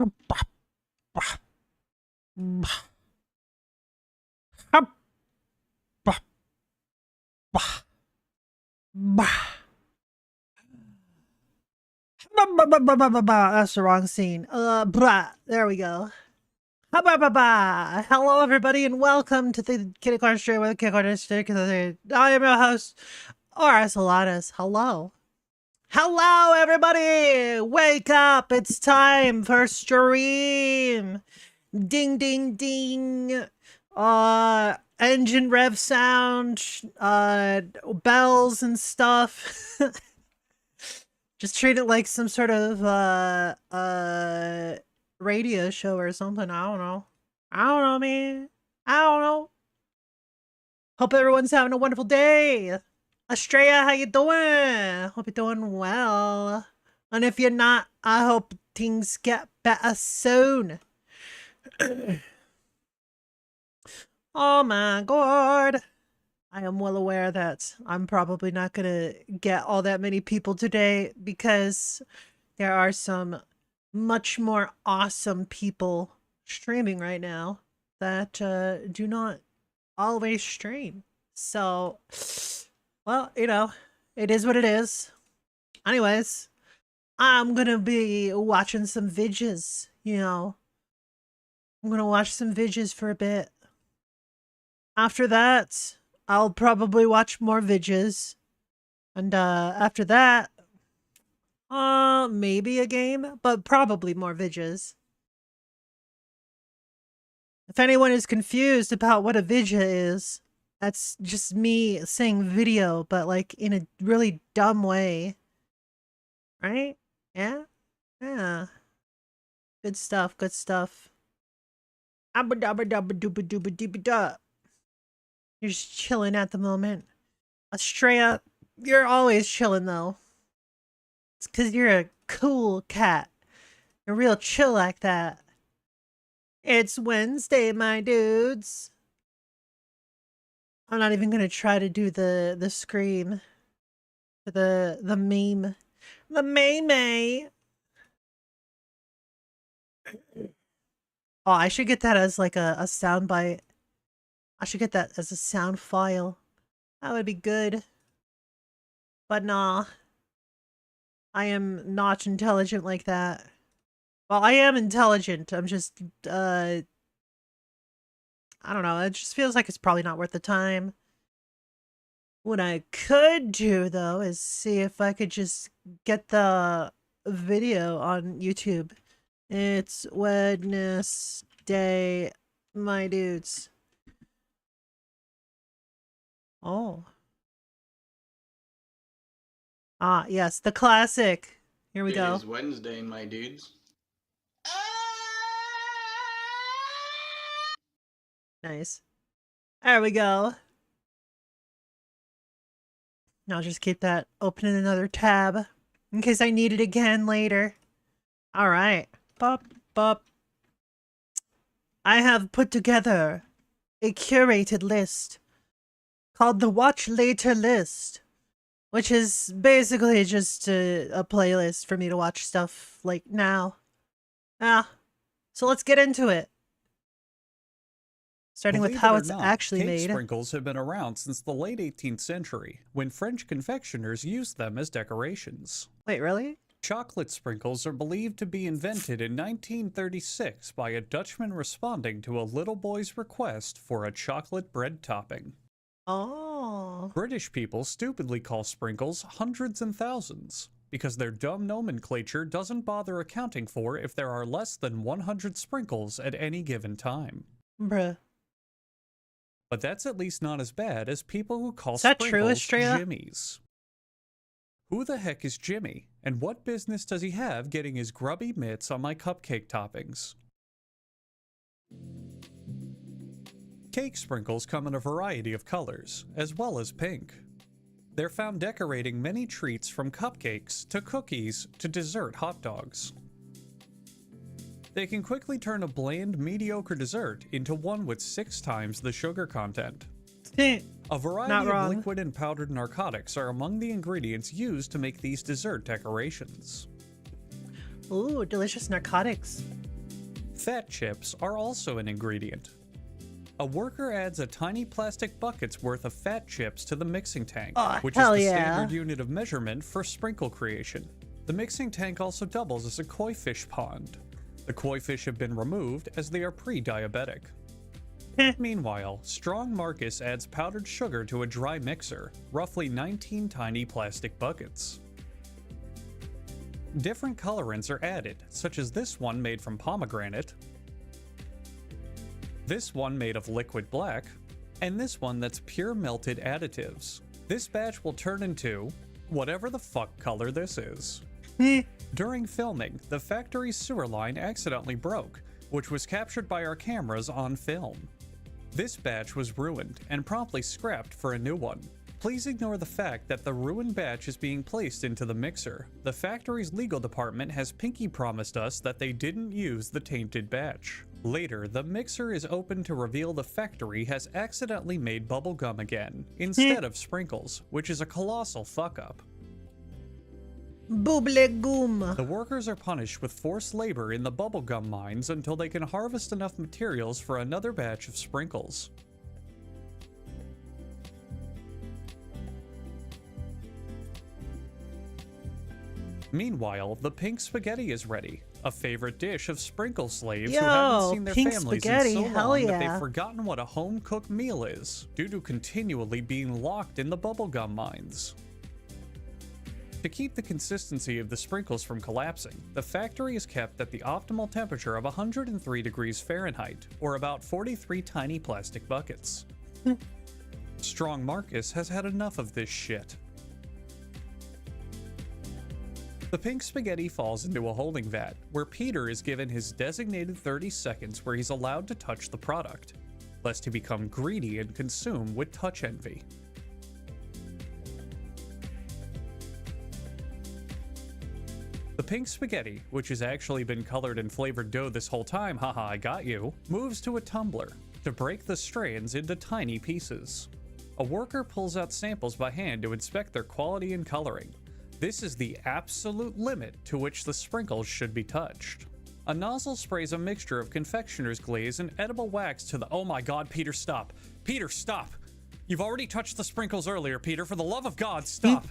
That's the wrong scene. There we go. Hello, everybody, and welcome to the Kittycorn Street with Kittycorn. I am your host, Oris Alanis. Hello. Hello, everybody! Wake up! It's time for stream! Ding, ding, ding! Engine rev sound, bells and stuff. Just treat it like some sort of, radio show or something. I don't know. I don't know, man. I don't know. Hope everyone's having a wonderful day. Estrella, how you doing? Hope you're doing well. And if you're not, I hope things get better soon. Oh my god. I am well aware that I'm probably not gonna get all that many people today because there are some much more awesome people streaming right now that do not always stream. So, well, you know, it is what it is. Anyways, I'm gonna be watching some vidges, you know. I'm gonna watch some vidges for a bit. After that, I'll probably watch more vidges. And after that, maybe a game, but probably more vidges. If anyone is confused about what a vidya is, that's just me saying video, but like in a really dumb way. Right? Yeah? Yeah. Good stuff, good stuff. Abba dabba dabba dooba dooba dooba da. You're just chilling at the moment. Estrella, you're always chilling though. It's because you're a cool cat. You're real chill like that. It's Wednesday, my dudes. I'm not even gonna try to do the scream. The meme. The meme. Oh, I should get that as like a sound bite. I should get that as a sound file. That would be good. But nah. I am not intelligent like that. Well, I am intelligent. I'm just, I don't know. It just feels like it's probably not worth the time. What I could do, though, is see if I could just get the video on YouTube. It's Wednesday, my dudes. Oh. Ah, yes, the classic. Here we go. It is Wednesday, my dudes. Nice. There we go. I'll just keep that open in another tab in case I need it again later. All right. Bop, bop. I have put together a curated list called the Watch Later list, which is basically just a playlist for me to watch stuff like now. So let's get into it. Starting with how it's actually cake made. Sprinkles have been around since the late 18th century, when French confectioners used them as decorations. Wait, really? Chocolate sprinkles are believed to be invented in 1936 by a Dutchman responding to a little boy's request for a chocolate bread topping. Oh. British people stupidly call sprinkles hundreds and thousands, because their dumb nomenclature doesn't bother accounting for if there are less than 100 sprinkles at any given time. Bruh. But that's at least not as bad as people who call Is that true, sprinkles Estrella? Jimmies. Who the heck is Jimmy, and what business does he have getting his grubby mitts on my cupcake toppings? Cake sprinkles come in a variety of colors, as well as pink. They're found decorating many treats from cupcakes to cookies to dessert hot dogs. They can quickly turn a bland, mediocre dessert into one with 6 times the sugar content. A variety of liquid and powdered narcotics are among the ingredients used to make these dessert decorations. Ooh, delicious narcotics. Fat chips are also an ingredient. A worker adds a tiny plastic bucket's worth of fat chips to the mixing tank, Oh, which is hell the yeah. standard unit of measurement for sprinkle creation. The mixing tank also doubles as a koi fish pond. The koi fish have been removed as they are pre-diabetic. Meanwhile, Strong Marcus adds powdered sugar to a dry mixer, roughly 19 tiny plastic buckets. Different colorants are added, such as this one made from pomegranate, this one made of liquid black, and this one that's pure melted additives. This batch will turn into whatever the fuck color this is. During filming, the factory's sewer line accidentally broke, which was captured by our cameras on film. This batch was ruined and promptly scrapped for a new one. Please ignore the fact that the ruined batch is being placed into the mixer. The factory's legal department has pinky promised us that they didn't use the tainted batch. Later, the mixer is opened to reveal the factory has accidentally made bubblegum again, instead of sprinkles, which is a colossal fuck-up. Bubblegum. The workers are punished with forced labor in the bubblegum mines until they can harvest enough materials for another batch of sprinkles. Meanwhile, the pink spaghetti is ready, a favorite dish of sprinkle slaves who haven't seen their pink families spaghetti, in so hell long that yeah. they've forgotten what a home-cooked meal is, due to continually being locked in the bubblegum mines. To keep the consistency of the sprinkles from collapsing, the factory is kept at the optimal temperature of 103 degrees Fahrenheit, or about 43 tiny plastic buckets. Strong Marcus has had enough of this shit. The pink spaghetti falls into a holding vat, where Peter is given his designated 30 seconds where he's allowed to touch the product, lest he become greedy and consume with touch envy. The pink spaghetti, which has actually been colored in flavored dough this whole time, haha I got you, moves to a tumbler to break the strands into tiny pieces. A worker pulls out samples by hand to inspect their quality and coloring. This is the absolute limit to which the sprinkles should be touched. A nozzle sprays a mixture of confectioner's glaze and edible wax to the— oh my god, Peter, stop! Peter, stop! You've already touched the sprinkles earlier, Peter. For the love of God, stop!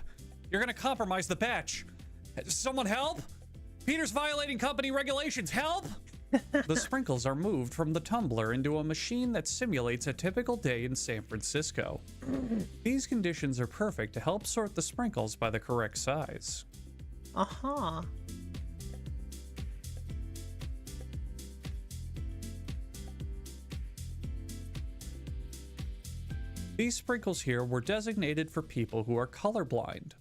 You're gonna compromise the batch. Someone help! Peter's violating company regulations. Help! The sprinkles are moved from the tumbler into a machine that simulates a typical day in San Francisco. These conditions are perfect to help sort the sprinkles by the correct size. Uh-huh. These sprinkles here were designated for people who are colorblind.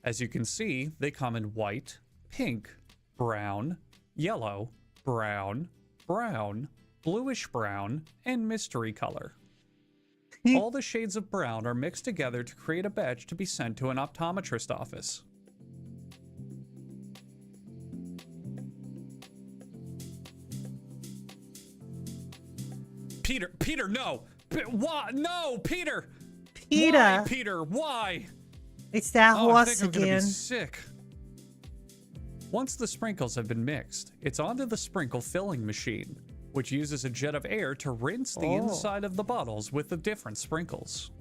As you can see, they come in white, pink, brown, yellow, brown, brown, bluish brown, and mystery color. All the shades of brown are mixed together to create a batch to be sent to an optometrist office. Peter, no! Why? No, Peter! Peter! Why, Peter? Why? It's that Oh, I horse think I'm gonna again. be sick. Once the sprinkles have been mixed, it's onto the sprinkle filling machine, which uses a jet of air to rinse the inside of the bottles with the different sprinkles.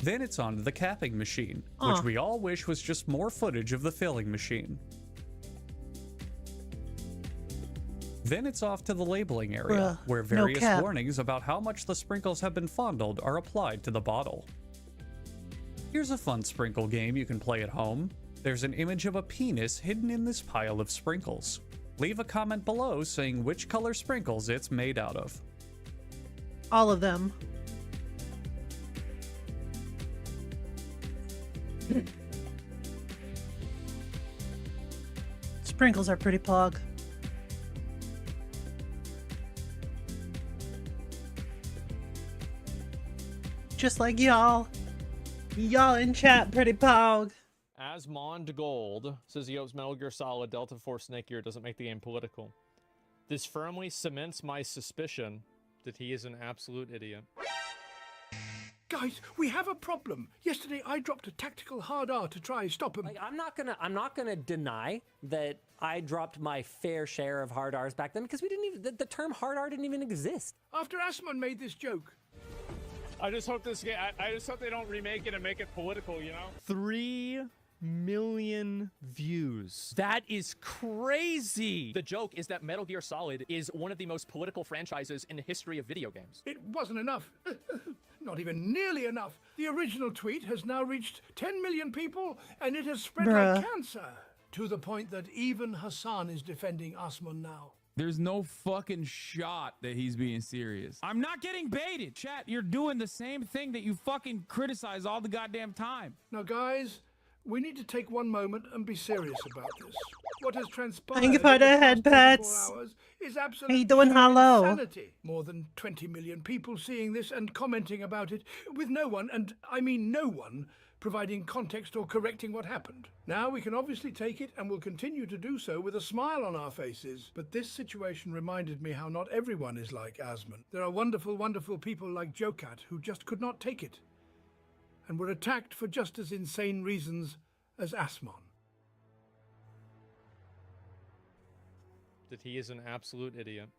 Then it's onto the capping machine, which we all wish was just more footage of the filling machine. Then it's off to the labeling area, where various warnings about how much the sprinkles have been fondled are applied to the bottle. Here's a fun sprinkle game you can play at home. There's an image of a penis hidden in this pile of sprinkles. Leave a comment below saying which color sprinkles it's made out of. All of them. Sprinkles are pretty pog. Just like y'all. Y'all in chat, pretty pog. Asmond Gold says he hopes Metal Gear Solid Delta Force Snake Eater doesn't make the game political. This firmly cements my suspicion that he is an absolute idiot. Guys, we have a problem. Yesterday I dropped a tactical hard R to try stop him. Like, I'm not gonna deny that I dropped my fair share of hard R's back then, because we didn't even, the term hard R didn't even exist. After Asmon made this joke. I just hope this game. I just hope they don't remake it and make it political. You know. 3 million views. That is crazy. The joke is that Metal Gear Solid is one of the most political franchises in the history of video games. It wasn't enough. Not even nearly enough. The original tweet has now reached 10 million people, and it has spread like cancer. To the point that even Hassan is defending Asmon now. There's no fucking shot that he's being serious. I'm not getting baited. Chat, you're doing the same thing that you fucking criticize all the goddamn time. Now, guys, we need to take one moment and be serious about this. What has transpired Thank you for in the the past head 24 pets. hours is absolute How you doing, sheer hello? insanity. More than 20 million people seeing this and commenting about it, with no one, and I mean no one, providing context or correcting what happened. Now we can obviously take it and will continue to do so with a smile on our faces. But this situation reminded me how not everyone is like Asmon. There are wonderful, wonderful people like Jokat who just could not take it and were attacked for just as insane reasons as Asmon. That he is an absolute idiot.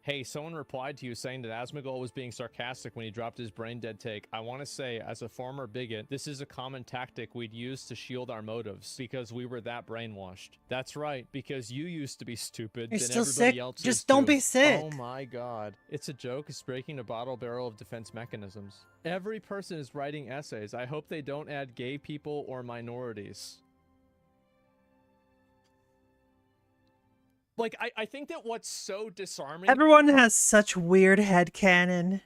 Hey, someone replied to you saying that Asmongold was being sarcastic when he dropped his brain dead take. I want to say, as a former bigot, this is a common tactic we'd use to shield our motives because we were that brainwashed. That's right, because you used to be stupid. You're then still everybody sick? else is Just don't too. be sick. Oh my god. It's a joke. It's breaking a bottle barrel of defense mechanisms. Every person is writing essays. I hope they don't add gay people or minorities. Like, I think that what's so disarming... Everyone has such weird headcanon.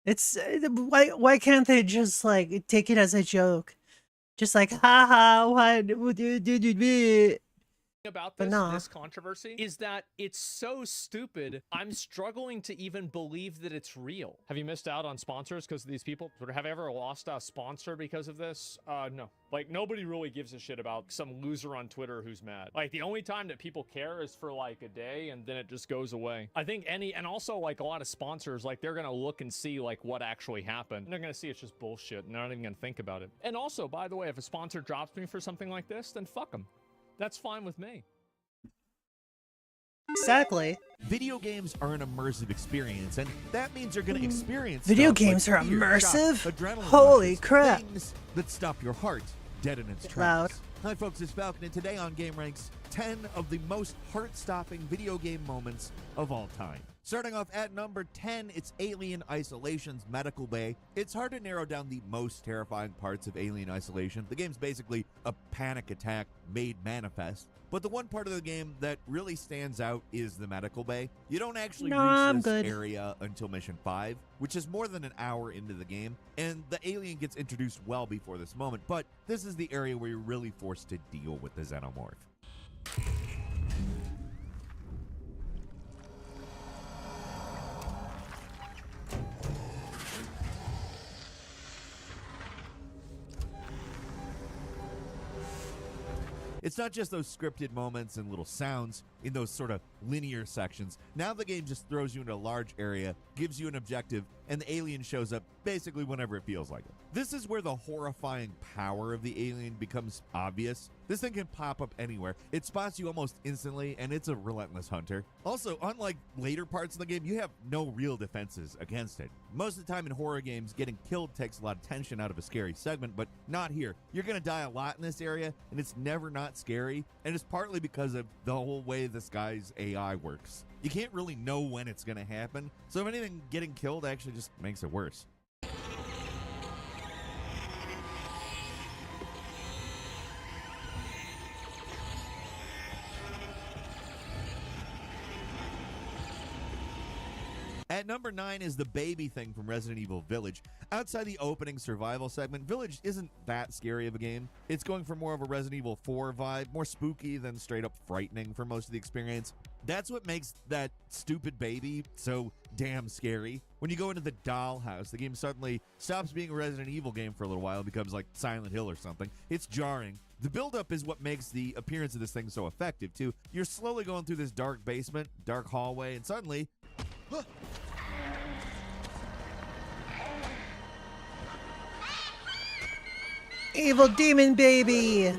It's why can't they just like take it as a joke? Just like haha, what would you do? About But this, no. this controversy is that it's so stupid. I'm struggling to even believe that it's real. Have you missed out on sponsors because of these people? Or have you ever lost a sponsor because of this? No. Like, nobody really gives a shit about some loser on Twitter who's mad. Like, the only time that people care is for like a day and then it just goes away. I think and also like a lot of sponsors, like they're gonna look and see like what actually happened. And they're gonna see it's just bullshit and they're not even gonna think about it. And also, by the way, if a sponsor drops me for something like this, then fuck them. That's fine with me. Exactly. Video games are an immersive experience, and that means you're going to experience Video stuff games like are fear, immersive? shock, adrenaline Holy rushes, crap. things that stop your heart dead in its Loud. tracks. Hi folks, it's Falcon, and today on Game Ranks, 10 of the most heart-stopping video game moments of all time. Starting off at number 10, it's Alien Isolation's Medical Bay. It's hard to narrow down the most terrifying parts of Alien Isolation. The game's basically a panic attack made manifest. But the one part of the game that really stands out is the medical bay. You don't actually reach this area until mission 5, which is more than an hour into the game, and the alien gets introduced well before this moment, but this is the area where you're really forced to deal with the xenomorph. It's not just those scripted moments and little sounds in those sort of linear sections. Now the game just throws you into a large area, gives you an objective, and the alien shows up basically whenever it feels like it. This is where the horrifying power of the alien becomes obvious. This thing can pop up anywhere. It spots you almost instantly, and it's a relentless hunter. Also, unlike later parts of the game, you have no real defenses against it. Most of the time in horror games, getting killed takes a lot of tension out of a scary segment, but not here. You're going to die a lot in this area, and it's never not scary, and it's partly because of the whole way this guy's AI works. You can't really know when it's going to happen, so if anything, getting killed actually just makes it worse. At number 9 is the baby thing from Resident Evil Village. Outside the opening survival segment, Village isn't that scary of a game. It's going for more of a Resident Evil 4 vibe, more spooky than straight up frightening for most of the experience. That's what makes that stupid baby so damn scary. When you go into the dollhouse, the game suddenly stops being a Resident Evil game for a little while and becomes like Silent Hill or something. It's jarring. The buildup is what makes the appearance of this thing so effective, too. You're slowly going through this dark basement, dark hallway, and suddenly... Evil demon baby.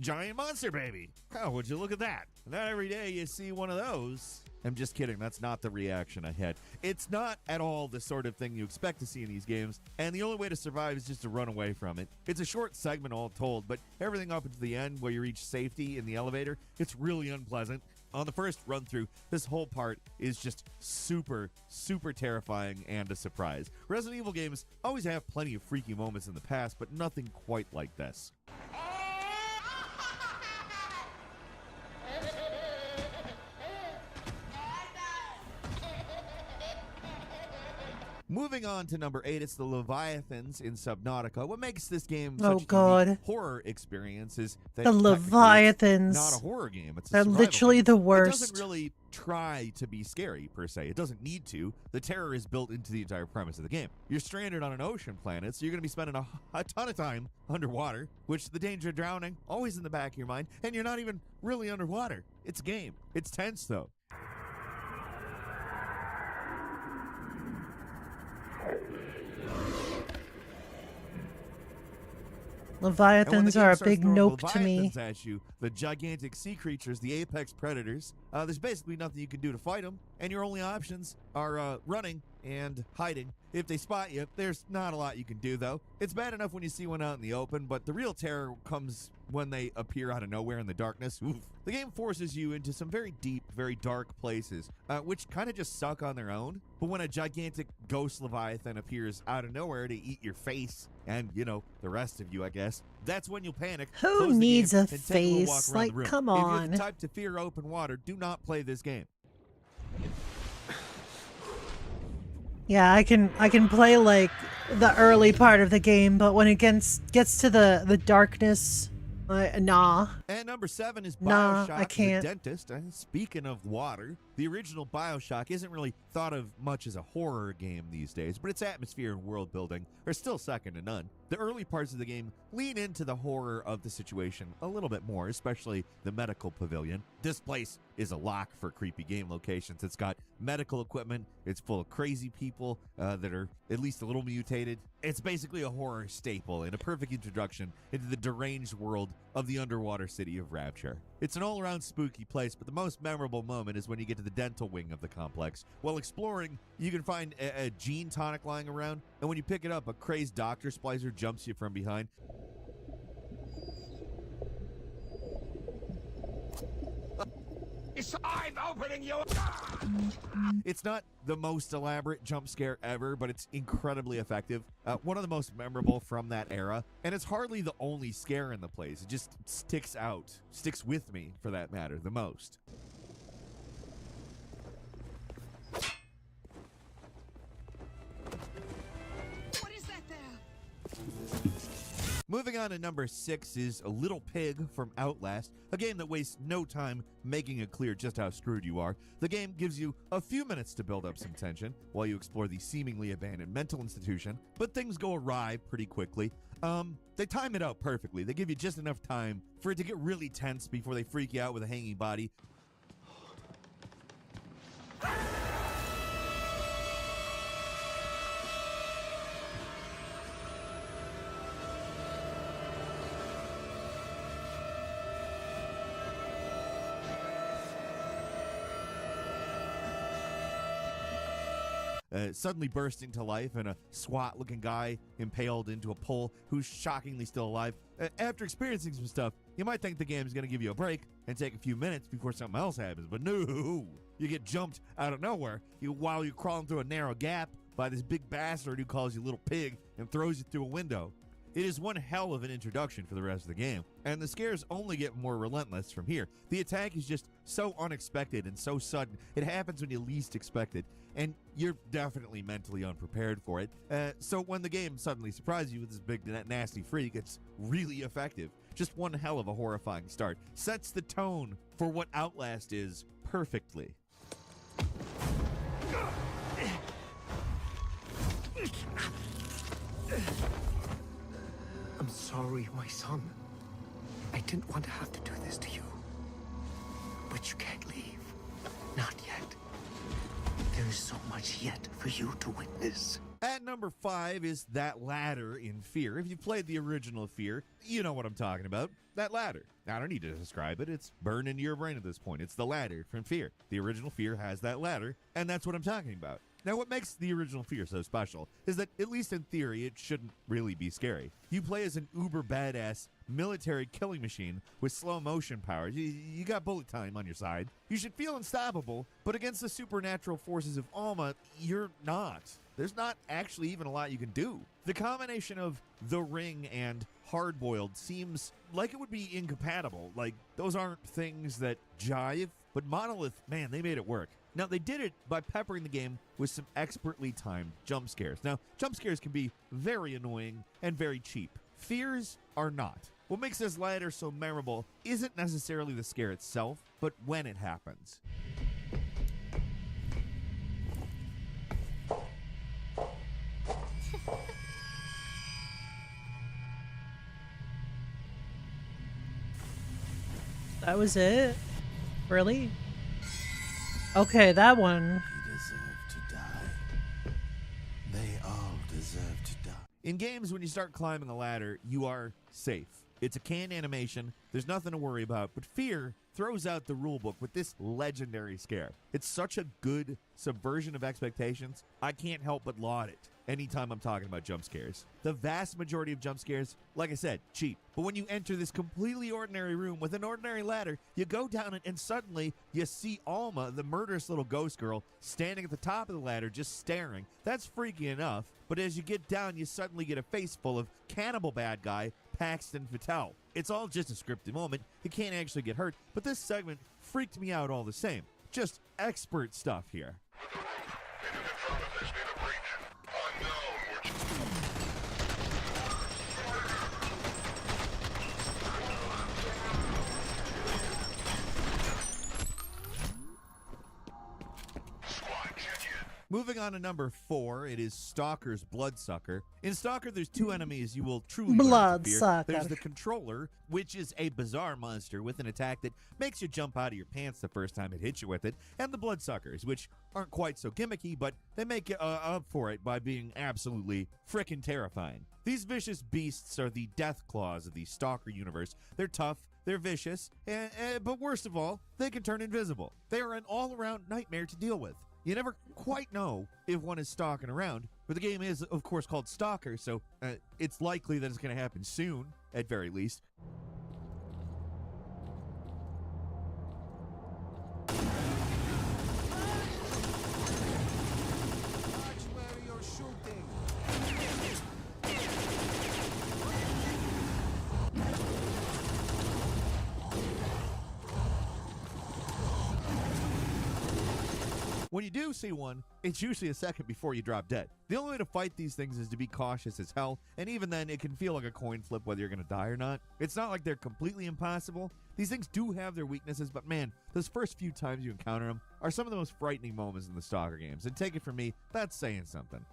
Giant monster baby. Oh, would you look at that? Not every day you see one of those. I'm just kidding. That's not the reaction I had. It's not at all the sort of thing you expect to see in these games, and the only way to survive is just to run away from it. It's a short segment all told, but everything up until the end where you reach safety in the elevator, it's really unpleasant. On the first run through, this whole part is just super, super terrifying and a surprise. Resident Evil games always have plenty of freaky moments in the past, but nothing quite like this. Moving on to number 8, it's the Leviathans in Subnautica. What makes this game such a unique horror experience is that The Leviathans. it's not a horror game. It's a They're survival literally game. the It worst. doesn't really try to be scary, per se. It doesn't need to. The terror is built into the entire premise of the game. You're stranded on an ocean planet, so you're going to be spending a ton of time underwater, which the danger of drowning, always in the back of your mind, and you're not even really underwater. It's a game. It's tense, though. Leviathans are a big nope to me. Leviathans at you, the gigantic sea creatures, the apex predators. There's basically nothing you can do to fight them, and your only options are running and hiding. If they spot you, there's not a lot you can do, though. It's bad enough when you see one out in the open, but the real terror comes when they appear out of nowhere in the darkness. Oof. The game forces you into some very deep, very dark places, which kind of just suck on their own. But when a gigantic ghost Leviathan appears out of nowhere to eat your face, and, you know, the rest of you, I guess, that's when you'll panic. Who needs a face? Like, come on. If you're the type to fear open water, do not play this game. Yeah, I can play like the early part of the game, but when it gets to the darkness, nah. And number 7 is Nah, BioShock I can't. The Dentist. And speaking of water, the original BioShock isn't really thought of much as a horror game these days, but its atmosphere and world building are still second to none. The early parts of the game lean into the horror of the situation a little bit more, especially the medical pavilion. This place is a lock for creepy game locations. It's got medical equipment. It's full of crazy people that are at least a little mutated. It's basically a horror staple and a perfect introduction into the deranged world of the underwater city of Rapture. It's an all-around spooky place, but the most memorable moment is when you get to the dental wing of the complex. While exploring, you can find a gene tonic lying around, and when you pick it up, a crazed doctor splicer jumps you from behind. I'm opening you. It's not the most elaborate jump scare ever, but it's incredibly effective. One of the most memorable from that era, and it's hardly the only scare in the place. It just sticks with me for that matter, the most. What is that there? Moving on to number 6 is A Little Pig from Outlast, a game that wastes no time making it clear just how screwed you are. The game gives you a few minutes to build up some tension while you explore the seemingly abandoned mental institution, but things go awry pretty quickly. They time it out perfectly. They give you just enough time for it to get really tense before they freak you out with a hanging body. Suddenly bursting to life and a SWAT-looking guy impaled into a pole who's shockingly still alive. After experiencing some stuff, you might think the game's going to give you a break and take a few minutes before something else happens, but no! You get jumped out of nowhere while you're crawling through a narrow gap by this big bastard who calls you Little Pig and throws you through a window. It is one hell of an introduction for the rest of the game, and the scares only get more relentless from here. The attack is just so unexpected and so sudden. It happens when you least expect it, and you're definitely mentally unprepared for it. So when the game suddenly surprises you with this big nasty freak, it's really effective. Just one hell of a horrifying start. Sets the tone for what Outlast is perfectly. I'm sorry, my son. I didn't want to have to do this to you. But you can't leave. Not yet. There is so much yet for you to witness. At number 5 is that ladder in Fear. If you've played the original Fear, you know what I'm talking about. That ladder. I don't need to describe it. It's burned into your brain at this point. It's the ladder from Fear. The original Fear has that ladder, and that's what I'm talking about. Now, what makes the original Fear so special is that, at least in theory, it shouldn't really be scary. You play as an uber badass military killing machine with slow motion powers. You got bullet time on your side. You should feel unstoppable, but against the supernatural forces of Alma, you're not. There's not actually even a lot you can do. The combination of The Ring and Hardboiled seems like it would be incompatible. Like, those aren't things that jive, but Monolith, man, they made it work. Now, they did it by peppering the game with some expertly timed jump scares. Now, jump scares can be very annoying and very cheap. Fears are not. What makes this ladder so memorable isn't necessarily the scare itself, but when it happens. That was it? Really? Okay, that one. He deserved to die. They all deserve to die. In games, when you start climbing a ladder, you are safe. It's a canned animation, there's nothing to worry about, but Fear throws out the rulebook with this legendary scare. It's such a good subversion of expectations, I can't help but laud it anytime I'm talking about jump scares. The vast majority of jump scares, like I said, cheap. But when you enter this completely ordinary room with an ordinary ladder, you go down it and suddenly you see Alma, the murderous little ghost girl, standing at the top of the ladder just staring. That's freaky enough, but as you get down, you suddenly get a face full of cannibal bad guy Paxton Patel. It's all just a scripted moment. He can't actually get hurt, but this segment freaked me out all the same. Just expert stuff here. Moving on to number 4, it is Stalker's Bloodsucker. In Stalker, there's 2 enemies you will truly learn to fear. Bloodsucker. There's the Controller, which is a bizarre monster with an attack that makes you jump out of your pants the first time it hits you with it, and the Bloodsuckers, which aren't quite so gimmicky, but they make you up for it by being absolutely frickin' terrifying. These vicious beasts are the death claws of the Stalker universe. They're tough, they're vicious, but worst of all, they can turn invisible. They are an all-around nightmare to deal with. You never quite know if one is stalking around, but the game is, of course, called Stalker, so it's likely that it's going to happen soon, at very least. When you do see one, it's usually a second before you drop dead. The only way to fight these things is to be cautious as hell, and even then it can feel like a coin flip whether you're going to die or not. It's not like they're completely impossible. These things do have their weaknesses, but man, those first few times you encounter them are some of the most frightening moments in the Stalker games, and take it from me, that's saying something.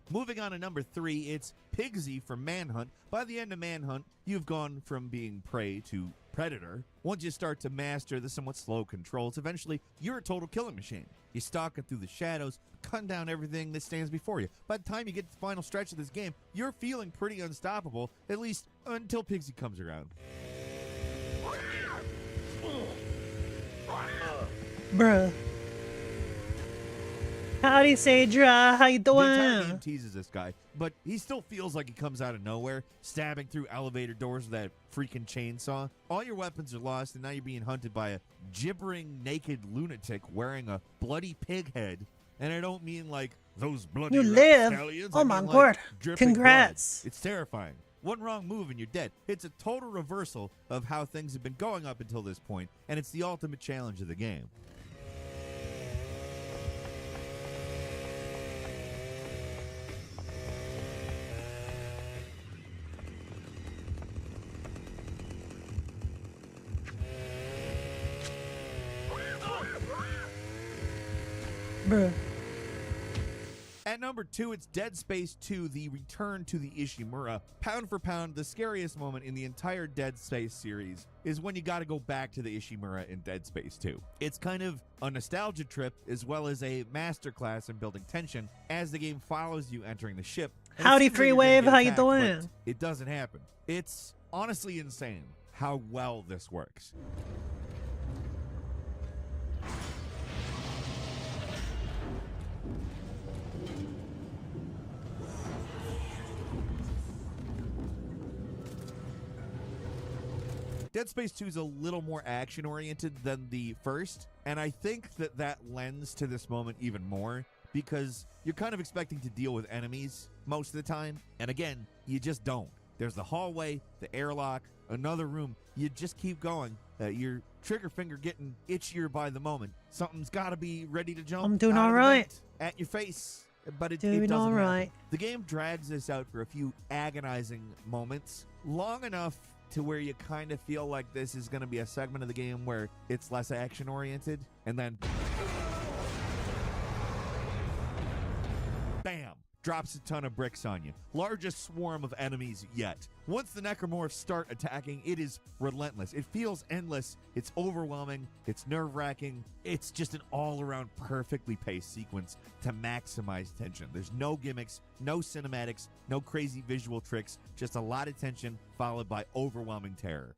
Moving on to number 3, it's Pigsy from Manhunt. By the end of Manhunt, you've gone from being prey to predator. Once you start to master the somewhat slow controls, eventually you're a total killing machine. You stalk it through the shadows, cutting down everything that stands before you. By the time you get to the final stretch of this game, you're feeling pretty unstoppable, at least until Pigsy comes around. Bruh. Howdy, Sadra. How you The entire doing? game teases this guy, but he still feels like he comes out of nowhere, stabbing through elevator doors with that freaking chainsaw. All your weapons are lost, and now you're being hunted by a gibbering naked lunatic wearing a bloody pig head. And I don't mean like those bloody You live? rapscallions. Oh I my mean, god. like, dripping Congrats. blood. It's terrifying. One wrong move and you're dead. It's a total reversal of how things have been going up until this point, and it's the ultimate challenge of the game. Bruh. At number 2, it's Dead Space 2, The Return to the Ishimura. Pound for pound, the scariest moment in the entire Dead Space series is when you gotta go back to the Ishimura in Dead Space 2. It's kind of a nostalgia trip as well as a masterclass in building tension as the game follows you entering the ship. And Howdy, it seems like Free you're gonna Wave, get how you attacked, but doing? it doesn't happen. It's honestly insane how well this works. Dead Space 2 is a little more action-oriented than the first, and I think that that lends to this moment even more, because you're kind of expecting to deal with enemies most of the time, and again, you just don't. There's the hallway, the airlock, another room. You just keep going. Your trigger finger getting itchier by the moment. Something's got to be ready to jump. I'm doing out all of the right. vent at your face, but it Doing doesn't all happen. right. The game drags this out for a few agonizing moments, long enough to where you kind of feel like this is going to be a segment of the game where it's less action oriented, and then bam, drops a ton of bricks on you. Largest swarm of enemies yet. Once the necromorphs start attacking, it is relentless. It feels endless. It's overwhelming. It's nerve-wracking. It's just an all-around perfectly paced sequence to maximize tension. There's no gimmicks, no cinematics, no crazy visual tricks, just a lot of tension followed by overwhelming terror.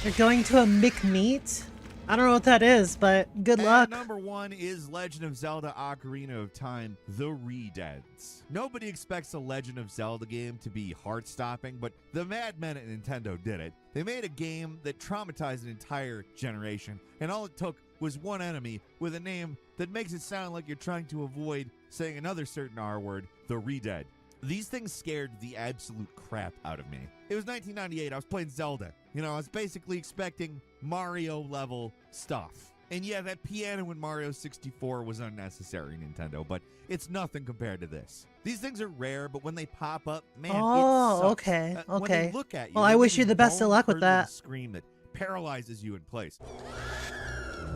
You're going to a McMeet? I don't know what that is, but good luck. Number 1 is Legend of Zelda Ocarina of Time, The Re-Deads. Nobody expects a Legend of Zelda game to be heart-stopping, but the madmen at Nintendo did it. They made a game that traumatized an entire generation, and all it took was one enemy with a name that makes it sound like you're trying to avoid saying another certain R word, The Re-Dead. These things scared the absolute crap out of me. It was 1998. I was playing Zelda. You know, I was basically expecting Mario-level stuff. And yeah, that piano in Mario 64 was unnecessary, Nintendo, but it's nothing compared to this. These things are rare, but when they pop up, man, Oh, it sucks. okay, When okay. they look at you, Well, they I make wish you this the best of luck with bone-curdling that. scream that paralyzes you in place.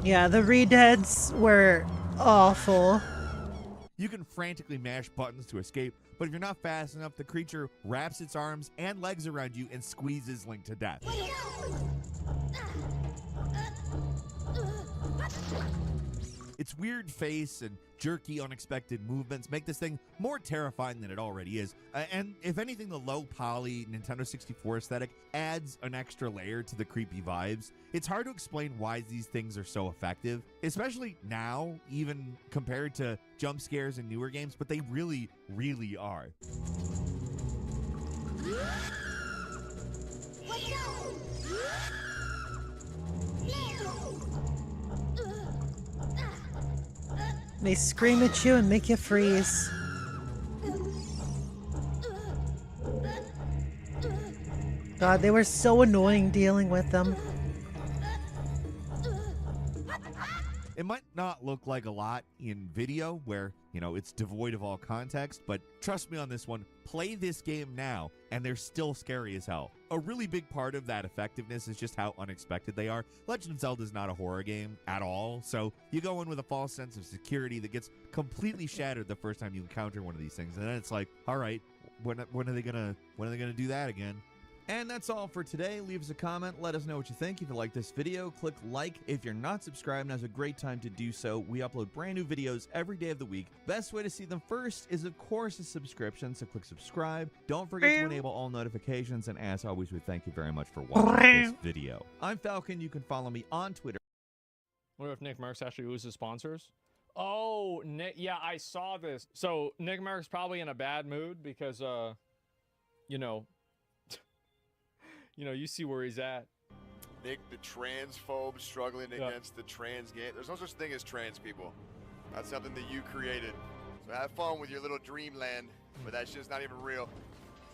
Yeah, the Re-Deads were awful. You can frantically mash buttons to escape, but if you're not fast enough, the creature wraps its arms and legs around you and squeezes Link to death. Its weird face and jerky, unexpected movements make this thing more terrifying than it already is. And if anything, the low-poly Nintendo 64 aesthetic adds an extra layer to the creepy vibes. It's hard to explain why these things are so effective, especially now, even compared to jump scares in newer games, but they really, really are. They scream at you and make you freeze. God, they were so annoying dealing with them. It might not look like a lot in video where, you know, it's devoid of all context, but trust me on this one, play this game now and they're still scary as hell. A really big part of that effectiveness is just how unexpected they are. Legend of Zelda is not a horror game at all, so you go in with a false sense of security that gets completely shattered the first time you encounter one of these things, and then it's like, all right, when are they gonna do that again? And that's all for today. Leave us a comment. Let us know what you think. If you like this video, click like. If you're not subscribed, now's a great time to do so. We upload brand new videos every day of the week. Best way to see them first is, of course, a subscription, so click subscribe. Don't forget to enable all notifications, and as always, we thank you very much for watching this video. I'm Falcon. You can follow me on Twitter. What if Nick Merckx actually loses sponsors? Oh, Nick, yeah, I saw this. So Nick Merckx's probably in a bad mood because, you know, you see where he's at. Nick, the transphobe struggling against the trans game. There's no such thing as trans people. That's something that you created. So have fun with your little dreamland, but that's just not even real.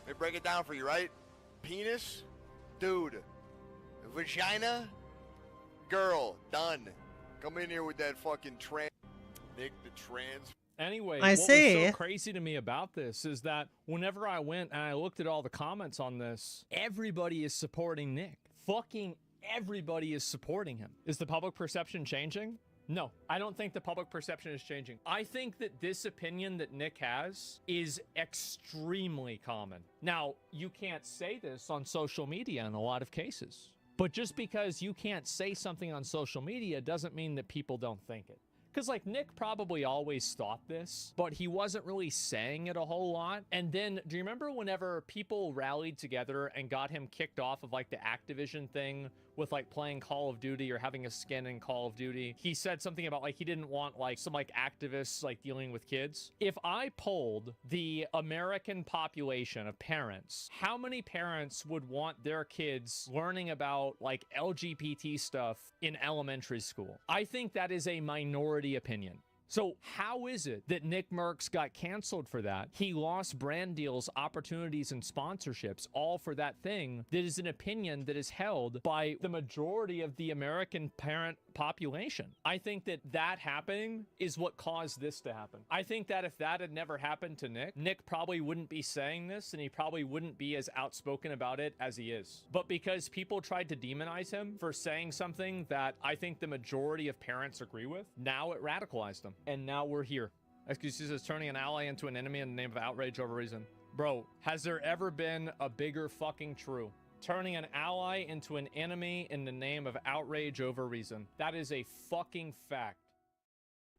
Let me break it down for you, right? Penis, dude. Vagina, girl, done. Come in here with that fucking Nick the trans. Anyway, I what see. was so crazy to me about this is that whenever I went and I looked at all the comments on this, everybody is supporting Nick. Fucking everybody is supporting him. Is the public perception changing? No, I don't think the public perception is changing. I think that this opinion that Nick has is extremely common. Now, you can't say this on social media in a lot of cases, but just because you can't say something on social media doesn't mean that people don't think it. Because, like, Nick probably always thought this, but he wasn't really saying it a whole lot. And then, do you remember whenever people rallied together and got him kicked off of, like, the Activision thing with, like, playing Call of Duty or having a skin in Call of Duty? He said something about, like, he didn't want, like, some, like, activists, like, dealing with kids. If I polled the American population of parents, how many parents would want their kids learning about, like, LGBT stuff in elementary school? I think that is a minority opinion. So how is it that Nick Merckx got canceled for that? He lost brand deals, opportunities, and sponsorships, all for that thing that is an opinion that is held by the majority of the American parent population. I think that that happening is what caused this to happen. I think that if that had never happened to Nick, Nick probably wouldn't be saying this, and he probably wouldn't be as outspoken about it as he is. But because people tried to demonize him for saying something that I think the majority of parents agree with, now it radicalized him. And now we're here. Excuses is turning an ally into an enemy in the name of outrage over reason. Bro, has there ever been a bigger fucking true? Turning an ally into an enemy in the name of outrage over reason. That is a fucking fact.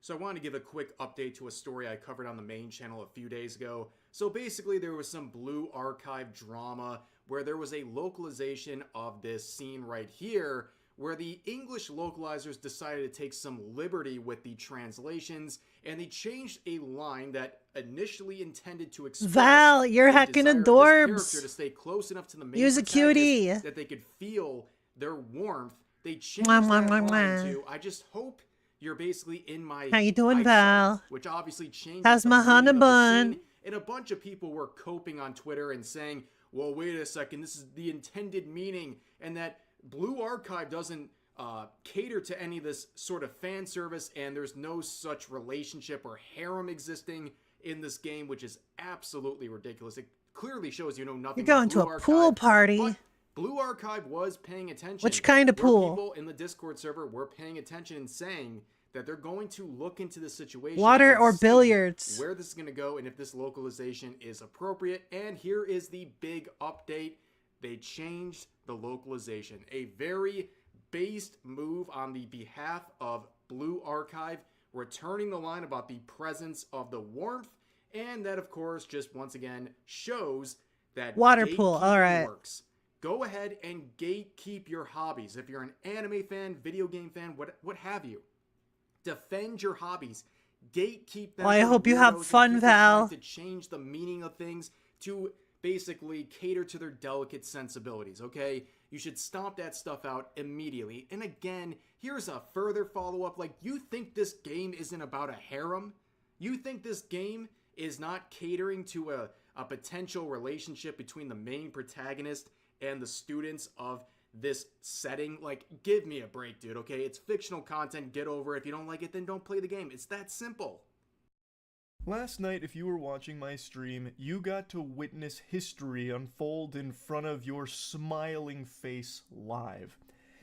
So I wanted to give a quick update to a story I covered on the main channel a few days ago. So basically there was some Blue Archive drama where there was a localization of this scene right here where the English localizers decided to take some liberty with the translations, and they changed a line that initially intended to express Val, you're hacking desire the of this dorbs. character to stay close enough to the main Use a cutie. protagonist that they could feel their warmth. They changed Mwah, that mwah, mwah, line mwah. to, I just hope you're basically in my How you doing, eyesight, Val? which obviously changed How's the my meaning honey of the bun? scene. And a bunch of people were coping on Twitter and saying, well, wait a second, this is the intended meaning, and that Blue Archive doesn't cater to any of this sort of fan service, and there's no such relationship or harem existing in this game, which is absolutely ridiculous. It clearly shows you know nothing You're going about to Blue a Archive, pool party. but Blue Archive was paying attention. Which kind of Where pool? People in the Discord server were paying attention and saying that they're going to look into the situation. Water and or see billiards? where this is going to go and if this localization is appropriate. And here is the big update. They changed the localization. A very based move on the behalf of Blue Archive, returning the line about the presence of the warmth, and that of course just once again shows that Water pool, gatekeeping all right. works. Go ahead and gatekeep your hobbies. If you're an anime fan, video game fan, what have you, defend your hobbies. Gatekeep them. Well, I from hope you have weirdos and fun, people trying Val. to change the meaning of things to basically cater to their delicate sensibilities, okay? You should stomp that stuff out immediately. And again, here's a further follow-up. Like, you think this game isn't about a harem? You think this game is not catering to a potential relationship between the main protagonist and the students of this setting? Like, give me a break, dude, okay? It's fictional content. Get over it. If you don't like it, then don't play the game. It's that simple. Last night, if you were watching my stream, you got to witness history unfold in front of your smiling face live.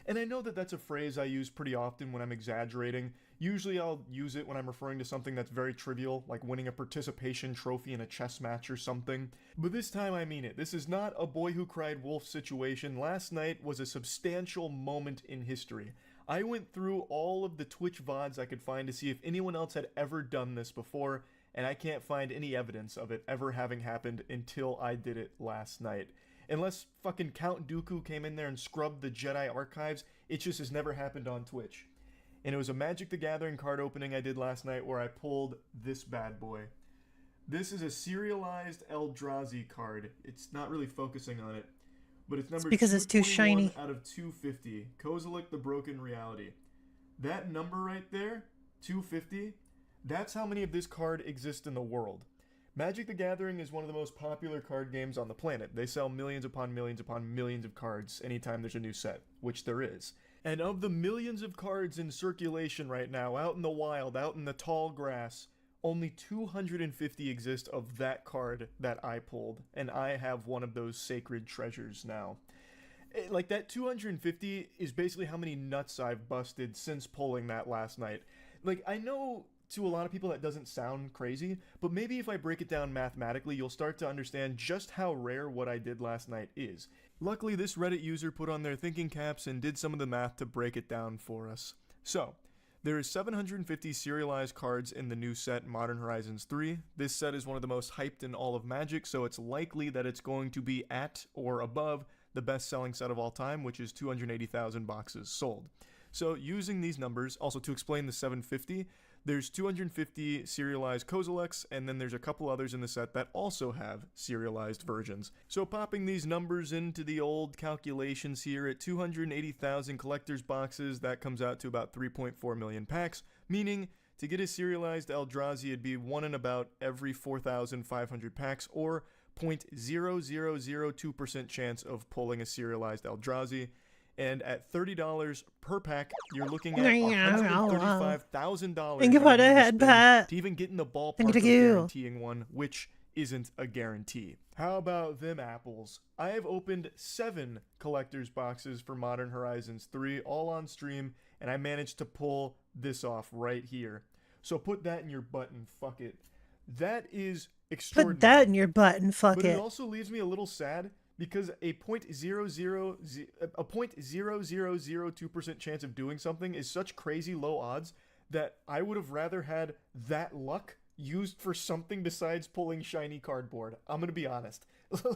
And I know that that's a phrase I use pretty often when I'm exaggerating. Usually I'll use it when I'm referring to something that's very trivial, like winning a participation trophy in a chess match or something. But this time I mean it. This is not a boy who cried wolf situation. Last night was a substantial moment in history. I went through all of the Twitch VODs I could find to see if anyone else had ever done this before, and I can't find any evidence of it ever having happened until I did it last night. Unless fucking Count Dooku came in there and scrubbed the Jedi archives, it just has never happened on Twitch. And it was a Magic the Gathering card opening I did last night where I pulled this bad boy. This is a serialized Eldrazi card. It's not really focusing on it, but it's number because it's too 221 shiny. out of 250. Kozilek the Broken Reality. That number right there, 250, that's how many of this card exist in the world. Magic the Gathering is one of the most popular card games on the planet. They sell millions upon millions upon millions of cards anytime there's a new set, which there is. And of the millions of cards in circulation right now, out in the wild, out in the tall grass, only 250 exist of that card that I pulled, and I have one of those sacred treasures now. Like, that 250 is basically how many nuts I've busted since pulling that last night. Like, I know to a lot of people that doesn't sound crazy, but maybe if I break it down mathematically, you'll start to understand just how rare what I did last night is. Luckily, this Reddit user put on their thinking caps and did some of the math to break it down for us. So, there is 750 serialized cards in the new set Modern Horizons 3. This set is one of the most hyped in all of Magic, so it's likely that it's going to be at or above the best-selling set of all time, which is 280,000 boxes sold. So using these numbers, also to explain the 750, there's 250 serialized Kozileks, and then there's a couple others in the set that also have serialized versions. So popping these numbers into the old calculations here, at 280,000 collector's boxes, that comes out to about 3.4 million packs, meaning to get a serialized Eldrazi, it'd be one in about every 4,500 packs, or 0.0002% chance of pulling a serialized Eldrazi. And at $30 per pack, you're looking at $135,000 Think about it, head pat. to even get in the ballpark Think of of you. guaranteeing one, which isn't a guarantee. How about them apples? I have opened 7 collector's boxes for Modern Horizons 3, all on stream, and I managed to pull this off right here. So put that in your butt and fuck it. That is extraordinary. Put that in your butt and fuck But it. it also leaves me a little sad because a 0.0002% chance of doing something is such crazy low odds that I would have rather had that luck used for something besides pulling shiny cardboard. I'm gonna be honest.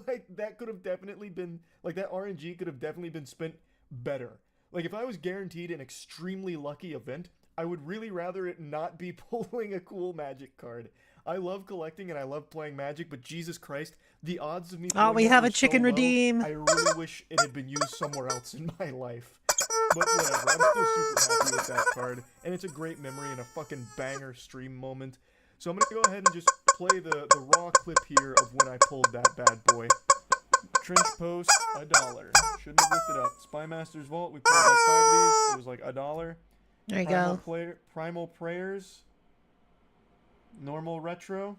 Like, that could have definitely been, like, that RNG could have definitely been spent better. Like, if I was guaranteed an extremely lucky event, I would really rather it not be pulling a cool Magic card. I love collecting and I love playing Magic, but Jesus Christ, the odds of me Oh, we pulling have that a were chicken so low, redeem. I really wish it had been used somewhere else in my life. But whatever, I'm still super happy with that card, and it's a great memory and a fucking banger stream moment. So I'm gonna go ahead and just play the raw clip here of when I pulled that bad boy. Trench post, $1. Shouldn't have looked it up. Spymaster's Vault, we pulled like 5 of these. It was like $1. There you go. Primal Prayers. Normal Retro.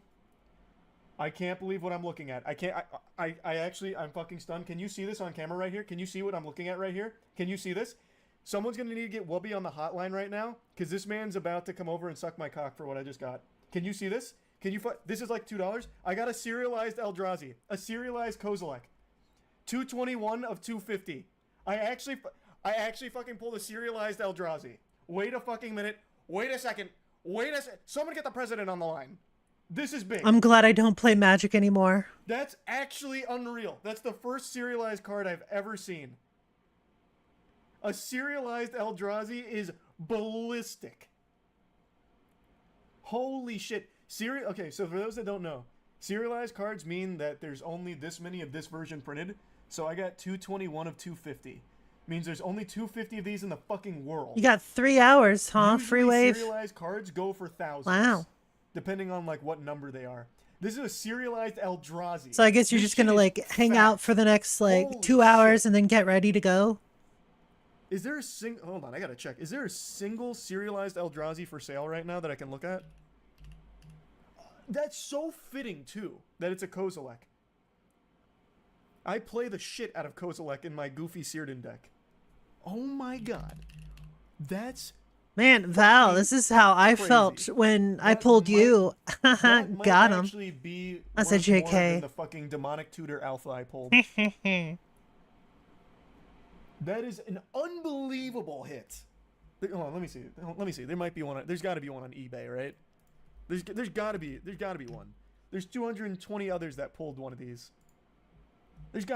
I can't believe what I'm looking at. I actually, I'm fucking stunned. Can you see this on camera right here? Can you see what I'm looking at right here? Can you see this? Someone's gonna need to get Wubby on the hotline right now, because this man's about to come over and suck my cock for what I just got. Can you see this? Can you this is like $2. I got a serialized Eldrazi. A serialized Kozilek. 221 of 250. I actually fucking pulled a serialized Eldrazi. Wait a fucking minute. Wait a second. Someone get the president on the line. This is big. I'm glad I don't play Magic anymore. That's actually unreal. That's the first serialized card I've ever seen. A serialized Eldrazi is ballistic. Holy shit. Okay, so for those that don't know, serialized cards mean that there's only this many of this version printed. So I got 221 of 250. Means there's only 250 of these in the fucking world. You got 3 hours, huh? Usually Free wave. serialized cards go for thousands. Wow. Depending on like what number they are. This is a serialized Eldrazi. So I guess you're just gonna like hang out for the next like 2 hours and then get ready to go. Is there a hold on, I gotta check. Is there a single serialized Eldrazi for sale right now that I can look at? That's so fitting too, that it's a Kozilek. I play the shit out of Kozilek in my Goofy Cyrdan deck. Oh my god. That's... Man, Val, this is how I felt when I pulled you. Got him. That's a JK. Than the fucking demonic tutor alpha I pulled. That is an unbelievable hit. Hold on, let me see. Let me see. There might be one. There's got to be one on eBay, right? There's got to be one. There's 220 others that pulled one of these.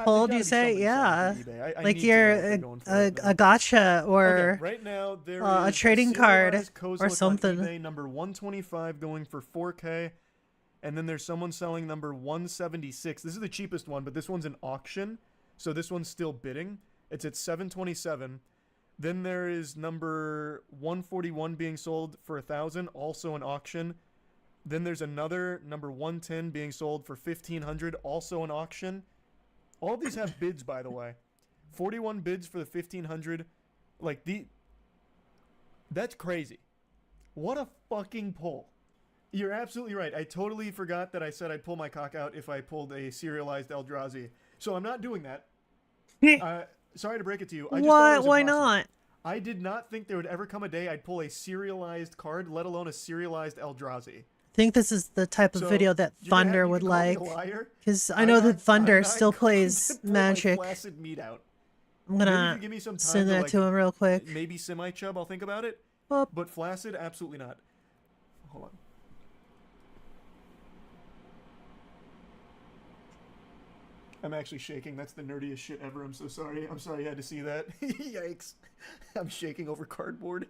Pulled, you say? Yeah. Like you're a gotcha or okay, right now, there a is trading card Kozilek or something. On eBay, number 125 going for 4K. And then there's someone selling number 176. This is the cheapest one, but this one's an auction. So this one's still bidding. It's at 727. Then there is number 141 being sold for 1,000, also an auction. Then there's another number 110 being sold for 1,500, also an auction. All these have bids, by the way. 41 bids for the 1,500. Like, that's crazy. What a fucking pull. You're absolutely right. I totally forgot that I said I'd pull my cock out if I pulled a serialized Eldrazi. So I'm not doing that. Sorry to break it to you. I just thought it was Why impossible. not? I did not think there would ever come a day I'd pull a serialized card, let alone a serialized Eldrazi. I think this is the type of So, video that Thunder would like. Because I know that Thunder still plays Magic. Flaccid meat out. I'm Maybe if gonna you give me some time send that like, to him real quick. Maybe semi-chub, I'll think about it. Well, but flaccid, absolutely not. Hold on. I'm actually shaking. That's the nerdiest shit ever. I'm so sorry. I'm sorry you had to see that. Yikes. I'm shaking over cardboard.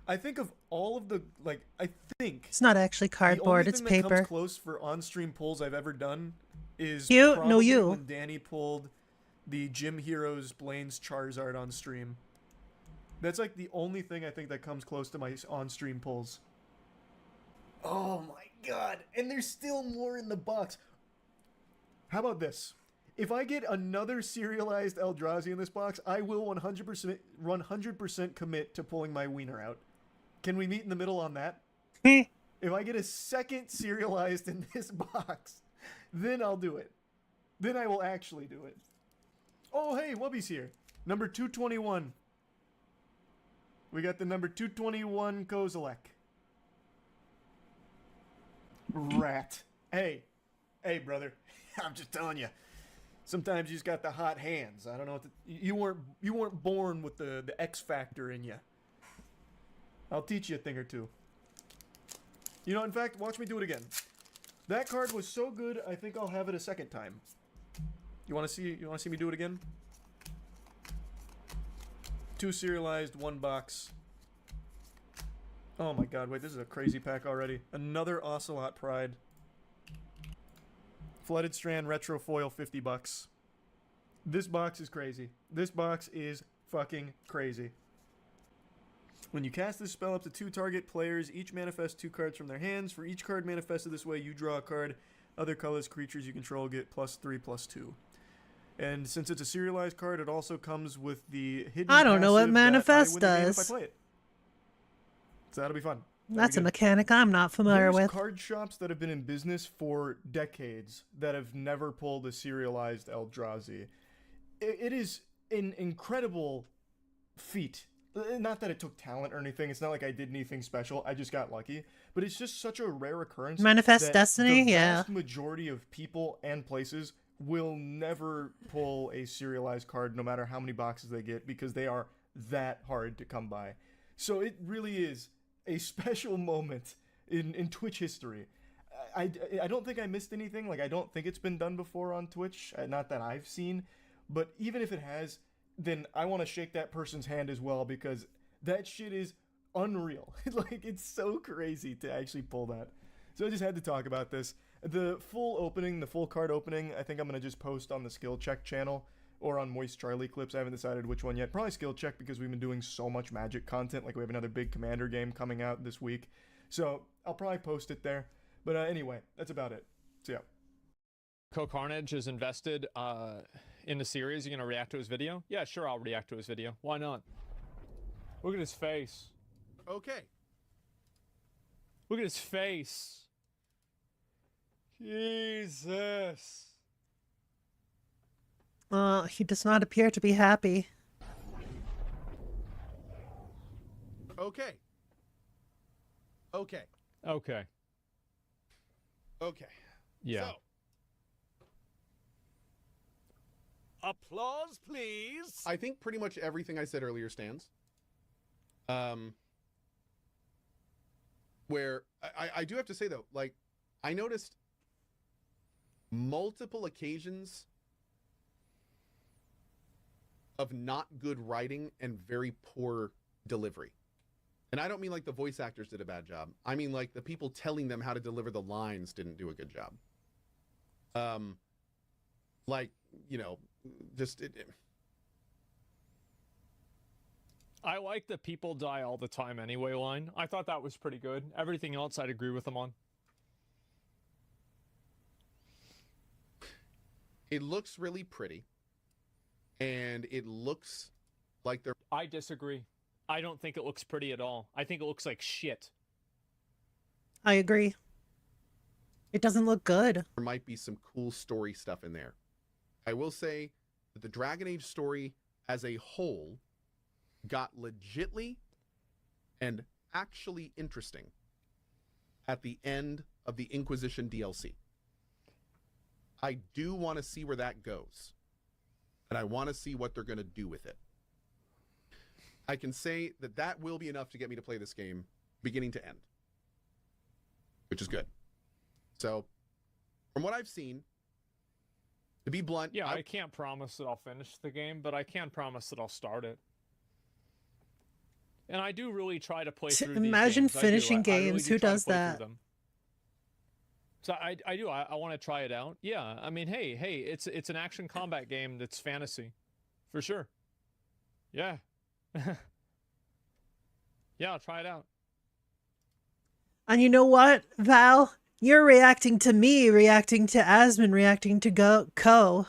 I think of all of the, like, I think... It's not actually cardboard, it's the only thing that paper. comes close for on-stream pulls I've ever done is you. when Danny pulled the Gym Heroes Blaine's Charizard on stream. That's like the only thing I think that comes close to my on-stream pulls. Oh my god. And there's still more in the box. How about this? If I get another serialized Eldrazi in this box, I will 100% commit to pulling my wiener out. Can we meet in the middle on that? If I get a second serialized in this box, then I'll do it. Then I will actually do it. Oh, hey, Wubby's here. Number 221. We got the number 221 Kozilek. Rat. Hey, brother. I'm just telling you. Sometimes you just got the hot hands. I don't know what you weren't born with the X factor in you. I'll teach you a thing or two. You know, in fact, watch me do it again. That card was so good, I think I'll have it a second time. You want to see me do it again? 2 serialized, 1 box. Oh my god, wait, this is a crazy pack already. Another Ocelot Pride. Flooded Strand Retro Foil, $50. This box is crazy. This box is fucking crazy. When you cast this spell up to 2 target players, each manifest 2 cards from their hands. For each card manifested this way, you draw a card. Other colors creatures you control get +3/+2. And since it's a serialized card, it also comes with the hidden I don't know what passive that I manifest win the game does. if I play it. So that'll be fun. That's a mechanic I'm not familiar There's with. card shops that have been in business for decades that have never pulled a serialized Eldrazi. It is an incredible feat. Not that it took talent or anything. It's not like I did anything special. I just got lucky. But it's just such a rare occurrence. Manifest that Destiny? the Yeah. vast majority of people and places will never pull a serialized card no matter how many boxes they get because they are that hard to come by. So it really is a special moment in Twitch history. I don't think I missed anything. Like, I don't think it's been done before on Twitch. Not that I've seen. But even if it has, then I want to shake that person's hand as well because that shit is unreal. Like, it's so crazy to actually pull that. So I just had to talk about this. The full opening, the full card opening, I think I'm going to just post on the Skill Check channel or on Moist Charlie clips. I haven't decided which one yet. Probably Skill Check because we've been doing so much Magic content. Like, we have another big Commander game coming out this week. So I'll probably post it there. But anyway, that's about it. So yeah. Carnage is invested in the series. You gonna react to his video? Yeah, sure, I'll react to his video. Why not? Look at his face. Okay. Look at his face. Jesus. He does not appear to be happy. Okay. Okay. Okay. Okay. Yeah. So. Applause, please. I think pretty much everything I said earlier stands. Where I do have to say though, like, I noticed multiple occasions of not good writing and very poor delivery. And I don't mean like the voice actors did a bad job. I mean like the people telling them how to deliver the lines didn't do a good job. Like, you know, just I like the people die all the time anyway line. I thought that was pretty good. Everything else I'd agree with them on. It looks really pretty. And it looks Like there I disagree. I don't think it looks pretty at all. I think it looks like shit. I agree. It doesn't look good. might be some cool story stuff in there. I will say that the Dragon Age story as a whole got legitly and actually interesting at the end of the Inquisition DLC. I do want to see where that goes. And I want to see what they're going to do with it. I can say that that will be enough to get me to play this game beginning to end, which is good. So, from what I've seen, to be blunt, yeah, I can't promise that I'll finish the game, but I can promise that I'll start it. And I do really try to play through these Imagine games. finishing I really games. do Who try to does play through that? them. So I do. I want to try it out. Yeah, I mean, hey, it's an action combat game that's fantasy, for sure. Yeah. Yeah, I'll try it out. And you know what, Val? You're reacting to me, reacting to Asmon, reacting to Co.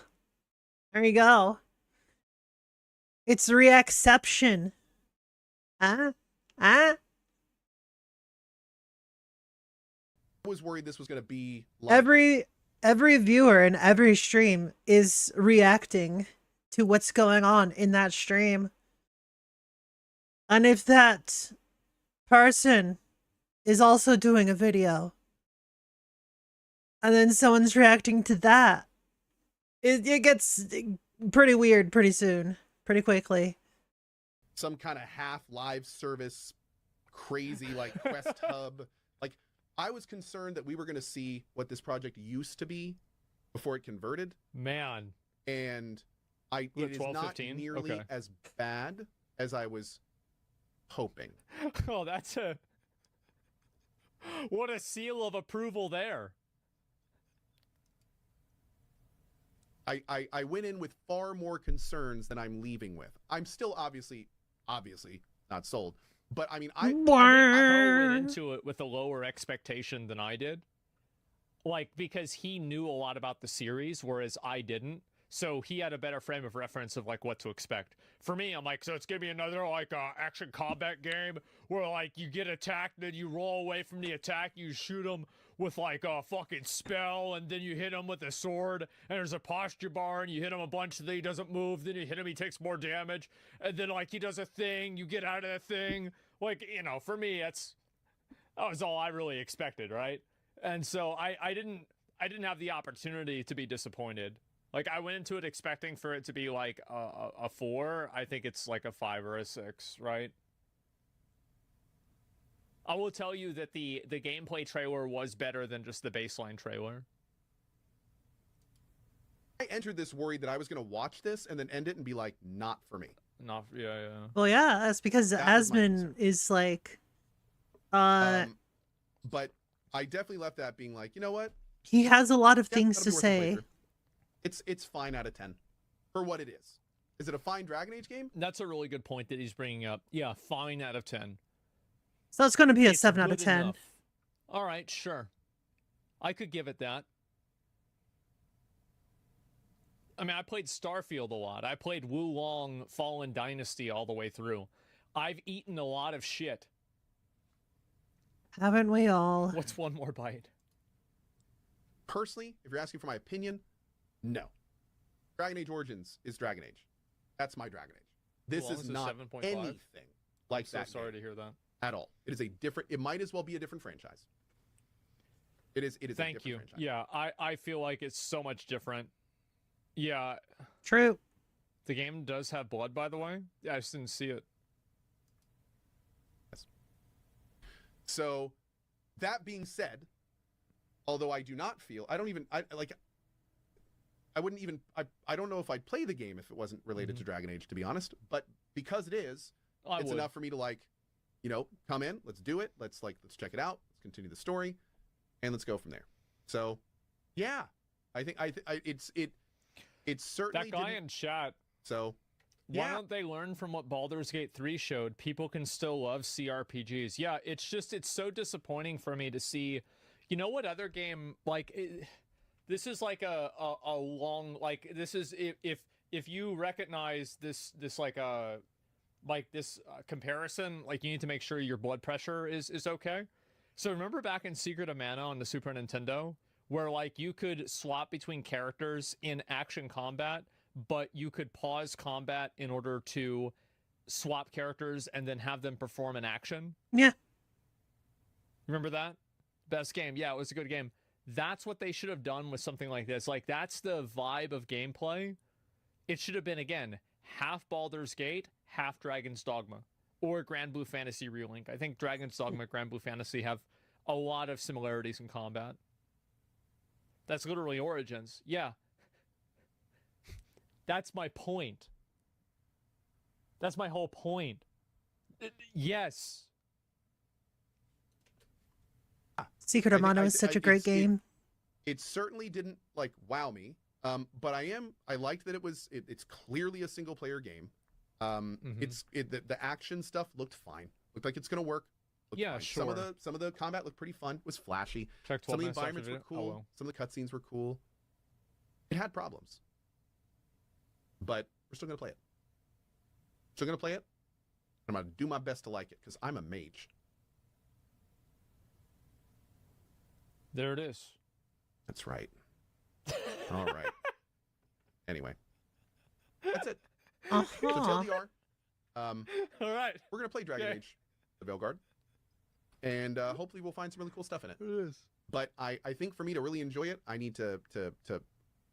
There you go. It's reacception. Huh? Huh? I was worried this was going to be like Every viewer in every stream is reacting to what's going on in that stream. And if that person is also doing a video and then someone's reacting to that, it gets pretty weird pretty soon, pretty quickly. some kind of half live service, crazy like Quest Hub. Like, I was concerned that we were going to see what this project used to be before it converted. Man. And it is 12, not 15? nearly Okay. as bad as I was hoping. Oh, that's a... What a seal of approval there. I went in with far more concerns than I'm leaving with. I'm still obviously not sold. But I mean, I went into it with a lower expectation than I did. Like, because he knew a lot about the series, whereas I didn't. So he had a better frame of reference of like what to expect. For me, I'm like, so it's gonna be another like action combat game where like you get attacked, then you roll away from the attack, you shoot him with like a fucking spell, and then you hit him with a sword, and there's a posture bar, and you hit him a bunch, then he doesn't move, then you hit him, he takes more damage, and then like he does a thing, you get out of the thing. Like, you know, for me, that was all I really expected, right? And so I didn't have the opportunity to be disappointed. Like, I went into it expecting for it to be like a 4. I think it's like a 5 or a 6, right? I will tell you that the gameplay trailer was better than just the baseline trailer. I entered this worried that I was going to watch this and then end it and be like, not for me. Not, yeah. Well, yeah, that's because Asmon is like, But I definitely left that being like, you know what? he has a lot of Yeah, things that'll to be worth a say. playthrough. It's fine out of 10 for what it is. Is it a fine Dragon Age game? That's a really good point that he's bringing up. Yeah, fine out of 10. So it's going to be a It's 7 out of good 10. enough. All right, sure. I could give it that. I mean, I played Starfield a lot. I played Wulong Fallen Dynasty all the way through. I've eaten a lot of shit. Haven't we all? What's one more bite? Personally, if you're asking for my opinion, no. Dragon Age Origins is Dragon Age. That's my Dragon Age. This Wulong is a not 7.5? anything like I'm so that sorry game to hear that. at all. It is a different. It might as well be a different franchise. It is. It is. Thank a you. different franchise. Yeah, I feel like it's so much different. Yeah. True. The game does have blood, by the way. Yeah, I just didn't see it. So, that being said, although I do not feel, I don't even, I wouldn't even, I don't know if I'd play the game if it wasn't related to Dragon Age, to be honest. But because it is, it's would. enough for me to like, you know, come in, let's do it, let's check it out, let's continue the story, and let's go from there. So, yeah, I think it's certainly That guy in chat. So, why yeah. don't they learn from what Baldur's Gate 3 showed? People can still love CRPGs. Yeah, it's so disappointing for me to see. You know what other game, like, this is like a long, like, this is, if you recognize this like like this comparison, like you need to make sure your blood pressure is okay. So remember back in Secret of Mana on the Super Nintendo, where like you could swap between characters in action combat, but you could pause combat in order to swap characters and then have them perform an action? Yeah. Remember that? Best game. Yeah, it was a good game. That's what they should have done with something like this. Like, that's the vibe of gameplay. It should have been, again, half Baldur's Gate, half Dragon's Dogma, or Grand Blue Fantasy Relink. I think Dragon's Dogma, Grand Blue Fantasy have a lot of similarities in combat. That's literally Origins. Yeah. That's my point. That's my whole point. Yes. Secret of Mana is such a great game. It certainly didn't like wow me, but I liked that it's clearly a single player game. The action stuff looked fine. Looked like it's gonna work. Yeah, fine. sure. Some of the combat looked pretty fun. Was flashy. Check Some of the 12 minutes after environments were video. cool. Oh, well. Some of the cutscenes were cool. It had problems, but we're still gonna play it. Still gonna play it. I'm gonna do my best to like it because I'm a mage. There it is. That's right. All right. Anyway, that's it. So TLDR. All right. We're gonna play Dragon Age, the Veilguard, and hopefully we'll find some really cool stuff in it. It is. But I think for me to really enjoy it, I need to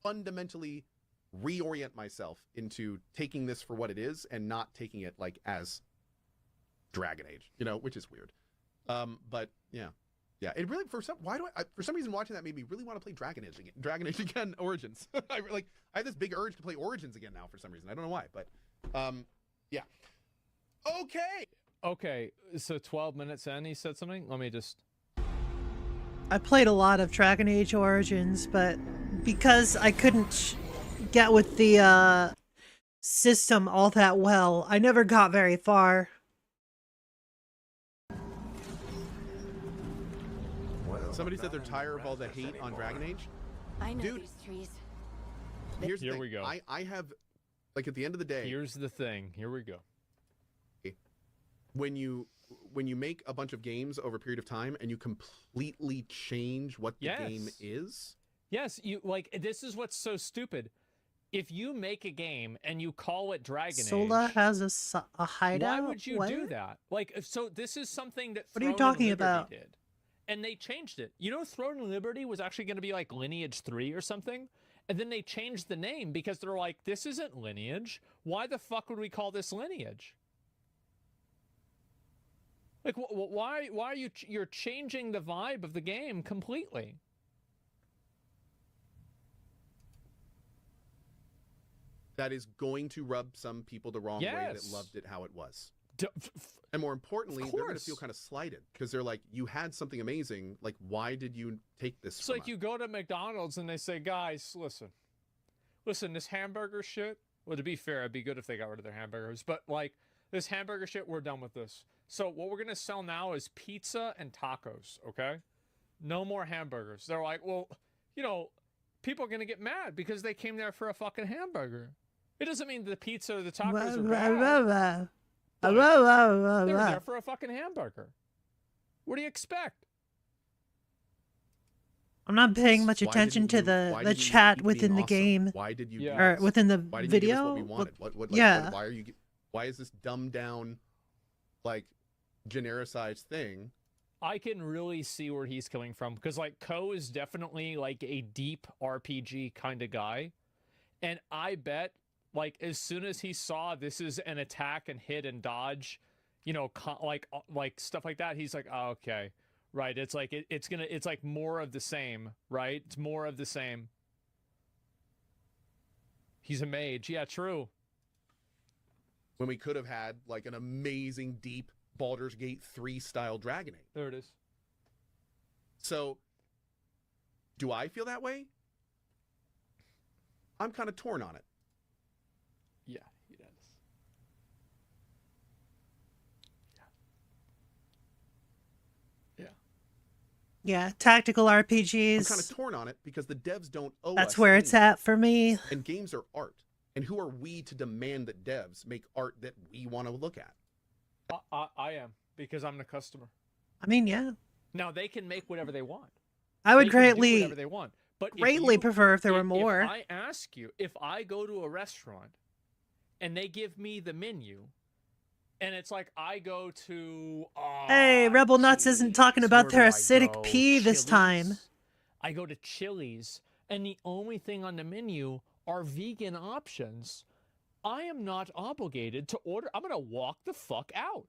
fundamentally reorient myself into taking this for what it is and not taking it like as Dragon Age, which is weird. But yeah. Yeah, it really for some reason watching that made me really want to play Dragon Age again, Origins. I have this big urge to play Origins again now for some reason. I don't know why, but yeah. Okay, so 12 minutes in, he said something. Let me just. I played a lot of Dragon Age Origins, but because I couldn't get with the system all that well, I never got very far. Somebody said they're tired of all the hate on Dragon Age. I know Dude, these trees. Here's the Here thing. we go. I have, like, at the end of the day. Here's the thing. Here we go. When you make a bunch of games over a period of time and you completely change what the game is. Yes, this is what's so stupid. If you make a game and you call it Dragon Sola Age, has a hideout? why would you do that? So this is something that What are you Throne and talking Liberty about? did. And they changed it. Throne and Liberty was actually going to be like Lineage 3 or something. And then they changed the name because they're like, this isn't Lineage. Why the fuck would we call this Lineage? Like, why are you're changing the vibe of the game completely? That is going to rub some people the wrong way that loved it how it was. And more importantly, they're going to feel kind of slighted because they're like, you had something amazing. Like, why did you take this? It's like you go to McDonald's and they say, guys, listen, this hamburger shit. Well, to be fair, it'd be good if they got rid of their hamburgers. But like this hamburger shit, we're done with this. So what we're going to sell now is pizza and tacos. Okay. No more hamburgers. They're like, well, people are going to get mad because they came there for a fucking hamburger. It doesn't mean the pizza or the tacos are bad. They're there for a fucking hamburger. What do you expect? I'm not paying much attention to the chat within the game. Why did you? Or within the why didn't video? You give us what we wanted? Yeah. Why are you? Why is this dumbed down, like, genericized thing? I can really see where he's coming from because like Ko is definitely like a deep RPG kind of guy, and I bet like as soon as he saw this is an attack and hit and dodge, like stuff like that, he's like, oh, okay, right. It's like it's like more of the same, right? It's more of the same. He's a mage, yeah, true. When we could have had like an amazing deep Baldur's Gate 3 style Dragon Age. There it is. So, do I feel that way? I'm kind of torn on it. Yeah, he does. Yeah. Yeah, tactical RPGs. I'm kind of torn on it because the devs don't owe That's us where it's anything. at for me. And games are art. And who are we to demand that devs make art that we want to look at? I am, because I'm the customer. I mean, yeah. Now they can make whatever they want. I would They can do greatly, whatever they want. But greatly prefer if there were more. If I ask you, if I go to a restaurant and they give me the menu, and it's like I go to Hey, Rebel Nuts isn't talking about their acidic pee this time. Chili's. I go to Chili's, and the only thing on the menu are vegan options. I am not obligated to order. I'm going to walk the fuck out.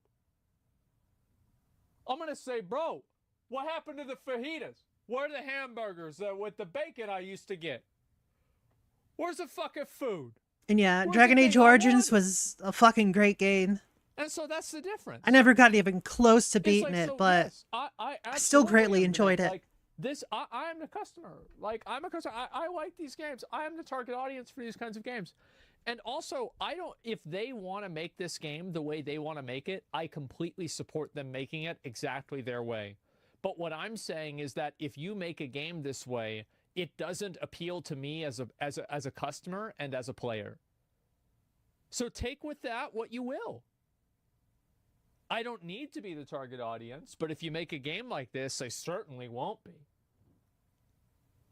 I'm going to say, bro, what happened to the fajitas? Where are the hamburgers with the bacon I used to get? Where's the fucking food? And yeah, Where's Dragon the Age thing I Origins wanted? was a fucking great game. And so that's the difference. I never got even close to It's beating like, it, so but yes, I I still absolutely greatly am enjoyed gonna, it. Like this, I'm the customer. Like I'm a customer. I like these games. I am the target audience for these kinds of games. And also, I don't. If they want to make this game the way they want to make it, I completely support them making it exactly their way. But what I'm saying is that if you make a game this way, it doesn't appeal to me as a customer and as a player. So take with that what you will. I don't need to be the target audience, but if you make a game like this, I certainly won't be.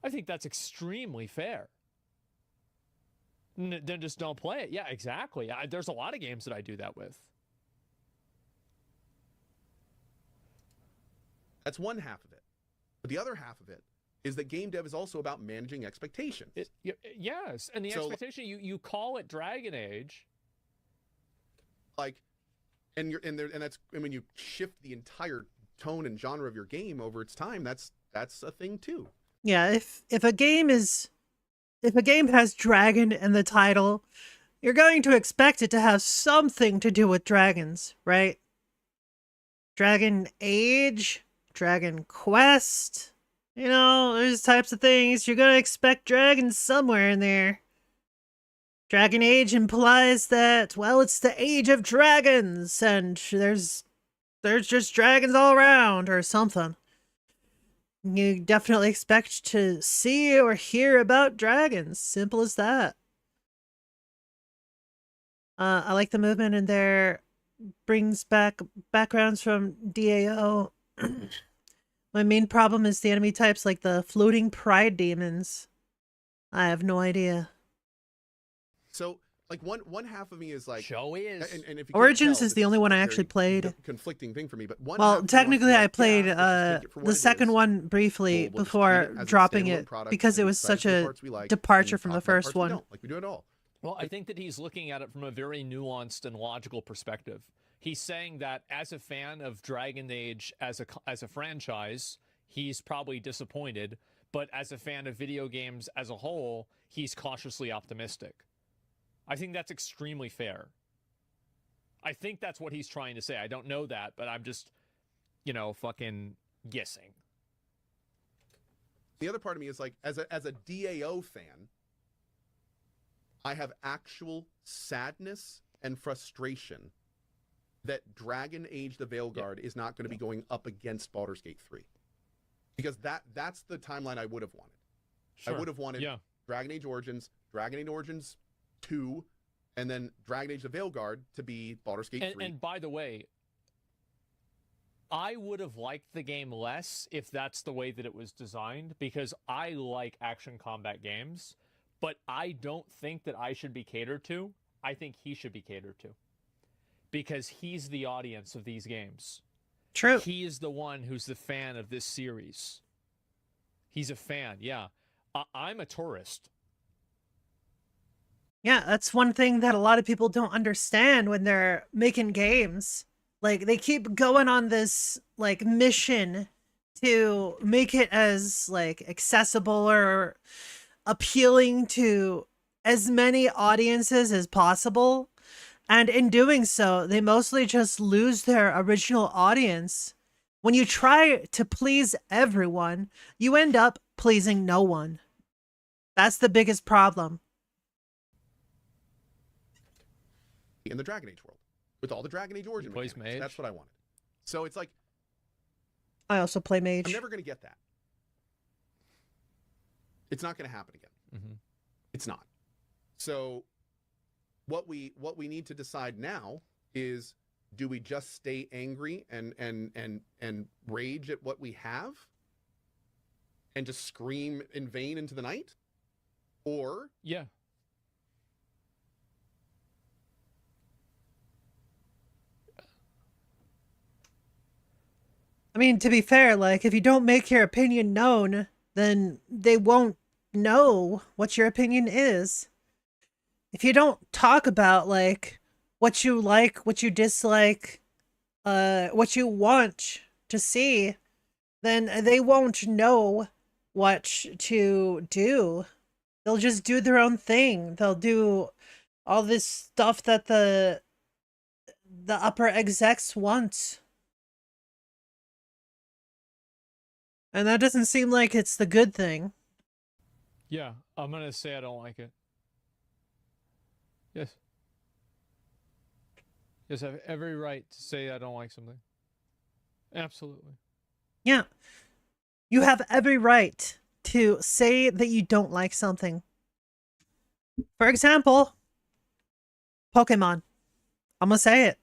I think that's extremely fair. Then just don't play it. Yeah, exactly. There's a lot of games that I do that with. That's one half of it. But the other half of it is that game dev is also about managing expectations. Yes, and the expectation, you call it Dragon Age. Like, and when you shift the entire tone and genre of your game over its time, that's a thing too. yeah, if a game has dragon in the title, you're going to expect it to have something to do with dragons, right? Dragon Age, Dragon Quest, there's types of things. You're going to expect dragons somewhere in there. Dragon Age implies that, well, it's the age of dragons, and there's just dragons all around, or something. You definitely expect to see or hear about dragons. Simple as that. I like the movement in there. Brings back backgrounds from DAO. My main problem is the enemy types like the floating pride demons. I have no idea. So, like, one half of me is like, show is. And if you Origins tell, is the only one I actually very played. conflicting thing for me, but one half Well, of me wants to technically be I like, played yeah, let's just take it for what the it second is. one briefly We'll just before treat it as a dropping standalone it product, because it and was decide such the a parts we like, departure and from the talk about first parts we one. don't. Like we do it all. Well, I think that he's looking at it from a very nuanced and logical perspective. He's saying that as a fan of Dragon Age as a franchise, he's probably disappointed, but as a fan of video games as a whole, he's cautiously optimistic. I think that's extremely fair. I think that's what he's trying to say. I don't know that, but I'm just, fucking guessing. The other part of me is like, as a DAO fan, I have actual sadness and frustration that Dragon Age the Veilguard is not going to be going up against Baldur's Gate 3. Because that's the timeline I would have wanted. Sure. I would have wanted Dragon Age Origins 2, and then Dragon Age the Veilguard to be Baldur's Gate 3. And by the way, I would have liked the game less if that's the way that it was designed, because I like action combat games, but I don't think that I should be catered to. I think he should be catered to, because he's the audience of these games. True. He is the one who's the fan of this series. He's a fan, yeah. I'm a tourist. Yeah, that's one thing that a lot of people don't understand when they're making games. Like, they keep going on this, mission to make it as, accessible or appealing to as many audiences as possible. And in doing so, they mostly just lose their original audience. When you try to please everyone, you end up pleasing no one. That's the biggest problem. In the Dragon Age world, with all the Dragon Age origin plays mechanics, mage. that's what I wanted. So it's like, I also play mage. I'm never going to get that. It's not going to happen again. Mm-hmm. It's not. So what we need to decide now is, do we just stay angry and rage at what we have and just scream in vain into the night? Or yeah. I mean, to be fair, like, if you don't make your opinion known, then they won't know what your opinion is. If you don't talk about, like, what you like, what you dislike, what you want to see, then they won't know what to do. They'll just do their own thing. They'll do all this stuff that the upper execs want. And that doesn't seem like it's the good thing. Yeah, I'm gonna say I don't like it. Yes. Yes, I have every right to say I don't like something. Absolutely. Yeah. You have every right to say that you don't like something. For example, Pokemon. I'm gonna say it.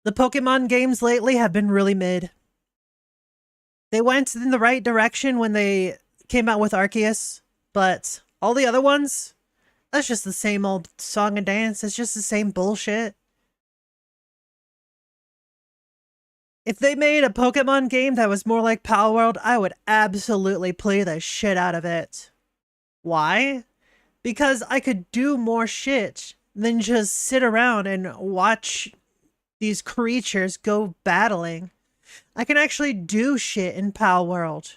The Pokemon games lately have been really mid. They went in the right direction when they came out with Arceus, but all the other ones, that's just the same old song and dance. It's just the same bullshit. If they made a Pokemon game that was more like Pal World, I would absolutely play the shit out of it. Why? Because I could do more shit than just sit around and watch these creatures go battling. I can actually do shit in Pal World.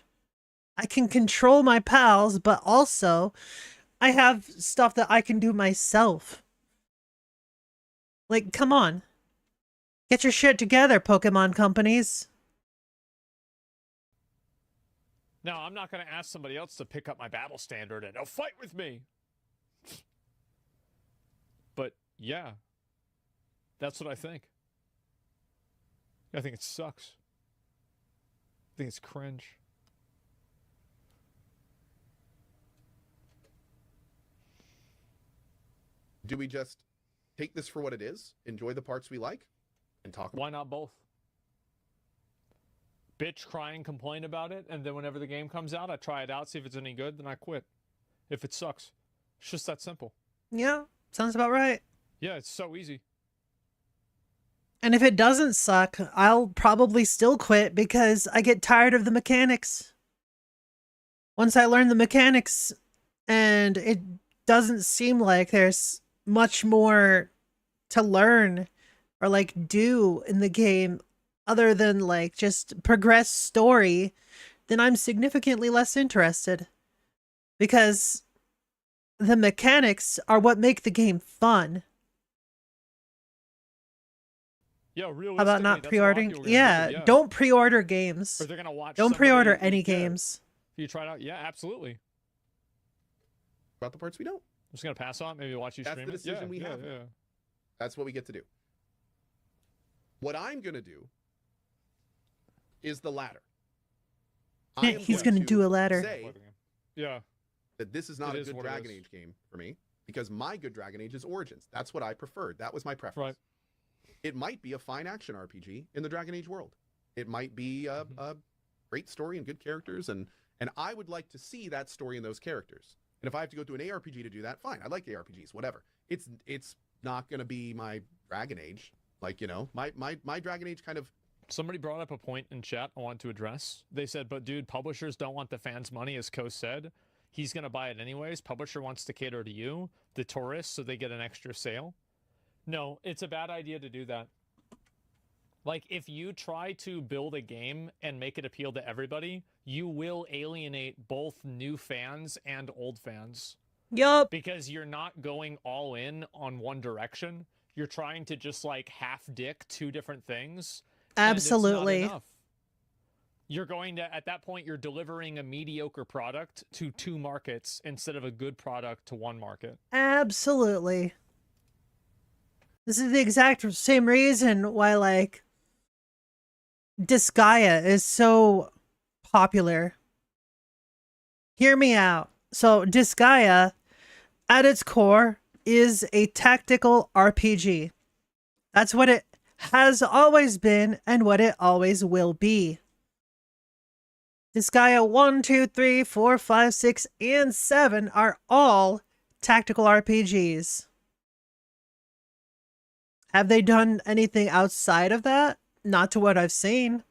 I can control my pals, but also I have stuff that I can do myself. Like, come on. Get your shit together, Pokemon companies. Now, I'm not going to ask somebody else to pick up my battle standard and, oh, fight with me. But, yeah. That's what I think. I think it sucks. I think it's cringe. do we just take this for what it is, enjoy the parts we like, and talk about it? Why not both? Bitch, cry and complain about it, and then whenever the game comes out, I try it out, see if it's any good, then I quit. If it sucks. It's just that simple. Yeah, sounds about right. Yeah, it's so easy. And if it doesn't suck, I'll probably still quit because I get tired of the mechanics. Once I learn the mechanics and it doesn't seem like there's much more to learn or like do in the game other than like just progress story, then I'm significantly less interested. Because the mechanics are what make the game fun. Yeah, realistically, How about not that's what a lot of pre-ordering? people are gonna Yeah, do, yeah. don't pre-order games. Or they're gonna watch. Don't somebody pre-order who- any yeah. games. If you try it out, yeah, absolutely. About the parts we don't. I'm just gonna pass on. Maybe watch you That's stream the it. decision Yeah, we yeah, have. yeah. That's what we get to do. What I'm gonna do is the latter. I am He's going gonna do a ladder. Say Yeah. that this is not It a is good what it Dragon is. Age game for me because my good Dragon Age is Origins. That's what I preferred. That was my preference. Right. It might be a fine action RPG in the Dragon Age world. It might be a great story and good characters, and I would like to see that story and those characters. And if I have to go through an ARPG to do that, fine. I like ARPGs, whatever. It's not going to be my Dragon Age. Like, you know, my Dragon Age kind of. Somebody brought up a point in chat I want to address. They said, but dude, publishers don't want the fans' money, as Ko said. He's going to buy it anyways. Publisher wants to cater to you, the tourists, so they get an extra sale. No, it's a bad idea to do that. Like, if you try to build a game and make it appeal to everybody, you will alienate both new fans and old fans. Yup. Because you're not going all in on one direction. You're trying to just, like, half-dick two different things. Absolutely. And it's not enough. You're going to, at that point, you're delivering a mediocre product to two markets instead of a good product to one market. Absolutely. This is the exact same reason why, like, Disgaea is so popular. Hear me out. So, Disgaea, at its core, is a tactical RPG. That's what it has always been and what it always will be. Disgaea 1, 2, 3, 4, 5, 6, and 7 are all tactical RPGs. Have they done anything outside of that? Not to what I've seen.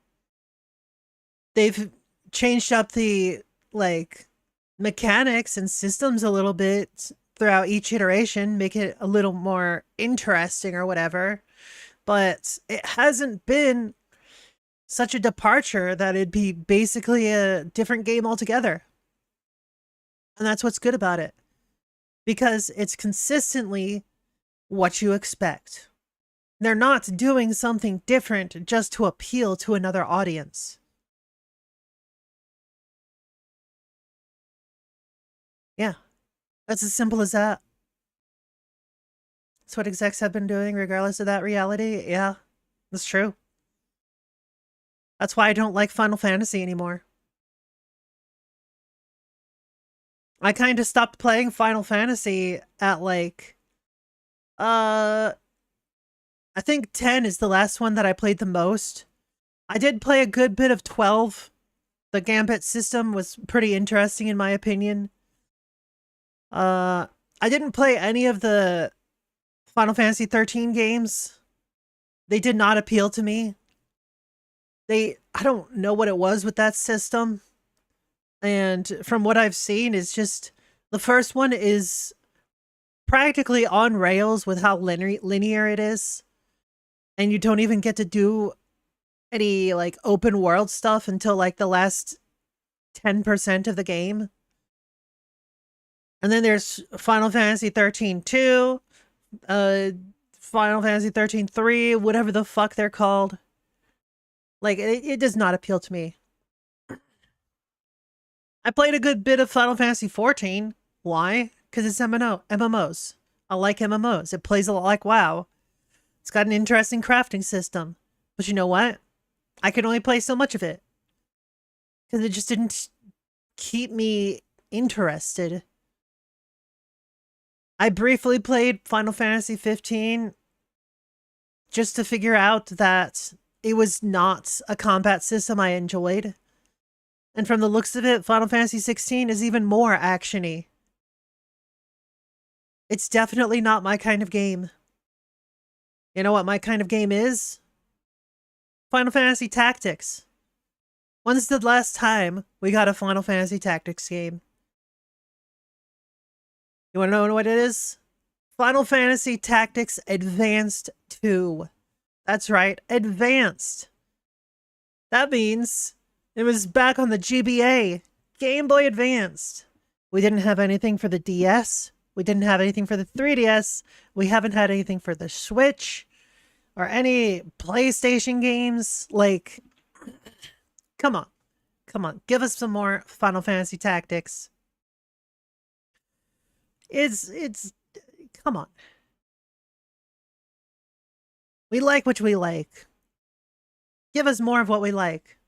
They've changed up the, like, mechanics and systems a little bit throughout each iteration, make it a little more interesting or whatever. But it hasn't been such a departure that it'd be basically a different game altogether. And that's what's good about it. Because it's consistently what you expect. They're not doing something different just to appeal to another audience. Yeah, that's as simple as that. That's what execs have been doing regardless of that reality. Yeah, that's true. That's why I don't like Final Fantasy anymore. I kind of stopped playing Final Fantasy at like, I think 10 is the last one that I played the most. I did play a good bit of 12. The Gambit system was pretty interesting in my opinion. I didn't play any of the Final Fantasy 13 games. They did not appeal to me. I don't know what it was with that system. And from what I've seen, it's just, the first one is practically on rails with how linear it is. And you don't even get to do any like open world stuff until like the last 10% of the game. And then there's Final Fantasy 13-2, Final Fantasy 13-3, whatever the fuck they're called. Like, it does not appeal to me. I played a good bit of Final Fantasy 14. Why? Because it's MMOs. I like MMOs. It plays a lot like WoW. It's got an interesting crafting system. But you know what? I could only play so much of it. Because it just didn't keep me interested. I briefly played Final Fantasy 15 just to figure out that it was not a combat system I enjoyed. And from the looks of it, Final Fantasy 16 is even more action-y. It's definitely not my kind of game. You know what my kind of game is? Final Fantasy Tactics. When's the last time we got a Final Fantasy Tactics game? You want to know what it is? Final Fantasy Tactics Advanced 2. That's right, Advanced. That means it was back on the GBA, Game Boy Advanced. We didn't have anything for the DS. We didn't have anything for the 3DS. We haven't had anything for the Switch or any PlayStation games. Like, come on. Come on. Give us some more Final Fantasy Tactics. Come on. We like what we like. Give us more of what we like.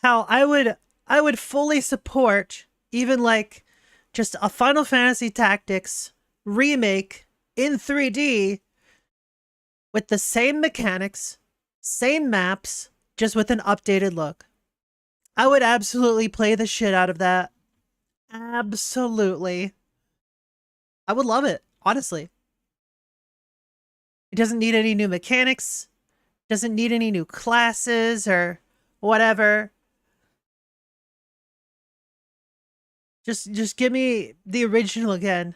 Hell, I would fully support even like just a Final Fantasy Tactics remake in 3D with the same mechanics, same maps, just with an updated look. I would absolutely play the shit out of that. Absolutely. I would love it, honestly. It doesn't need any new mechanics, doesn't need any new classes or whatever. Just give me the original again.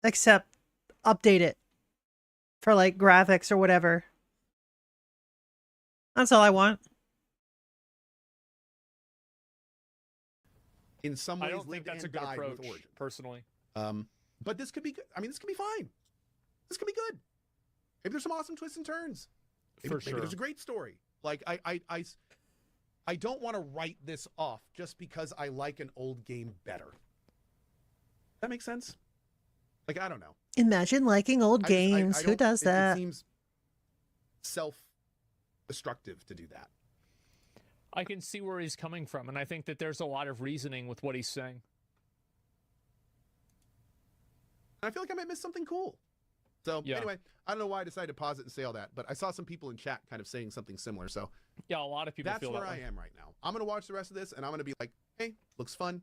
Except update it for like graphics or whatever. That's all I want. In some ways, I don't think that's a good approach, personally. But this could be good. I mean, this could be fine. This could be good. Maybe there's some awesome twists and turns. Maybe there's a great story. Like I don't want to write this off just because I like an old game better. That makes sense? Like, I don't know. Imagine liking old games. Who does that? It seems self-destructive to do that. I can see where he's coming from, and I think that there's a lot of reasoning with what he's saying. And I feel like I might miss something cool. So anyway, I don't know why I decided to pause it and say all that, but I saw some people in chat kind of saying something similar. So yeah, a lot of people that's feel where that I way. am right now. I'm going to watch the rest of this and I'm going to be like, hey, looks fun.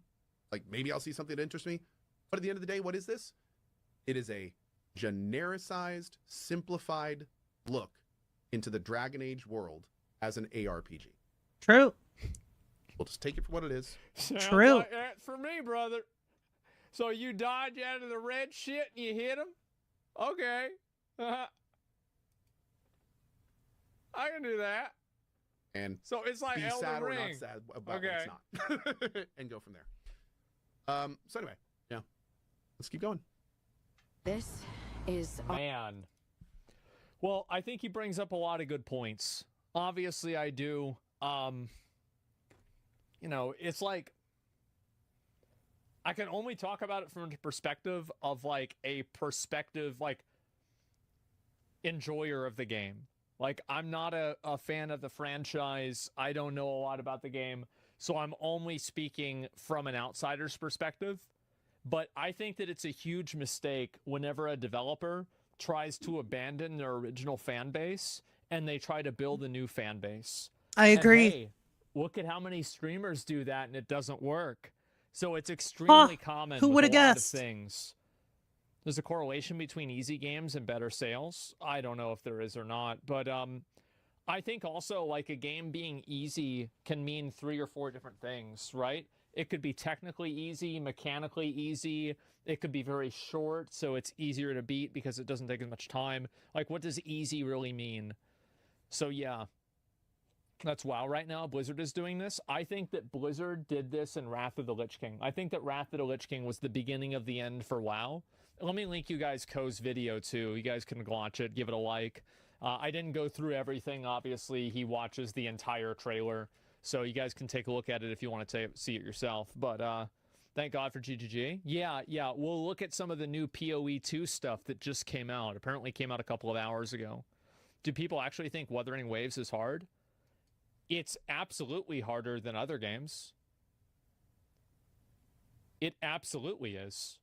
Like maybe I'll see something that interests me. But at the end of the day, what is this? It is a genericized, simplified look into the Dragon Age world as an ARPG. True. We'll just take it for what it is. Sounds True. like that for me, brother. So you dodge out of the red shit and you hit him? Okay. I can do that. And so it's like be Elden sad or Ring. not sad about what it's not. And go from there. So anyway, yeah. Let's keep going. This is man. Well, I think he brings up a lot of good points. Obviously, I do. You know, it's like I can only talk about it from the perspective of like a perspective like enjoyer of the game. Like I'm not a fan of the franchise. I don't know a lot about the game, so I'm only speaking from an outsider's perspective. But I think that it's a huge mistake whenever a developer tries to abandon their original fan base and they try to build a new fan base. I agree. And hey, look at how many streamers do that and it doesn't work. So it's extremely common Who with would a have lot of guessed? things. There's a correlation between easy games and better sales. I don't know if there is or not, but I think also like a game being easy can mean 3 or 4 different things, right? It could be technically easy, mechanically easy. It could be very short, so it's easier to beat because it doesn't take as much time. Like, what does easy really mean? So yeah, that's WoW right now. Blizzard is doing this. I think that Blizzard did this in Wrath of the Lich King. I think that Wrath of the Lich King was the beginning of the end for WoW. Let me link you guys Ko's video too. You guys can watch it, give it a like. I didn't go through everything. Obviously, he watches the entire trailer, so you guys can take a look at it if you want to see it yourself. But thank God for GGG. Yeah, we'll look at some of the new PoE 2 stuff that just came out. Apparently came out a couple of hours ago. Do people actually think Wuthering Waves is hard? It's absolutely harder than other games. It absolutely is.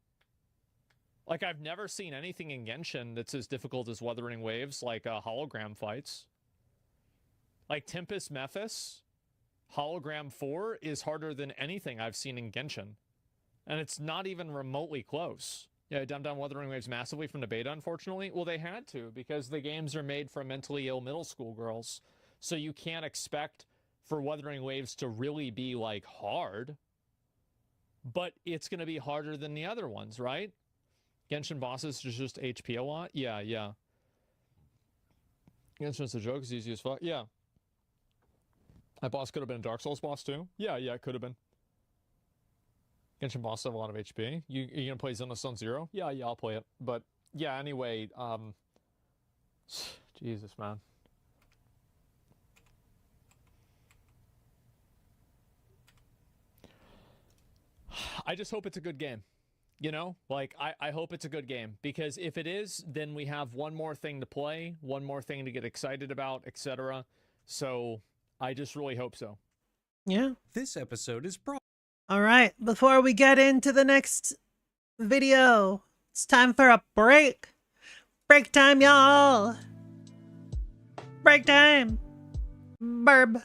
Like, I've never seen anything in Genshin that's as difficult as Wuthering Waves, like hologram fights. Like Tempest Mephis, Hologram 4 is harder than anything I've seen in Genshin. And it's not even remotely close. Yeah, I dumbed down Wuthering Waves massively from the beta, unfortunately. Well, they had to, because the games are made for mentally ill middle school girls. So you can't expect for Wuthering Waves to really be, like, hard. But it's going to be harder than the other ones, right? Genshin bosses is just HP a lot? Yeah. Genshin's a joke, it's easy as fuck. Yeah. That boss could have been a Dark Souls boss, too? Yeah, it could have been. Genshin bosses have a lot of HP. You gonna play Xenosun Zero? Yeah, I'll play it. But, yeah, anyway, Jesus, man. I just hope it's a good game. You know, like, I hope it's a good game, because if it is, then we have one more thing to play, one more thing to get excited about, etc. So I just really hope so. Yeah. This episode is brought. All right. Before we get into the next video, it's time for a break. Break time, y'all. Break time. Burb.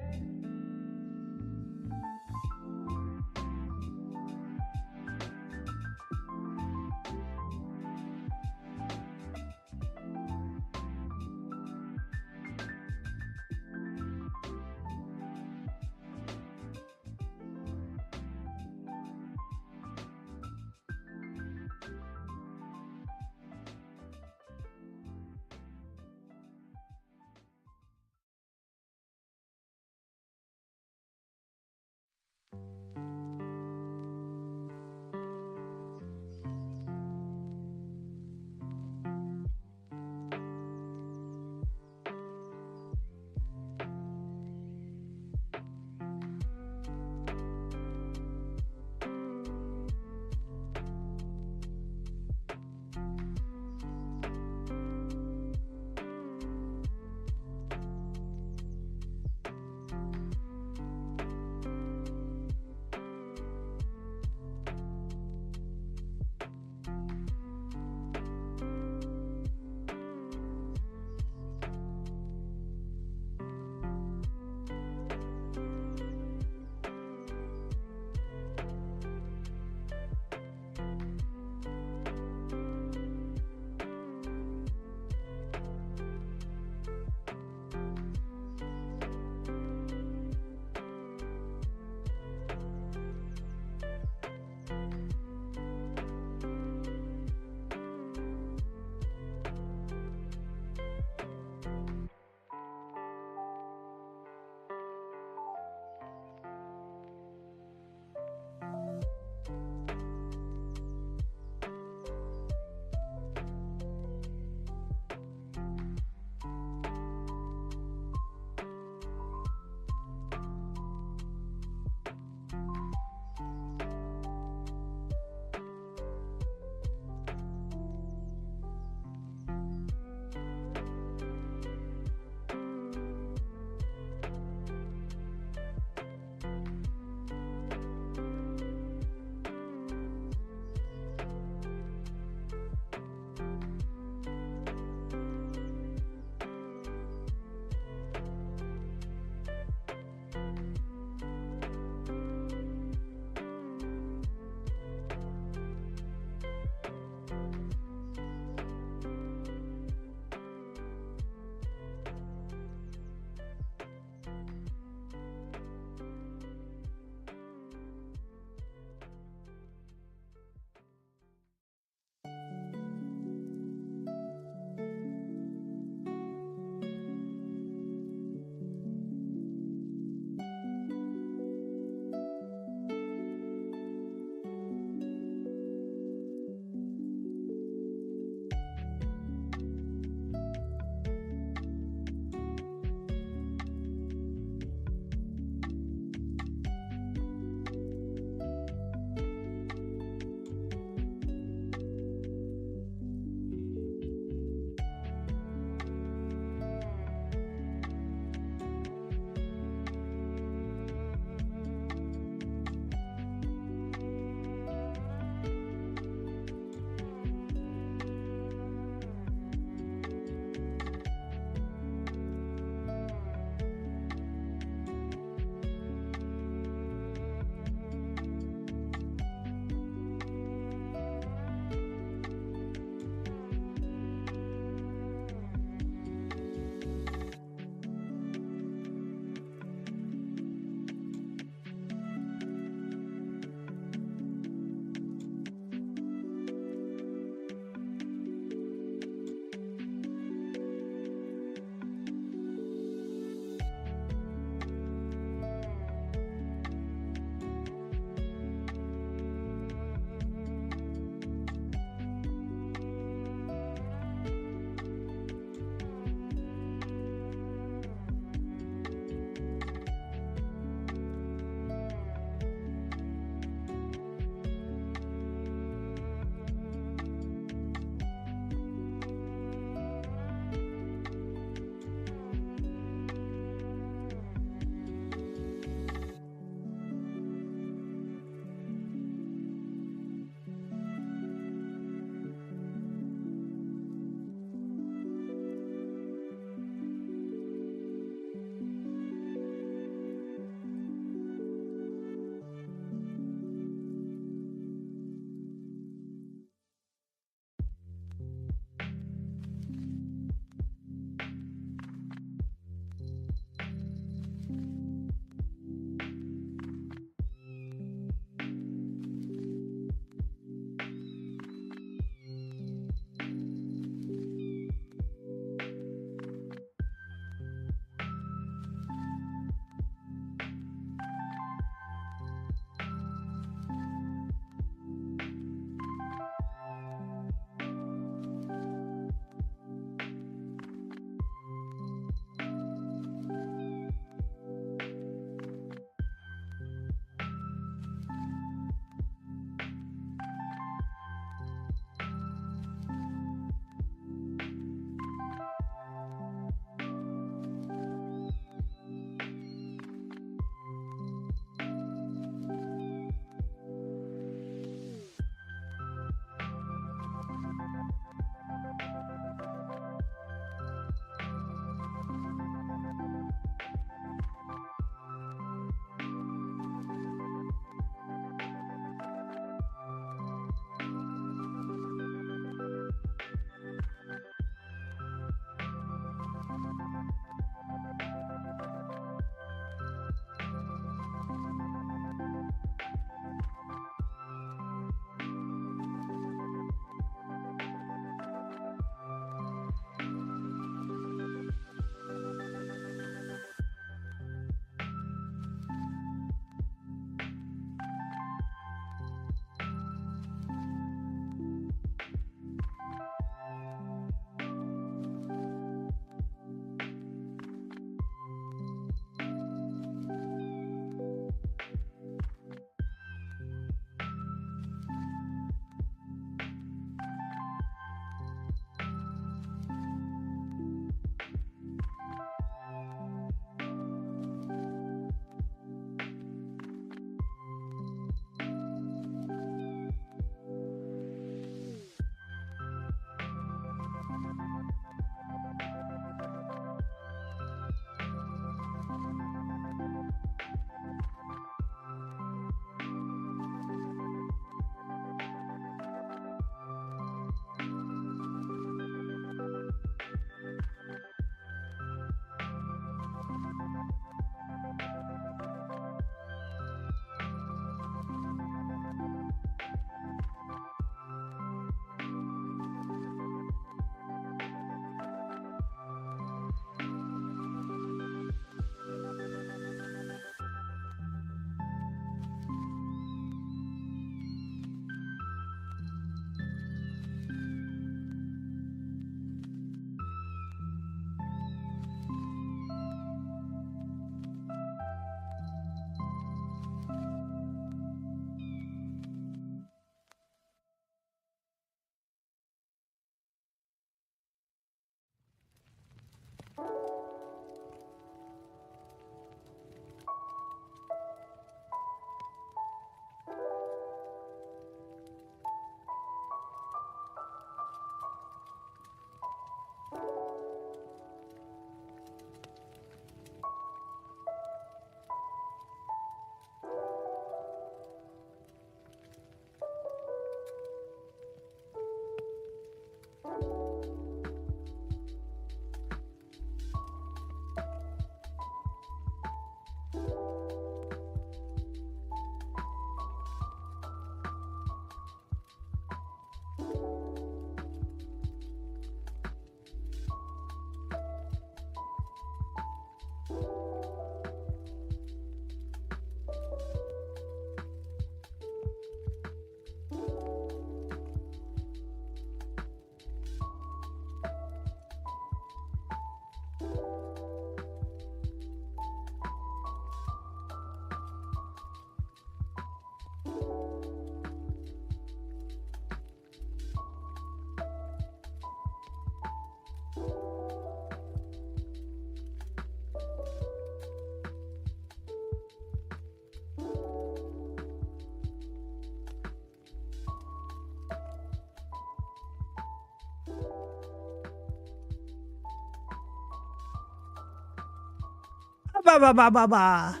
Ba ba ba ba ba.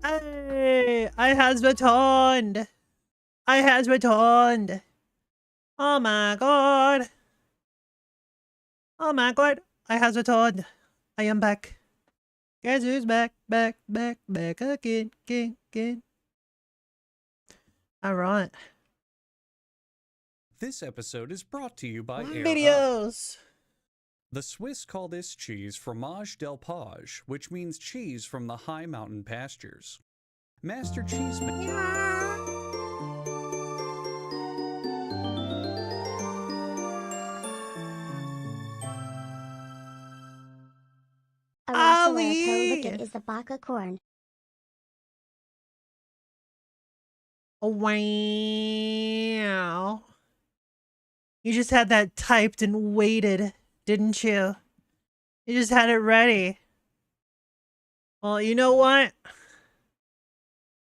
Hey, I has returned. I has returned. Oh my god. Oh my god. I has returned. I am back. Guess who's back, back, back, back again, again, again. Alright. This episode is brought to you by Videos. The Swiss call this cheese fromage del page, which means cheese from the high mountain pastures. Master Cheeseman. Ali! Look, is the baka corn. Wow. You just had that typed and waited, didn't you? You just had it ready. Well, you know what?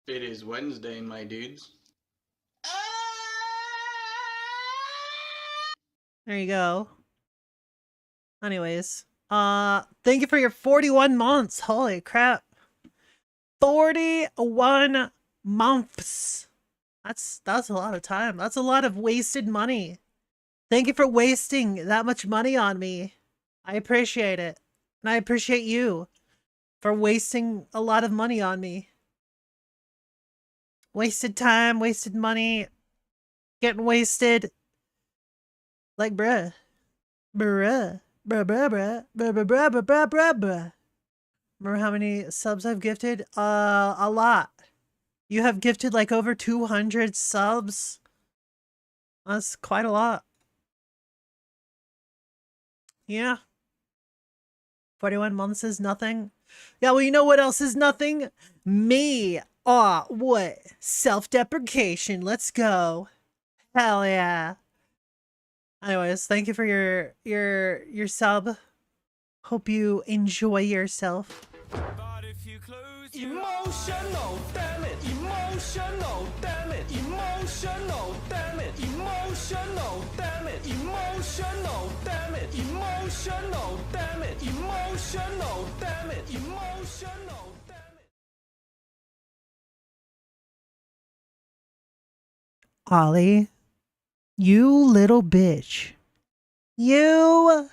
It is Wednesday, my dudes. There you go. Anyways, thank you for your 41 months. Holy crap. 41 months. That's a lot of time. That's a lot of wasted money. Thank you for wasting that much money on me. I appreciate it. And I appreciate you for wasting a lot of money on me. Wasted time, wasted money, getting wasted. Like bruh. Bruh. Bruh, bruh, bruh, bruh, bruh, bruh, bruh, bruh, bruh, bruh. Remember how many subs I've gifted? A lot. You have gifted like over 200 subs. That's quite a lot. Yeah. 41 months is nothing. Yeah, well, you know what else is nothing? Me. Aw, what? Self-deprecation. Let's go. Hell yeah. Anyways, thank you for your sub. Hope you enjoy yourself. Emotional, damn it, emotional, damn it, emotional, damn it, emotional, damn it, emotional, damn it, emotional, damn it, emotional, damn it, emotional, damn it. Ollie, you little bitch. You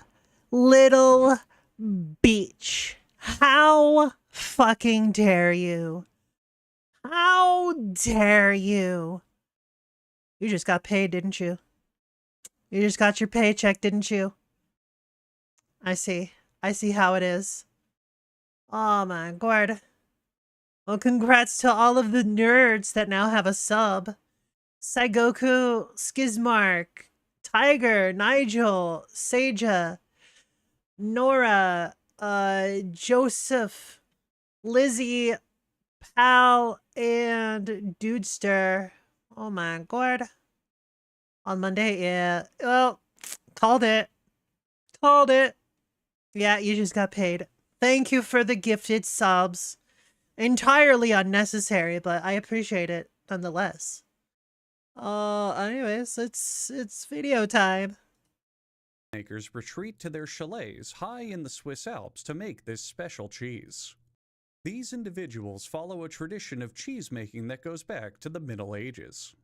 little bitch. How fucking dare you? How dare you? You just got paid, didn't you? You just got your paycheck, didn't you? I see. I see how it is. Oh my god. Well, congrats to all of the nerds that now have a sub. Saigoku, Skizmark, Tiger, Nigel, Seija, Nora, Joseph, Lizzie, Pal, and Dudester. Oh my god. On Monday, yeah. Well, called it. Called it. Yeah, you just got paid. Thank you for the gifted subs. Entirely unnecessary, but I appreciate it nonetheless. Anyways, it's video time. Makers retreat to their chalets high in the Swiss Alps to make this special cheese. These individuals follow a tradition of cheese making that goes back to the Middle Ages.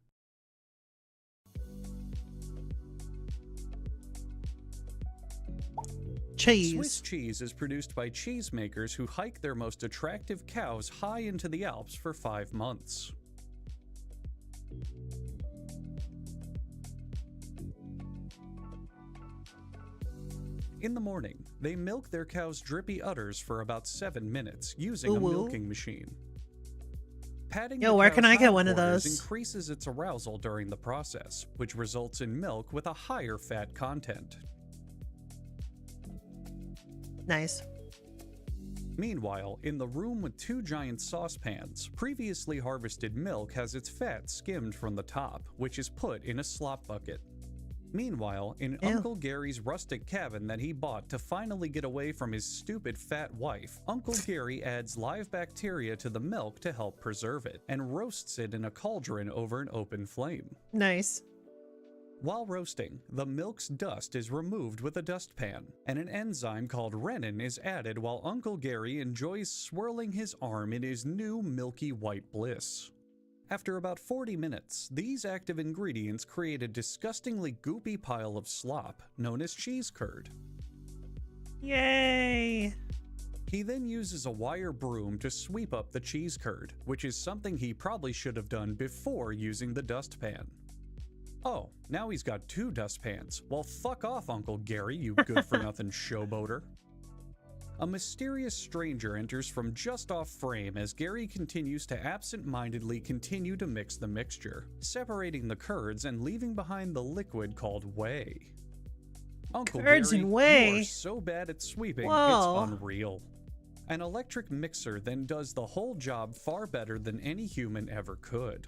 Cheese. Swiss cheese is produced by cheesemakers who hike their most attractive cows high into the Alps for 5 months. In the morning, they milk their cows' drippy udders for about 7 minutes using a milking machine. Patting Yo, the where can cow's I get one of hindquarters those? increases its arousal during the process, which results in milk with a higher fat content. Nice. Meanwhile, in the room with 2 giant saucepans, previously harvested milk has its fat skimmed from the top, which is put in a slop bucket. Meanwhile, in Uncle Gary's rustic cabin that he bought to finally get away from his stupid fat wife, Uncle Gary adds live bacteria to the milk to help preserve it, and roasts it in a cauldron over an open flame. Nice. While roasting, the milk's dust is removed with a dustpan, and an enzyme called renin is added while Uncle Gary enjoys swirling his arm in his new milky white bliss. After about 40 minutes, these active ingredients create a disgustingly goopy pile of slop known as cheese curd. Yay! He then uses a wire broom to sweep up the cheese curd, which is something he probably should have done before using the dustpan. Oh, now he's got 2 dustpans. Well, fuck off, Uncle Gary, you good-for-nothing showboater. A mysterious stranger enters from just off frame as Gary continues to absent-mindedly continue to mix the mixture, separating the curds and leaving behind the liquid called whey. Uncle Curds Gary, and whey? you're so bad at sweeping, Whoa. it's unreal. An electric mixer then does the whole job far better than any human ever could.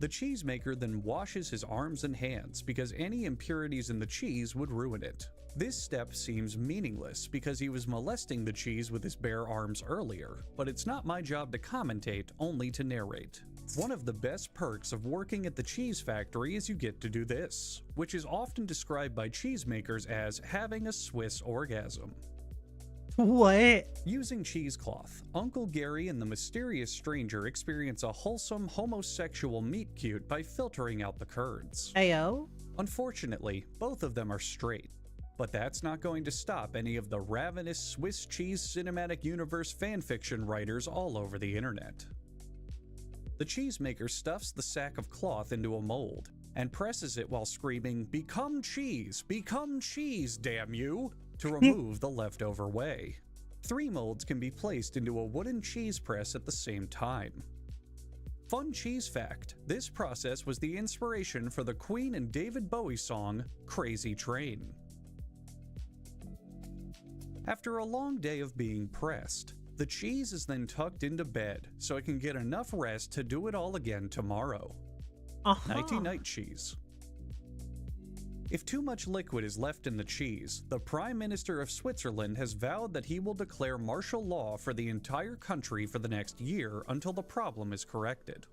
The cheesemaker then washes his arms and hands because any impurities in the cheese would ruin it. This step seems meaningless because he was molesting the cheese with his bare arms earlier, but it's not my job to commentate, only to narrate. One of the best perks of working at the cheese factory is you get to do this, which is often described by cheesemakers as having a Swiss orgasm. What? Using cheesecloth, Uncle Gary and the mysterious stranger experience a wholesome homosexual meet cute by filtering out the curds. Ayo? Unfortunately, both of them are straight, but that's not going to stop any of the ravenous Swiss cheese cinematic universe fanfiction writers all over the internet. The cheesemaker stuffs the sack of cloth into a mold and presses it while screaming, become cheese, damn you!" to remove the leftover whey. 3 molds can be placed into a wooden cheese press at the same time. Fun cheese fact, this process was the inspiration for the Queen and David Bowie song, Crazy Train. After a long day of being pressed, the cheese is then tucked into bed so it can get enough rest to do it all again tomorrow. Nighty-night cheese. If too much liquid is left in the cheese, the Prime Minister of Switzerland has vowed that he will declare martial law for the entire country for the next year until the problem is corrected.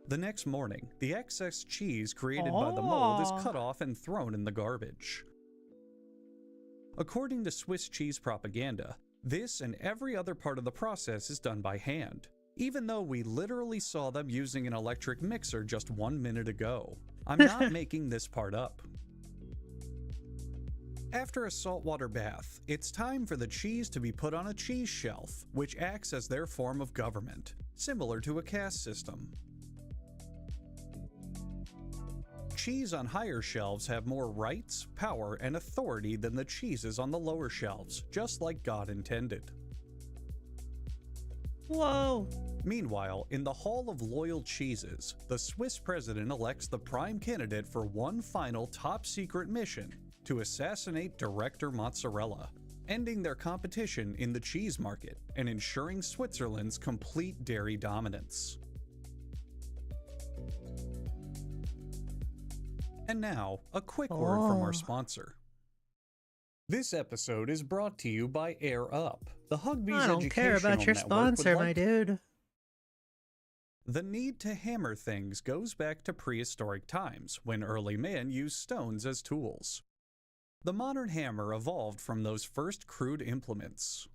The next morning, the excess cheese created by the mold is cut off and thrown in the garbage. According to Swiss cheese propaganda, this and every other part of the process is done by hand, even though we literally saw them using an electric mixer just 1 minute ago. I'm not making this part up. After a saltwater bath, it's time for the cheese to be put on a cheese shelf, which acts as their form of government, similar to a caste system. Cheese on higher shelves have more rights, power, and authority than the cheeses on the lower shelves, just like God intended. Whoa. Meanwhile, in the Hall of Loyal Cheeses, the Swiss president elects the prime candidate for one final top-secret mission to assassinate Director Mozzarella, ending their competition in the cheese market and ensuring Switzerland's complete dairy dominance. And now, a quick word from our sponsor. This episode is brought to you by Air Up, the Hugbee's I don't care about your sponsor, my dude. The need to hammer things goes back to prehistoric times, when early man used stones as tools. The modern hammer evolved from those first crude implements.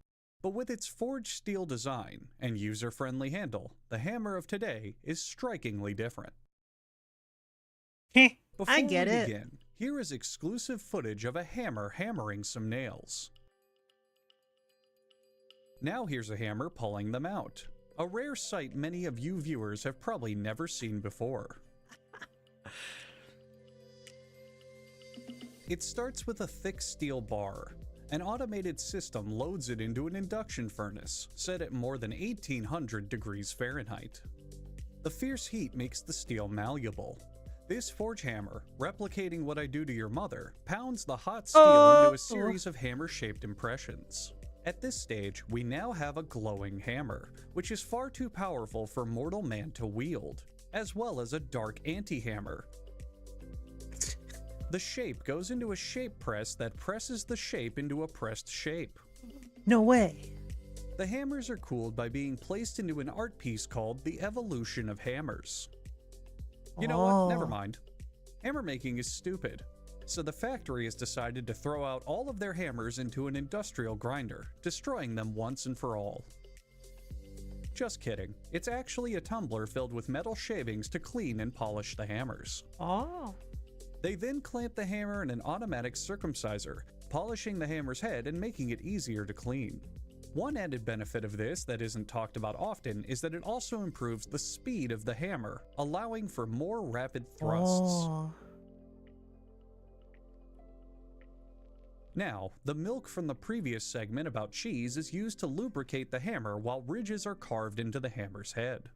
But with its forged steel design and user-friendly handle, the hammer of today is strikingly different. I get it. Begin, here is exclusive footage of a hammer hammering some nails. Now here's a hammer pulling them out. A rare sight many of you viewers have probably never seen before. It starts with a thick steel bar. An automated system loads it into an induction furnace, set at more than 1800 degrees Fahrenheit. The fierce heat makes the steel malleable. This forge hammer, replicating what I do to your mother, pounds the hot steel into a series of hammer-shaped impressions. At this stage, we now have a glowing hammer, which is far too powerful for mortal man to wield, as well as a dark anti-hammer. The shape goes into a shape press that presses the shape into a pressed shape. No way. The hammers are cooled by being placed into an art piece called The Evolution of Hammers. You know what? Never mind. Hammer making is stupid. So the factory has decided to throw out all of their hammers into an industrial grinder, destroying them once and for all. Just kidding. It's actually a tumbler filled with metal shavings to clean and polish the hammers. Oh. They then clamp the hammer in an automatic circumciser, polishing the hammer's head and making it easier to clean. One added benefit of this that isn't talked about often is that it also improves the speed of the hammer, allowing for more rapid thrusts. Oh. Now, the milk from the previous segment about cheese is used to lubricate the hammer while ridges are carved into the hammer's head.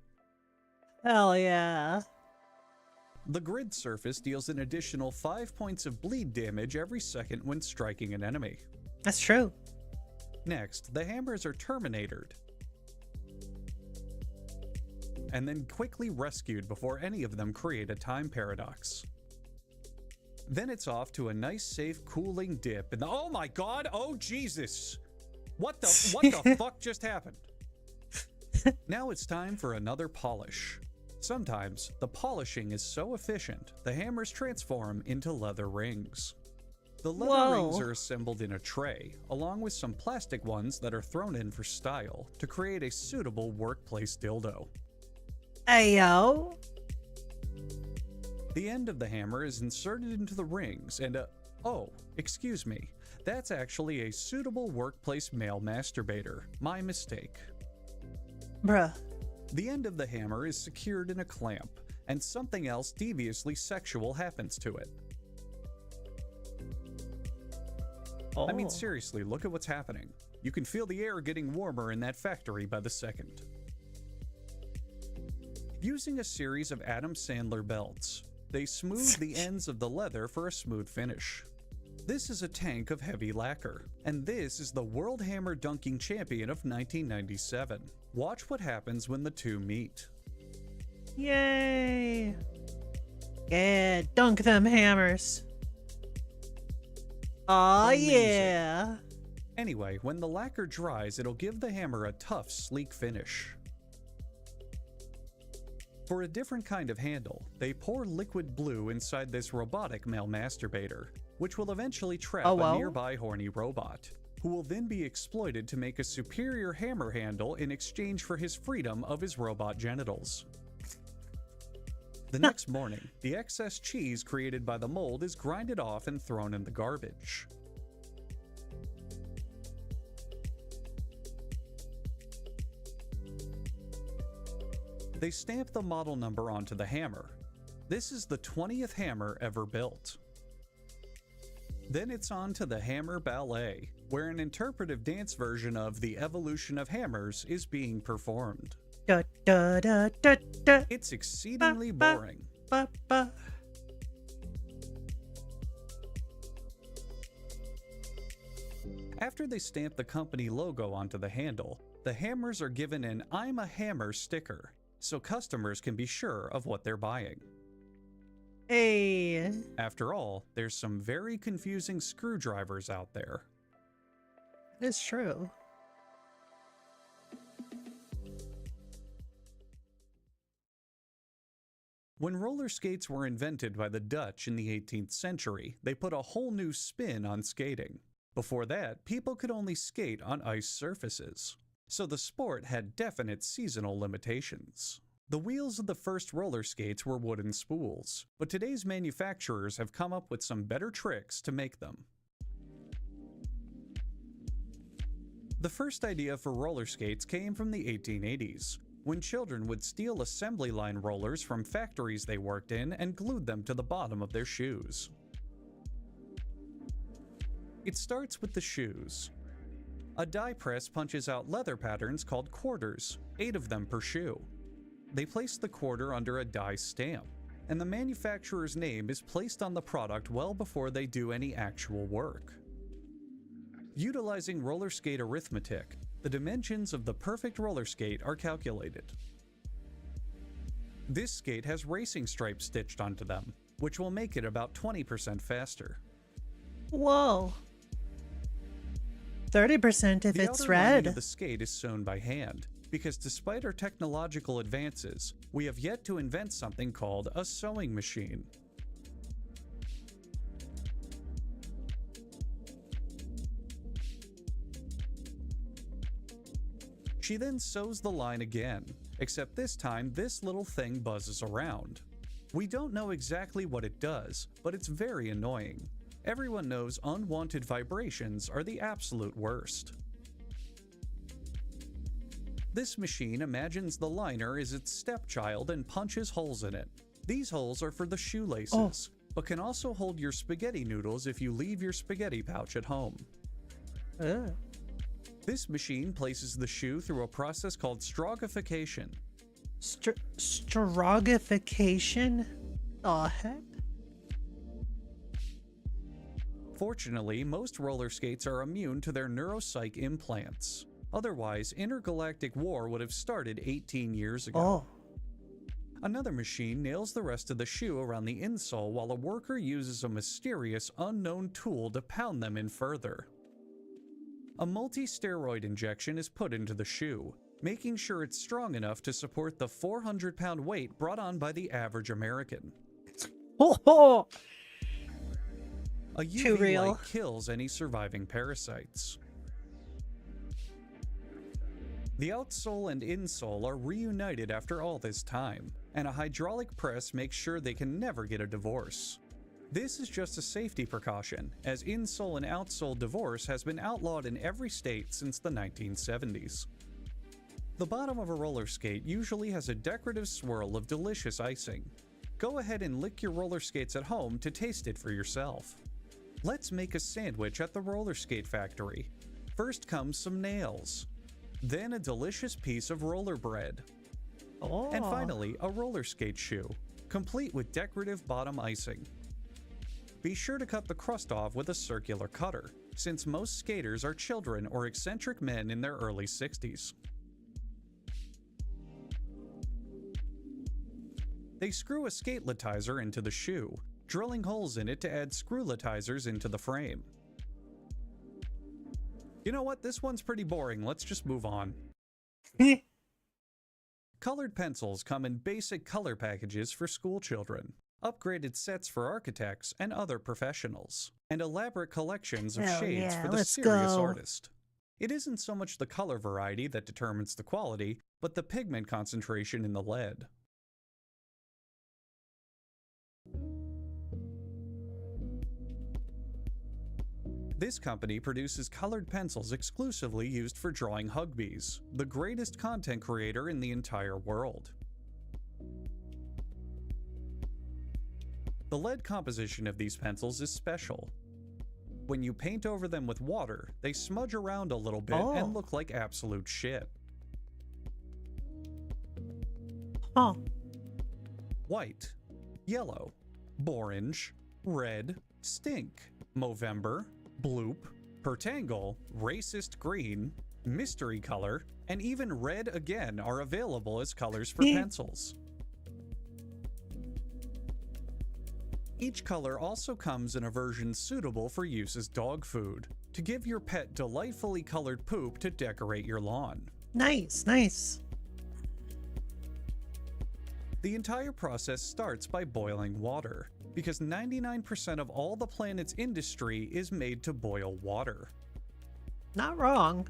Hell yeah. The grid surface deals an additional 5 points of bleed damage every second when striking an enemy. That's true. Next, the hammers are terminatored and then quickly rescued before any of them create a time paradox. Then it's off to a nice, safe, cooling dip in the— oh my god! Oh Jesus! What the fuck just happened? Now it's time for another polish. Sometimes, the polishing is so efficient, the hammers transform into leather rings. The leather rings are assembled in a tray, along with some plastic ones that are thrown in for style, to create a suitable workplace dildo. Ayo. The end of the hammer is inserted into the rings and oh, excuse me, that's actually a suitable workplace male masturbator. My mistake. Bruh. The end of the hammer is secured in a clamp, and something else deviously sexual happens to it. Oh. I mean, seriously, look at what's happening. You can feel the air getting warmer in that factory by the second. Using a series of Adam Sandler belts, they smooth the ends of the leather for a smooth finish. This is a tank of heavy lacquer, and this is the World Hammer Dunking Champion of 1997. Watch what happens when the two meet. Yay! Yeah, dunk them hammers. Aw, yeah! Anyway, when the lacquer dries, it'll give the hammer a tough, sleek finish. For a different kind of handle, they pour liquid blue inside this robotic male masturbator, which will eventually trap a nearby horny robot, who will then be exploited to make a superior hammer handle in exchange for his freedom of his robot genitals. The next morning, the excess cheese created by the mold is grinded off and thrown in the garbage. They stamp the model number onto the hammer. This is the 20th hammer ever built. Then it's on to the Hammer Ballet, where an interpretive dance version of The Evolution of Hammers is being performed. Da, da, da, da, da. It's exceedingly boring. After they stamp the company logo onto the handle, the hammers are given an "I'm a Hammer" sticker, so customers can be sure of what they're buying. Hey. After all, there's some very confusing screwdrivers out there. It's true. When roller skates were invented by the Dutch in the 18th century, they put a whole new spin on skating. Before that, people could only skate on ice surfaces, so the sport had definite seasonal limitations. The wheels of the first roller skates were wooden spools, but today's manufacturers have come up with some better tricks to make them. The first idea for roller skates came from the 1880s, when children would steal assembly line rollers from factories they worked in and glued them to the bottom of their shoes. It starts with the shoes. A die press punches out leather patterns called quarters, 8 of them per shoe. They place the quarter under a die stamp, and the manufacturer's name is placed on the product well before they do any actual work. Utilizing roller skate arithmetic, the dimensions of the perfect roller skate are calculated. This skate has racing stripes stitched onto them, which will make it about 20% faster. Whoa. 30% if The it's outer lining red. of the skate is sewn by hand, because despite our technological advances, we have yet to invent something called a sewing machine. She then sews the line again, except this time this little thing buzzes around. We don't know exactly what it does, but it's very annoying. Everyone knows unwanted vibrations are the absolute worst. This machine imagines the liner is its stepchild and punches holes in it. These holes are for the shoelaces, but can also hold your spaghetti noodles if you leave your spaghetti pouch at home. This machine places the shoe through a process called strogification. Strogification? Oh, heck? Fortunately, most roller skates are immune to their neuropsych implants. Otherwise, intergalactic war would have started 18 years ago. Another machine nails the rest of the shoe around the insole while a worker uses a mysterious, unknown tool to pound them in further. A multi-steroid injection is put into the shoe, making sure it's strong enough to support the 400-pound weight brought on by the average American. A UV light kills any surviving parasites. The outsole and insole are reunited after all this time, and a hydraulic press makes sure they can never get a divorce. This is just a safety precaution, as insole and outsole divorce has been outlawed in every state since the 1970s. The bottom of a roller skate usually has a decorative swirl of delicious icing. Go ahead and lick your roller skates at home to taste it for yourself. Let's make a sandwich at the roller skate factory. First comes some nails, then a delicious piece of roller bread, and finally a roller skate shoe, complete with decorative bottom icing. Be sure to cut the crust off with a circular cutter, since most skaters are children or eccentric men in their early 60s. They screw a skate latizer into the shoe, drilling holes in it to add screw latizers into the frame. You know what? This one's pretty boring. Let's just move on. Colored pencils come in basic color packages for school children, upgraded sets for architects and other professionals, and elaborate collections of shades for the serious artist. It isn't so much the color variety that determines the quality, but the pigment concentration in the lead. This company produces colored pencils exclusively used for drawing Hugbees, the greatest content creator in the entire world. The lead composition of these pencils is special. When you paint over them with water, they smudge around a little bit and look like absolute shit. White, yellow, orange, red, stink, Movember, bloop, pertangle, racist green, mystery color, and even red again are available as colors for pencils. Each color also comes in a version suitable for use as dog food, to give your pet delightfully colored poop to decorate your lawn. Nice, nice. The entire process starts by boiling water, because 99% of all the planet's industry is made to boil water. Not wrong.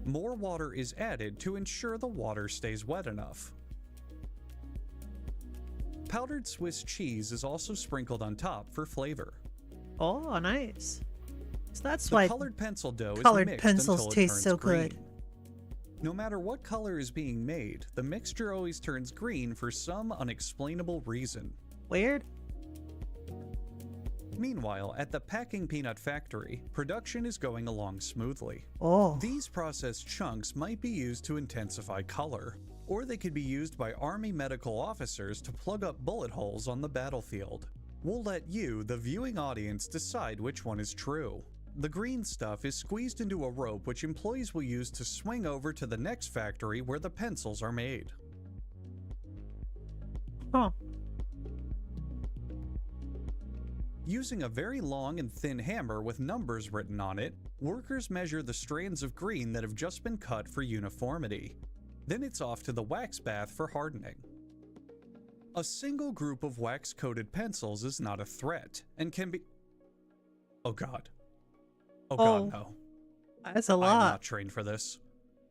More water is added to ensure the water stays wet enough. Powdered Swiss cheese is also sprinkled on top for flavor. Oh, nice. So that's the why colored pencil dough is colored mixed pencils until it taste turns so green. good. No matter what color is being made, the mixture always turns green for some unexplainable reason. Weird. Meanwhile, at the packing peanut factory, production is going along smoothly. These processed chunks might be used to intensify color, or they could be used by Army medical officers to plug up bullet holes on the battlefield. We'll let you, the viewing audience, decide which one is true. The green stuff is squeezed into a rope which employees will use to swing over to the next factory where the pencils are made. Using a very long and thin hammer with numbers written on it, workers measure the strands of green that have just been cut for uniformity. Then it's off to the wax bath for hardening. A single group of wax-coated pencils is not a threat, and can be... Oh god. Oh god, no. That's a I am lot. not trained for this.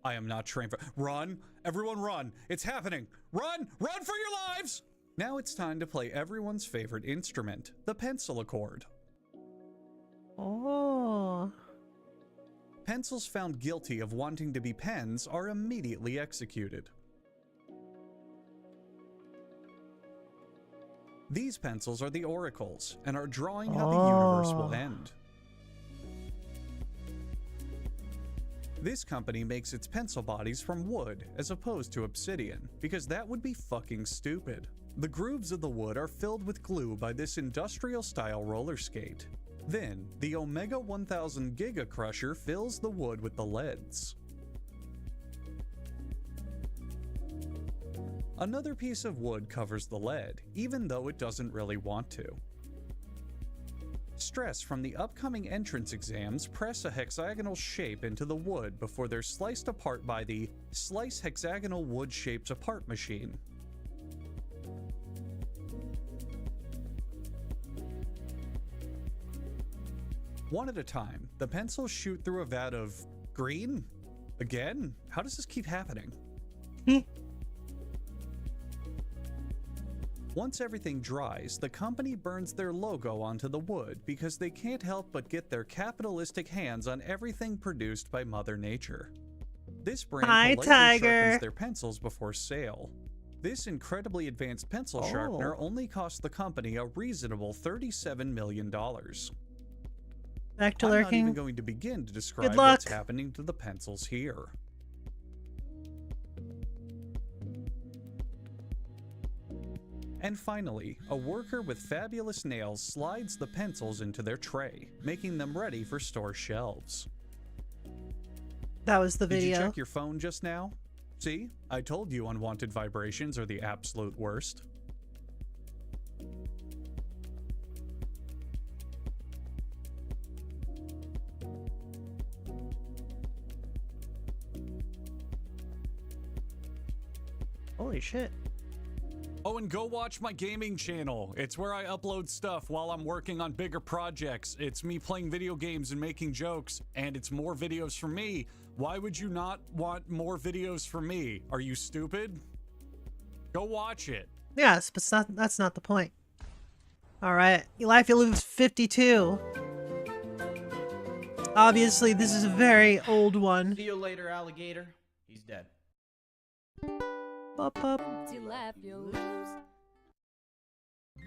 I am not trained for... Run! Everyone run! It's happening! Run! Run for your lives! Now it's time to play everyone's favorite instrument, the pencil accord. Oh. Pencils found guilty of wanting to be pens are immediately executed. These pencils are the oracles and are drawing how the universe will end. This company makes its pencil bodies from wood as opposed to obsidian, because that would be fucking stupid. The grooves of the wood are filled with glue by this industrial-style roller skate. Then, the Omega 1000 Giga Crusher fills the wood with the leads. Another piece of wood covers the lead, even though it doesn't really want to. Stress from the upcoming entrance exams press a hexagonal shape into the wood before they're sliced apart by the Slice Hexagonal Wood Shapes Apart machine. One at a time, the pencils shoot through a vat of green? Again? How does this keep happening? Once everything dries, the company burns their logo onto the wood because they can't help but get their capitalistic hands on everything produced by Mother Nature. This brand politely sharpens their pencils before sale. This incredibly advanced pencil sharpener only cost the company a reasonable $37 million. Back to I'm lurking. not even going to begin to describe Good luck. what's happening to the pencils here. And finally, a worker with fabulous nails slides the pencils into their tray, making them ready for store shelves. That was the Did video. you check your phone just now? See? I told you unwanted vibrations are the absolute worst. Holy shit. Oh, and go watch my gaming channel. It's where I upload stuff while I'm working on bigger projects. It's me playing video games and making jokes, and it's more videos from me. Why would you not want more videos from me? Are you stupid? Go watch it. Yes, but that's not the point. Alright, Life You Lose 52. Obviously, this is a very old one. See you later, alligator. He's dead. Bup, bup.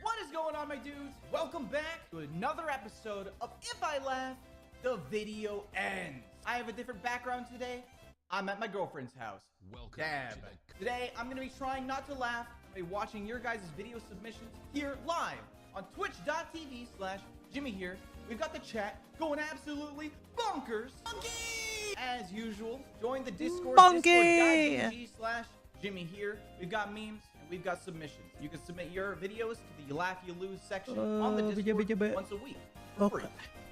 What is going on, my dudes? Welcome back to another episode of If I Laugh, the video ends. I have a different background today. I'm at my girlfriend's house. Welcome. Dab. Today, I'm going to be trying not to laugh by watching your guys' video submissions here live on twitch.tv/Jimmy here. We've got the chat going absolutely bonkers. Bunky! As usual, join the Discord. Discord.tv/Jimmy here. We've got memes and we've got submissions. You can submit your videos to the Laugh You Lose section on the Discord once a week. Free.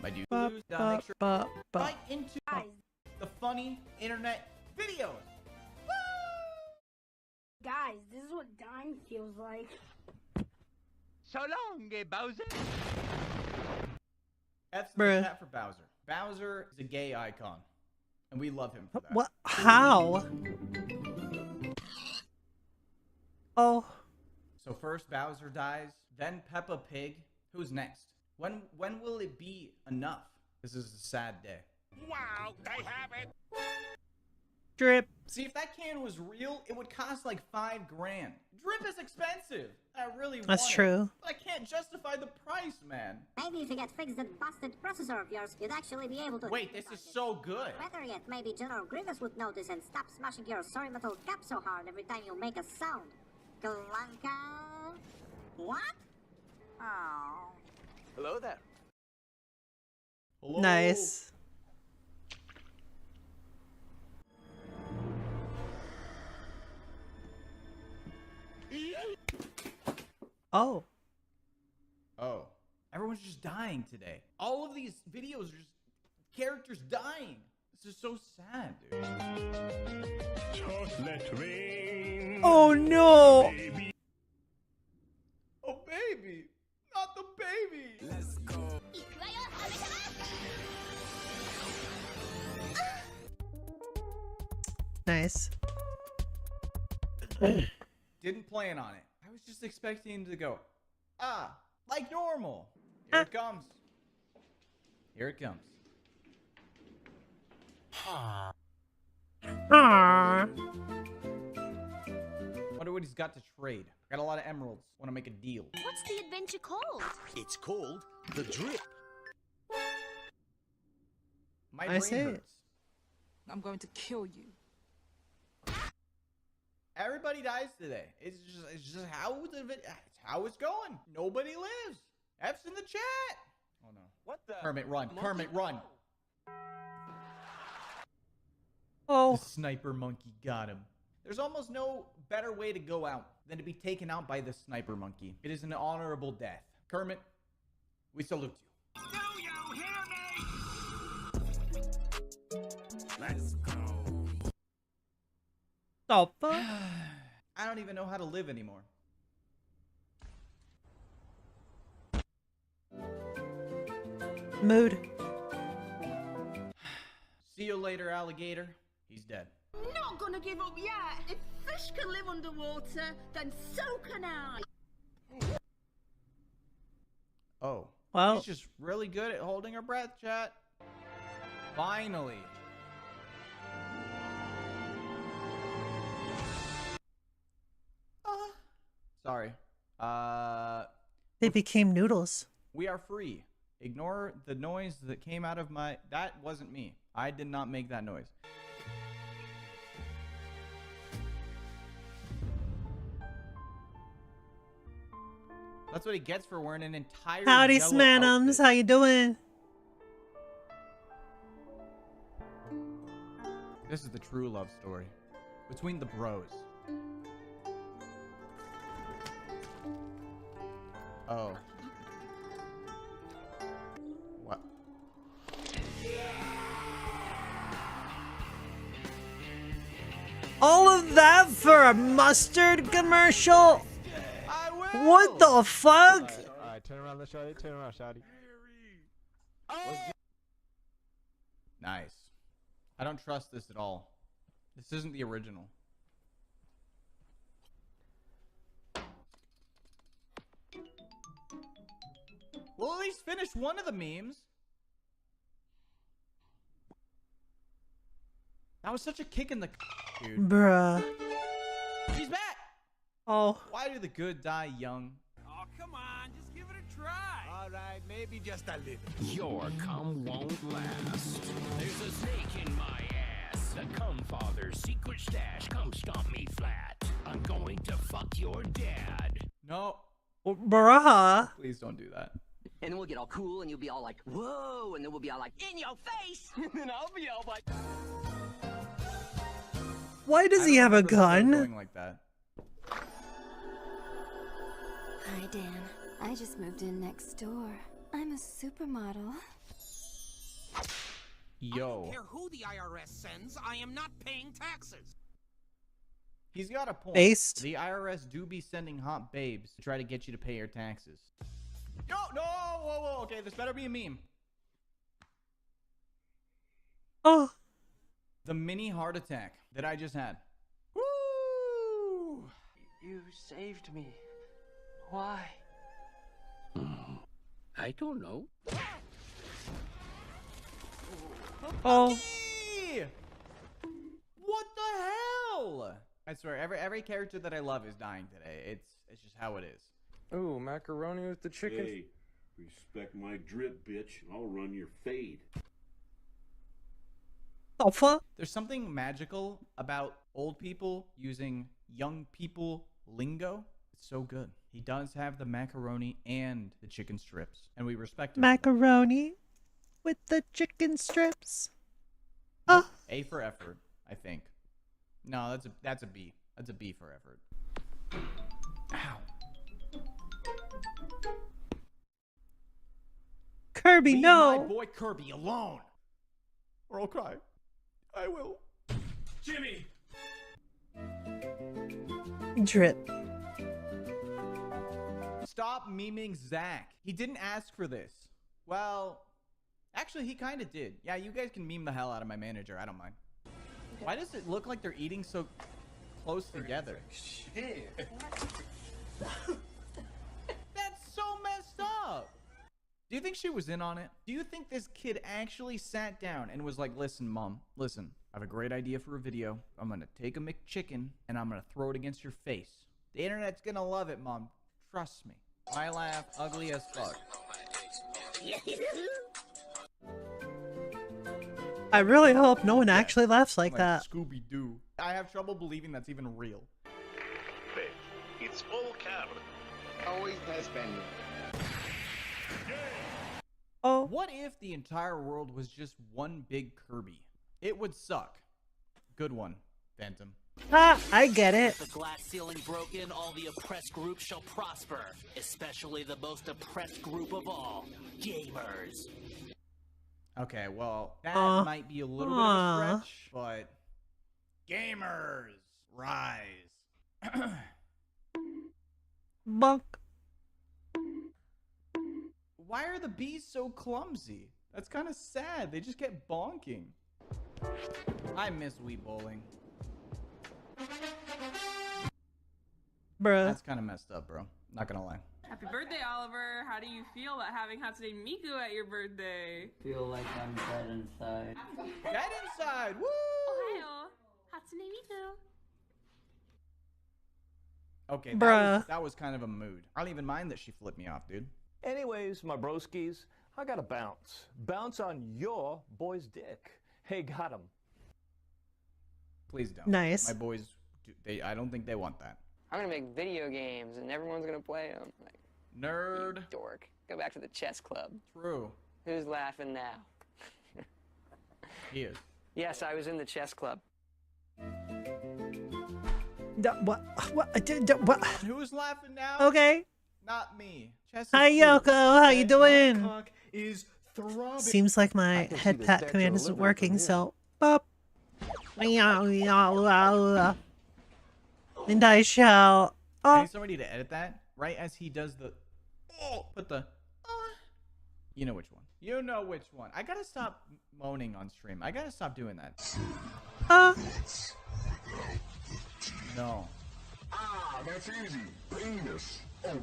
My dude, make sure right into the funny internet videos. Guys, this is what dying feels like. So long, Bowser. F's in the chat for Bowser. Bowser is a gay icon, and we love him for that. What? How? Oh. So first Bowser dies, then Peppa Pig. Who's next? When will it be enough? This is a sad day. Wow, they have it. Drip. See, if that can was real, it would cost like $5 grand. Drip is expensive. I really want That's true. it, but I can't justify the price, man. Maybe if you get fixed that busted processor of yours, you'd actually be able to... Wait, this is so good. Better yet, maybe General Grievous would notice and stop smashing your sorry metal cap so hard every time you make a sound. Kalanka... What? Oh... Hello there. Hello? Nice. Oh. Everyone should just dying today. All of these videos are just characters dying. This is so sad, dude. Oh no! Oh baby, not the baby. Let's go. Nice. Didn't plan on it. I was just expecting him to go, like normal. Here it comes. Here it comes. Wonder what he's got to trade. Got a lot of emeralds. Want to make a deal. What's the adventure called? It's called The Drip. My I brain say it. hurts. I'm going to kill you. Everybody dies today. It's just how it's going. Nobody lives. F's in the chat. Oh no. What the? Kermit, run. Kermit, run. Oh. The sniper monkey got him. There's almost no better way to go out than to be taken out by the sniper monkey. It is an honorable death. Kermit, we salute you. Do you hear me? Let's go. Oh, fuck. I don't even know how to live anymore. Mood. See you later, alligator. He's dead. Not gonna give up yet. If fish can live underwater, then so can I. Oh. Well. She's just really good at holding her breath, chat. Finally. Sorry. They became noodles. We are free. Ignore the noise that came out of my... That wasn't me. I did not make that noise. That's what he gets for wearing an entire Howdy, yellow Smanums. outfit. How you doing? This is the true love story. Between the bros. Oh. What? All of that for a mustard commercial? What the fuck? Alright, turn around, shawty. Turn around, shawty. Nice. I don't trust this at all. This isn't the original. We'll at least finish one of the memes. That was such a kick in the dude. Bruh. He's back. Oh. Why do the good die young? Oh, come on. Just give it a try. All right, maybe just a little. Your cum won't last. There's a snake in my ass. The cum father's secret stash. Come stomp me flat. I'm going to fuck your dad. No. Bruh. Please don't do that. And then we'll get all cool and you'll be all like, whoa, and then we'll be all like, in your face, and then I'll be all like... Why does he have a gun? Going like that. Hi, Dan. I just moved in next door. I'm a supermodel. Yo. I don't care who the IRS sends. I am not paying taxes. He's got a point. Based. The IRS do be sending hot babes to try to get you to pay your taxes. Yo, no, whoa, okay, this better be a meme. Oh. The mini heart attack that I just had. Woo! You saved me. Why? I don't know. Oh. Hey! What the hell? I swear, every character that I love is dying today. It's just how it is. Ooh, macaroni with the chicken. Hey, respect my drip, bitch. I'll run your fade. The fuck? There's something magical about old people using young people lingo. It's so good. He does have the macaroni and the chicken strips, and we respect him. Macaroni with the chicken strips. Oh. A for effort, I think. No, that's a B. That's a B for effort. Ow. Kirby, Leave no. my boy Kirby alone, or I'll cry. I will. Jimmy! Drip. Stop memeing Zach. He didn't ask for this. Well, actually, he kind of did. Yeah, you guys can meme the hell out of my manager. I don't mind. Why does it look like they're eating so close together? Shit. That's so messed up. Do you think she was in on it? Do you think this kid actually sat down and was like, listen, Mom, listen, I have a great idea for a video. I'm going to take a McChicken and I'm going to throw it against your face. The internet's going to love it, Mom. Trust me. My laugh, ugly as fuck. I really hope no one actually laughs like that. Scooby-Doo. I have trouble believing that's even real. It's all car. Always has been. Oh. What if the entire world was just one big Kirby? It would suck. Good one, Phantom. Ah, I get it. The glass ceiling broken, all the oppressed groups shall prosper, especially the most oppressed group of all, gamers. Okay, well, that might be a little bit of a stretch, but gamers rise. Bonk. Why are the bees so clumsy? That's kind of sad. They just get bonking. I miss Wii Bowling. Bruh. That's kind of messed up, bro. Not gonna lie. Happy birthday, Oliver. How do you feel about having Hatsune Miku at your birthday? Feel like I'm dead inside. Dead inside! Woo! Ohio. Hatsune Miku. Okay, Bruh. that was kind of a mood. I don't even mind that she flipped me off, dude. Anyways, my broskies, I gotta bounce. Bounce on your boy's dick. Hey, got him. Please don't. Nice. My boys, I don't think they want that. I'm gonna make video games and everyone's gonna play them. Like, nerd. you dork. Go back to the chess club. True. Who's laughing now? He is. Yes, I was in the chess club. What? Who's laughing now? Okay. Not me. Chess is Hi, cool. Yoko. How you doing? Cock is throbbing. Seems like my head pat command isn't working, so bop. And I shall. I Oh, need somebody to edit that right as he does the. Oh, put the. You know which one. You know which one. I gotta stop moaning on stream. I gotta stop doing that. No. Ah, that's easy. Penis. Oh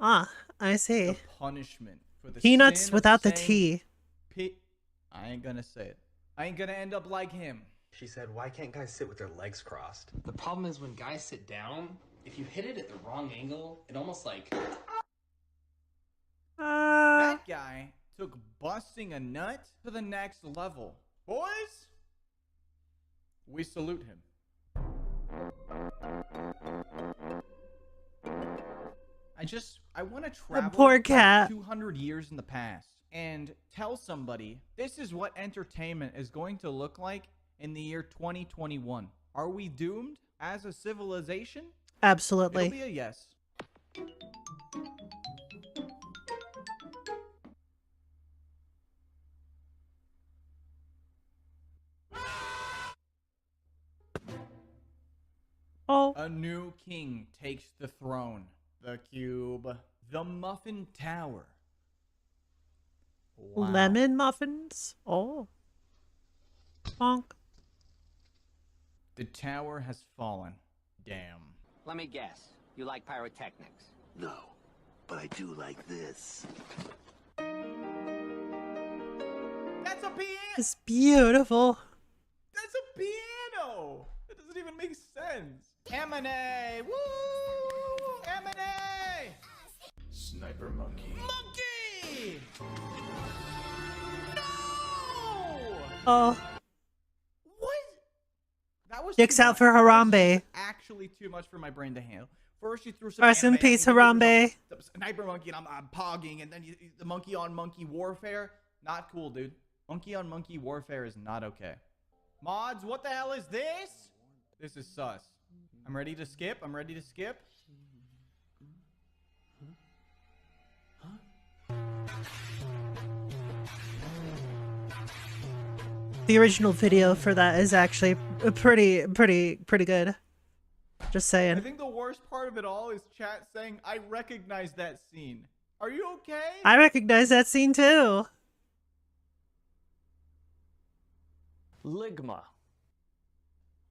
no. I see. The punishment for the Peanuts sin of without the saying T. I ain't gonna say it. I ain't gonna end up like him. She said, why can't guys sit with their legs crossed? The problem is when guys sit down, if you hit it at the wrong angle, it almost like... That guy took busting a nut to the next level. Boys, we salute him. I want to travel poor back cat. 200 years in the past and tell somebody this is what entertainment is going to look like in the year 2021. Are we doomed as a civilization? Absolutely. It'll be a yes. Oh. A new king takes the throne. The cube. The Muffin Tower. Wow. Lemon muffins? Oh. Bonk. The tower has fallen. Damn. Let me guess. You like pyrotechnics? No, but I do like this. That's a piano! It's beautiful. That's a piano! That doesn't even make sense. M&A! Woo! M&A! Sniper monkey. Monkey! No! Oh. What? That was Dicks too out much. for Harambe. Actually too much for my brain to handle. First you threw some Rest in anime, peace, and then you Harambe. threw some Sniper monkey and I'm pogging, and then the monkey on monkey warfare. Not cool, dude. Monkey on monkey warfare is not okay. Mods, what the hell is this? This is sus. I'm ready to skip. I'm ready to skip. The original video for that is actually pretty good. Just I saying. think the worst part of it all is chat saying, I recognize that scene. Are you okay? I recognize that scene too. Ligma.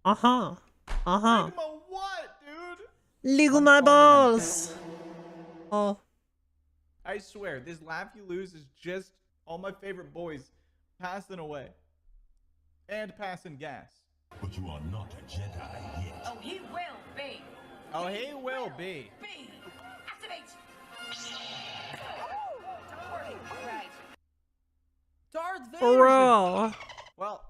Uh-huh. Uh-huh. Ligma what, dude? Legal my balls. Oh. I swear, this Laugh You Lose is just all my favorite boys passing away. And passing gas. But you are not a Jedi yet. Oh, he will be. Oh, he will be. Be. Activate. Right. Darth Vader. Bro. Well,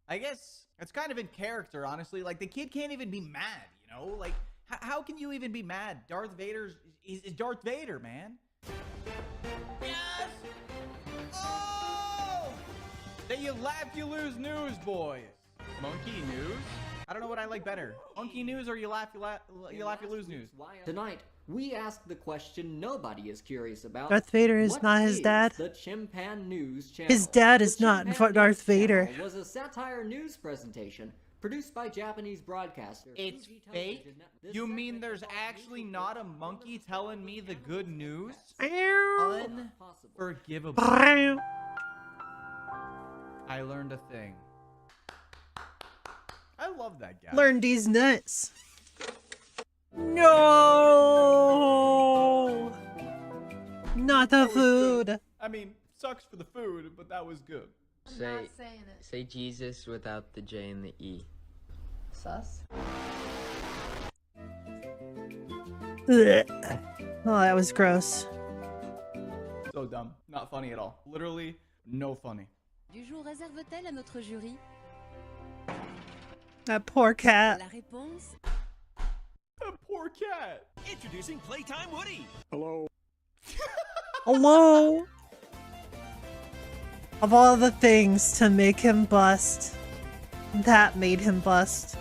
I guess it's kind of in character, honestly. Like, the kid can't even be mad, you know? Like, how can you even be mad? Darth Vader is Darth Vader, man. Yes! Oh! That you laugh, you lose news, boys. Monkey news? I don't know what I like better. Monkey news or you laugh, you lose news? Tonight, we ask the question nobody is curious about. Darth Vader is What not his is dad. The Chimpan News Channel. His dad is The not Chimpan Darth News Vader. Channel was a satire news presentation produced by Japanese broadcaster. It's fake? You mean there's actually not a monkey telling me the good news? Unforgivable. I learned a thing. I love that guy. Learn these nuts. No! Not the food. I mean, sucks for the food, but that was good. Say Jesus without the J and the E. Sus? Ugh. Oh, that was gross. So dumb. Not funny at all. Literally, no funny. Du jour réserve-t-elle à notre jury? That poor cat. La réponse? That poor cat. Introducing Playtime Woody. Hello. Hello? Of all the things to make him bust, that made him bust.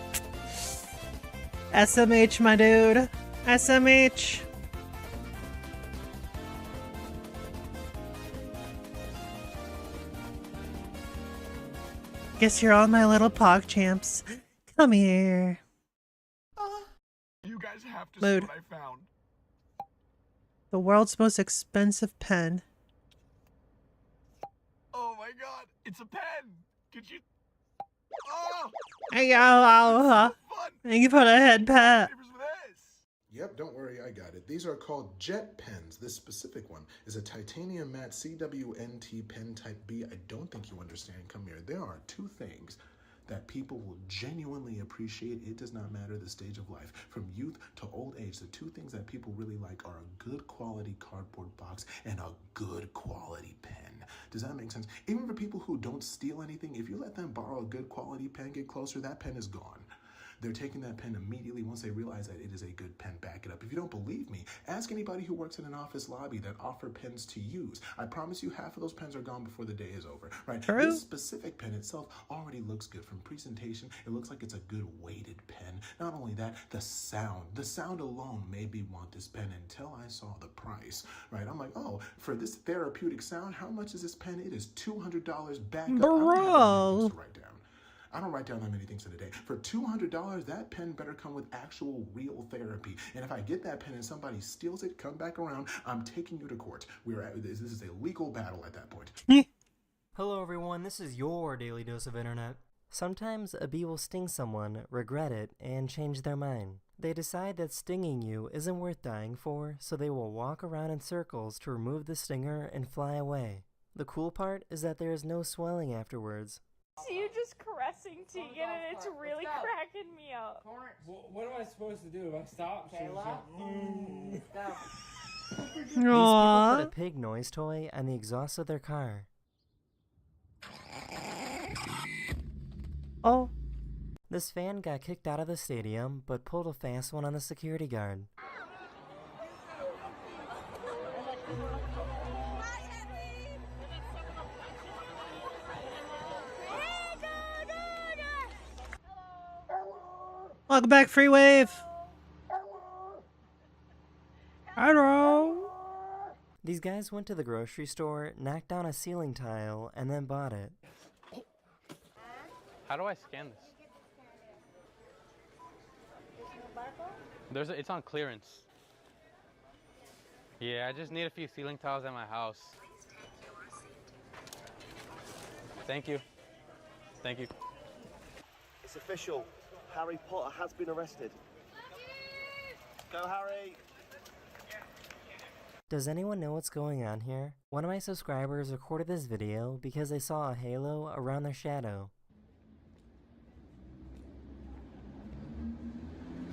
SMH, my dude. SMH. Guess you're all my little pog champs. Come here. You guys have to Mood. see what I found. The world's most expensive pen. Oh my god, it's a pen. Could you? Oh! Hey, and you put a head pat. Yep, don't worry, I got it. These are called jet pens. This specific one is a titanium matte CWNT pen type B. I don't think you understand. Come here. There are two things that people will genuinely appreciate. It does not matter the stage of life. From youth to old age, the two things that people really like are a good quality cardboard box and a good quality pen. Does that make sense? Even for people who don't steal anything, if you let them borrow a good quality pen, get closer, that pen is gone. They're taking that pen immediately once they realize that it is a good pen. Back it up. If you don't believe me, ask anybody who works in an office lobby that offer pens to use. I promise you half of those pens are gone before the day is over, right? True. This specific pen itself already looks good from presentation. It looks like it's a good weighted pen. Not only that, the sound alone made me want this pen until I saw the price, right? I'm like, oh, for this therapeutic sound, how much is this pen? It is $200 back up. Bro. I don't write down that many things in a day. For $200, that pen better come with actual real therapy. And if I get that pen and somebody steals it, come back around, I'm taking you to court. This is a legal battle at that point. Hello everyone, this is your Daily Dose of Internet. Sometimes a bee will sting someone, regret it, and change their mind. They decide that stinging you isn't worth dying for, so they will walk around in circles to remove the stinger and fly away. The cool part is that there is no swelling afterwards. See you just caressing Tegan and it's really cracking me up. What am I supposed to do if I stop? These people put a pig noise toy on the exhaust of their car. Oh. This fan got kicked out of the stadium, but pulled a fast one on the security guard. Welcome back, Free Wave. Hello. These guys went to the grocery store, knocked down a ceiling tile, and then bought it. How do I scan this? It's on clearance. Yeah, I just need a few ceiling tiles at my house. Thank you. Thank you. It's official. Harry Potter has been arrested. Go, Harry! Does anyone know what's going on here? One of my subscribers recorded this video because they saw a halo around their shadow.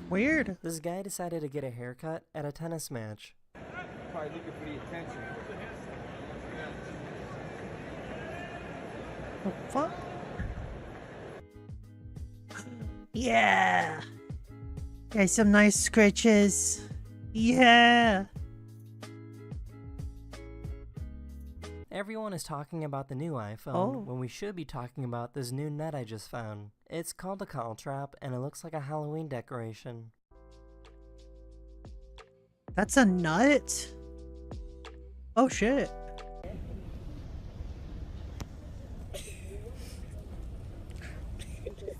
Weird. This guy decided to get a haircut at a tennis match. Probably looking for the attention. What the fuck? Yeah. Got some nice scratches. Yeah. Everyone is talking about the new iPhone when we should be talking about this new nut I just found. It's called a call trap and it looks like a Halloween decoration. That's a nut? Oh shit.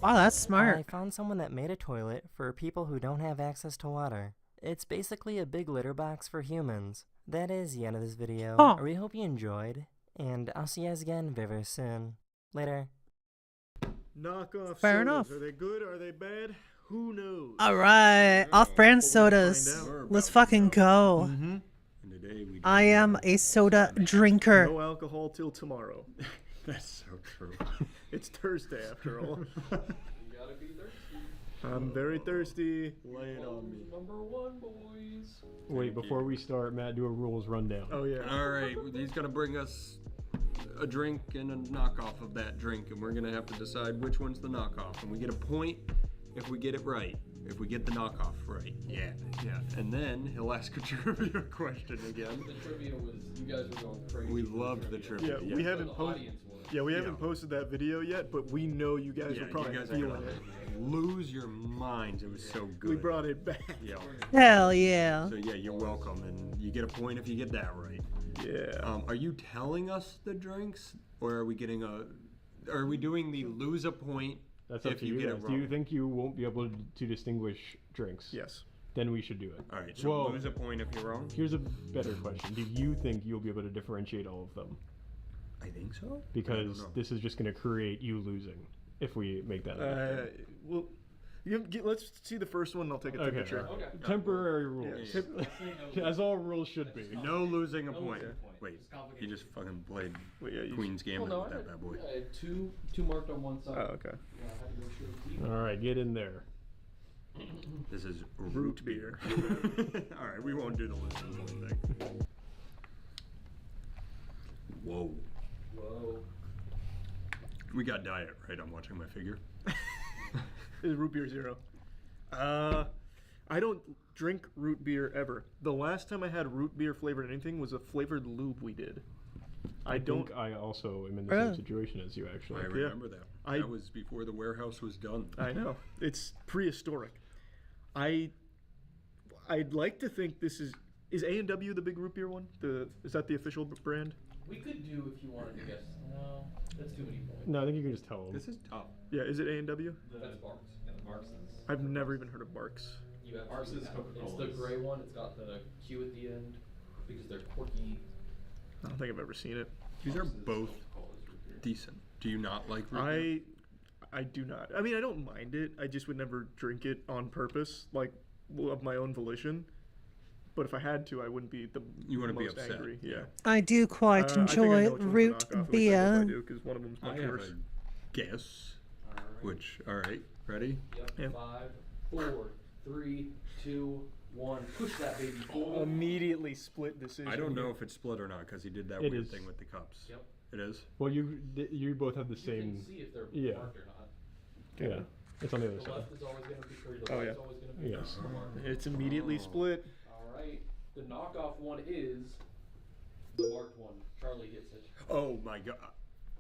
Wow, that's smart. I found someone that made a toilet for people who don't have access to water. It's basically a big litter box for humans. That is the end of this video. Oh. I really hope you enjoyed, and I'll see you guys again very soon. Later. Knockoff Fair sodas. enough. Are they good? Are they bad? Who knows? Alright, off-brand sodas. Let's fucking go. Mm-hmm. I am a soda drinker. No alcohol till tomorrow. That's so true. It's Thursday after all. You gotta be thirsty. I'm very thirsty. Lay it on me. Number one, boys. Wait, before we start, Matt, do a rules rundown. Oh yeah. All right, he's gonna bring us a drink and a knockoff of that drink, and we're gonna have to decide which one's the knockoff, and we get a point if we get it right. If we get the knockoff right, yeah. And then he'll ask a trivia question again. The trivia was, you guys were going crazy. We loved the trivia. Yeah, we haven't posted. Yeah, we haven't posted that video yet, but we know you guys were probably feeling it. Lose your minds. It was so good. We brought it back. Yeah. Hell yeah. So yeah, you're welcome, and you get a point if you get that right. Yeah. Are you telling us the drinks, or are we getting are we doing the lose a point? That's up if to you you get guys. it wrong? Do you think you won't be able to distinguish drinks? Yes. Then we should do it. All right. So lose a point if you're wrong. Here's a better question. Do you think you'll be able to differentiate all of them? I think so. Because this is just going to create you losing if we make that. Well, let's see the first one and I'll take a temperature. Okay. Temporary rules. Yeah. As all rules should be. No losing a point. Wait, you just fucking played Queen's Gambit with that bad boy. I had two marked on one side. Oh, okay. Yeah, I had to make sure to keep All right, get in there. This is root beer. All right, we won't do the losing point thing. Whoa. We got diet, right? I'm watching my figure. Is root beer 0? I don't drink root beer ever. The last time I had root beer flavored anything was a flavored lube we did. I think I also am in the same situation as you, actually. I remember that. That was before the warehouse was done. I know. It's prehistoric. I'd like to think this is A&W the big root beer one? Is that the official brand? We could do if you wanted to guess. No, that's too many points. No, I think you can just tell them. This is tough. Yeah, is it A&W? That's Barks. Yeah, Barks is. I've never even heard of Barks. You have Barks is Coca-Cola. It's the gray one. It's got the Q at the end because they're quirky. I don't think I've ever seen it. These are both decent. Do you not like root beer? I do not. I mean, I don't mind it. I just would never drink it on purpose, like of my own volition. But if I had to, I wouldn't be the most angry. Yeah. I do quite enjoy root beer. I do, because one of them's much I have worse. a guess. Which, all right, ready? Yep. 5, 4, 3, 2, 1. Push that baby forward. Immediately split decision. I don't know if it's split or not because he did that weird thing with the cups. Yep. It is? Well, you both have the same. You can see if they're marked or not. Yeah. It's on the other The side. left is always going to be, or the Oh, right's yeah. always going to be. Yes. It's immediately split. Alright. The knockoff one is the marked one. Charlie gets it. Oh my god.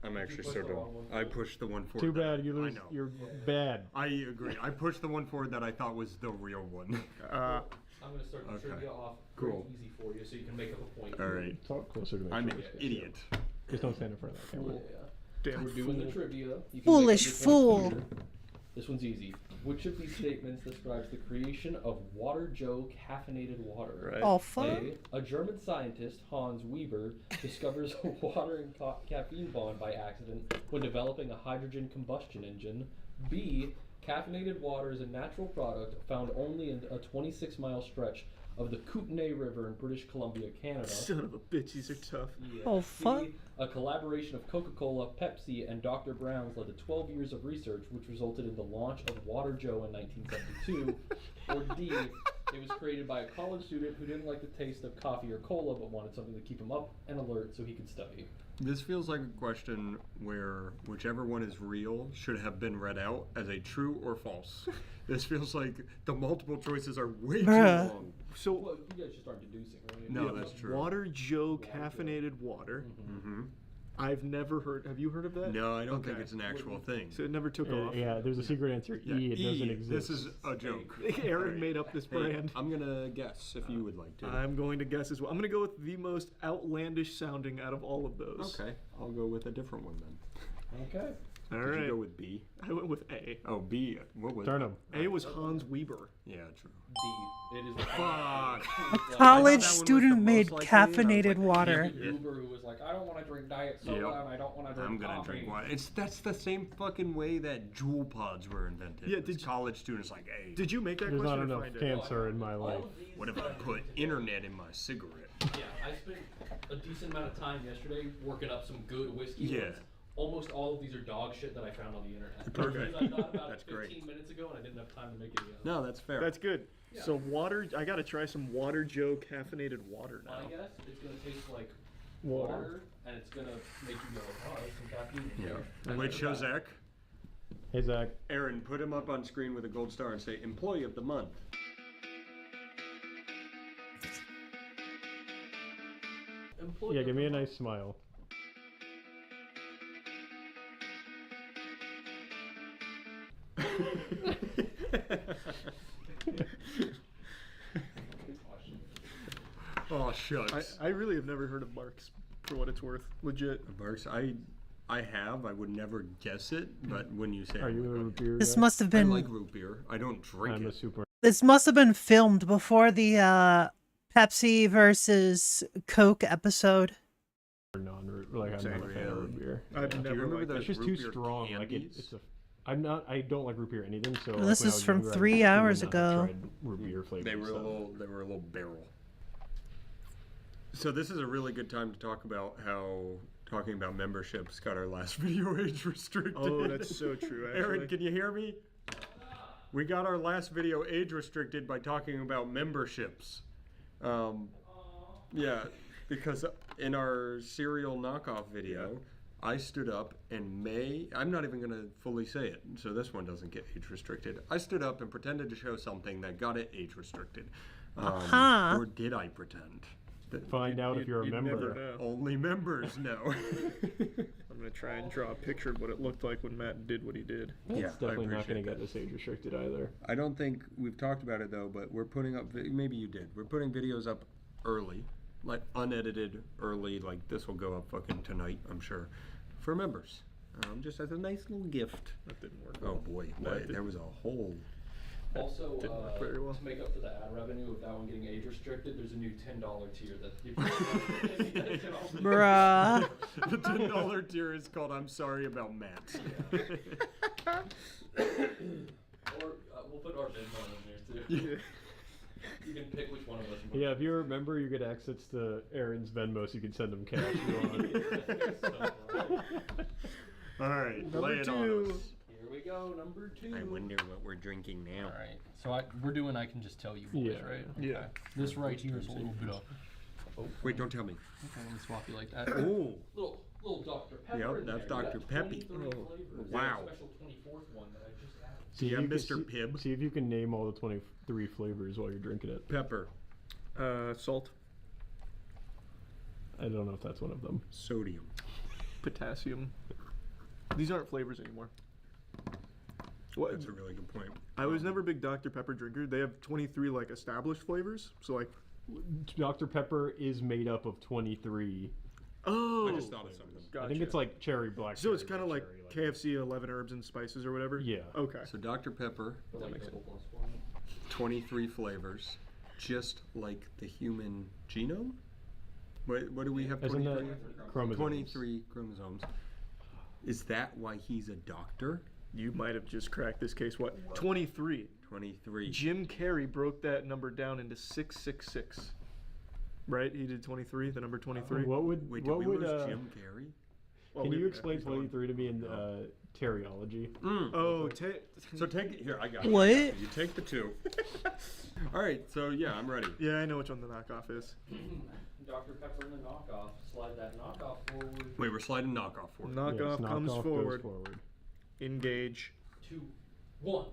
I'm actually so dumb. I pushed the one forward. Too bad you lose. You're bad. I agree. I pushed the one forward that I thought was the real one. I'm going to start the trivia off pretty easy for you so you can make up a point. All right. Talk closer to me. I'm an idiot. Just don't stand in front of that camera. Damn We're doing the fool. trivia. You can make up Foolish this fool. one here. This one's easy. Which of these statements describes the creation of water Joe caffeinated water? Right. Oh, fuck. A german scientist, Hans Weber, discovers a water and caffeine bond by accident when developing a hydrogen combustion engine. B, caffeinated water is a natural product found only in a 26-mile stretch of the Kootenay River in British Columbia, Canada. Son of a bitch, these are tough. Yeah. Oh, fuck. C, a collaboration of Coca-Cola, Pepsi, and Dr. Brown's led to 12 years of research, which resulted in the launch of Water Joe in 1972. Or D, it was created by a college student who didn't like the taste of coffee or cola, but wanted something to keep him up and alert so he could study. This feels like a question where whichever one is real should have been read out as a true or false. This feels like the multiple choices are way too Bruh. long. So, Well, you guys just aren't deducing, right? No, that's true. Water Joe caffeinated water. Mm-hmm. I've never heard. Have you heard of that? No, I don't think Okay. it's an actual thing. So it never took off. Yeah, there's a secret answer. Yeah, E, it doesn't exist. This is a joke. Aaron made up this Hey, brand. I'm gonna guess if you would like to. I'm going to guess as well. I'm going to go with the most outlandish sounding out of all of those. Okay, I'll go with a different one then. Okay. All Did right. you go with B? I went with A. Oh, B. What was Turnham. A was Hans Weber. Yeah, true. D, it is the Fuck. A college student made caffeinated water. Uber who was like, I don't want to drink diet soda Yep. and I don't want to drink I'm gonna coffee. drink water. That's the same fucking way that Juul pods were invented. Yeah, It's college students like, hey, Did you make that There's not question or enough find it? cancer in my life. what if I put internet in my cigarette? Yeah, I spent a decent amount of time yesterday working up some good whiskey. Yeah. ones. Almost all of these are dog shit that I found on the internet. Perfect. I thought about That's 15 great. minutes ago and I didn't have time to make any of No, that's fair. That's good. Yeah. So water, I got to try some Water Joe caffeinated water now. My guess, it's going to taste like Water. water and it's going to make you go, oh, there's some caffeine in here. Yeah. Which shows Zach. Hey, Zach. Aaron, put him up on screen with a gold star and say Employee of the Month. Employee Yeah, of give the me a month. nice smile. Oh, shucks. I really have never heard of Marks, for what it's worth. Legit. Marks, I have. I would never guess it, but when you say Are you a root beer This guy? must have I been. like root beer. I don't drink I'm a it. super. This must have been filmed before the Pepsi versus Coke episode. Non-root, like I'm Same. not a fan of root beer. I've Do you never remember liked those It's just root too beer strong. Like candies? it's a. I'm not. I don't like root beer anything. So This like, when I is was from younger, 3 I hours would not have ago. tried root beer flavors. They were a so. little barrel. So this is a really good time to talk about how talking about memberships got our last video age restricted. Oh, that's so true, Aaron, actually. can you hear me? We got our last video age restricted by talking about memberships. Yeah, because in our cereal knockoff video, I stood up and I'm not even going to fully say it, so this one doesn't get age restricted. I stood up and pretended to show something that got it age restricted. Uh-huh. Or did I pretend? Find out if you're a you'd member. never know. Only members know. I'm going to try and draw a picture of what it looked like when Matt did what he did. It's Yeah, I definitely not going appreciate to get this age restricted either. I don't think we've talked about it though, but we're putting up, maybe you did, we're putting videos up early, like unedited early, like this will go up fucking tonight, I'm sure, for members. Just as a nice little gift. That didn't work. Oh boy, there was a whole... Also, didn't work very well. to make up for the ad revenue of that one getting age restricted, there's a new $10 tier that you Bruh. The $10 tier is called I'm Sorry About Matt. Or we'll put our Venmo in there too. You can pick which one of us. Yeah, if you're a member, you get access to Aaron's Venmo, so you can send him cash if you want. Alright, Number lay it on 2. us. Here we go, number 2. I wonder what we're drinking now. All right, so I can just tell you boys, Yeah. right? Yeah. This right here is a little bit of. Oh, Wait, don't tell me. okay, let me swap you like that. Oh, Little Dr. Pepper. Yep, in that's there. You Dr. got Peppy. 23 flavors. Wow. There's a special 24th one that I just added. See Yeah, if you can Mr. Pibb. See if you can name all the 23 flavors while you're drinking it. pepper, Salt, I don't know if that's one of them. sodium. potassium. These aren't flavors anymore. What? That's a really good point. I was never a big Dr. Pepper drinker. They have 23 like established flavors. So like Dr. Pepper is made up of 23 Oh, I just thought of something. Gotcha. I think it's like cherry black. So it's kind of like KFC 11 herbs and spices or whatever? Yeah. Okay. So Dr. Pepper, That makes sense. 23 flavors, just like the human genome. What do we have? Isn't that 23? chromosomes? 23 chromosomes. Is that why he's a doctor? You might have just cracked this case. What? 23. 23. Jim Carrey broke that number down into 666. Right? He did 23, the number 23. What would Wait, what did we would lose Jim Carrey? Well, can wait a you minute, explain he's gone. 23 to me in teriology? Oh, so take it here. I got it. What? You take the 2. All right. So yeah, I'm ready. Yeah, I know which one the knockoff is. Dr. Pepper and the knockoff. Slide that knockoff forward. Wait, we're sliding knockoff forward. Knockoff Yes, comes knockoff goes forward. forward. Engage. 2, 1.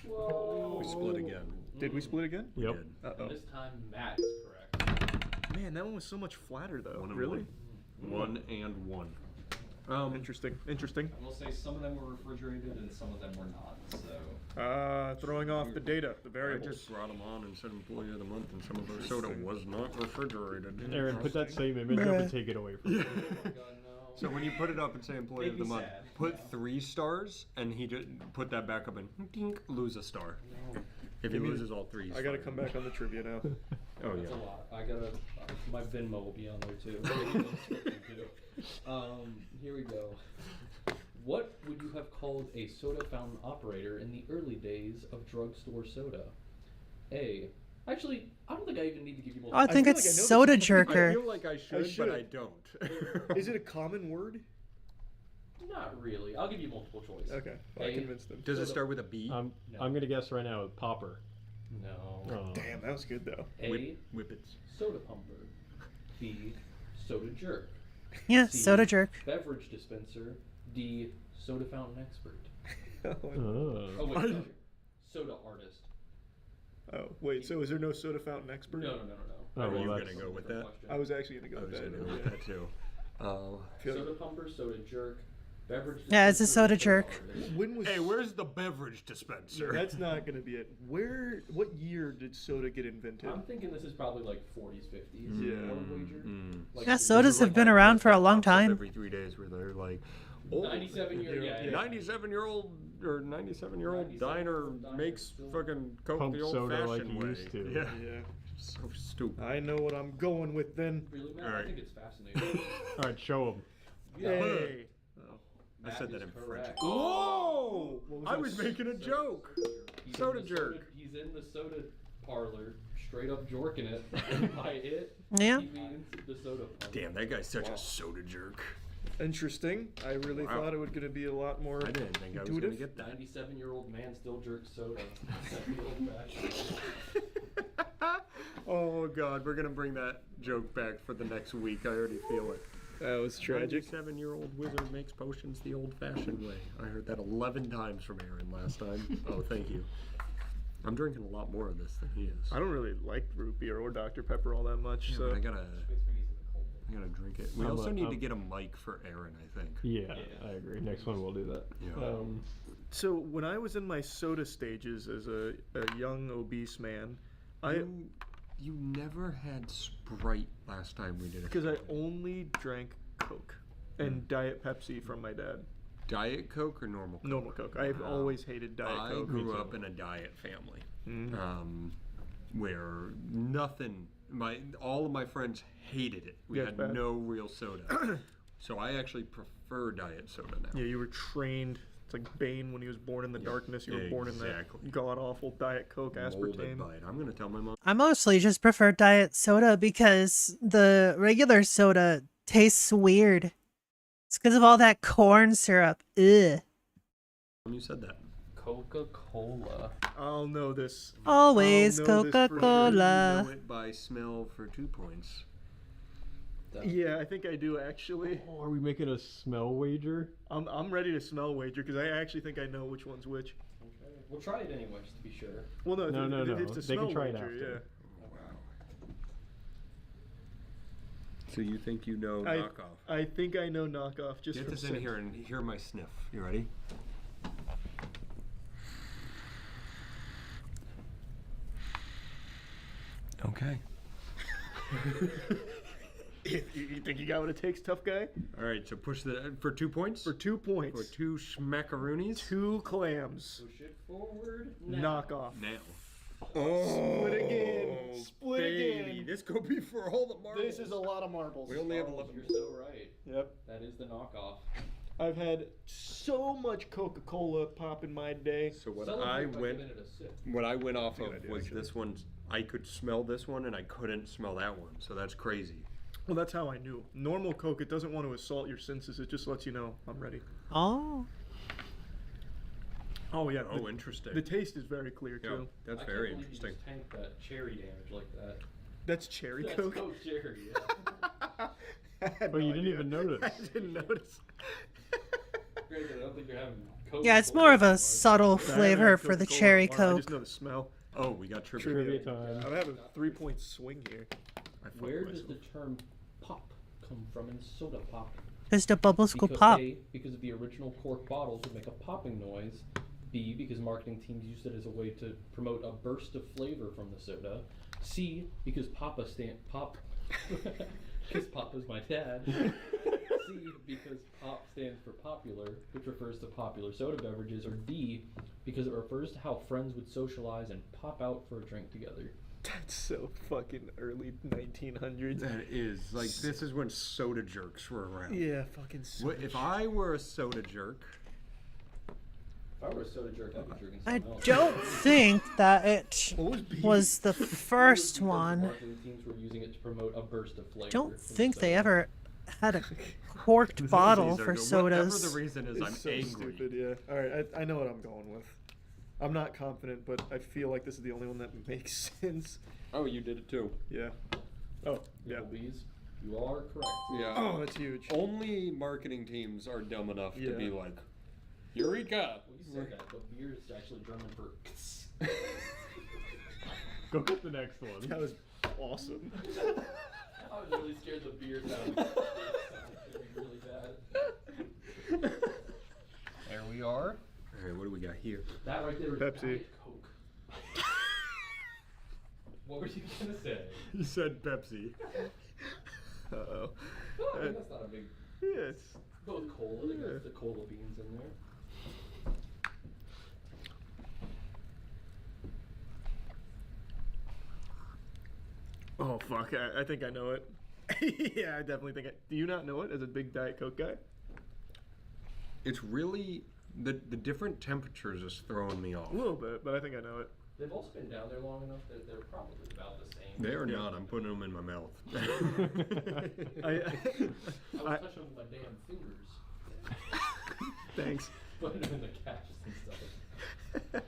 Whoa. We split again. Did we split again? Yep. Uh-oh. This time Matt is correct. Man, that one was so much flatter though. One and Really? One and one. Interesting. Interesting. I will say some of them were refrigerated and some of them were not. So Throwing off the data, the I variables. just brought them on and said Employee of the Month, and some of our soda was not refrigerated. Aaron, put that same image up and take it away from me. So when you put it up and say Employee of the me Month, sad. put 3 stars, and he just put that back up and dink, lose a star. If he loses all 3, I gotta come back on the trivia now. Oh That's yeah. a lot. I gotta. My Venmo will be on there too. Here we go. What would you have called a soda fountain operator in the early days of drugstore soda? Actually, I don't think I even need to give you more. I think feel it's like I know soda this. I jerker. feel like I should, but I don't. Is it a common word? Not really. I'll give you multiple choice. Okay, well, I A, convinced them. Does it soda- start with a B? I'm gonna guess right now with popper. No. Oh. Damn, that was good though. A, Whippets. soda pumper. B, soda jerk. Yeah, C, soda jerk. beverage dispenser. D, soda fountain expert. Oh. Oh wait, sorry. Soda artist. Oh, wait, so is there no soda fountain expert? No. Oh, Are well, you that's- gonna go with that? I was actually gonna go I with was that. gonna go with that too. Soda pumper, soda jerk, beverage. Yeah, it's a dispenser, soda jerk. artist. When was Hey, where's the beverage dispenser? That's not gonna be it. What year did soda get invented? I'm thinking this is probably like 40s, 50s. Yeah. I would wager. Like Yeah, the- sodas have been around for a long time. Every 3 days where they're like, 97-year-old or 97-year-old diner makes fucking Coke Pump the soda like old-fashioned you way. used to. Yeah. Yeah. So stupid. I know what I'm going with then. Really, man? All I right. think it's fascinating. All right, show them. Hey. I said that in French. correct. Whoa! What was I that? was making a joke. He's Soda in the jerk. He's in the soda parlor, straight up jorking it. And by it, Yeah. he means the soda pump. Damn, that guy's such a soda jerk. Interesting. I really Wow. thought it was gonna be a lot more I didn't think I was going to intuitive. get that. 97-year-old man still jerks soda. The old-fashioned. Oh God, we're gonna bring that joke back for the next week. I already feel it. That was tragic. 97-year-old wizard makes potions the old-fashioned way. I heard that 11 times from Aaron last time. Oh, thank you. I'm drinking a lot more of this than he is. I don't really like root beer or Dr. Pepper all that much, Yeah, so but I gotta drink it. We also need to I'm- get a mic for Aaron, I think. Yeah, I agree. Next one we'll do that. Yeah. So when I was in my soda stages as a young obese man, You never had Sprite last time we did it. because I only drank Coke and Diet Pepsi from my dad. Diet Coke or normal Coke? Normal Coke. I've always hated Diet I Coke. grew up in a diet family, Mhm. where all of my friends hated it. We Yeah, had it's bad. no real soda, so I actually prefer diet soda now. Yeah, you were trained. It's like Bane when he was born in the darkness. You were born in that Exactly. god awful Diet Coke Molded aspartame. by it. I'm gonna tell my mom. I mostly just prefer diet soda because the regular soda tastes weird. It's because of all that corn syrup. Ugh. You said that. Coca-Cola. I'll know this. Always I'll know this for sure. Coca-Cola. You know it by smell for 2 points. Yeah, I think I do actually. Oh, are we making a smell wager? I'm ready to smell wager because I actually think I know which one's which. Okay. We'll try it anyway, just to be sure. Well, no, No. it's a They smell can try it wager, after. yeah. So you think you know knockoff? I think I know knockoff just Get from this in scent. here and hear my sniff. You ready? Okay. You think you got what it takes, tough guy? All right, so push the for 2 points. For 2 points. For 2 schmackaroonies. 2 clams. Push it forward. Now. Knock off. Now. Split again. Split baby. again. This could be for all the marbles. This is a lot of marbles. We only have 11. You're so right. Yep. That is the knockoff. I've had so much Coca-Cola pop in my day. So what I went off of was this one. I could smell this one and I couldn't smell that one. So that's crazy. Well, that's how I knew. Normal Coke, it doesn't want to assault your senses. It just lets you know I'm ready. Oh. Oh yeah. Oh, interesting. The taste is very clear too. That's very interesting. You just tanked that cherry damage like that. That's cherry That's Coke. Coke cherry. Yeah. Oh, you didn't even notice. I didn't notice. Granted, I don't think you're having Coke. Yeah, it's more of a subtle flavor for the cherry I Coke. just know the smell. Oh, we got trivia. time. I'm having a 3-point swing here. Where does the term pop come from in soda pop? Just the bubbles go Because pop. A, because of the original cork bottles would make a popping noise. B, because marketing teams used it as a way to promote a burst of flavor from the soda. C, because because Papa's my dad. C, because pop stands for popular, which refers to popular soda beverages. Or D, because it refers to how friends would socialize and pop out for a drink together. That's so fucking early 1900s. That is like this is when soda jerks were around. Yeah, fucking soda If I were a soda jerk, If I were a soda jerk, I'd be drinking I something else. don't think that it was the first one. Marketing teams were using it to promote a burst of flavor. Don't think they ever had a corked bottle for sodas. Whatever the reason is, It's I'm so angry. stupid, yeah. Alright, I know what I'm going with. I'm not confident, but I feel like this is the only one that makes sense. Oh, you did it too. Yeah. Oh, yeah. Bees, you are correct. Yeah. Oh, that's huge. Only marketing teams are dumb enough to Yeah. be like, Eureka! Well, you said that, but beer is actually German for Go get the next one. That was awesome. I was really scared the beer sounded really bad. There we are. Alright, what do we got here? That right there was Pepsi. Diet Coke. What were you gonna say? You said Pepsi. Uh-oh. Well, I mean, that's not a big. Yeah, it's... Both cola. They got the cola beans in there. Oh, fuck. I think I know it. Yeah, I definitely think it. Do you not know it as a big Diet Coke guy? It's really the different temperatures is throwing me off. A little bit, but I think I know it. They've also been down there long enough that they're probably about the same. They are not. I'm putting them in my mouth. I was touching them with my damn fingers. Thanks. Putting them in the caches and stuff.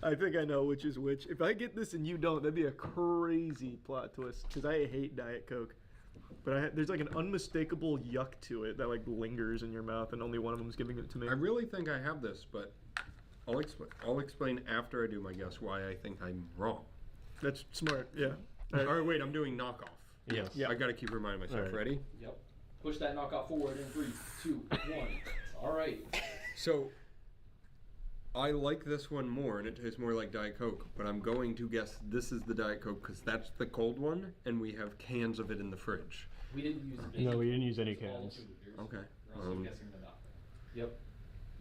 I think I know which is which. If I get this and you don't, that'd be a crazy plot twist. Because I hate Diet Coke. But there's like an unmistakable yuck to it that like lingers in your mouth, and only one of them's giving it to me. I really think I have this, but I'll explain after I do my guess why I think I'm wrong. That's smart, yeah. All right, wait, I'm doing knockoff. Yes. Yeah. I got to keep reminding myself. All right. Ready? Yep. Push that knockoff forward in 3, 2, 1. All right. So, I like this one more, and it tastes more like Diet Coke, but I'm going to guess this is the Diet Coke because that's the cold one, and we have cans of it in the fridge. We didn't use it. No, we didn't use any cans. Okay. We're also guessing the knockoff. Yep.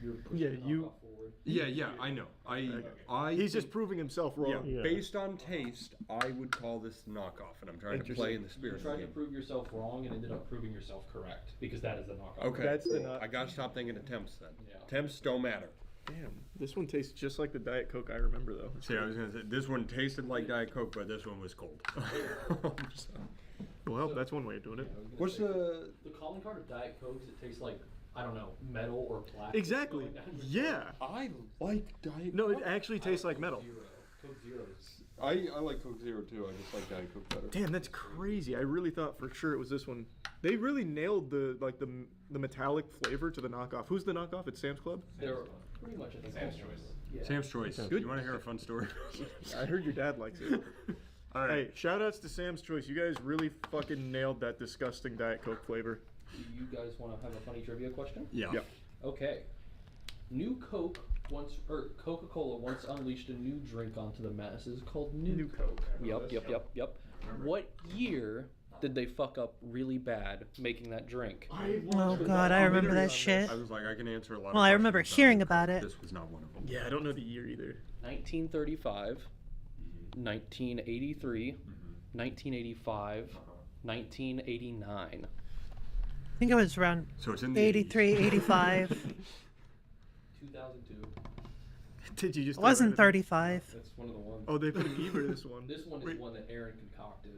You're pushing Yeah, the you- knockoff forward. Yeah, I know. He's just proving himself wrong. Yeah, Yeah. based on taste, I would call this knockoff, and I'm trying to play in the You spirit of tried the to game. prove yourself wrong and ended up proving yourself correct because that is the knockoff. Okay, That's the knock- I gotta stop thinking attempts then. Yeah. Attempts don't matter. Damn, this one tastes just like the Diet Coke I remember though. See, I was gonna say this one tasted like Diet Coke, but this one was cold. Well, that's one way of doing it. What's the? The calling card of Diet Coke is it tastes like, I don't know, metal or plastic. Exactly. going down your Yeah. I like Diet. No, it actually tastes like metal. Zero. Coke Zero's. I like Coke Zero too. I just like Diet Coke better. Damn, that's crazy. I really thought for sure it was this one. They really nailed the metallic flavor to the knockoff. Who's the knockoff? It's Sam's Club? They're pretty much at the Sam's Choice. Yeah. Sam's Choice. Good. You want to hear a fun story? I heard your dad likes it. All right. Hey, shout outs to Sam's Choice. You guys really fucking nailed that disgusting Diet Coke flavor. Do you guys want to have a funny trivia question? Yeah. Yep. Okay. Coca-Cola once unleashed a new drink onto the masses called New Coke. Yep. What year did they fuck up really bad making that drink? Oh god, I remember that shit. I was like, I can answer a lot. Well, I remember hearing about it. This was not one of them. Yeah, I don't know the year either. 1935, 1983, 1985, 1989. I think it was around So it's in the 83, 85. 2002. Did you just? It wasn't 35. That's one of the ones. Oh, they put an E for this one. This one is one that Aaron concocted.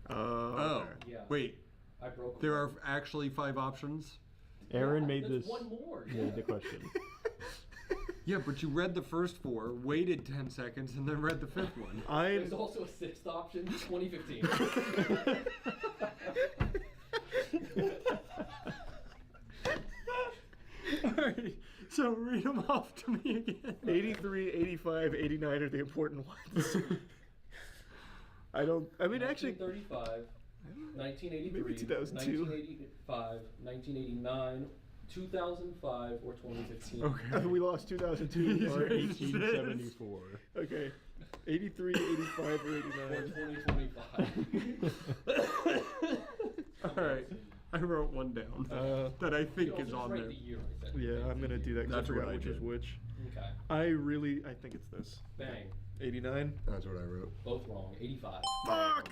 Oh, Yeah. wait. I broke There are actually 5 options. Aaron made there's this. one more. Made the question. Yeah, but you read the first 4, waited 10 seconds, and then read the 5th one. There's also a 6th option, 2015. Alright, so read them off to me again. 83, 85, 89 are the important ones. I mean, actually. 1935, 1983, Maybe 2002. 1985, 1989, 2005, or 2015. Okay. We lost 2002 or 1874. Okay. 83, 85, or 89. Or 2025. Alright, I wrote one down that I think is on there. Yeah, I'm gonna do that because I That's what forgot I which is did. which. Okay. I think it's this. Bang. 89? That's what I wrote. Both wrong. 85. Fuck!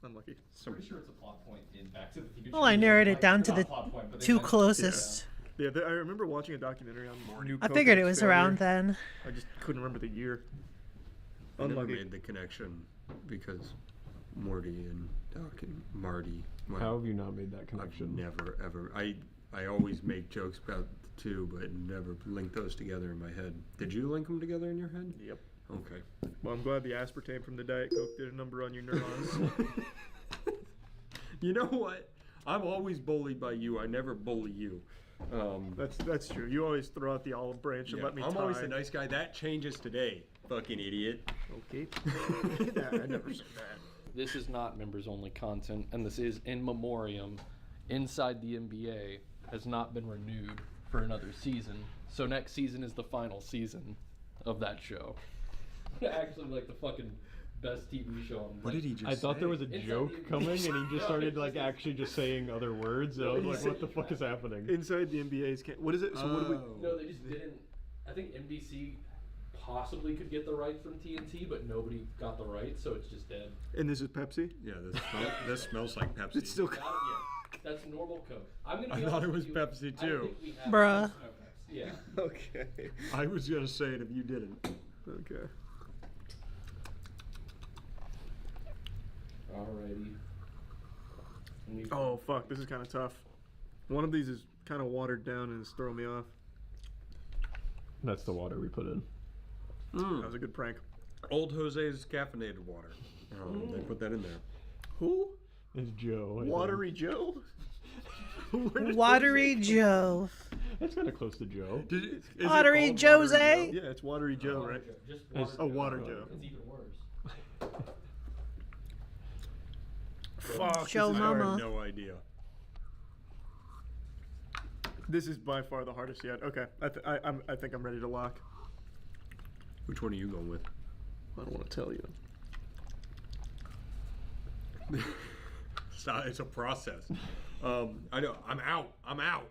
Unlucky. Pretty sure it's a plot point in Back to the Future. Well, I narrowed it down to Not the plot point, but they 2 mentioned- closest. Yeah, I remember watching a documentary on New I figured it was failure. around then. I just couldn't remember the year. I never Unlucky. made the connection because Morty and Doc and Marty. How have you not made that connection? I've never ever. I always make jokes about the two, but never link those together in my head. Did you link them together in your head? Yep. Okay. Well, I'm glad the aspartame from the Diet Coke did a number on your neurons. You know what? I'm always bullied by you. I never bully you. That's true. You always throw out the olive branch and Yeah, let me I'm tie. always the nice guy. That changes today. Fucking idiot. Okay. I never said that. This is not members only content, and this is in memoriam. Inside the NBA has not been renewed for another season, so next season is the final season of that show. Actually, like the fucking best TV show on. What did he just I thought say? there was a Inside joke the NBA. coming, and he just started No, like actually just saying other words. And I was like, "What the fuck is happening?" Inside the NBA's what is it? So what do we? No, they just didn't. I think NBC possibly could get the rights from TNT, but nobody got the rights, so it's just dead. And this is Pepsi. Yeah, this smells like Pepsi. It's still. Yeah, that's normal Coke. I'm gonna. I Be thought it honest was with you, Pepsi I too. think we have Bruh. Yeah. Okay. I was gonna say it if you didn't. Okay. Alrighty. Oh fuck! This is kind of tough. One of these is kind of watered down and it's throwing me off. That's the water we put in. That was a good prank. Old Jose's caffeinated water. They put that in there. Who? It's Joe. Watery Joe? Watery Joe. That's kind of close to Joe. Watery Jose? Yeah, it's Watery Joe, right? Just It's- Water Joe. It's even worse. Fuck. Joe this is I Mama. have no idea. This is by far the hardest yet. Okay, I think I'm ready to lock. Which one are you going with? I don't want to tell you. It's a process. I know. I'm out.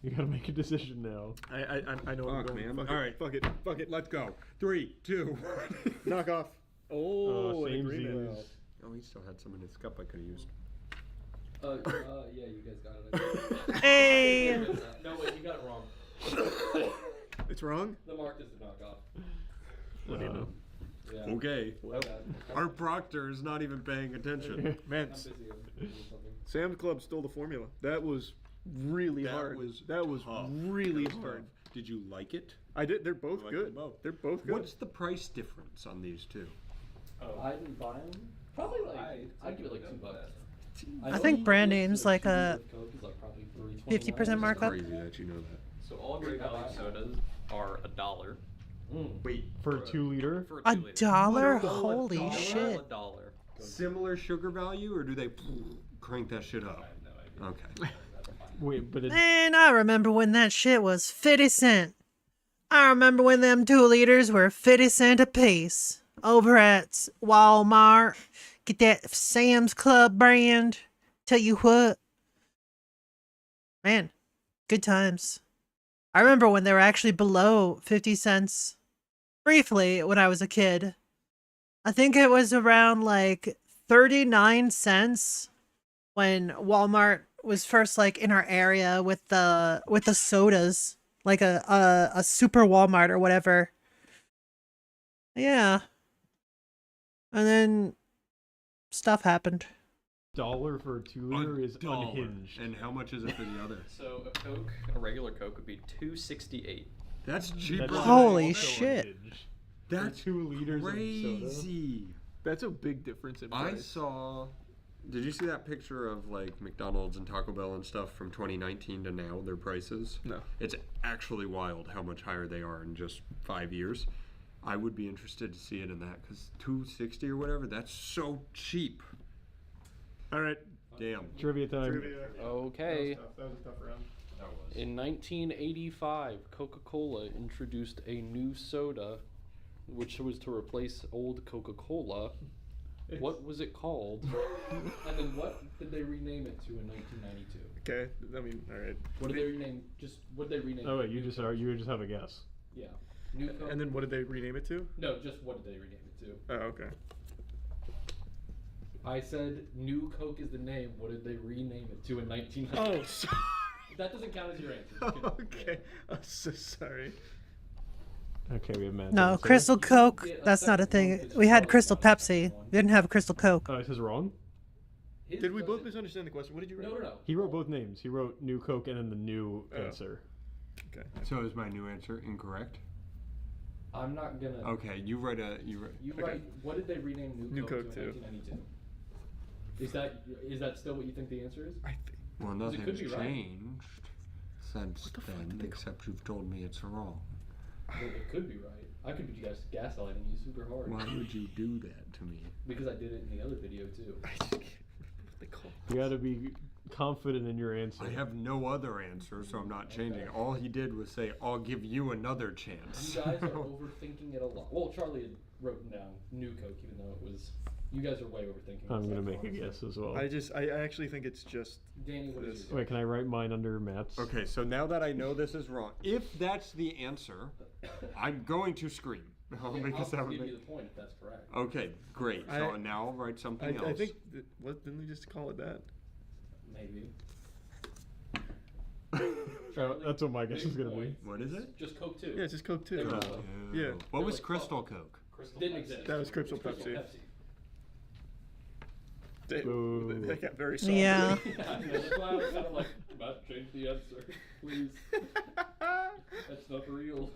You gotta make a decision now. I know what I'm Fuck, going. man. Fuck All it. right. Fuck it. Fuck it. Let's go. 3, 2. Knock off. Oh, an same agreement. Z's. Oh, he still had some in his cup I could have used. Yeah, you guys got it. Hey. No, wait, you got it wrong. It's wrong? The mark is the knockoff. What do you know? Yeah. Okay. My bad. Our proctor is not even paying attention. Man, I'm busy. I'm doing something. Sam's Club stole the formula. That was really hard. That was tough. really That was hard. tough. Did you like it? I did. They're both I like good. them both. They're both good. What's the price difference on these two? I didn't buy them. Probably like I'd give it like $2. I think brand name's like a Coke is like probably 50% markup. Crazy that you know that. So all Great Value sodas are $1. Wait, For a 2 liter? For A 2 liters. dollar? $1? Holy $1? shit. $1. Similar sugar value, or do they crank that shit up? Okay. Wait, but it's Man, I remember when that shit was 50 cent. I remember when them 2 liters were 50 cent a piece over at Walmart. Get that Sam's Club brand. Tell you what. Man, good times. I remember when they were actually below 50 cents. Briefly, when I was a kid. I think it was around like 39 cents when Walmart was first like in our area with the sodas, like a super Walmart or whatever. Yeah. And then stuff happened. $1 for a 2-liter is unhinged. And how much is it for the other? So a Coke, a regular Coke would be $2.68. That's cheaper. Holy shit. That's 2 liters crazy. That's a big difference in price. I saw. Did you see that picture of like McDonald's and Taco Bell and stuff from 2019 to now? Their prices. No. It's actually wild how much higher they are in just 5 years. I would be interested to see it in that because $2.60 or whatever. That's so cheap. All right. Damn. Trivia time. Okay. That was a tough round. That was. In 1985, Coca-Cola introduced a new soda, which was to replace old Coca-Cola. What was it called? And then what did they rename it to in 1992? Okay. I mean, all right. What did they rename? What did they rename? Oh wait, it you just have a guess. Yeah. New Coke. And then what did they rename it to? No, just what did they rename it to? Oh, okay. I said New Coke is the name. What did they rename it to in 1992? Oh, sorry. That doesn't count as your answer. Okay. I'm so sorry. Okay, we have Matt. No, Crystal Coke, that's not a thing. We had Crystal Pepsi. We didn't have Crystal Coke. Oh, it says wrong? Did we both misunderstand the question? What did you write? No. He wrote both names. He wrote New Coke and then the new answer. Okay. So is my new answer incorrect? I'm not gonna. Okay, you write. Write. What did they rename New Coke to in 1992? Is that still what you think the answer is? Well, nothing's could be right. changed since then, except you've told me it's wrong. Well, it could be right. I could be just gaslighting you super hard. Why would you do that to me? Because I did it in the other video too. You gotta be confident in your answer. I have no other answer, so I'm not changing. All he did was say, "I'll give you another chance." You guys are overthinking it a lot. Well, Charlie had written down New Coke, even though it was. You guys are way overthinking. I'm gonna make a guess as well. I actually think it's just. Danny, what is Wait, can I write mine under Matt's? Okay, so now that I know this is wrong, if that's the answer, I'm going to scream. I'll give you the point if that's correct. Okay, great. So now I'll write something else. I think. What didn't we just call it that? Maybe. That's what my guess is gonna be. What is it? Just Coke 2. Yeah, it's just Coke 2. Yeah. What was Crystal Coke? Didn't exist. That was Crystal Pepsi. That got very soft. Yeah. That's why I was kind of like, about to change the answer. Please. That's not real.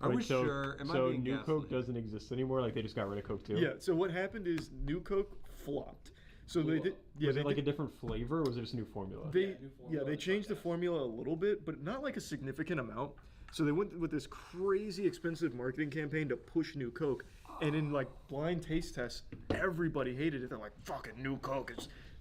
I was sure. So New Coke doesn't exist anymore? Like they just got rid of Coke too? Yeah, so what happened is New Coke flopped. So they did. Yeah, was it like a different flavor, or was it just a new formula? They changed the formula a little bit, but not like a significant amount. So they went with this crazy expensive marketing campaign to push New Coke, and in like blind taste tests, everybody hated it. They're like, "Fucking New Coke,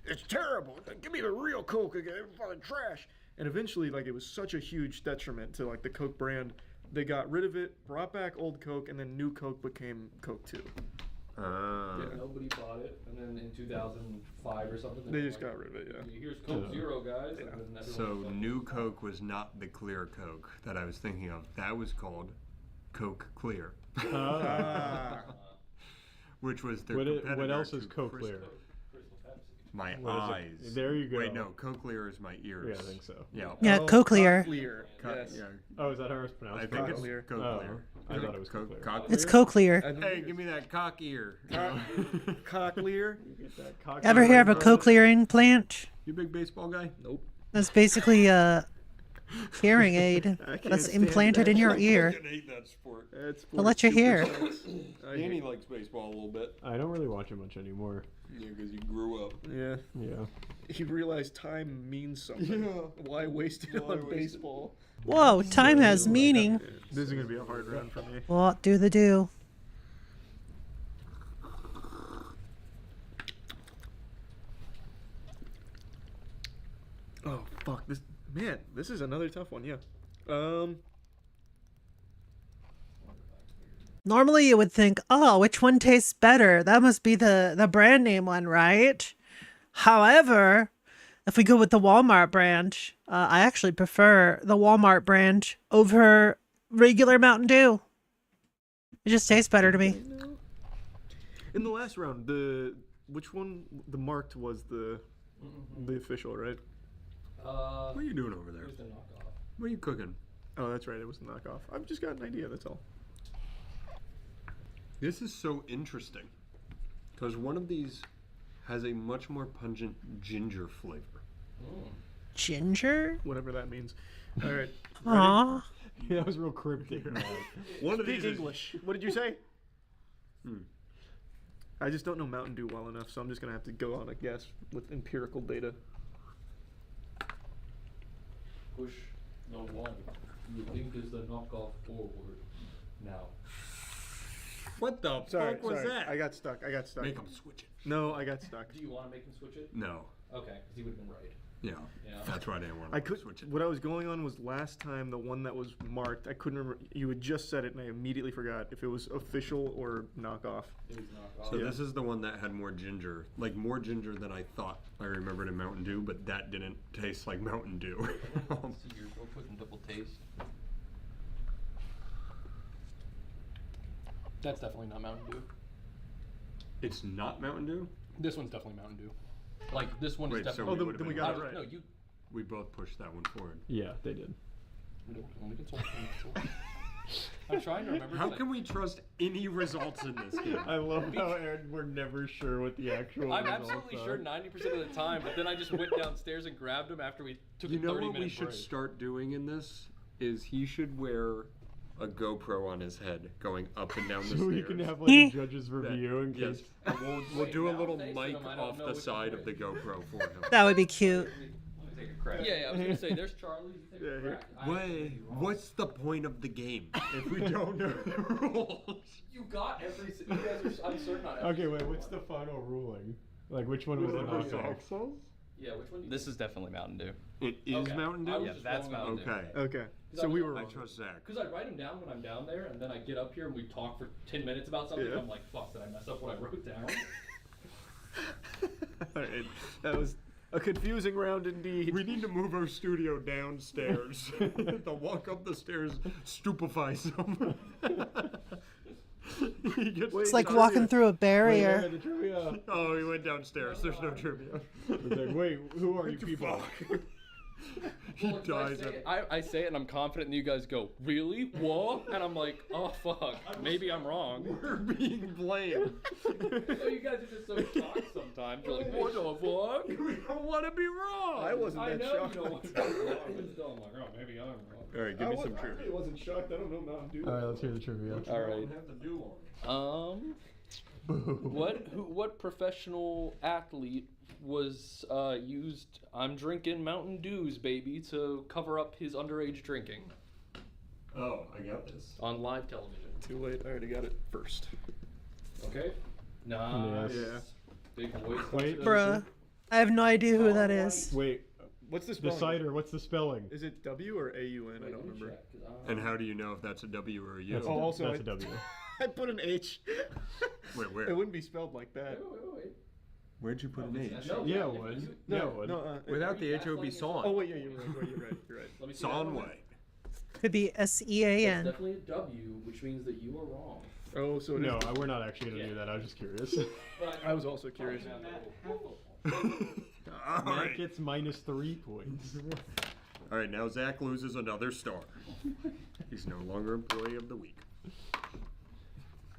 it's terrible. Give me the real Coke again. It's fucking trash." And eventually, like it was such a huge detriment to like the Coke brand, they got rid of it, brought back old Coke, and then New Coke became Coke 2. Nobody bought it, and then in 2005 or something, they just got rid of it. Yeah. Here's Coke Zero, guys. Yeah. And then So New Coke was not the clear Coke that I was thinking of. That was called Coke Clear. Which was their competitor. What else is to Coke Crystal. Clear? My What is eyes. it? There you go. Wait, no, Cochlear is my ears. Yeah, I think so. Yeah. Yeah, Cochlear. Yes. Oh, is that how it's pronounced? I think it's Cochlear. Cochlear. I thought it was Cochlear. It's Cochlear. Hey, give me that cock ear. Cochlear. Ever hear of a cochlear implant? You big baseball guy? Nope. That's basically a hearing aid that's implanted in your ear I hate that sport. to let you hear. Danny likes baseball a little bit. I don't really watch it much anymore. Yeah, because you grew up. Yeah. Yeah. He realized time means something. Yeah. Why waste it on baseball? Whoa, time has meaning. This is gonna be a hard round for me. Well, do the do. Oh fuck! This is another tough one. Yeah. Normally you would think, oh, which one tastes better? That must be the brand name one, right? However, if we go with the Walmart brand, I actually prefer the Walmart brand over regular Mountain Dew. It just tastes better to me. In the last round, which one? The marked was the official, right? What are you doing over there? Here's the knockoff. What are you cooking? Oh, that's right. It was the knockoff. I've just got an idea. That's all. This is so interesting because one of these has a much more pungent ginger flavor. Ginger? Whatever that means. All right. Aww. Yeah, that was real cryptic. One of Speak these English. What did you say? I just don't know Mountain Dew well enough, so I'm just gonna have to go on a guess with empirical data. Push the one you think is the knockoff forward now. What the fuck was that? I got stuck. Make him switch it. No, I got stuck. Do you want to make him switch it? No. Okay, because he would have been right. Yeah. That's why I didn't want to switch it. What I was going on was last time the one that was marked. I couldn't remember. You had just said it, and I immediately forgot if it was official or knockoff. It was knockoff. So this is the one that had more ginger, like more ginger than I thought I remembered in Mountain Dew, but that didn't taste like Mountain Dew. So you're putting double taste. That's definitely not Mountain Dew. It's not Mountain Dew? This one's definitely Mountain Dew. Like this one is definitely. Oh, then we got it right. No, you. We both pushed that one forward. Yeah, they did. I'm trying to remember. How can we trust any results in this game? I love how Aaron, we're never sure what the actual I'm results absolutely are. sure 90% of the time, but then I just went downstairs and grabbed him after we took a 30-minute break. You know what we should start doing in this? Is he should wear a GoPro on his head going up and down the stairs. So you can have like a judge's review in Yes. case. And we'll do a little mic off the side of the GoPro for him. That would be cute. Yeah, I was gonna say there's Charlie. Wait, what's the point of the game if we don't know the rules? You got every. You guys are. I'm certain on every. Okay, wait. What's the final ruling? Like, which one was the knockoff? Yeah, which one? This is definitely Mountain Dew. It is Mountain Dew. Yeah, that's Mountain Dew. Okay. So we were. I trust Zach. Because I write them down when I'm down there, and then I get up here and we talk for 10 minutes about something. And I'm like, fuck, did I mess up what I wrote down? All right. That was a confusing round indeed. We need to move our studio downstairs. The walk up the stairs stupefies someone. It's like walking through a barrier. Oh, he went downstairs. There's no trivia. It's like, wait, who are you people? He dies. I say it and I'm confident, and you guys go, really? Whoa? And I'm like, oh fuck, maybe I'm wrong. We're being blamed. So you guys are just so shocked sometimes. You're like, what the fuck? We don't want to be wrong. I wasn't that shocked. I know you don't want to be wrong, but still, I'm like, oh, maybe I'm wrong. All right, give me some trivia. I really wasn't shocked. I don't know Mountain Dew. All right, let's hear the trivia. All right. What professional athlete was used I'm drinking Mountain Dews, baby, to cover up his underage drinking? Oh, I got this. On live television. Too late. I already got it first. Okay. Nice. Yeah. Big voice. Wait, Bruh. I have no idea who that is. Wait. What's the The spelling? cider, what's the spelling? Is it W or A-U-N? I don't remember. And how do you know if that's a W or a U? That's, also that's a W. I put an H. Wait, where? It wouldn't be spelled like that. Wait. Where'd you put an H? Yeah, it would. No, Yeah, it would. no. Without the H, it would be Son. Oh wait, yeah, you're right. You're right. Let me see that one. Sonway. Could be It's S-E-A-N. definitely a W, which means that you are wrong. Oh, so it No, is. we're not actually going to do that. I was just curious. I was also curious. All Matt right. gets -3 points. All right, now Zach loses another star. He's no longer employee of the week.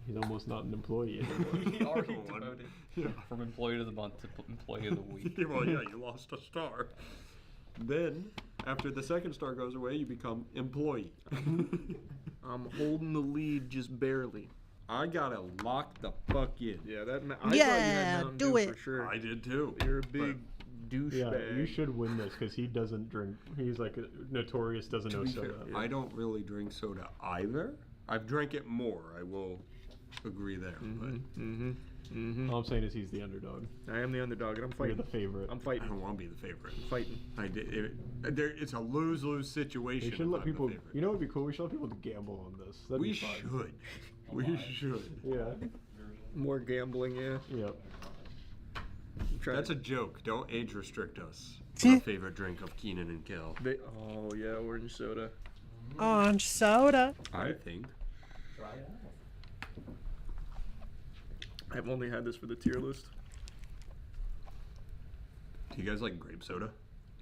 He's almost not an employee anymore. He already Come on. demoted Yeah. from employee of the month to employee of the week. Well, yeah, you lost a star. Then, after the second star goes away, you become employee. I'm holding the lead just barely. I gotta lock the fuck in. Yeah, that. I thought you Yeah, had Mountain do Dew it. for sure. I did too. You're a big douchebag. Yeah, you should win this because he doesn't drink. He's like a notorious doesn't know soda. I don't really drink soda either. I've drank it more. I will agree there. All I'm saying is he's the underdog. I am the underdog, and I'm You're fighting. the favorite. I'm But I fighting. don't want to be the favorite. I'm fighting. I did. It's a lose-lose situation. We should if let I'm the people. favorite. You know what would be cool? We should let people gamble on this. That'd We be fun. should. We should. Yeah. More gambling, yeah. Yep. That's a joke. Don't age restrict us. Our favorite drink of Keenan and Kel. Oh yeah, orange soda. Orange soda. I think. Try it out. I've only had this for the tier list. Do you guys like grape soda?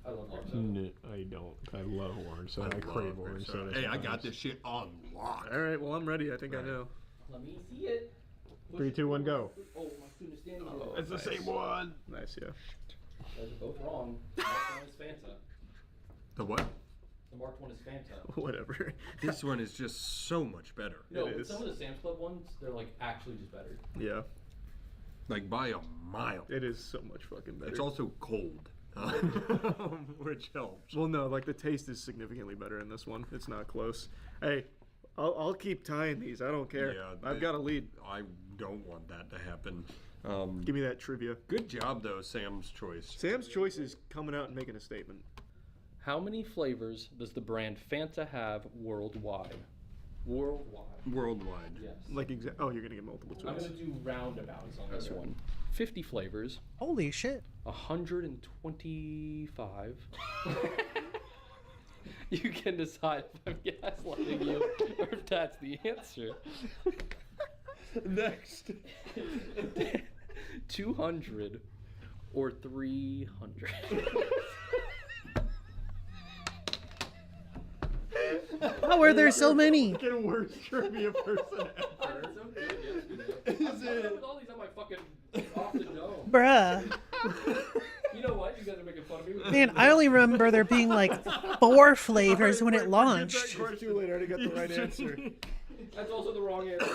I love orange soda. I don't. I love orange soda. I love crave grape orange soda. soda. Hey, I got sometimes. this shit on lock. All right, well I'm ready. I think I know. Let me see it. 3, 2, 1, go. Oh, my goodness, Danny. It's the same one. Nice, yeah. You guys are both wrong. The marked one is Fanta. The what? The marked one is Fanta. Whatever. This one is just so much better. No, It but is. some of the Sam's Club ones, they're like actually just better. Yeah. Like by a mile. It is so much fucking better. It's also cold, which helps. Well, no, like the taste is significantly better in this one. It's not close. Hey, I'll keep tying these. I don't care. Yeah, I've got a lead. I don't want that to happen. Give me that trivia. Good job, though, Sam's Choice. Sam's Choice is coming out and making a statement. How many flavors does the brand Fanta have worldwide? Worldwide. Worldwide. Yes. Like oh, you're gonna get multiple choice. I'm gonna do roundabouts on this one. 50 flavors. Holy shit. 125. You can decide if I'm gaslighting you or if that's the answer. Next. 200 or 300. How are there so many? Fucking worst trivia person ever. Is it? With all these on my fucking off the dome. Bruh. You know what? You guys are making fun of me. Man, I only remember there being like 4 flavors when it launched. Too late. I already got the right answer. That's also the wrong answer.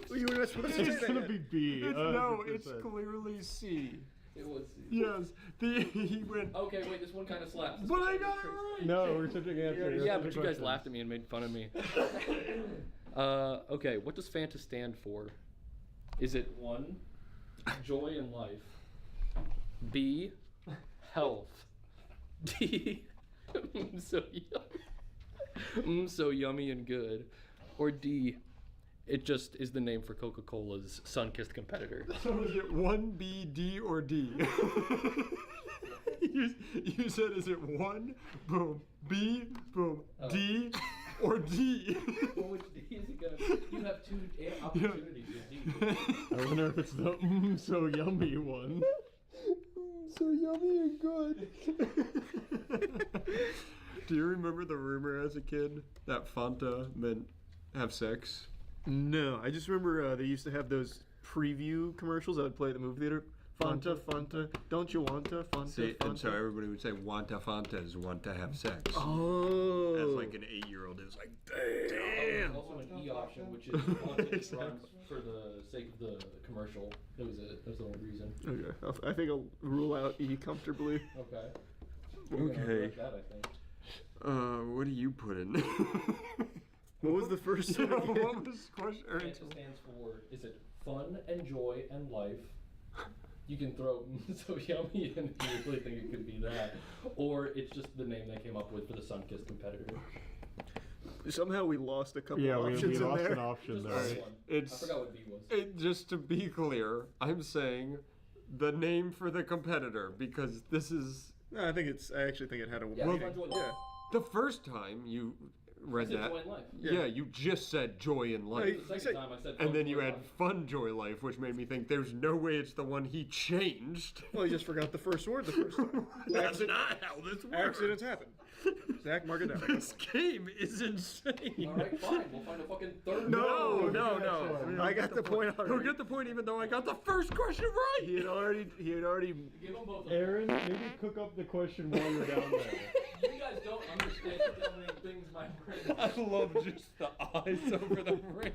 Well, you were not supposed to It's say gonna that. be B. No, it's 100%. clearly C. It was. Yes. He went. Okay, wait. This one kind of slaps. But I got it right. No, we're switching answers. Yeah, but you guys laughed at me and made fun of me. Okay, what does Fanta stand for? Is it 1, joy in life? B, health? D, so yummy and good? Or D, it just is the name for Coca-Cola's sun-kissed competitor? So is it 1, B, D, or D? You said, is it 1, boom, B, boom, D, or D? Well, which D is it gonna? You have 2 opportunities with D. I wonder if it's the so yummy one. So yummy and good. Do you remember the rumor as a kid that Fanta meant have sex? No, I just remember they used to have those preview commercials that would play at the movie theater. Fanta, Fanta, don't you want to? Fanta, See, Fanta. and so everybody would say, "Wanta Fanta is want to have sex." Oh. As like an 8-year-old, it was like, damn. Also an E option, which is Fanta runs for the sake of the commercial. That was the only reason. Okay, I think I'll rule out E comfortably. Okay. Okay. That, I think. What do you put in? What was the first one? What was question? Fanta stands for, is it fun and joy and life? You can throw so yummy and you really think it could be that. Or it's just the name they came up with for the sun-kissed competitor. Somehow we lost a couple Yeah, options we in lost there. an option there. I forgot what B was. Just to be clear, I'm saying the name for the competitor because this is. No, I actually think it had a Yeah, meaning. Fun, Joy, Life. Yeah. The first time you read I said that, joy in life. yeah, you just said joy in life, The second time I said fun, and then you joy, had life. fun joy life, which made me think there's no way it's the one he changed. Well, you just forgot the first word the first time. That's not how this works. Accidents happen. Zach, mark it down. This game is insane. Alright, fine. We'll find a fucking third No. I got the point already. He'll get the point even though I got the first question right. He had already. Give them both. Aaron, maybe cook up the question while you're down there. You guys don't understand how many things my brain. I love just the eyes over the ring.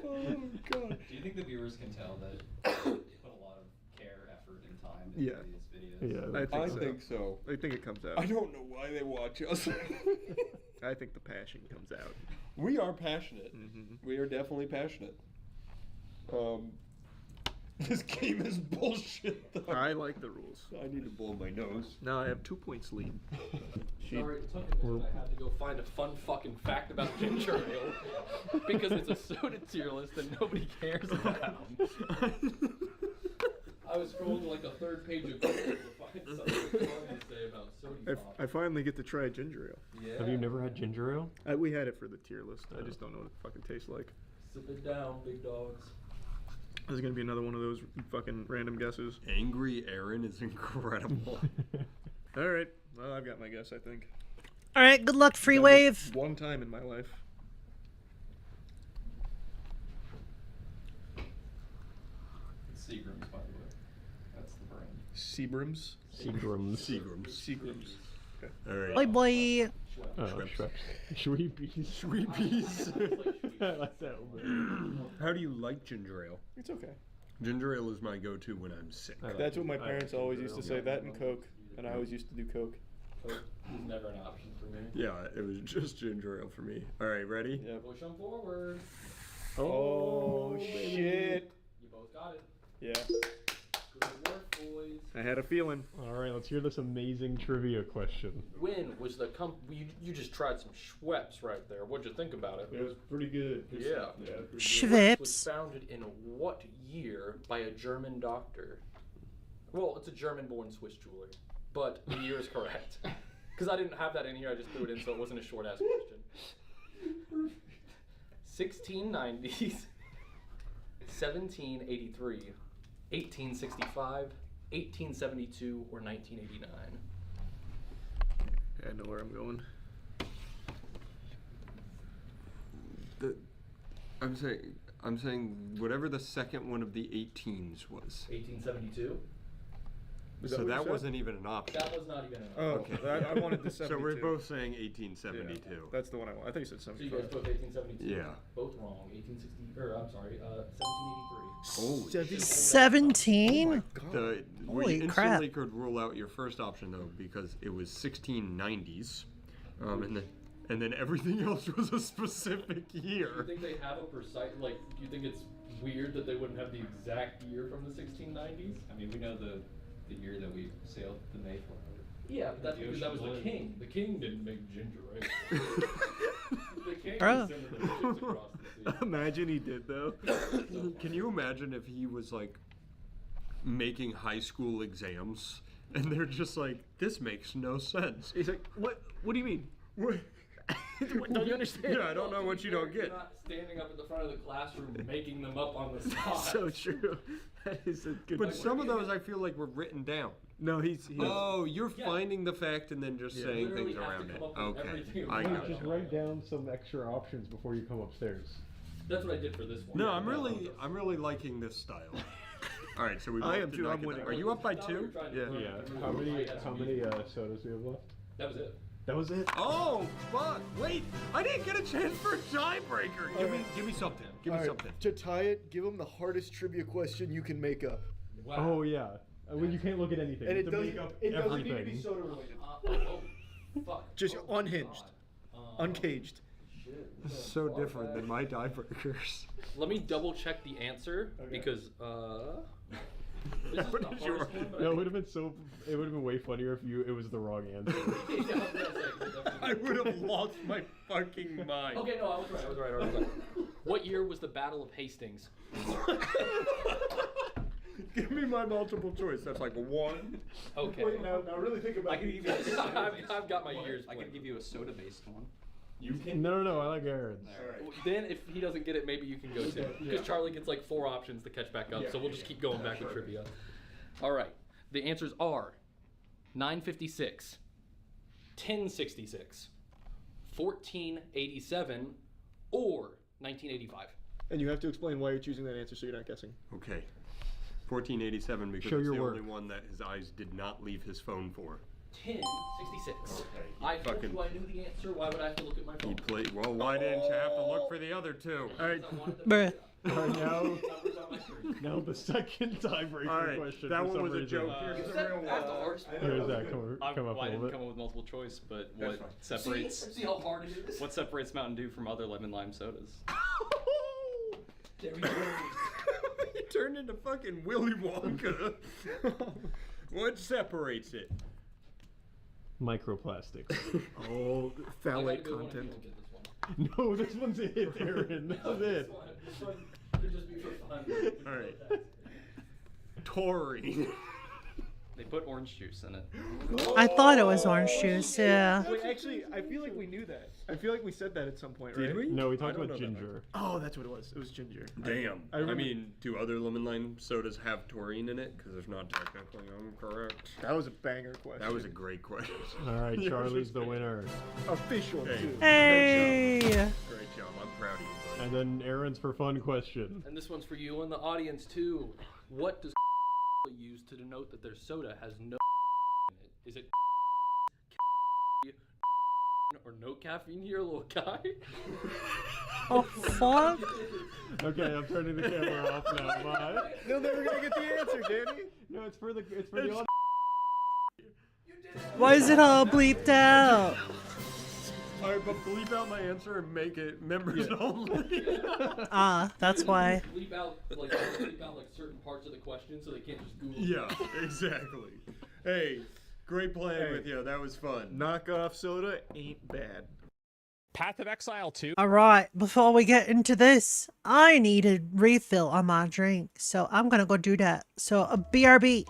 Oh god. Do you think the viewers can tell that you put a lot of care, effort, and time into these videos? Yeah, I think so. I think it comes out. I don't know why they watch us. I think the passion comes out. We are passionate. Mm-hmm. We are definitely passionate. This game is bullshit, though. I like the rules. I need to blow my nose. Now I have 2 points lead. Sorry, it took a minute. I had to go find a fun fucking fact about ginger ale because it's a soda tier list that nobody cares about. I was scrolling to like the 3rd page of Google to find something funny to say about soda pop. I finally get to try ginger ale. Yeah. Have you never had ginger ale? We had it for the tier list. I just don't know what it fucking tastes like. Sip it down, big dogs. This is gonna be another one of those fucking random guesses. Angry Aaron is incredible. All right. Well, I've got my guess, I think. All right, good luck, Free Done Wave. this one time in my life. Seagram's, by the way. That's the brand. Seagrams. Seagrams. Okay. All right. Boy, boy. Schweppes. Schweepies. I like that one. How do you like ginger ale? It's okay. Ginger ale is my go-to when I'm sick. That's what my parents always used to say. That and Coke, and I always used to do Coke. Coke was never an option for me. Yeah, it was just ginger ale for me. All right, ready? Yeah. Push them forward. Oh shit! You both got it. Yeah. Good work, boys. I had a feeling. All right, let's hear this amazing trivia question. When was the you just tried some Schweppes right there. What'd you think about it? It was pretty good. Yeah. Schweppes. Was founded in what year by a German doctor? Well, it's a German-born Swiss jeweler, but the year is correct. Because I didn't have that in here, I just threw it in so it wasn't a short-ass question. 1690s, 1783, 1865, 1872, or 1989. I know where I'm going. I'm saying whatever the second one of the 18s was. 1872? So that wasn't even an option. That was not even an Oh, option. I wanted the 72. So we're both saying 1872. Yeah, that's the one I want. I think you said So you 75. guys both 1872? Yeah. Both wrong. 1860, or I'm sorry, 1783. Holy 17? We Holy crap. instantly could rule out your first option though because it was 1690s, and then everything else was a specific year. Do you think they have a precise, like, do you think it's weird that they wouldn't have the exact year from the 1690s? I mean, we know the year that we sailed the Mayflower. Yeah, but that's The because that was ocean the blue. king. The king didn't make ginger, right? The king Bro. was sending the ships across the sea. Imagine he did though. Can you imagine if he was like making high school exams and they're just like, this makes no sense? He's like, what? What do you mean? What? Don't you understand? Yeah, I don't know what you don't You're get. not standing up at the front of the classroom making them up on the spot. So true. That is a good But some of those I feel like were written down. No, he's Oh, you're Yeah. finding the fact and then just Yeah. saying Literally things have to around it. come up with Okay, everything I around got it. Just it. write down some extra options before you come upstairs. That's what I did for this one. No, I'm really liking this style. All right, so we. I both am did too, not I'm get winning. that. Are you up by Now we were 2? trying to Yeah. prove- Yeah. prove How many I had some sodas do we have left? That was it. That was it. Oh, fuck! Wait, I didn't get a chance for a tiebreaker. Give me something. Give me All right, something. to tie it, give him the hardest trivia question you can make up. Wow. Oh yeah. When you can't look at anything. And you it have to doesn't, make up it doesn't need to everything. be soda related. Fuck. Just Oh, unhinged. God. Uncaged. Shit. This is so different than my tiebreakers. Let me double check the answer because this is the hardest one, but No, it would have been it would have been way funnier if it was the wrong answer. I would have lost my fucking mind. Okay, no, I was right. What year was the Battle of Hastings? Give me my multiple choice. That's like 1. Okay. Wait, now really think about I can it. give you a I've got my years. I can give you a soda-based one. You can. No, I like Aaron's. Then, if he doesn't get it, maybe you can go too. Because Charlie gets like 4 options to catch back up, so we'll just keep going back with trivia. All right. The answers are 956, 1066, 1487, or 1985. And you have to explain why you're choosing that answer so you're not guessing. Okay. 1487 because Show it's your the work. only one that his eyes did not leave his phone for. 1066. Okay, I told fucking- you I knew the answer. Why would I have to look at my He phone? played. Well, why didn't you have to look for the other 2? All right. Bruh. All right, now the second tiebreaker All right, question. that for one some was a reason. joke. Here's the real That's the one. hardest one. Here's that. Come Well, up I a little didn't bit. come up with multiple choice, but That's what fine. separates See how hard it is? what separates Mountain Dew from other lemon lime sodas? There we go. turned into fucking Willy Wonka. What separates it? Microplastics. Oh, phthalate content. No, this one's it, Aaron. This is it. This one could just be for fun. All right. Taurine. They put orange juice in it. I thought it was orange juice, yeah. Wait, actually, I feel like we knew that. I feel like we said that at some point, Did right? we? No, we I talked don't about know that ginger. Oh, that's what it was. It was ginger. Damn. I remember- mean, do other lemon lime sodas have taurine in it? Because if not, technically, I'm correct. That was a banger question. That was a great question. All right, Charlie's the winner. Official, too. Hey! Great job. I'm proud of you, buddy. And then Aaron's for fun question. And this one's for you and the audience too. What does use to denote that their soda has no in it? Is it or no caffeine here, little guy? Oh, fuck? Okay, I'm turning the camera off now. Bye. They're never gonna get the answer, Danny. No, it's for the audience. Why is it all bleeped out? Alright, but bleep out my answer and make it members only. Ah, that's why. Bleep out like certain parts of the question so they can't just Google. Yeah, exactly. Hey, great playing with you. That was fun. Knockoff soda ain't bad. Path of Exile 2. Alright, before we get into this, I need a refill on my drink, so I'm gonna go do that. So, a BRB.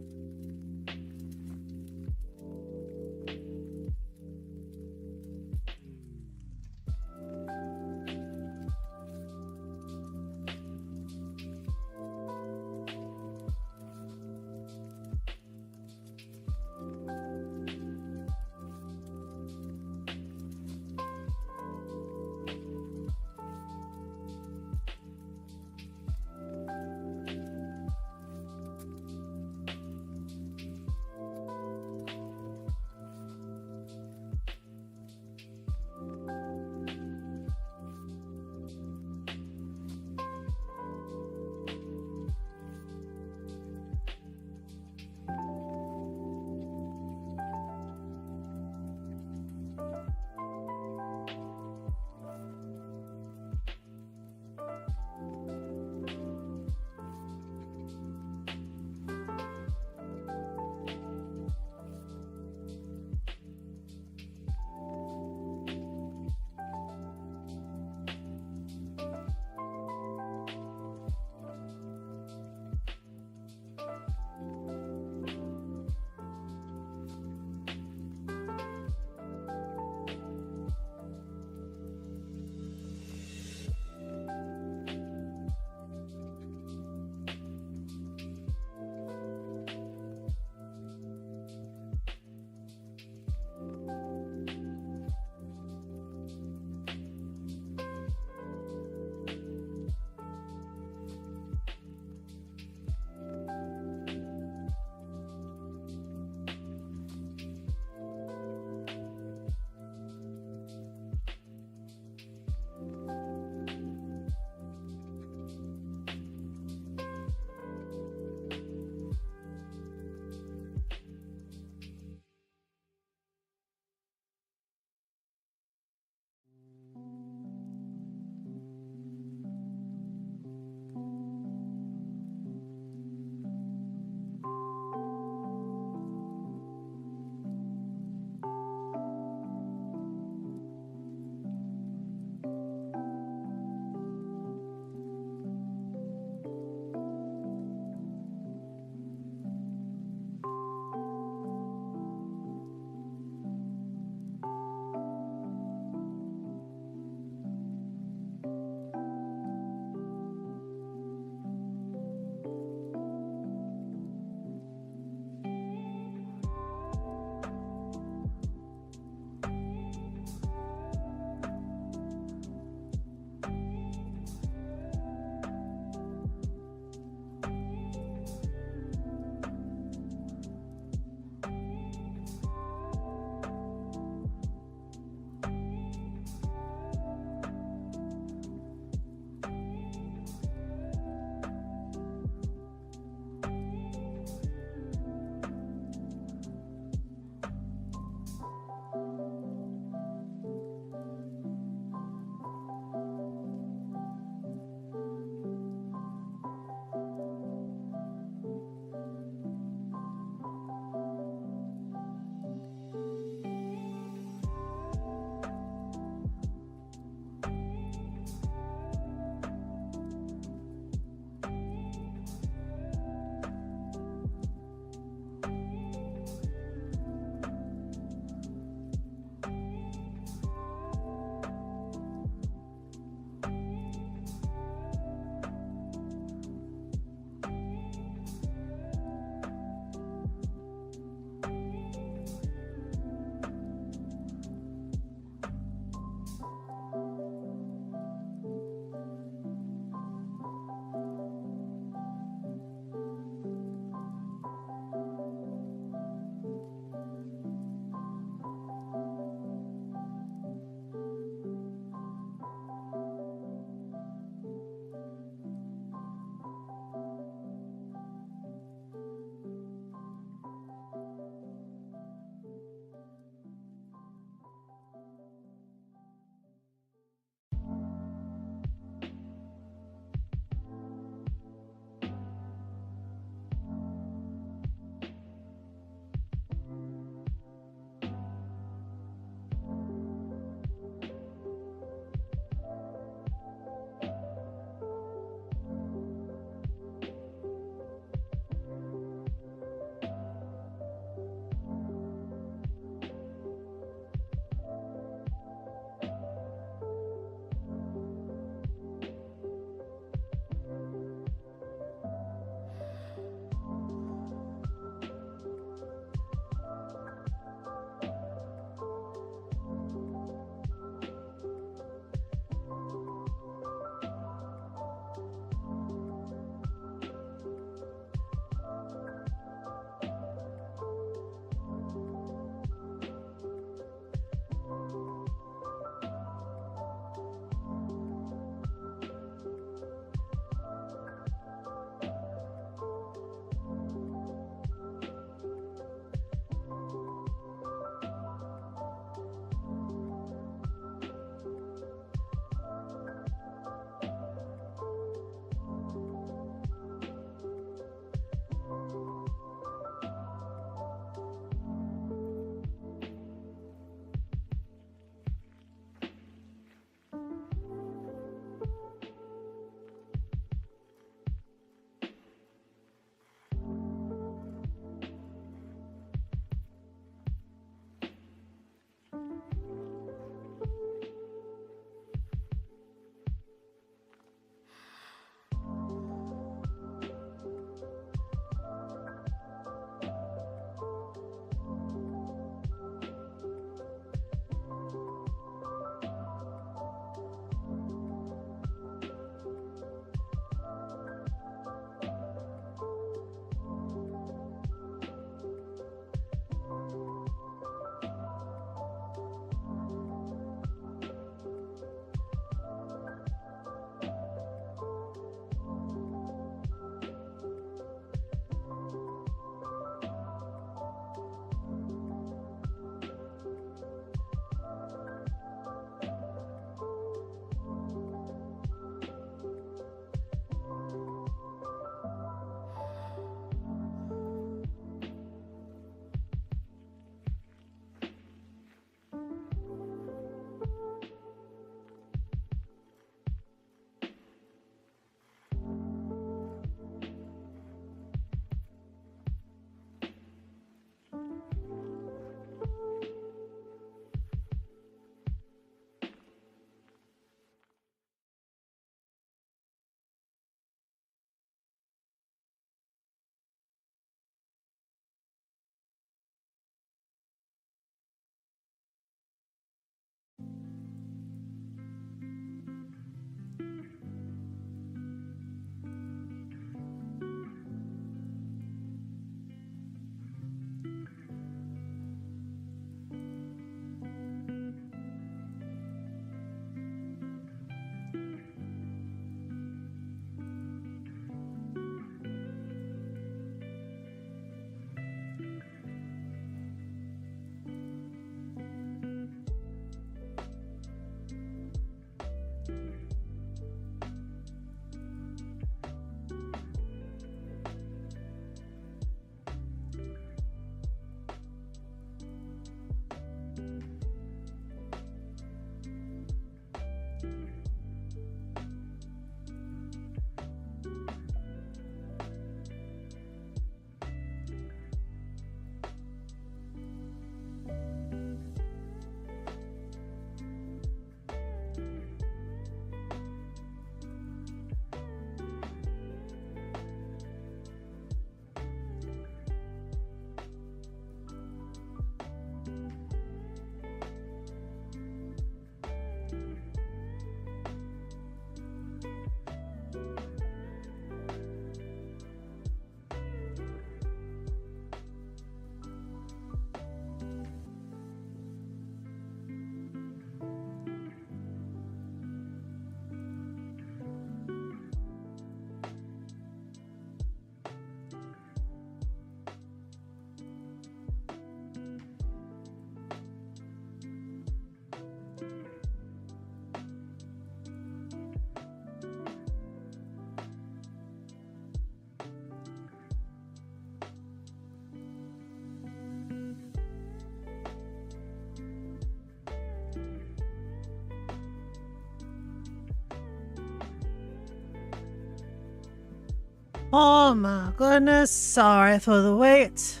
Oh my goodness, sorry for the wait.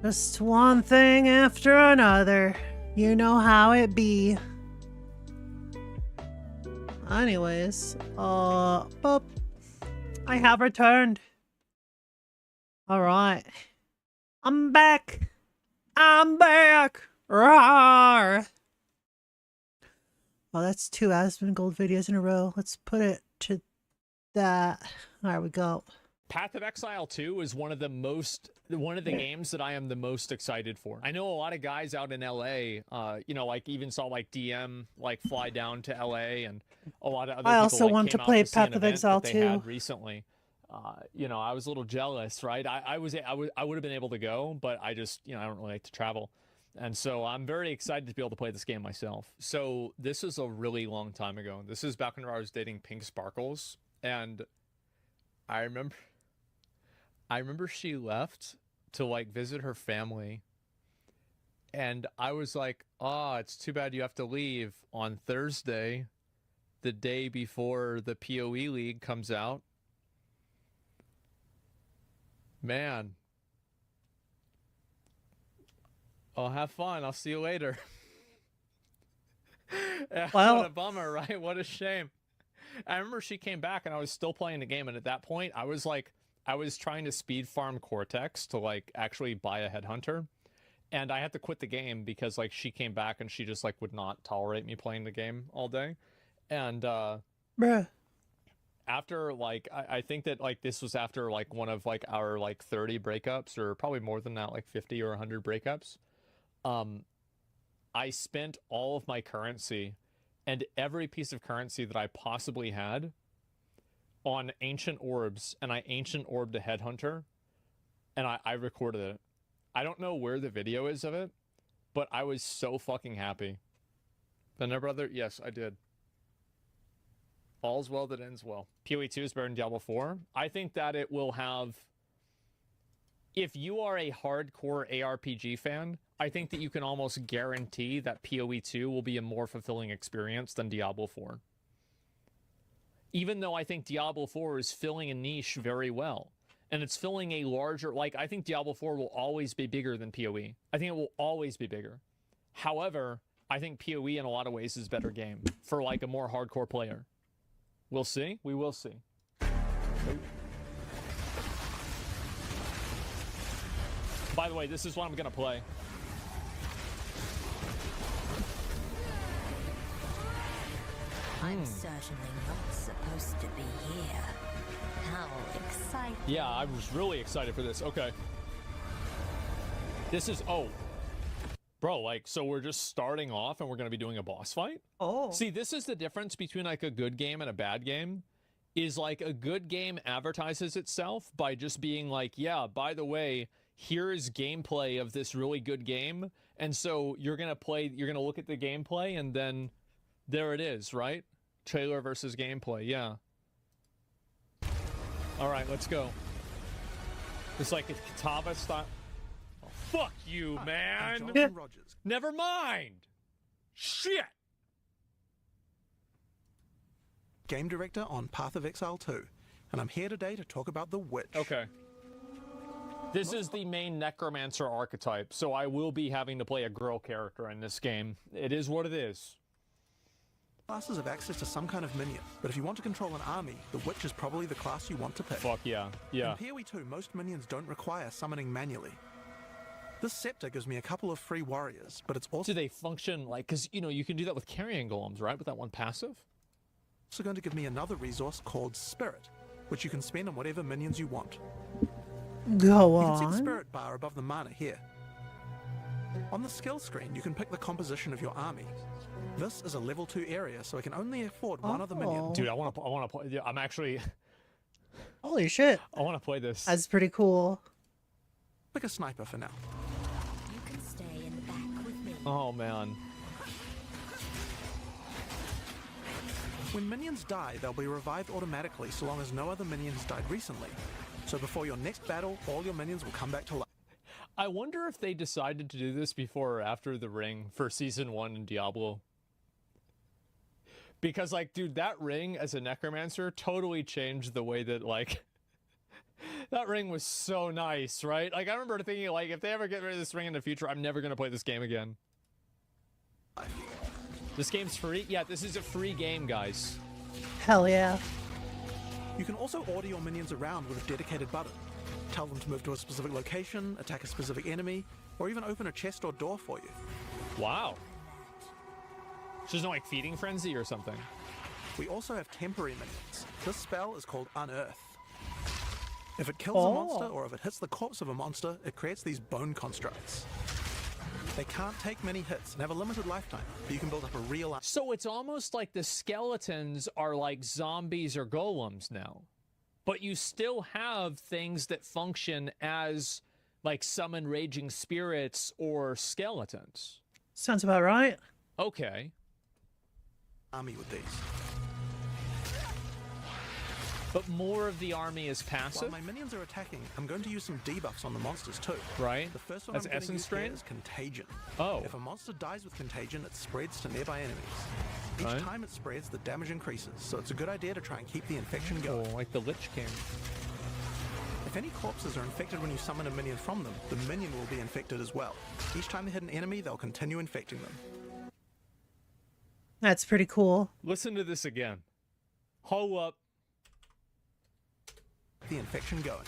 Just one thing after another. You know how it be. Anyways, boop. I have returned. Alright. I'm back. I'm back. Rawr. Oh, that's 2 Asmongold videos in a row. Let's put it to that. There we go. Path of Exile 2 is one of the games that I am the most excited for. I know a lot of guys out in LA, you know, like even saw like DM like fly down to LA, and a lot of other I people also like, want came to out play see an Path of event Exile that they 2. had recently. You know, I was a little jealous, right? I would have been able to go, but I just, you know, I don't really like to travel. And so I'm very excited to be able to play this game myself. So this is a really long time ago. This is back when I was dating Pink Sparkles, and I remember she left to like visit her family, and I was like, "Oh, it's too bad you have to leave on Thursday, the day before the PoE League comes out." Man. Oh, have fun. I'll see you later. Yeah, Well, what a bummer, right? What a shame. I remember she came back and I was still playing the game, and at that point I was trying to speed farm Cortex to like actually buy a headhunter, and I had to quit the game because like she came back and she just like would not tolerate me playing the game all day. And bruh. After like I think that like this was after like one of like our like 30 breakups, or probably more than that, like 50 or 100 breakups. I spent all of my currency and every piece of currency that I possibly had on ancient orbs, and I ancient orbed a headhunter, and I recorded it. I don't know where the video is of it, but I was so fucking happy. Thunder Brother, yes, I did. All's well that ends well. PoE 2 is better than Diablo 4. I think that it will have... If you are a hardcore ARPG fan, I think that you can almost guarantee that PoE 2 will be a more fulfilling experience than Diablo 4. Even though I think Diablo 4 is filling a niche very well. And it's filling a larger... Like, I think Diablo 4 will always be bigger than PoE. I think it will always be bigger. However, I think PoE in a lot of ways is a better game for, like, a more hardcore player. We'll see. We will see. By the way, this is what I'm going to play. I'm certainly not supposed to be here. How exciting. Yeah, I was really excited for this. Okay. This is... Oh. Bro, like, so we're just starting off and we're going to be doing a boss fight? Oh. See, this is the difference between, like, a good game and a bad game. Is, like, a good game advertises itself by just being like, yeah, by the way, here's gameplay of this really good game. And so you're going to look at the gameplay and then there it is, right? Trailer versus gameplay, yeah. All right, let's go. It's like a Kataba style. Oh, fuck you, man. Never mind. Shit. Game director on Path of Exile 2, and I'm here today to talk about the Witch. Okay. This is the main Necromancer archetype, so I will be having to play a girl character in this game. It is what it is. Classes have access to some kind of minion, but if you want to control an army, the Witch is probably the class you want to pick. Fuck yeah, yeah. In PoE 2, most minions don't require summoning manually. This scepter gives me a couple of free warriors, but it's also... Do they function like... Because, you know, you can do that with carrying golems, right? With that one passive? Also going to give me another resource called Spirit, which you can spend on whatever minions you want. Go on. You can see the on. Spirit bar above the mana here. On the skill screen, you can pick the composition of your army. This is a level 2 area, so I can only afford one other minion. Dude, I want to play... Yeah, I'm actually... Holy shit. I want to play this. That's pretty cool. Pick a sniper for now. You can stay in the back with me. Oh, man. When minions die, they'll be revived automatically so long as no other minion has died recently. So before your next battle, all your minions will come back to life. I wonder if they decided to do this before or after the ring for Season 1 in Diablo. Because, like, dude, that ring as a Necromancer totally changed the way that, like, That ring was so nice, right? Like, I remember thinking, like, if they ever get rid of this ring in the future, I'm never going to play this game again. This game's free? Yeah, this is a free game, guys. Hell yeah. You can also order your minions around with a dedicated button. Tell them to move to a specific location, attack a specific enemy, or even open a chest or door for you. Wow. There's no, like, feeding frenzy or something. We also have temporary minions. This spell is called Unearth. If it kills a monster, or if it hits the corpse of a monster, it creates these bone constructs. They can't take many hits and have a limited lifetime, but you can build up a real... So it's almost like the skeletons are like zombies or golems now. But you still have things that function as, like, summon raging spirits or skeletons. Sounds about right. Okay. Army with these. But more of the army is passive? While my minions are attacking, I'm going to use some debuffs on the monsters too. Right. The first one That's I'm going to Essence use here Strain? is Contagion. Oh. If a monster dies with Contagion, it spreads to nearby enemies. Each Right. time it spreads, the damage increases, so it's a good idea to try and keep the infection going. Oh, like the Lich King. If any corpses are infected when you summon a minion from them, the minion will be infected as well. Each time they hit an enemy, they'll continue infecting them. That's pretty cool. Listen to this again. Ho up. The infection going.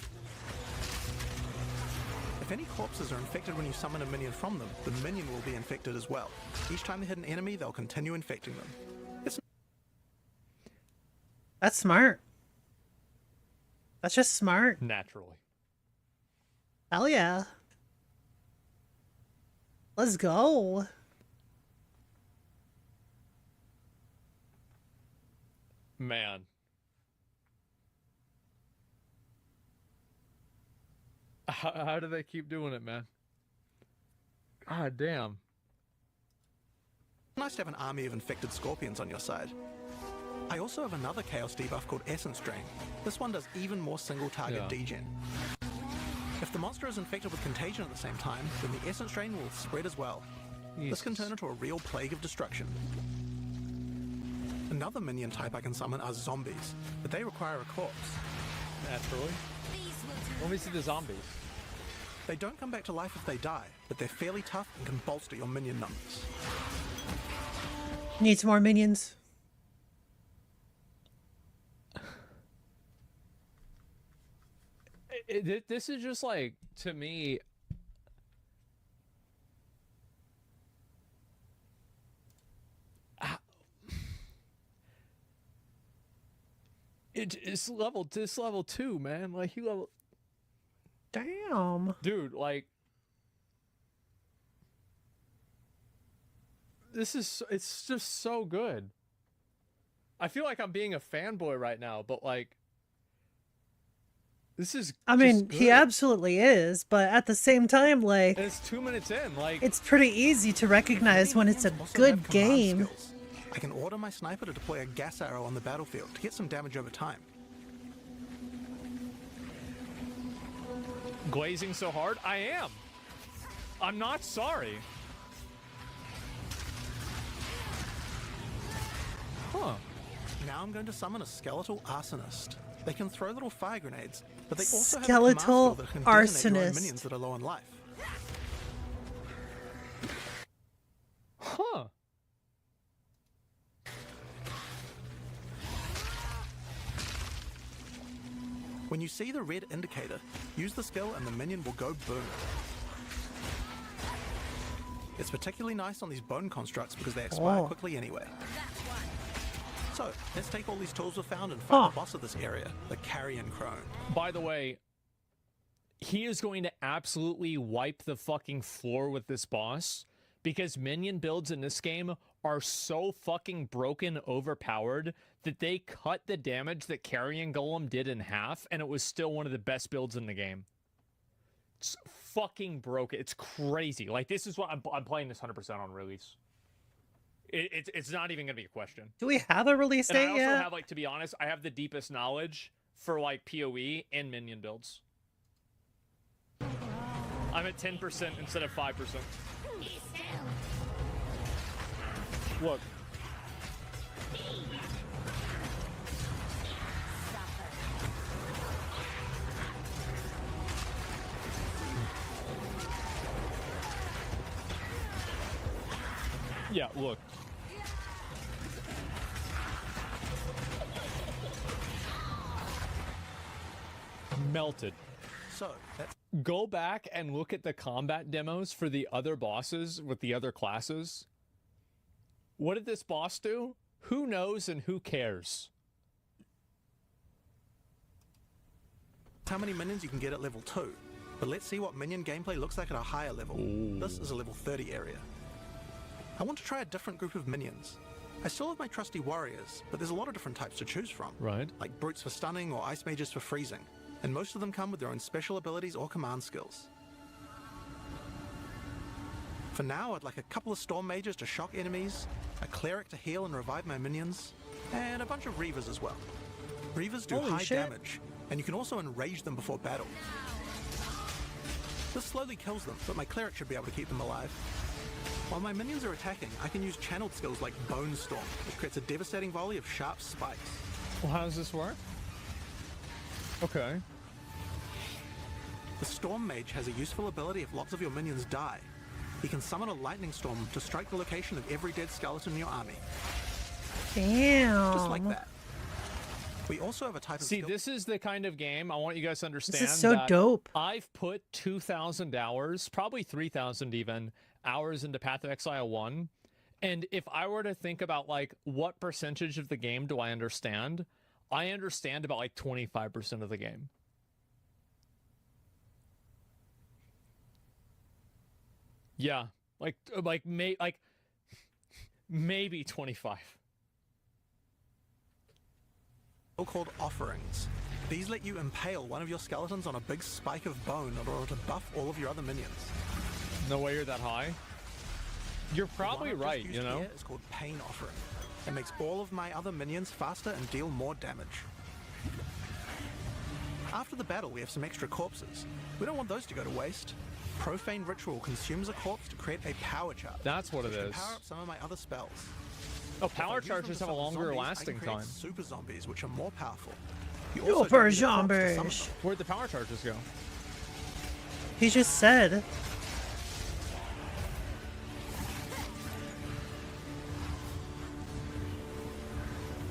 If any corpses are infected when you summon a minion from them, the minion will be infected as well. Each time they hit an enemy, they'll continue infecting them. That's smart. That's just smart. Naturally. Hell yeah. Let's go. Man. How do they keep doing it, man? God damn. Nice to have an army of infected scorpions on your side. I also have another chaos debuff called Essence Drain. This one does even more single target degen. If the monster is infected with contagion at the same time, then the Essence Drain will spread as well. This can turn into a real plague of destruction. Another minion type I can summon are zombies, but they require a corpse. Naturally. Let me see the zombies. They don't come back to life if they die, but they're fairly tough and can bolster your minion numbers. Need some more minions. This is just like, to me, it's level 2, man. Like, you level, damn, dude, like, this is, it's just so good. I feel like I'm being a fanboy right now, but like, this is, I mean, he absolutely is, but at the same time, like, and it's 2 minutes in, like, it's pretty easy to recognize when it's a good game. I can order my sniper to deploy a gas arrow on the battlefield to get some damage over time. glazing so hard. I am. I'm not sorry. Huh. Now I'm going to summon a skeletal arsonist. They can throw little fire grenades, but they also skeletal have a command skill that can detonate your own arsonist. minions that are low on life. Huh. When you see the red indicator, use the skill and the minion will go boom. It's particularly nice on these bone constructs because they expire quickly anyway. So, let's take all these tools we found and fight the boss of this area, the Carrion Crone. By the way, he is going to absolutely wipe the fucking floor with this boss because minion builds in this game are so fucking broken, overpowered that they cut the damage that Carrion Golem did in half, and it was still one of the best builds in the game. It's fucking broken. It's crazy. Like, this is what I'm playing this 100% on release. It's not even gonna be a question. Do we have a release And I date also yet? have, like, to be honest, I have the deepest knowledge for, like, PoE and minion builds. I'm at 10% instead of 5%. Look. Yeah, look. Melted. So, go back and look at the combat demos for the other bosses with the other classes. What did this boss do? Who knows and who cares? how many minions you can get at level 2. But let's see what minion gameplay looks like at a higher level. Ooh. This is a level 30 area. I want to try a different group of minions. I still have my trusty warriors, but there's a lot of different types to choose from. Right. Like brutes for stunning or ice mages for freezing. And most of them come with their own special abilities or command skills. For now, I'd like a couple of storm mages to shock enemies, a cleric to heal and revive my minions, and a bunch of reavers as well. Reavers do Holy high shit. damage, and you can also enrage them before battle. This slowly kills them, but my cleric should be able to keep them alive. While my minions are attacking, I can use channeled skills like Bone Storm, which creates a devastating volley of sharp spikes. Well, how does this work? Okay. The Storm Mage has a useful ability if lots of your minions die. He can summon a lightning storm to strike the location of every dead skeleton in your army. Damn. Just like that. We also have a type of See, skill. this is the kind of game I want you guys to understand. This is so that dope. I've put 2,000 hours, probably 3,000 even, hours into Path of Exile 1. And if I were to think about, like, what percentage of the game do I understand about, like, 25% of the game. Yeah, maybe 25. Called offerings. These let you impale one of your skeletons on a big spike of bone in order to buff all of your other minions. No way you're that high. You're probably right, you know? It's called Pain Offering. It makes all of my other minions faster and deal more damage. After the battle, we have some extra corpses. We don't want those to go to waste. Profane Ritual consumes a corpse to create a power charge. That's what it which can is. Power up some of my other spells. Oh, power charges have a longer lasting I can create time. Super zombies, which are more powerful. You Super also don't need a corpse to summon zombies. them. Where'd the power charges go? He just said.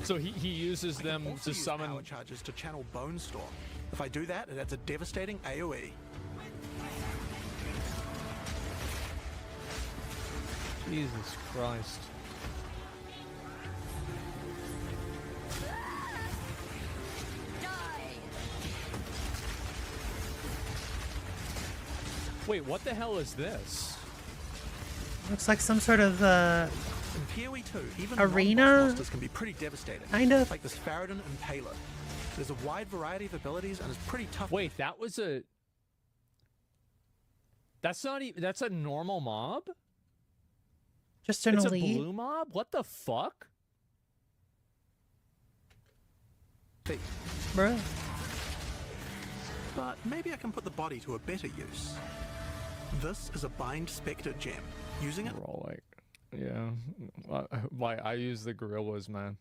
So he uses them Also to use summon. power charges to channel Bone Storm. If I do that, it adds a devastating AoE. Jesus Christ. Wait, what the hell is this? Looks like some sort of In PoE 2, even Arena? non-boss monsters can be pretty devastating. Kind of. Like this Faradin Impaler. There's a wide variety of abilities and it's pretty tough. Wait, that was a. That's not even. That's a normal mob? just an It's elite. a blue mob? What the fuck? Bruh. But maybe I can put the body to a better use. This is a Bind Spectre gem. Using it, We're all like, yeah. Why I use the gorillas, man.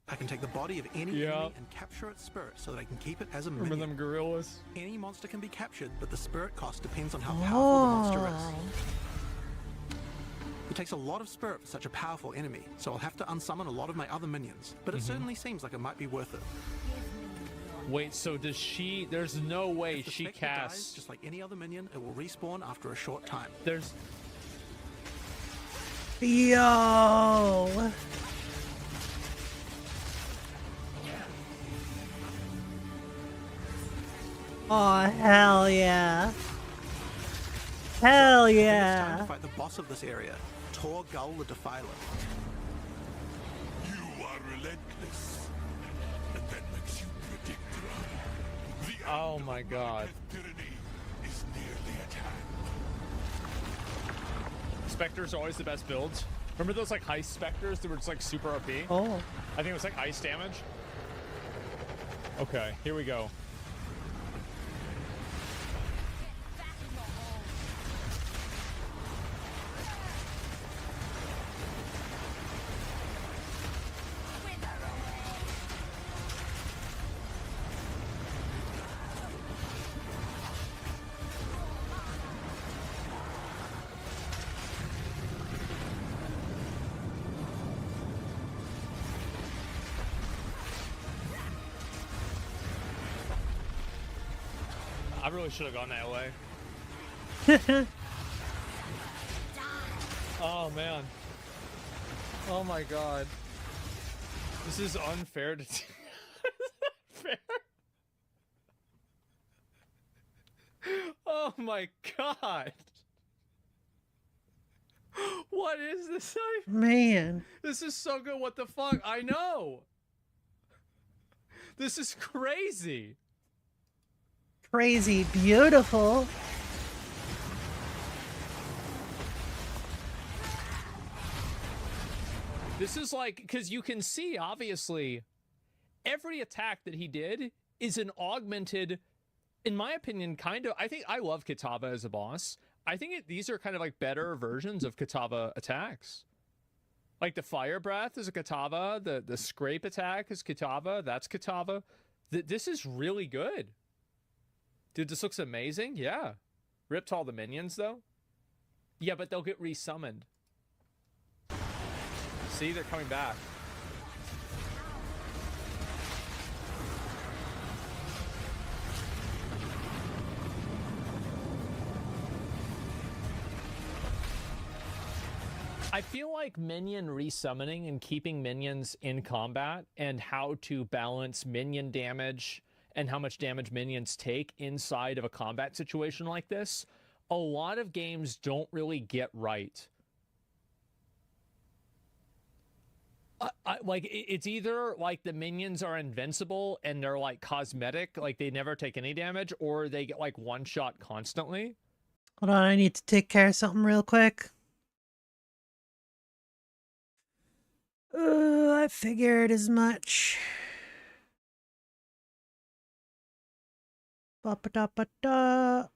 I can take the body of any Yeah. enemy and capture its spirit so that I can keep it as a Remember minion. them gorillas? Any monster can be captured, but the spirit cost depends on how powerful the monster is. Oh. It takes a lot of spirit for such a powerful enemy, so I'll have to unsummon a lot of my other minions. But it certainly seems like it might be worth it. Wait, so does she? There's no way If the she Spectre dies, casts. just like any other minion, it will respawn after a short time. There's. Yo. Oh, hell yeah. Hell I think it's time yeah. to fight the boss of this area, Tor Gull the Defiler. You are relentless, and that makes you predictable. The Oh my god. tyranny is nearly at hand. Spectres are always the best builds. Remember those like heist specters that were just like super OP? Oh. I think it was like ice damage. Okay, here we go. I really should have gone that way. Oh, man. Oh, my God. This is unfair to... Fair. Oh, my God. What is this? Man. This is so good. What the fuck? I know. This is crazy. Crazy beautiful. This is like, because you can see, obviously, every attack that he did is an augmented, in my opinion, kind of, I think I love Kitava as a boss. I think these are kind of like better versions of Kitava attacks. Like the Fire Breath is a Kitava, the Scrape attack is Kitava, that's Kitava. This is really good. Dude, this looks amazing, yeah. Ripped all the minions, though. Yeah, but they'll get resummoned. See, they're coming back. I feel like minion resummoning and keeping minions in combat and how to balance minion damage and how much damage minions take inside of a combat situation like this, a lot of games don't really get right. Like, it's either like the minions are invincible and they're like cosmetic, like they never take any damage, or they get like one shot constantly. Hold on, I need to take care of something real quick. I figured as much. Ba-ba-da-ba-da.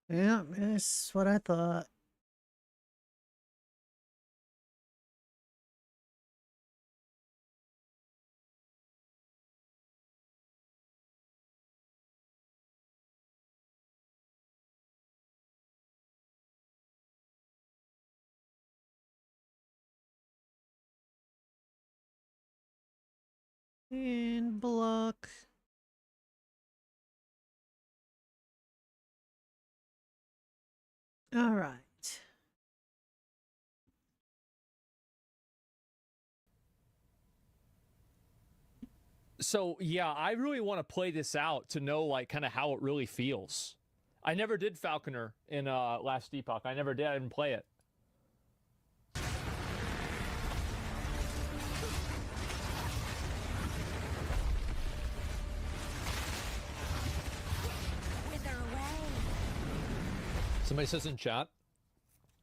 Yeah, that's what I thought. And block. All right. So, yeah, I really want to play this out to know, like, kind of how it really feels. I never did Falconer in Last Epoch. I never did. I didn't play it. Somebody says in chat,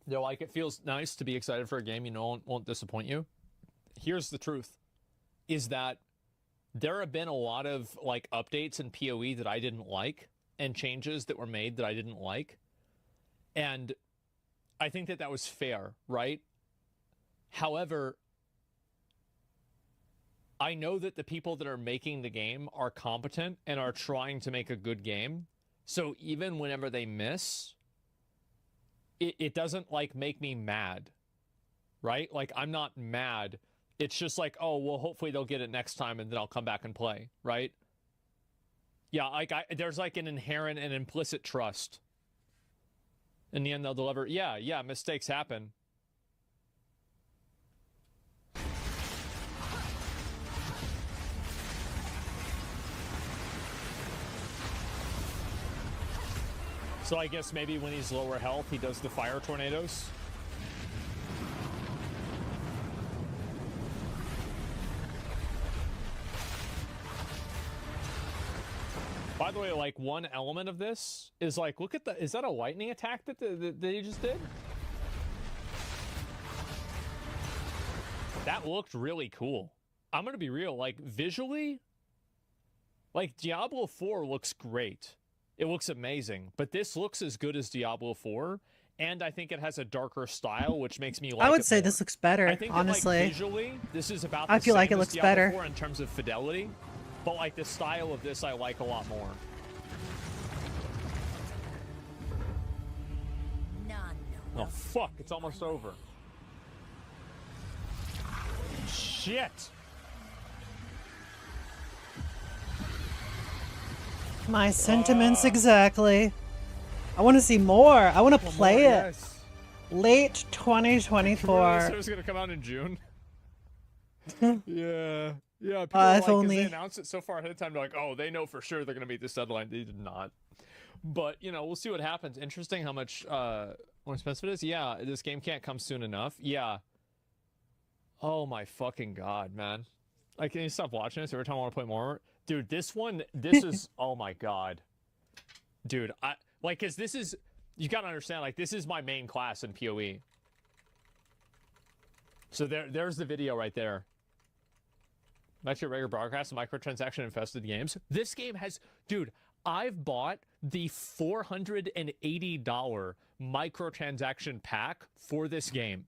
they're like, it feels nice to be excited for a game you know won't disappoint you. Here's the truth, is that there have been a lot of like updates in PoE that I didn't like and changes that were made that I didn't like. And I think that that was fair, right? However, I know that the people that are making the game are competent and are trying to make a good game. So even whenever they miss, it doesn't like make me mad, right? Like I'm not mad. It's just like, oh, well, hopefully they'll get it next time and then I'll come back and play, right? Yeah, like there's like an inherent and implicit trust. In the end, they'll deliver. Yeah, mistakes happen. So I guess maybe when he's lower health, he does the fire tornadoes. By the way, like one element of this is like, look at the, is that a lightning attack that he just did? That looked really cool. I'm going to be real, like visually, Like, Diablo 4 looks great. It looks amazing. But this looks as good as Diablo 4. And I think it has a darker style, which makes me like it I would say more. this looks better, I think honestly. That, like, visually, this is about I the feel like same it as looks Diablo better 4 in terms of fidelity. But, like, the style of this I like a lot more. Oh, fuck. It's almost over. Shit. My sentiments exactly. I want to see more. I want to play it. Yes. Late Really? 2024. So it's gonna come out in June. Yeah. Yeah, people If are like, 'cause only. they announced it so far ahead of time, they're like, oh, they know for sure they're gonna meet this deadline. They did not. But, you know, we'll see what happens. Interesting how much more expensive it is. Yeah, this game can't come soon enough. Yeah. Oh my fucking god, man. Like, can you stop watching this every time I want to play more? Dude, this one, this is, oh my god. Dude, cause this is, you gotta understand, like, this is my main class in PoE. So there's the video right there. Back to your regular broadcast of microtransaction infested games. This game has, dude, I've bought the $480 microtransaction pack for this game.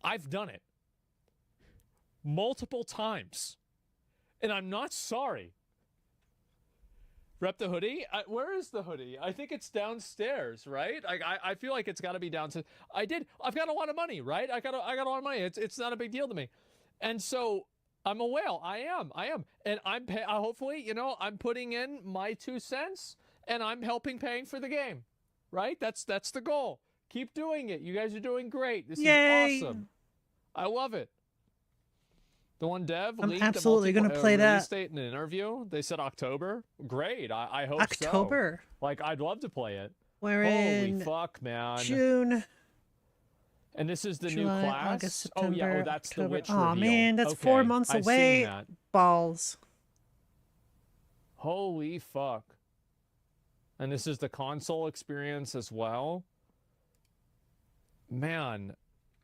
I've done it multiple times, and I'm not sorry. Rep the hoodie? Where is the hoodie? I think it's downstairs, right? I feel like it's got to be downstairs. I've got a lot of money, right? I got a lot of money. It's not a big deal to me, and so I'm a whale. I am, and I'm hopefully, you know, I'm putting in my 2 cents, and I'm helping paying for the game, right? That's the goal. Keep doing it. You guys are doing great. This Yay. is awesome. I love it. The one dev I'm leaked absolutely going to play that. date in an interview. They said October. Great. I hope October. so. Like, I'd love to play it. We're Holy in fuck, man. June. And this is the July, new class? August, September, oh, yeah. Oh, that's October. the Witch Aw, reveal. man, that's okay. 4 months I've away. seen that. Balls. Holy fuck. And this is the console experience as well. Man.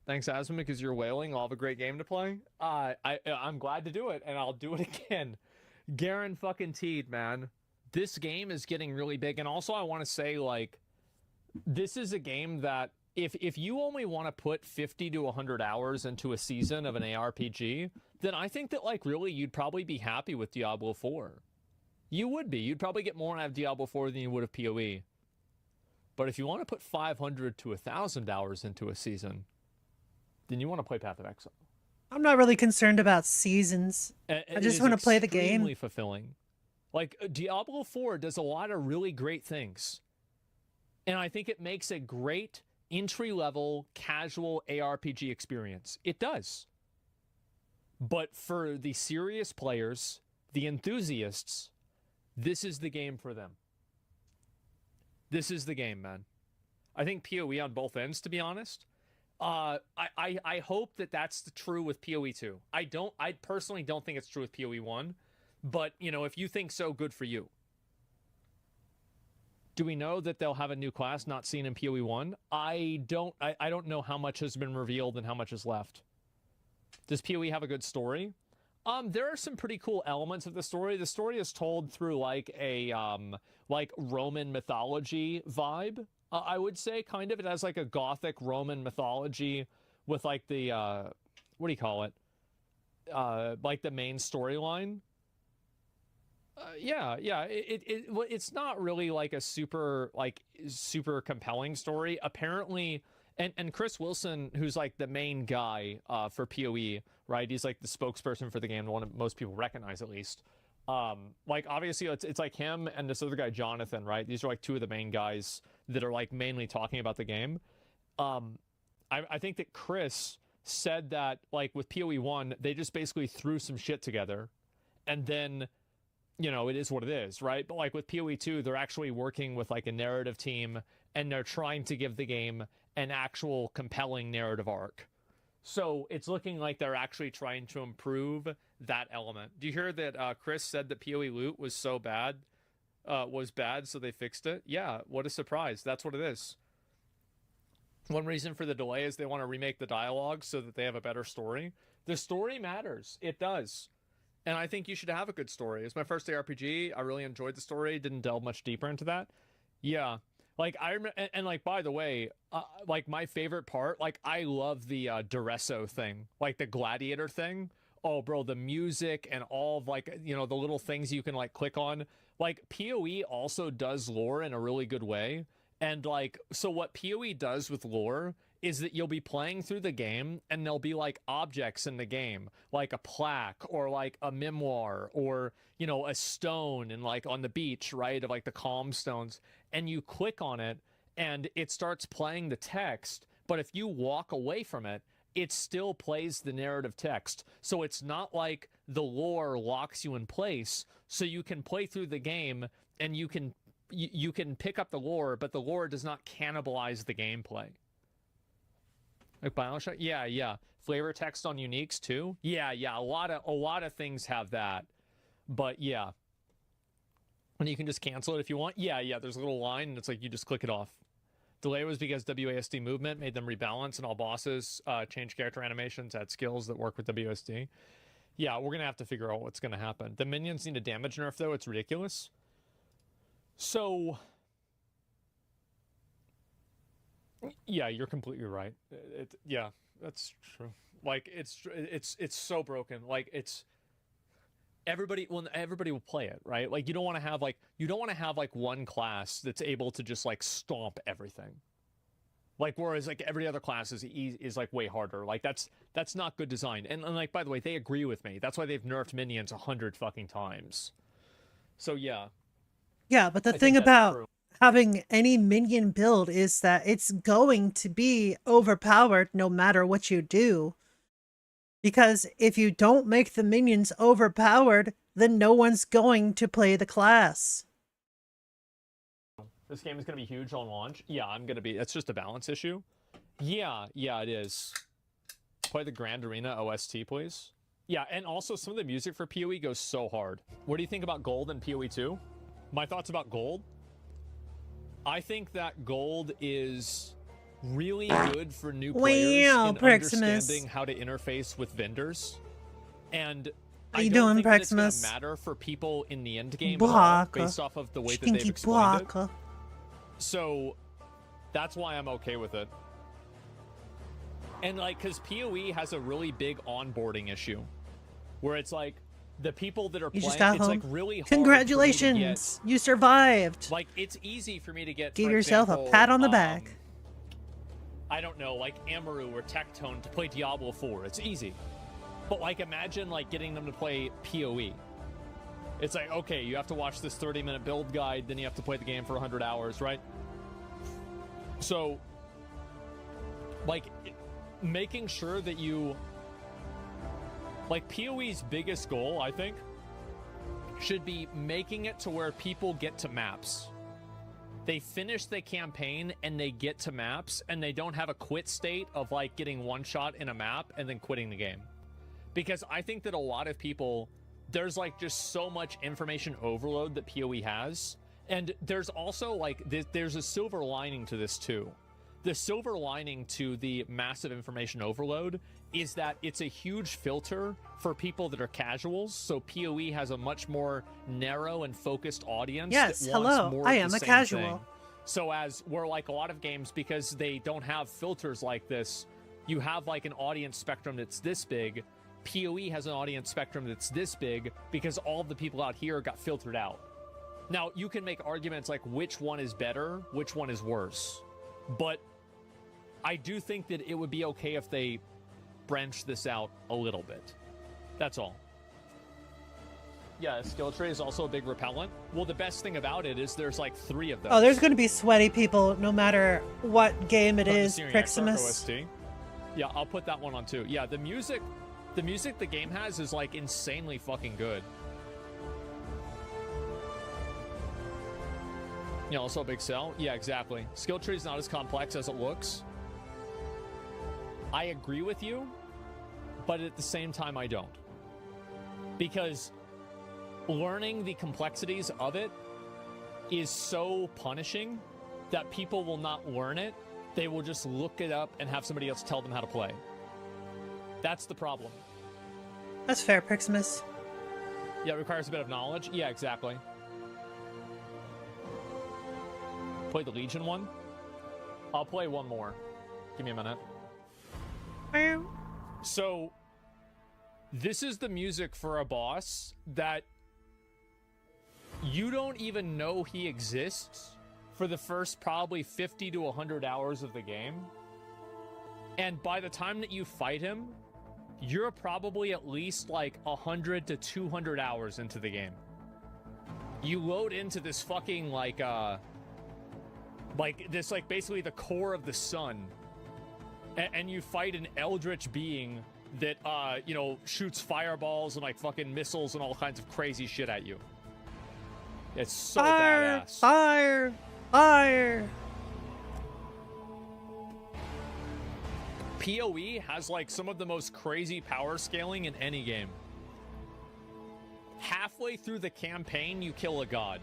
Thanks, Asma, because you're wailing. I'll have a great game to play. I'm glad to do it, and I'll do it again. Garen fucking Teed, man. This game is getting really big. And also, I want to say, like, this is a game that if you only want to put 50 to 100 hours into a season of an ARPG, then I think that, like, really, you'd probably be happy with Diablo 4. You would be. You'd probably get more out of Diablo 4 than you would of PoE. But if you want to put 500 to 1,000 hours into a season, then you want to play Path of Exile. I'm not really concerned about seasons. I just want to play the game. Extremely fulfilling. Like, Diablo 4 does a lot of really great things. And I think it makes a great entry-level, casual ARPG experience. It does. But for the serious players, the enthusiasts, this is the game for them. This is the game, man. I think PoE on both ends, to be honest. I hope that that's true with PoE 2. I personally don't think it's true with PoE 1, but, you know, if you think so, good for you. Do we know that they'll have a new class not seen in PoE 1? I don't know how much has been revealed and how much is left. Does PoE have a good story? There are some pretty cool elements of the story. The story is told through like a like Roman mythology vibe. I would say, kind of. It has like a gothic Roman mythology with like the, what do you call it? Like the main storyline. Yeah. It's not really like a super compelling story. Apparently, and Chris Wilson, who's like the main guy for PoE, right? He's like the spokesperson for the game, the one that most people recognize at least. Like obviously it's like him and this other guy, Jonathan, right? These are like two of the main guys that are like mainly talking about the game. I think that Chris said that like with PoE 1, they just basically threw some shit together and then, you know, it is what it is, right? But like with PoE 2, they're actually working with like a narrative team and they're trying to give the game an actual compelling narrative arc. So it's looking like they're actually trying to improve that element. Do you hear that Chris said that PoE loot was so bad, so they fixed it? Yeah, what a surprise. That's what it is. One reason for the delay is they want to remake the dialogue so that they have a better story. The story matters. It does. And I think you should have a good story. It's my first ARPG. I really enjoyed the story. Didn't delve much deeper into that. Yeah. Like, I remember, and like, by the way, like, my favorite part, like, I love the Duresso thing, like the gladiator thing. Oh, bro, the music and all of, like, you know, the little things you can, like, click on. Like, PoE also does lore in a really good way. And, like, so what PoE does with lore is that you'll be playing through the game and there'll be, like, objects in the game, like a plaque or, like, a memoir or, you know, a stone and, like, on the beach, right, of, like, the calm stones. And you click on it and it starts playing the text. But if you walk away from it, it still plays the narrative text. So it's not like the lore locks you in place. So you can play through the game and you can pick up the lore, but the lore does not cannibalize the gameplay. Like BioShock? Yeah. Flavor text on uniques too? Yeah. A lot of things have that. But yeah. And you can just cancel it if you want. Yeah. There's a little line and it's like you just click it off. Delay was because WASD movement made them rebalance and all bosses change character animations, add skills that work with WASD. Yeah, we're going to have to figure out what's going to happen. The minions need a damage nerf, though. It's ridiculous. So, yeah, you're completely right. Yeah, that's true. Like, it's so broken. Like, it's... Everybody will play it, right? Like, you don't want to have like one class that's able to just like stomp everything. Like, whereas like every other class is like way harder. Like, that's not good design. And like, by the way, they agree with me. That's why they've nerfed minions 100 fucking times. So yeah. Yeah, but the thing about having any minion build is that it's going to be overpowered no matter what you do. Because if you don't make the minions overpowered, then no one's going to play the class. This game is going to be huge on launch. Yeah, it's just a balance issue. Yeah, it is. Play the Grand Arena OST, please. Yeah, and also some of the music for PoE goes so hard. What do you think about Gold and PoE 2? My thoughts about Gold? I think that Gold is really good for new players in understanding how to interface with vendors. And I don't think it's going to matter for people in the end game at all, based off of the way that they've explained it. So that's why I'm okay with it. And like, because PoE has a really big onboarding issue, where it's like the people that are playing, it's like really hard. Congratulations, you survived. Like, it's easy for me to get. Give yourself a pat on the back. I don't know, like Amaru or Tectone to play Diablo 4. It's easy. But like, imagine like getting them to play PoE. It's like, okay, you have to watch this 30-minute build guide, then you have to play the game for 100 hours, right? So, like, making sure that you... Like, PoE's biggest goal, I think, should be making it to where people get to maps. They finish the campaign and they get to maps and they don't have a quit state of like getting one shot in a map and then quitting the game. Because I think that a lot of people, there's like just so much information overload that PoE has. And there's also like, there's a silver lining to this too. The silver lining to the massive information overload is that it's a huge filter for people that are casuals. So PoE has a much more narrow and focused audience. Yes, that wants hello, more I of am the a same casual. thing. So as we're like a lot of games, because they don't have filters like this, you have like an audience spectrum that's this big. PoE has an audience spectrum that's this big because all of the people out here got filtered out. Now, you can make arguments like which one is better, which one is worse. But I do think that it would be okay if they branch this out a little bit. That's all. Yeah, skill tree is also a big repellent. Well, the best thing about it is there's like 3 of them. Oh, there's going to be sweaty people no matter what game it is, Priximus. OST. Yeah, I'll put that one on too. Yeah, the music the game has is like insanely fucking good. Yeah, also a big sell. Yeah, exactly. Skill tree is not as complex as it looks. I agree with you, but at the same time, I don't. Because learning the complexities of it is so punishing that people will not learn it. They will just look it up and have somebody else tell them how to play. That's the problem. That's fair, Priximus. Yeah, it requires a bit of knowledge. Yeah, exactly. Play the Legion one. I'll play one more. Give me a minute. So, this is the music for a boss that you don't even know he exists for the first probably 50 to 100 hours of the game. And by the time that you fight him, you're probably at least like 100 to 200 hours into the game. You load into this fucking like this, like basically the core of the sun, and you fight an eldritch being that, you know, shoots fireballs and like fucking missiles and all kinds of crazy shit at you. It's so badass. Fire! Fire! PoE has like some of the most crazy power scaling in any game. Halfway through the campaign, you kill a god.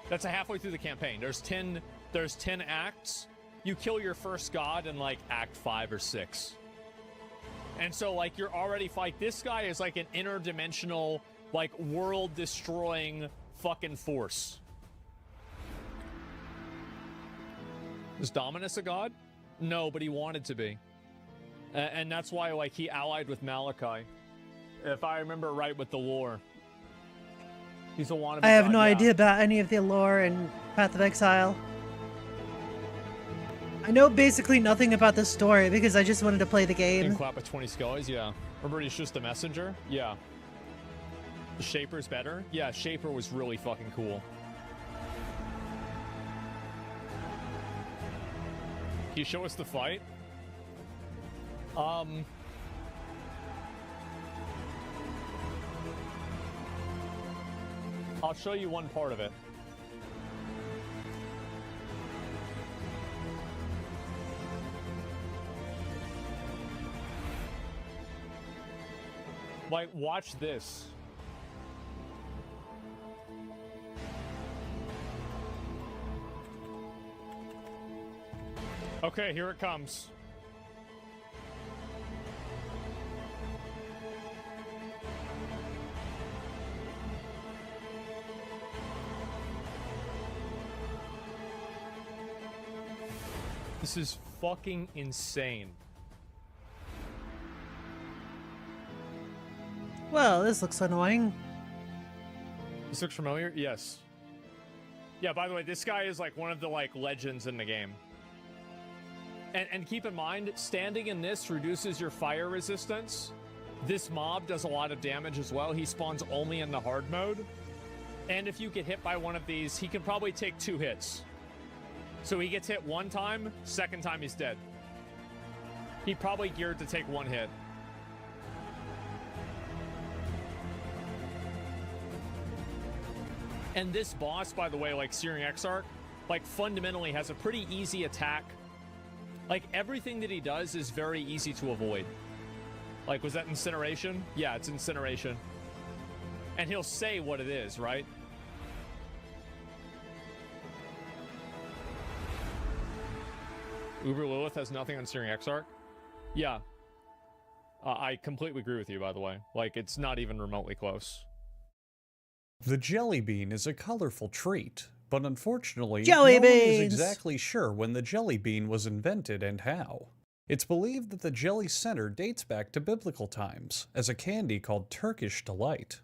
That's halfway through the campaign. There's 10 acts. You kill your first god in like act 5 or 6. And so like you're already fight. This guy is like an interdimensional, like world destroying fucking force. Is Dominus a god? No, but he wanted to be. And that's why like he allied with Malachi. If I remember right with the lore. He's a wannabe I have god, no yeah. idea about any of the lore in Path of Exile. I know basically nothing about the story because I just wanted to play the game. Clap with 20 skulls, yeah. Remember he's just a messenger? Yeah. The Shaper's better? Yeah, Shaper was really fucking cool. Can you show us the fight? I'll show you one part of it. Like, watch this. Okay, here it comes. This is fucking insane. Well, this looks annoying. This looks familiar? Yes. Yeah, by the way, this guy is like one of the like legends in the game. And keep in mind, standing in this reduces your fire resistance. This mob does a lot of damage as well. He spawns only in the hard mode. And if you get hit by one of these, he can probably take 2 hits. So he gets hit 1 time, second time he's dead. He probably geared to take 1 hit. And this boss, by the way, like Searing Exarch, like fundamentally has a pretty easy attack. Like everything that he does is very easy to avoid. Like, was that incineration? Yeah, it's incineration. And he'll say what it is, right? Uber Lilith has nothing on Searing Exarch? Yeah. I completely agree with you, by the way. Like, it's not even remotely close. The jelly bean is a colorful treat, but unfortunately, Jelly no one is beans! exactly sure when the jelly bean was invented and how. It's believed that the jelly center dates back to biblical times, as a candy called Turkish Delight.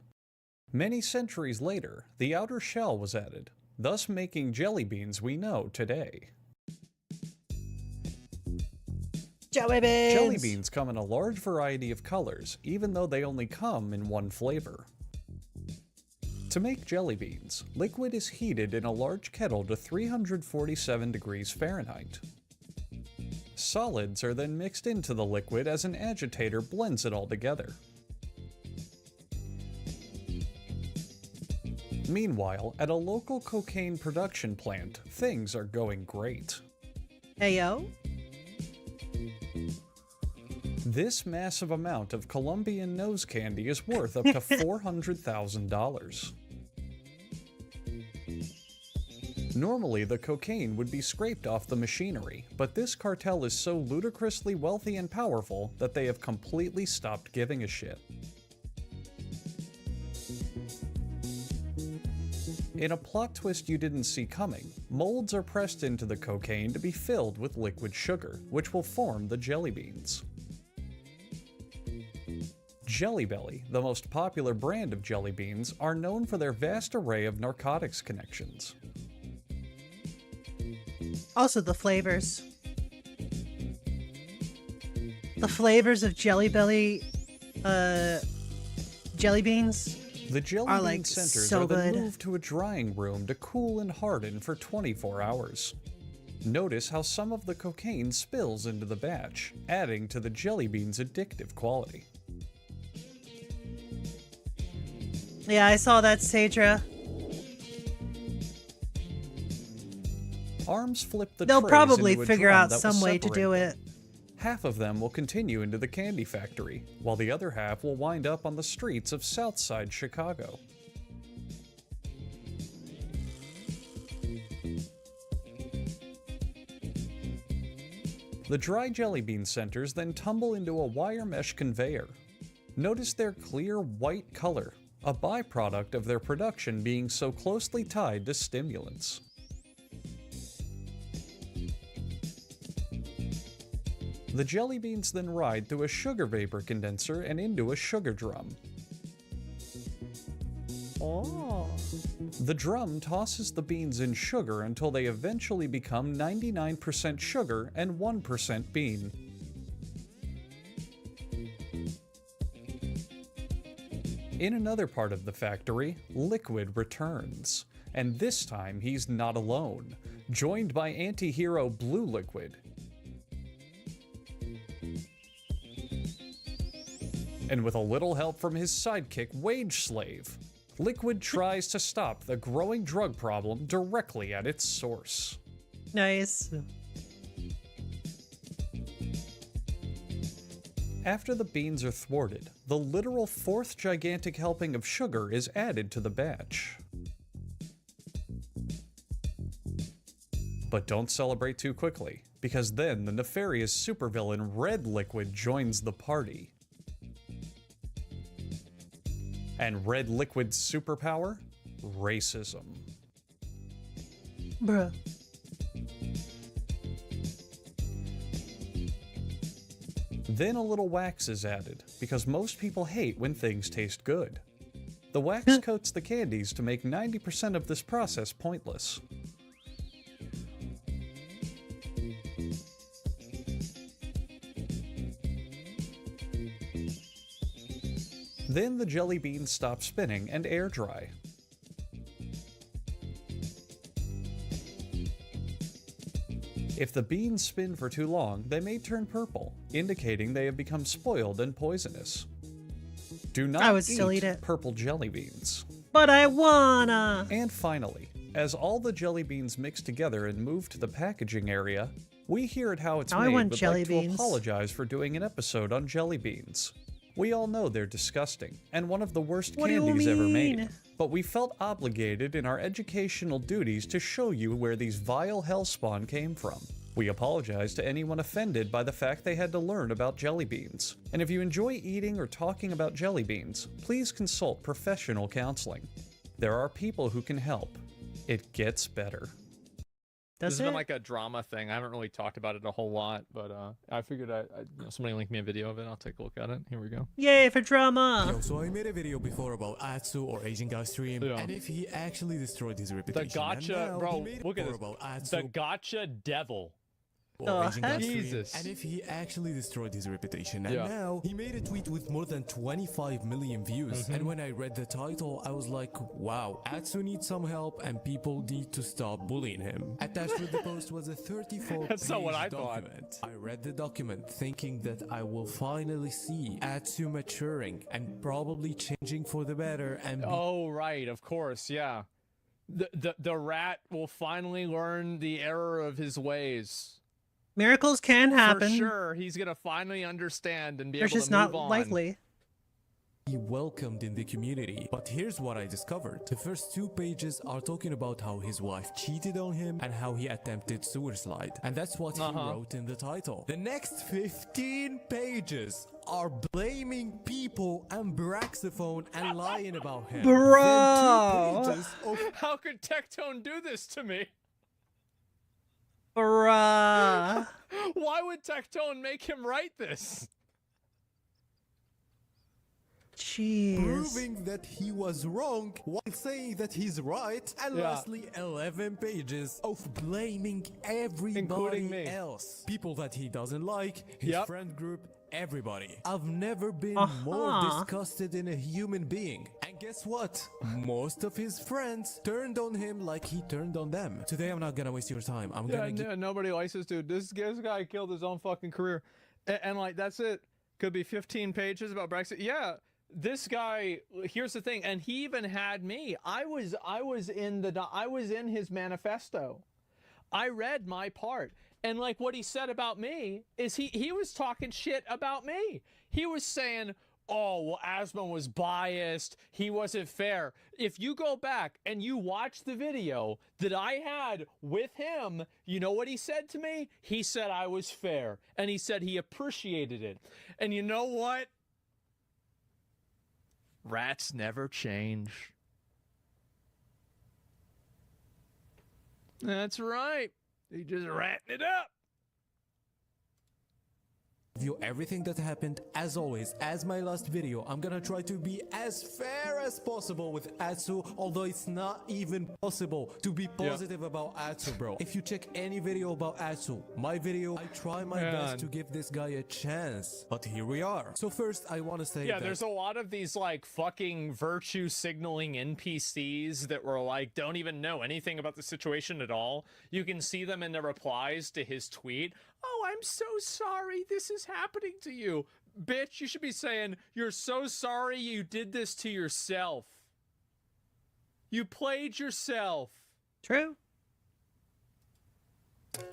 Many centuries later, the outer shell was added, thus making jelly beans we know today. Jelly beans! Jelly beans come in a large variety of colors, even though they only come in one flavor. To make jelly beans, liquid is heated in a large kettle to 347 degrees Fahrenheit. Solids are then mixed into the liquid as an agitator blends it all together. Meanwhile, at a local cocaine production plant, things are going great. Heyo. This massive amount of Colombian nose candy is worth up to $400,000. Normally, the cocaine would be scraped off the machinery, but this cartel is so ludicrously wealthy and powerful that they have completely stopped giving a shit. In a plot twist you didn't see coming, molds are pressed into the cocaine to be filled with liquid sugar, which will form the jelly beans. Jelly Belly, the most popular brand of jelly beans, are known for their vast array of narcotics connections. Also the flavors. The flavors of Jelly Belly jelly beans The jelly are bean like centers so are then good. moved to a drying room to cool and harden for 24 hours. Notice how some of the cocaine spills into the batch, adding to the jelly bean's addictive quality. Yeah, I saw that, Sadra. Arms flip the They'll trays probably into a figure drum out that some will way to separate do them. it. Half of them will continue into the candy factory, while the other half will wind up on the streets of Southside Chicago. The dry jelly bean centers then tumble into a wire mesh conveyor. Notice their clear white color, a byproduct of their production being so closely tied to stimulants. The jelly beans then ride through a sugar vapor condenser and into a sugar drum. Oh. The drum tosses the beans in sugar until they eventually become 99% sugar and 1% bean. In another part of the factory, Liquid returns. And this time he's not alone, joined by anti-hero Blue Liquid. And with a little help from his sidekick Wage Slave, Liquid tries to stop the growing drug problem directly at its source. Nice. After the beans are thwarted, the literal fourth gigantic helping of sugar is added to the batch. But don't celebrate too quickly, because then the nefarious supervillain Red Liquid joins the party. And Red Liquid's superpower? Racism. Bruh. Then a little wax is added, because most people hate when things taste good. The wax coats the candies to make 90% of this process pointless. Then the jelly beans stop spinning and air dry. If the beans spin for too long, they may turn purple, indicating they have become spoiled and poisonous. Do not I would still eat it. purple jelly beans. But I wanna! And finally, as all the jelly beans mix together and move to the packaging area, we here at How It's Now I Made want would jelly like to beans. apologize for doing an episode on jelly beans. We all know they're disgusting, and one of the worst What do you candies ever made. mean? But we felt obligated in our educational duties to show you where these vile hellspawn came from. We apologize to anyone offended by the fact they had to learn about jelly beans. And if you enjoy eating or talking about jelly beans, please consult professional counseling. There are people who can help. It gets better. This has been like a drama thing. I haven't really talked about it a whole lot, but I figured somebody linked me a video of it. I'll take a look at it. Here we go. Yay for drama! Yo, so I made a video before about Atsu or Asian guy stream, Yeah. and if he actually destroyed his The reputation. gotcha, and now bro. he made a Look at video this. about Atsu The gotcha devil. or Asian guy stream, Jesus. and if he actually destroyed his reputation. And Yeah. now he made a tweet with more than 25 million views. And when I read the title, I was like, wow, Atsu needs some help and people need to stop bullying him. Attached with the post was a 34-page That's not what I thought. document. I read the document thinking that I will finally see Atsu maturing and probably changing for the better and Oh, right. Of course. Yeah. The rat will finally learn the error of his ways. Miracles can happen. For sure. He's going to finally understand and be They're able just to move not on. likely. be welcomed in the community. But here's what I discovered. The first 2 pages are talking about how his wife cheated on him and how he attempted suicide. And that's what he wrote in the title. The next 15 pages are blaming people and Braxophone and lying about him. Bro! Then 2 pages of How could Tectone do this to me? Bruh. Why would Tectone make him write this? Jeez. proving that he was wrong while saying that he's right. And lastly, 11 pages of blaming everybody else. People that he doesn't like, his friend group, everybody. I've never been more disgusted in a human being. And guess what? Most of his friends turned on him like he turned on them. Today I'm not gonna waste your time. I'm gonna nobody likes this dude. This guy killed his own fucking career. And like, that's it. Could be 15 pages about Brexit. Yeah. This guy, here's the thing, and he even had me. I was in his manifesto. I read my part. And like what he said about me is he was talking shit about me. He was saying, oh, well, Asma was biased. He wasn't fair. If you go back and you watch the video that I had with him, you know what he said to me? He said I was fair. And he said he appreciated it. And you know what? Rats never change. That's right. He just ratting it up. View everything that happened. As always, as my last video, I'm gonna try to be as fair as possible with Atsu, although it's not even possible to be positive about Atsu, bro. If you check any video about Atsu, my video, I try my best to give this guy a chance, but here we are. So first, I want to say that there's a lot of these like fucking virtue signaling NPCs that were like, don't even know anything about the situation at all. You can see them in the replies to his tweet. Oh, I'm so sorry this is happening to you. Bitch, you should be saying, you're so sorry you did this to yourself. You played yourself. True.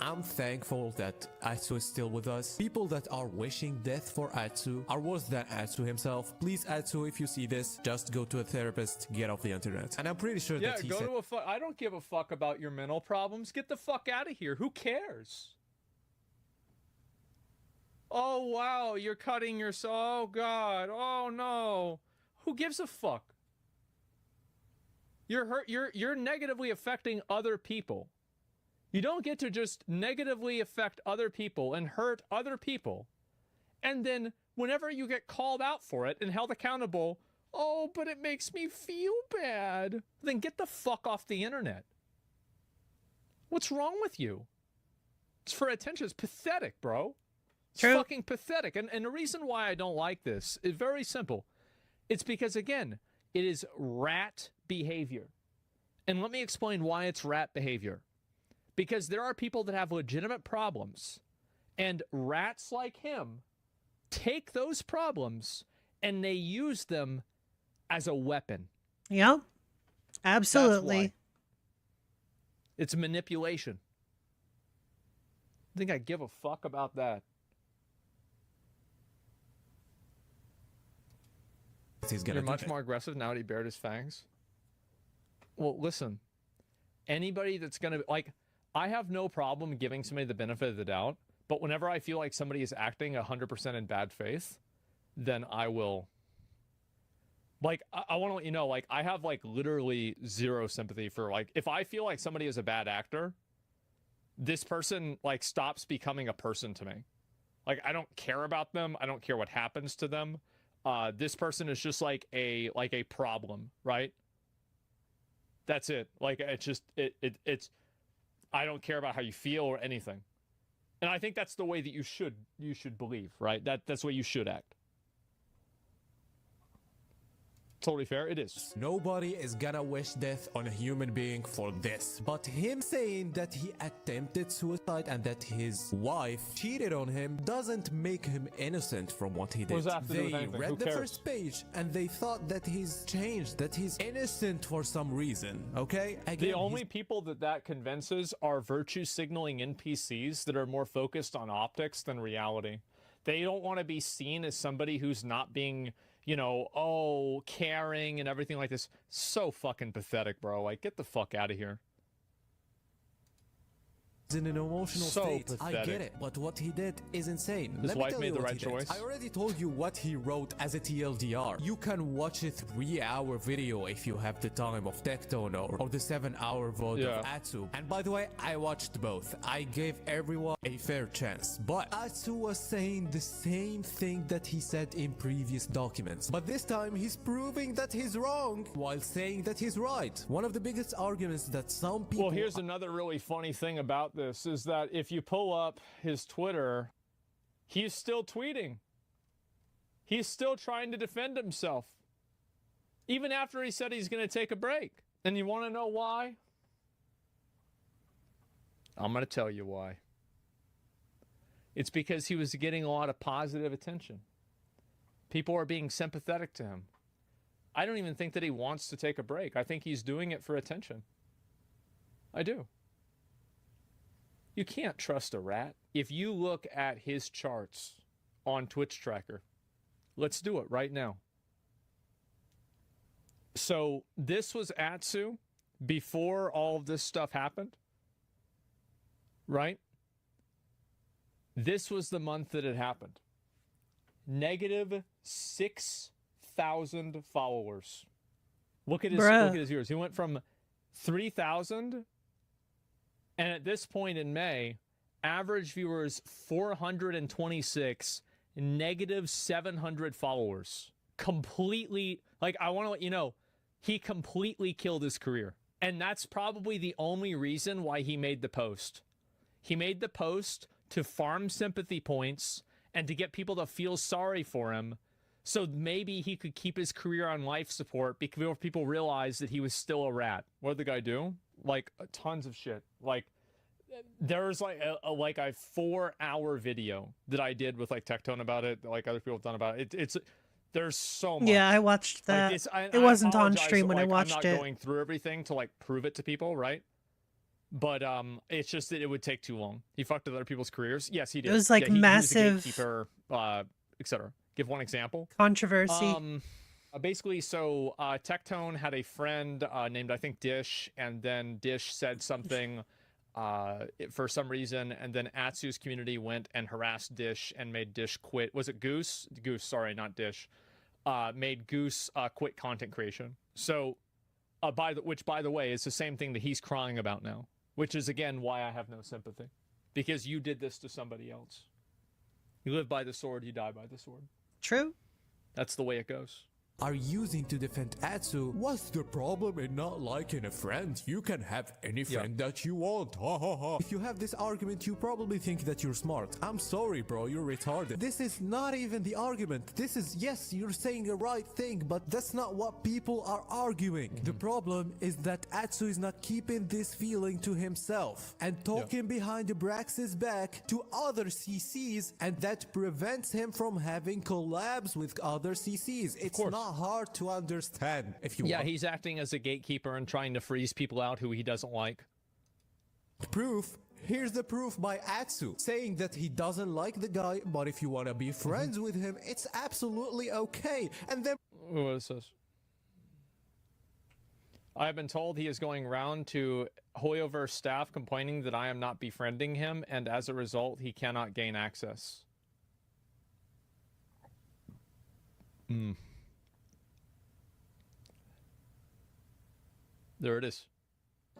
I'm thankful that Atsu is still with us. People that are wishing death for Atsu are worse than Atsu himself. Please, Atsu, if you see this, just go to a therapist, get off the internet. And I'm pretty sure that he go said— to a I don't give a fuck about your mental problems. Get the fuck out of here. Who cares? Oh, wow, you're cutting yourself. Oh, God. Oh, no. Who gives a fuck? You're negatively affecting other people. You don't get to just negatively affect other people and hurt other people. And then whenever you get called out for it and held accountable, oh, but it makes me feel bad. Then get the fuck off the internet. What's wrong with you? It's for attention. It's pathetic, bro. It's fucking pathetic. And the reason why I don't like this is very simple. It's because, again, it is rat behavior. And let me explain why it's rat behavior. Because there are people that have legitimate problems, and rats like him take those problems and they use them as a weapon. Yep. Absolutely. It's manipulation. I think I give a fuck about that. You're much more aggressive now that he bared his fangs. Well, listen. Anybody that's going to, like, I have no problem giving somebody the benefit of the doubt, but whenever I feel like somebody is acting 100% in bad faith, then I will, like, I want to let you know, like, I have, like, literally zero sympathy for, like, if I feel like somebody is a bad actor, this person, like, stops becoming a person to me. Like, I don't care about them. I don't care what happens to them. This person is just like a problem, right? That's it. Like, it's just, it's, I don't care about how you feel or anything. And I think that's the way that you should believe, right? That's the way you should act. Totally fair. It is. Nobody is gonna wish death on a human being for this. But him saying that he attempted suicide and that his wife cheated on him doesn't make him innocent from what he did. They read the first page and they thought that he's changed, that he's innocent for some reason, okay? Again, the only people that convinces are virtue signaling NPCs that are more focused on optics than reality. They don't want to be seen as somebody who's not being, you know, oh, caring and everything like this. So fucking pathetic, bro. Like, get the fuck out of here. in an emotional So state. pathetic. I get it, but what he did is insane. His Let me wife tell made you the what right he did. choice. I already told you what he wrote as a TLDR. You can watch a 3-hour video if you have the time of Tectone or the 7-hour VOD of Atsu. And by the way, I watched both. I gave everyone a fair chance. But Atsu was saying the same thing that he said in previous documents. But this time he's proving that he's wrong while saying that he's right. One of the biggest arguments that some people... Well, here's another really funny thing about this is that if you pull up his Twitter, he's still tweeting. He's still trying to defend himself. Even after he said he's going to take a break. And you want to know why? I'm going to tell you why. It's because he was getting a lot of positive attention. People are being sympathetic to him. I don't even think that he wants to take a break. I think he's doing it for attention. I do. You can't trust a rat. If you look at his charts on Twitch Tracker, let's do it right now. So this was Atsu before all of this stuff happened, right? This was the month that it happened. Negative 6,000 followers. Look at his viewers. He went from 3,000, and at this point in May, average viewers 426, negative 700 followers. Completely, like, I want to let you know, he completely killed his career. And that's probably the only reason why he made the post. He made the post to farm sympathy points and to get people to feel sorry for him, so maybe he could keep his career on life support because people realized that he was still a rat. What did the guy do? Like, tons of shit. Like, there's like a 4-hour video that I did with like Tectone about it, like other people have done about it. It's there's so much. Yeah, I watched that. Like, it wasn't on apologize stream that, when I like, watched I'm it. not going through everything to like prove it to people, right? But it's just that it would take too long. He fucked with other people's careers. Yes, he did. It was like yeah, massive he was a gatekeeper, etc. Give one example. Controversy. Basically, so Tectone had a friend named, I think, Dish, and then Dish said something for some reason, and then Atsu's community went and harassed Dish and made Dish quit. Was it Goose? Goose, sorry, not Dish. Made Goose quit content creation. So, which, by the way, is the same thing that he's crying about now, which is, again, why I have no sympathy. Because you did this to somebody else. You live by the sword, you die by the sword. True. That's the way it goes. Are using to defend Atsu. What's the problem in not liking a friend? You can have any friend that you want. Ha ha ha. If you have this argument, you probably think that you're smart. I'm sorry, bro, you're retarded. This is not even the argument. This is, yes, you're saying the right thing, but that's not what people are arguing. The problem is that Atsu is not keeping this feeling to himself and talking behind the Brax's back to other CCs, and that prevents him from having collabs with other CCs. It's not hard to understand if you want. He's acting as a gatekeeper and trying to freeze people out who he doesn't like. Proof. Here's the proof by Atsu, saying that he doesn't like the guy, but if you want to be friends with him, it's absolutely okay. And then... What is this? I have been told he is going round to Hoyoverse staff complaining that I am not befriending him, and as a result, he cannot gain access. There it is.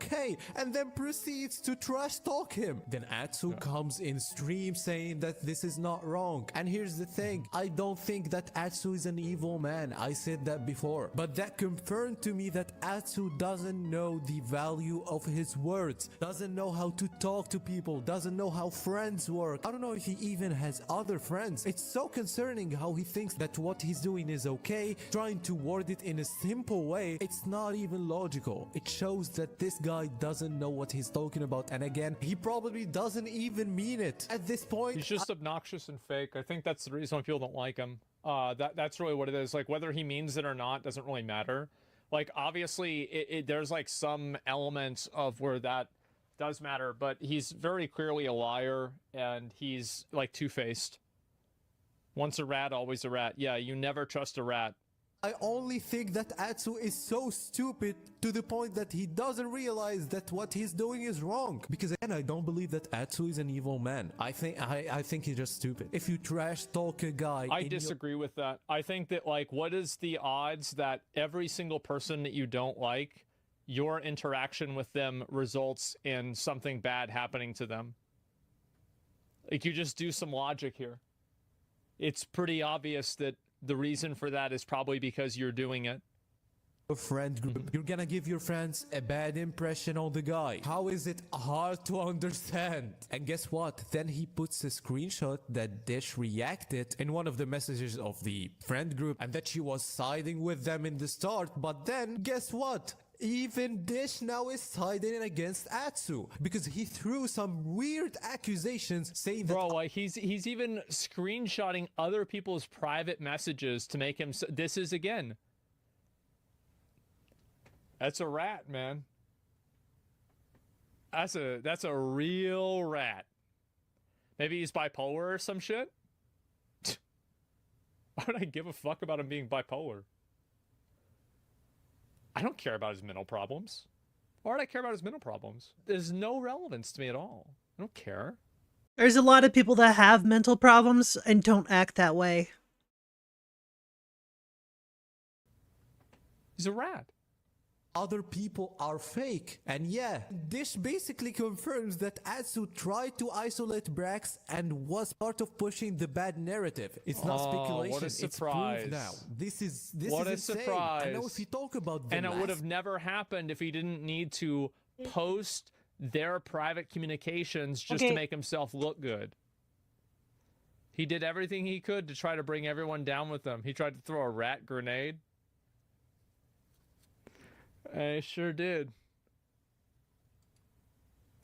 Okay, and then proceeds to trash talk him. Then Atsu comes in stream saying that this is not wrong. And here's the thing, I don't think that Atsu is an evil man. I said that before. But that confirmed to me that Atsu doesn't know the value of his words, doesn't know how to talk to people, doesn't know how friends work. I don't know if he even has other friends. It's so concerning how he thinks that what he's doing is okay, trying to word it in a simple way. It's not even logical. It shows that this guy doesn't know what he's talking about, and again, he probably doesn't even mean it at this point. He's just obnoxious and fake. I think that's the reason why people don't like him. That's really what it is. Like, whether he means it or not doesn't really matter. Like, obviously, there's like some elements of where that does matter, but he's very clearly a liar, and he's like two-faced. Once a rat, always a rat. Yeah, you never trust a rat. I only think that Atsu is so stupid to the point that he doesn't realize that what he's doing is wrong. Because again, I don't believe that Atsu is an evil man. I think he's just stupid. If you trash talk a guy, I disagree with that. I think that, like, what is the odds that every single person that you don't like, your interaction with them results in something bad happening to them? Like, you just do some logic here. It's pretty obvious that the reason for that is probably because you're doing it. A friend group, you're gonna give your friends a bad impression on the guy. How is it hard to understand? And guess what? Then he puts a screenshot that Dish reacted in one of the messages of the friend group and that she was siding with them in the start. But then guess what? Even Dish now is siding against Atsu because he threw some weird accusations saying that— Bro, like he's even screenshotting other people's private messages to make him— this is, again, that's a rat, man. That's a real rat. Maybe he's bipolar or some shit. Why would I give a fuck about him being bipolar? I don't care about his mental problems. Why would I care about his mental problems? There's no relevance to me at all. I don't care. There's a lot of people that have mental problems and don't act that way. He's a rat. Other people are fake. And yeah, this basically confirms that Atsu tried to isolate Brax and was part of pushing the bad narrative. It's not speculation, what a surprise. It's proof now. This is what a insane. surprise. I know if you talk about the And it would have never happened if he didn't need to post their private communications just to make himself look good. He did everything he could to try to bring everyone down with him. He tried to throw a rat grenade. I sure did.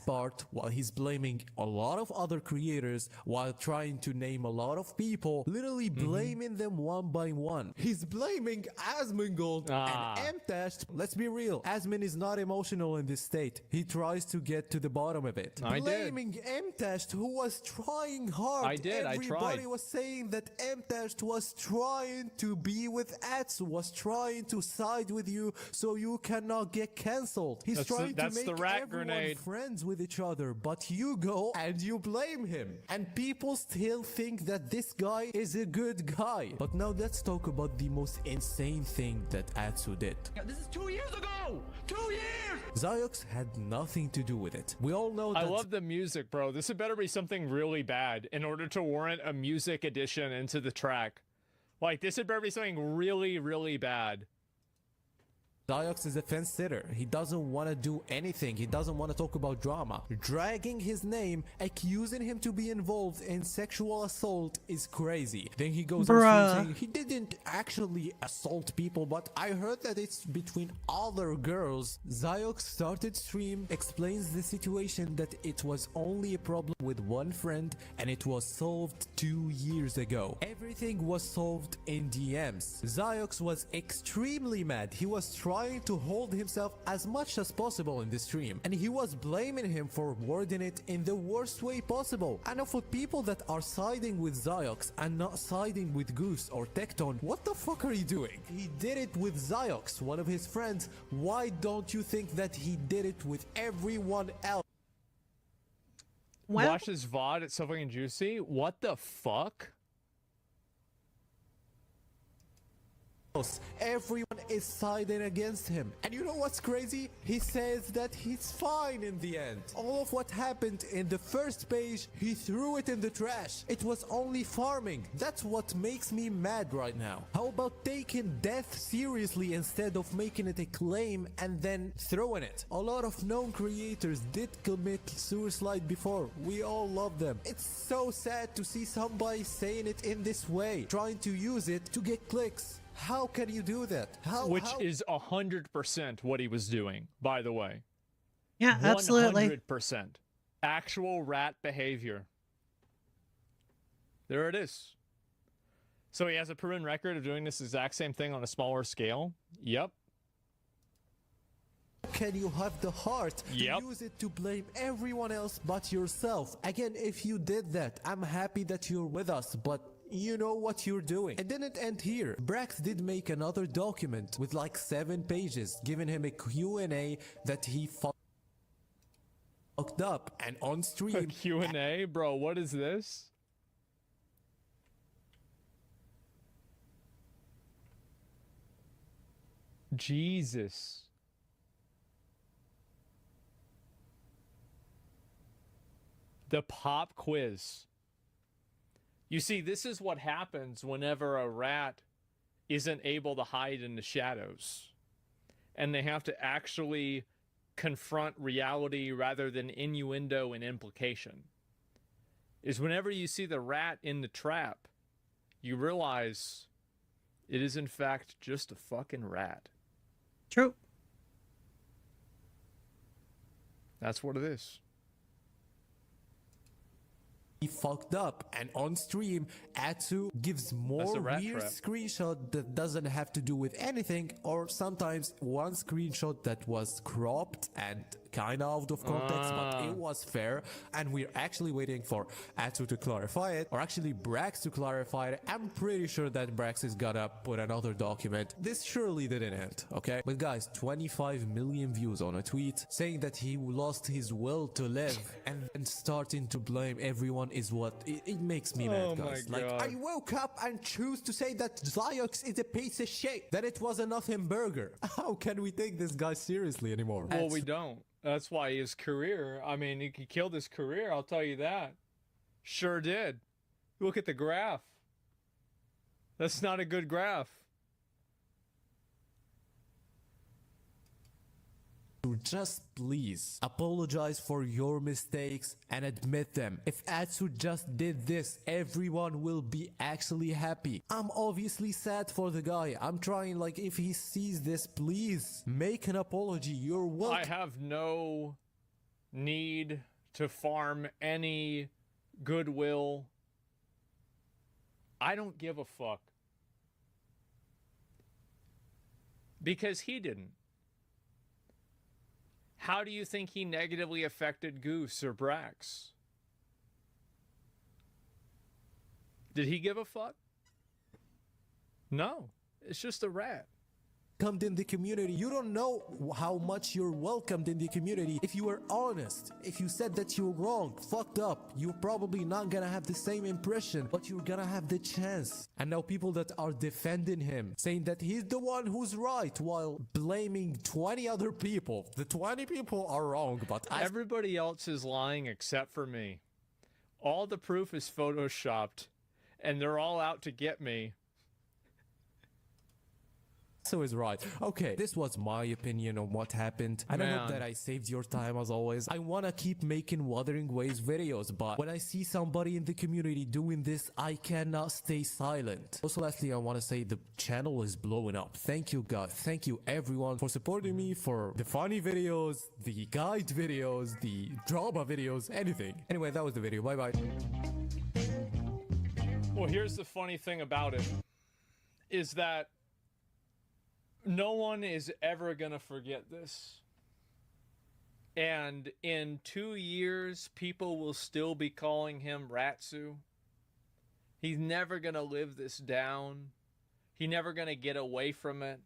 Part while he's blaming a lot of other creators while trying to name a lot of people, literally blaming them one by one. He's blaming Asmongold and Mtash. Let's be real, Asmon is not emotional in this state. He tries to get to the bottom of it. Blaming Mtash, who was trying hard. I tried. Everybody was saying that Mtash was trying to be with Atsu, was trying to side with you so you cannot get cancelled. He's trying to make everyone friends with each other, but you go and you blame him, and people still think that this guy is a good guy. But now let's talk about the most insane thing that Atsu did. This is 2 years ago! 2 years! Ziox had nothing to do with it. We all know that— I love the music, bro. This had better be something really bad in order to warrant a music addition into the track. Like, this had better be something really, really bad. Ziox is a fence sitter. He doesn't want to do anything. He doesn't want to talk about drama. Dragging his name, accusing him to be involved in sexual assault is crazy. Then he goes on stream saying he didn't actually assault people, but I heard that it's between other girls. Ziox started stream, explains the situation that it was only a problem with one friend and it was solved 2 years ago. Everything was solved in DMs. Ziox was extremely mad. He was trying to hold himself as much as possible in the stream, and he was blaming him for wording it in the worst way possible. And for people that are siding with Ziox and not siding with Goose or Tecton, what the fuck are you doing? He did it with Ziox, one of his friends. Why don't you think that he did it with everyone else? Watch this VOD, it's so fucking juicy. What the fuck? Everyone is siding against him. And you know what's crazy? He says that he's fine in the end. All of what happened in the first page, he threw it in the trash. It was only farming. That's what makes me mad right now. How about taking death seriously instead of making it a claim and then throwing it? A lot of known creators did commit suicide before. We all love them. It's so sad to see somebody saying it in this way, trying to use it to get clicks. How can you do that? Which is 100% what he was doing, by the way. Yeah, absolutely. 100%. Actual rat behavior. There it is. So he has a proven record of doing this exact same thing on a smaller scale? Yep. Can you have the heart to use it to blame everyone else but yourself? Again, if you did that, I'm happy that you're with us, but you know what you're doing. It didn't end here. Brax did make another document with like 7 pages, giving him a Q&A that he fucked up, and on stream Q&A? Bro, what is this? Jesus. The pop quiz. You see, this is what happens whenever a rat isn't able to hide in the shadows. And they have to actually confront reality rather than innuendo and implication. Is whenever you see the rat in the trap, you realize it is in fact just a fucking rat. True. That's what it is. He fucked up, and on stream Atsu gives more weird screenshot that doesn't have to do with anything, or sometimes one screenshot that was cropped and kind of out of context, but it was fair, and we're actually waiting for Atsu to clarify it, or actually Brax to clarify it. I'm pretty sure that Brax is gonna put another document. This surely didn't end, okay? But guys, 25 million views on a tweet saying that he lost his will to live and starting to blame everyone is what it makes me mad, guys. Like, I woke up and choose to say that Ziox is a piece of shit, that it was a nothing burger. How can we take this guy seriously anymore? Well, we don't. That's why his career, I mean, he killed his career, I'll tell you that. Sure did. Look at the graph. That's not a good graph. Just please apologize for your mistakes and admit them. If Atsu just did this, everyone will be actually happy. I'm obviously sad for the guy. I'm trying, like, if he sees this, please make an apology. You're welcome. I have no need to farm any goodwill. I don't give a fuck. Because he didn't. How do you think he negatively affected Goose or Brax? Did he give a fuck? No. It's just a rat. Welcomed in the community. You don't know how much you're welcomed in the community. If you were honest, if you said that you're wrong, fucked up, you're probably not gonna have the same impression, but you're gonna have the chance. And now people that are defending him, saying that he's the one who's right, while blaming 20 other people. The 20 people are wrong, but everybody else is lying except for me. All the proof is photoshopped, and they're all out to get me. So is right. Okay, this was my opinion on what happened. I don't hope that I saved your time as always. I wanna keep making Wuthering Waves videos, but when I see somebody in the community doing this, I cannot stay silent. Also, lastly, I wanna say the channel is blowing up. Thank you guys. Thank you everyone for supporting me, for the funny videos, the guide videos, the drama videos, anything. Anyway, that was the video. Bye bye. Well, here's the funny thing about it, is that no one is ever gonna forget this. And in 2 years, people will still be calling him Ratsu. He's never gonna live this down. He's never gonna get away from it.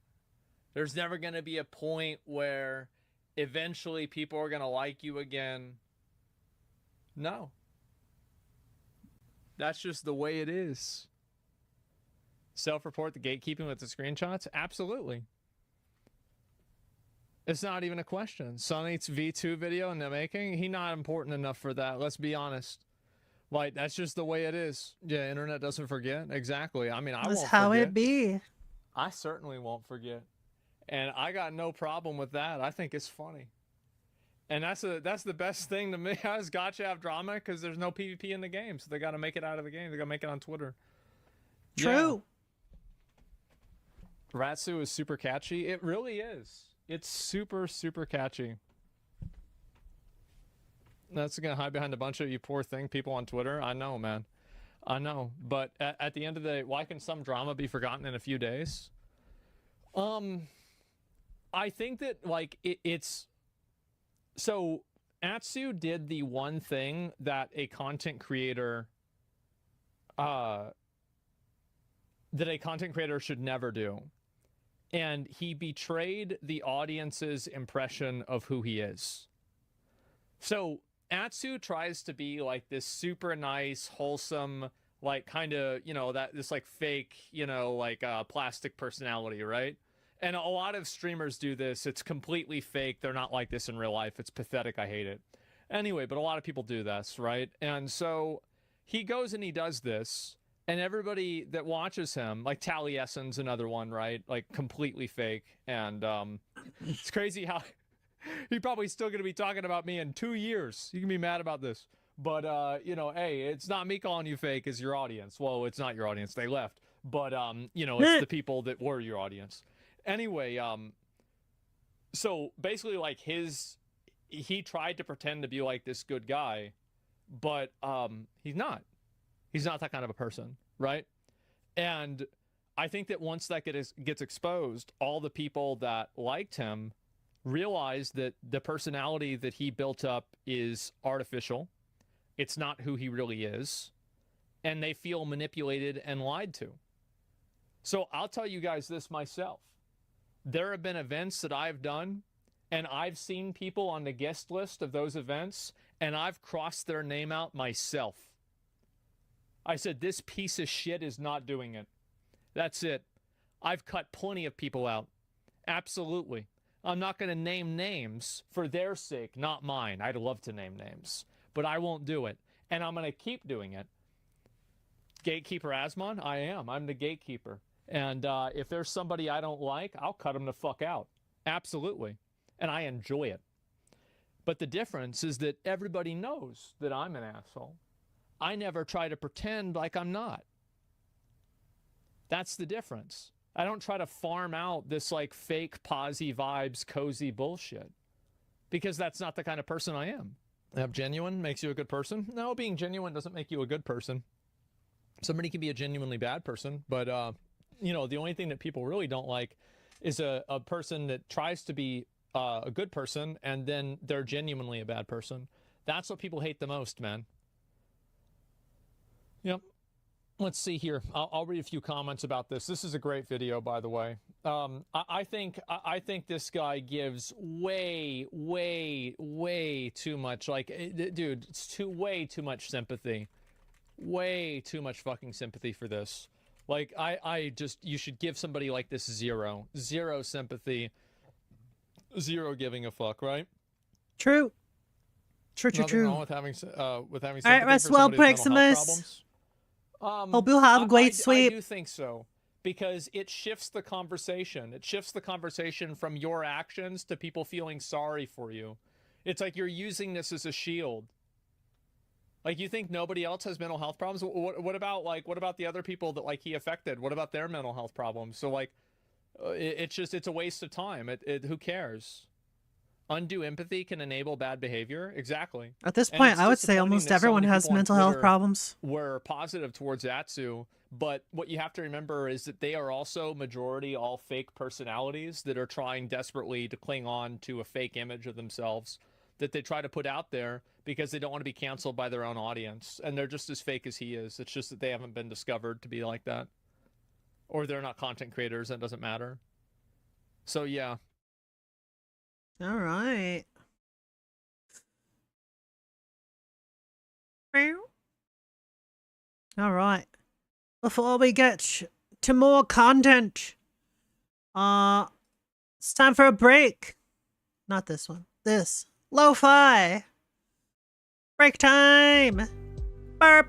There's never gonna be a point where eventually people are gonna like you again. No. That's just the way it is. Self-report the gatekeeping with the screenshots? Absolutely. It's not even a question. Sonny's V2 video in the making, he not important enough for that. Let's be honest. Like, that's just the way it is. Yeah, internet doesn't forget. Exactly. I mean, I won't forget. That's how it be. I certainly won't forget. And I got no problem with that. I think it's funny. And that's the best thing to me. Is gotcha have drama because there's no PvP in the game. So they got to make it out of the game. They got to make it on Twitter. True. Yeah. Ratsu is super catchy. It really is. It's super, super catchy. That's going to hide behind a bunch of you poor thing people on Twitter. I know, man. I know. But at the end of the day, why can some drama be forgotten in a few days? I think that, like, it's... So, Atsu did the one thing that a content creator that a content creator should never do. And he betrayed the audience's impression of who he is. So Atsu tries to be like this super nice, wholesome, like kind of, you know, that this like fake, you know, like plastic personality, right? And a lot of streamers do this. It's completely fake. They're not like this in real life. It's pathetic. I hate it. Anyway, but a lot of people do this, right? And so he goes and he does this, and everybody that watches him, like Taliesin's another one, right? Like completely fake. And it's crazy how he's probably still going to be talking about me in 2 years. You can be mad about this. But, you know, hey, it's not me calling you fake, it's your audience. Well, it's not your audience. They left. But, you know, it's the people that were your audience. Anyway, so basically, like, he tried to pretend to be, like, this good guy, but he's not. He's not that kind of a person, right? And I think that once that gets exposed, all the people that liked him realized that the personality that he built up is artificial. It's not who he really is. And they feel manipulated and lied to. So I'll tell you guys this myself. There have been events that I've done, and I've seen people on the guest list of those events, and I've crossed their name out myself. I said, this piece of shit is not doing it. That's it. I've cut plenty of people out. Absolutely. I'm not going to name names for their sake, not mine. I'd love to name names, but I won't do it. And I'm going to keep doing it. Gatekeeper Asmon? I am. I'm the gatekeeper. And if there's somebody I don't like, I'll cut them the fuck out. Absolutely. And I enjoy it. But the difference is that everybody knows that I'm an asshole. I never try to pretend like I'm not. That's the difference. I don't try to farm out this like fake posy vibes, cozy bullshit. Because that's not the kind of person I am. Genuine makes you a good person? No, being genuine doesn't make you a good person. Somebody can be a genuinely bad person, but you know, the only thing that people really don't like is a person that tries to be a good person and then they're genuinely a bad person. That's what people hate the most, man. Yep. Let's see here. I'll read a few comments about this. This is a great video, by the way. I think this guy gives way too much. Like, dude, it's way too much sympathy. Way too much fucking sympathy for this. Like, you should give somebody like this zero sympathy, zero giving a fuck, right? True. Nothing wrong with having sympathy All right, for rest well, somebody with mental health Proximus. problems. Hope you'll have a great I sleep. do think so, because it shifts the conversation. It shifts the conversation from your actions to people feeling sorry for you. It's like you're using this as a shield. Like, you think nobody else has mental health problems? What about the other people that like he affected? What about their mental health problems? So like, it's a waste of time. Who cares? Undue empathy can enable bad behavior. Exactly. At this point, I would say disappointing almost that so everyone many has people on mental health Twitter problems. were positive towards Atsu, but what you have to remember is that they are also majority all fake personalities that are trying desperately to cling on to a fake image of themselves that they try to put out there because they don't want to be canceled by their own audience. And they're just as fake as he is. It's just that they haven't been discovered to be like that. Or they're not content creators, and it doesn't matter. So, yeah. All right. All right. Before we get to more content, it's time for a break. Not this one. This. Lo-fi. Break time. Burp.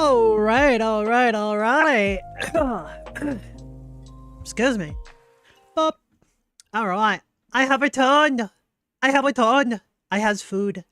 All right, all right, all right. Excuse me. But, all right. I have returned. I have returned. I has food.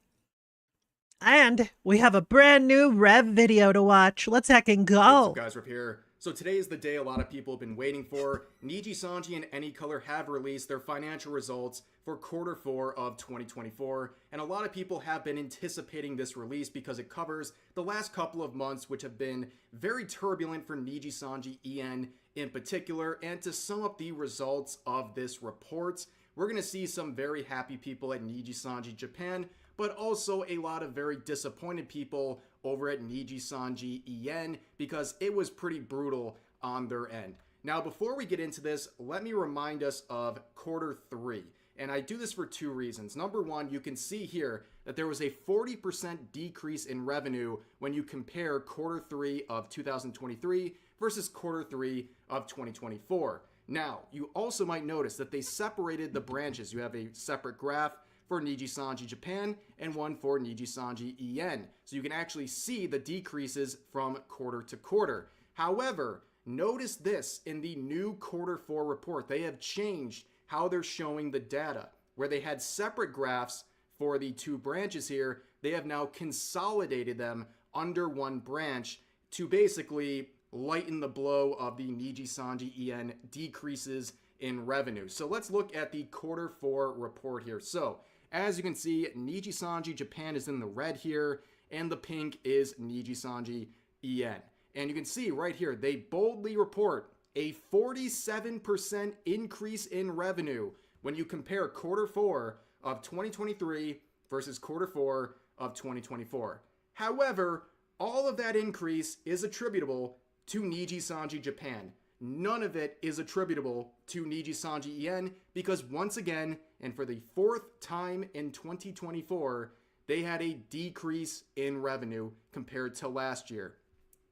And we have a brand new Rev video to watch. Let's heckin' go. What's up, guys? Rip here. So today is the day a lot of people have been waiting for. Niji Sanji and Any Color have released their financial results for quarter 4 of 2024, and a lot of people have been anticipating this release because it covers the last couple of months, which have been very turbulent for Niji Sanji EN in particular. And to sum up the results of this report, we're going to see some very happy people at Niji Sanji Japan, but also a lot of very disappointed people over at Niji Sanji EN because it was pretty brutal on their end. Now, before we get into this, let me remind us of quarter 3. And I do this for 2 reasons. Number one, you can see here that there was a 40% decrease in revenue when you compare quarter 3 of 2023 versus quarter 3 of 2024. Now, you also might notice that they separated the branches. You have a separate graph for Niji Sanji Japan and one for Niji Sanji EN. So you can actually see the decreases from quarter to quarter. However, notice this in the new quarter 4 report. They have changed how they're showing the data. Where they had separate graphs for the 2 branches here, they have now consolidated them under one branch to basically lighten the blow of the Niji Sanji EN decreases in revenue. So let's look at the quarter 4 report here. So as you can see, Niji Sanji Japan is in the red here, and the pink is Niji Sanji EN. And you can see right here, they boldly report a 47% increase in revenue when you compare quarter 4 of 2023 versus quarter 4 of 2024. However, all of that increase is attributable to Niji Sanji Japan. None of it is attributable to Niji Sanji EN because once again, and for the 4th time in 2024, they had a decrease in revenue compared to last year.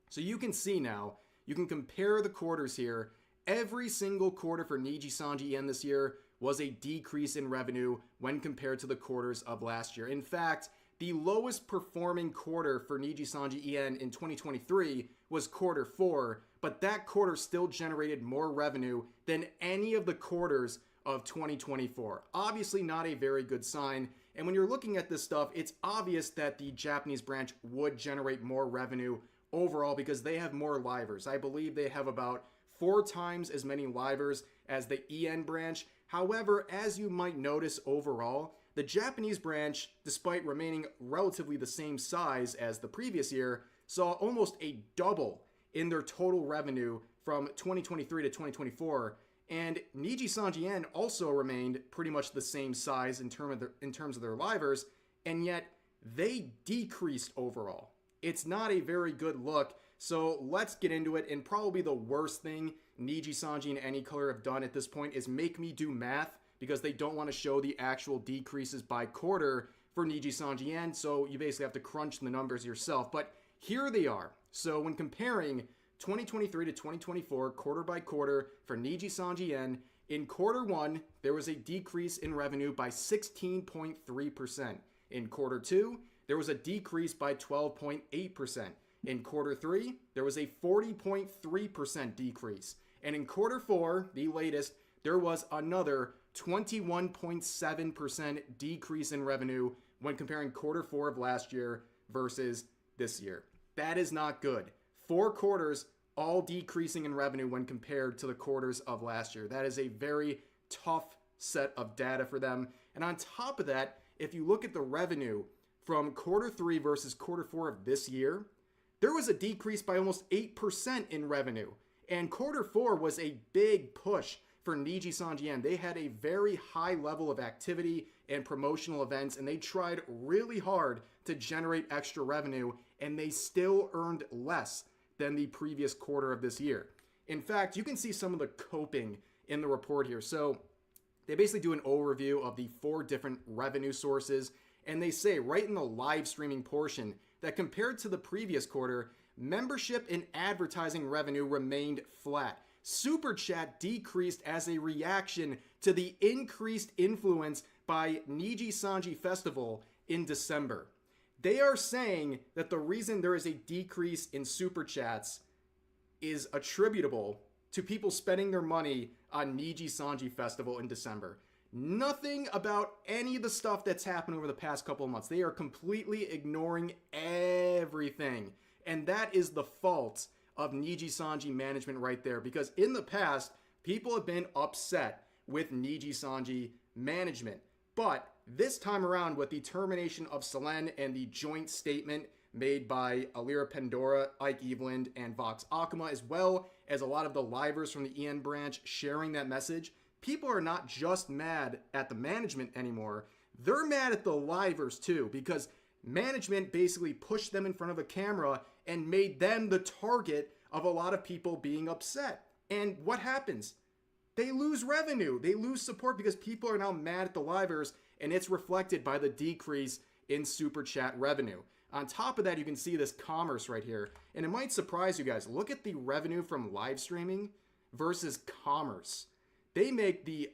So you can see now, you can compare the quarters here. Every single quarter for Niji Sanji EN this year was a decrease in revenue when compared to the quarters of last year. In fact, the lowest performing quarter for Niji Sanji EN in 2023 was quarter 4, but that quarter still generated more revenue than any of the quarters of 2024. Obviously not a very good sign. And when you're looking at this stuff, it's obvious that the Japanese branch would generate more revenue overall because they have more livers. I believe they have about 4 times as many livers as the EN branch. However, as you might notice overall, the Japanese branch, despite remaining relatively the same size as the previous year, saw almost a double in their total revenue from 2023 to 2024. And Niji Sanji EN also remained pretty much the same size in terms of their livers, and yet they decreased overall. It's not a very good look, so let's get into it. And probably the worst thing Niji Sanji and Any Color have done at this point is make me do math because they don't want to show the actual decreases by quarter for Niji Sanji EN, so you basically have to crunch the numbers yourself. But here they are. So when comparing 2023 to 2024, quarter by quarter for Niji Sanji EN, in quarter 1, there was a decrease in revenue by 16.3%. In quarter 2, there was a decrease by 12.8%. In quarter 3, there was a 40.3% decrease. And in quarter 4, the latest, there was another 21.7% decrease in revenue when comparing quarter 4 of last year versus this year. That is not good. 4 quarters all decreasing in revenue when compared to the quarters of last year. That is a very tough set of data for them. And on top of that, if you look at the revenue from quarter 3 versus quarter 4 of this year, there was a decrease by almost 8% in revenue. And quarter 4 was a big push for Niji Sanji EN. They had a very high level of activity and promotional events, and they tried really hard to generate extra revenue, and they still earned less than the previous quarter of this year. In fact, you can see some of the coping in the report here. So they basically do an overview of the 4 different revenue sources, and they say right in the live streaming portion that compared to the previous quarter, membership and advertising revenue remained flat. Super Chat decreased as a reaction to the increased influence by Niji Sanji Festival in December. They are saying that the reason there is a decrease in super chats is attributable to people spending their money on Niji Sanji Festival in December. Nothing about any of the stuff that's happened over the past couple of months. They are completely ignoring everything. And that is the fault of Niji Sanji management right there. Because in the past, people have been upset with Niji Sanji management. But this time around, with the termination of Selen and the joint statement made by Alira Pandora, Ike Eveland, and Vox Akuma, as well as a lot of the livers from the EN branch sharing that message, people are not just mad at the management anymore. They're mad at the livers too, because management basically pushed them in front of a camera and made them the target of a lot of people being upset. And what happens? They lose revenue. They lose support because people are now mad at the livers, and it's reflected by the decrease in super chat revenue. On top of that, you can see this commerce right here. And it might surprise you guys. Look at the revenue from live streaming versus commerce. They make the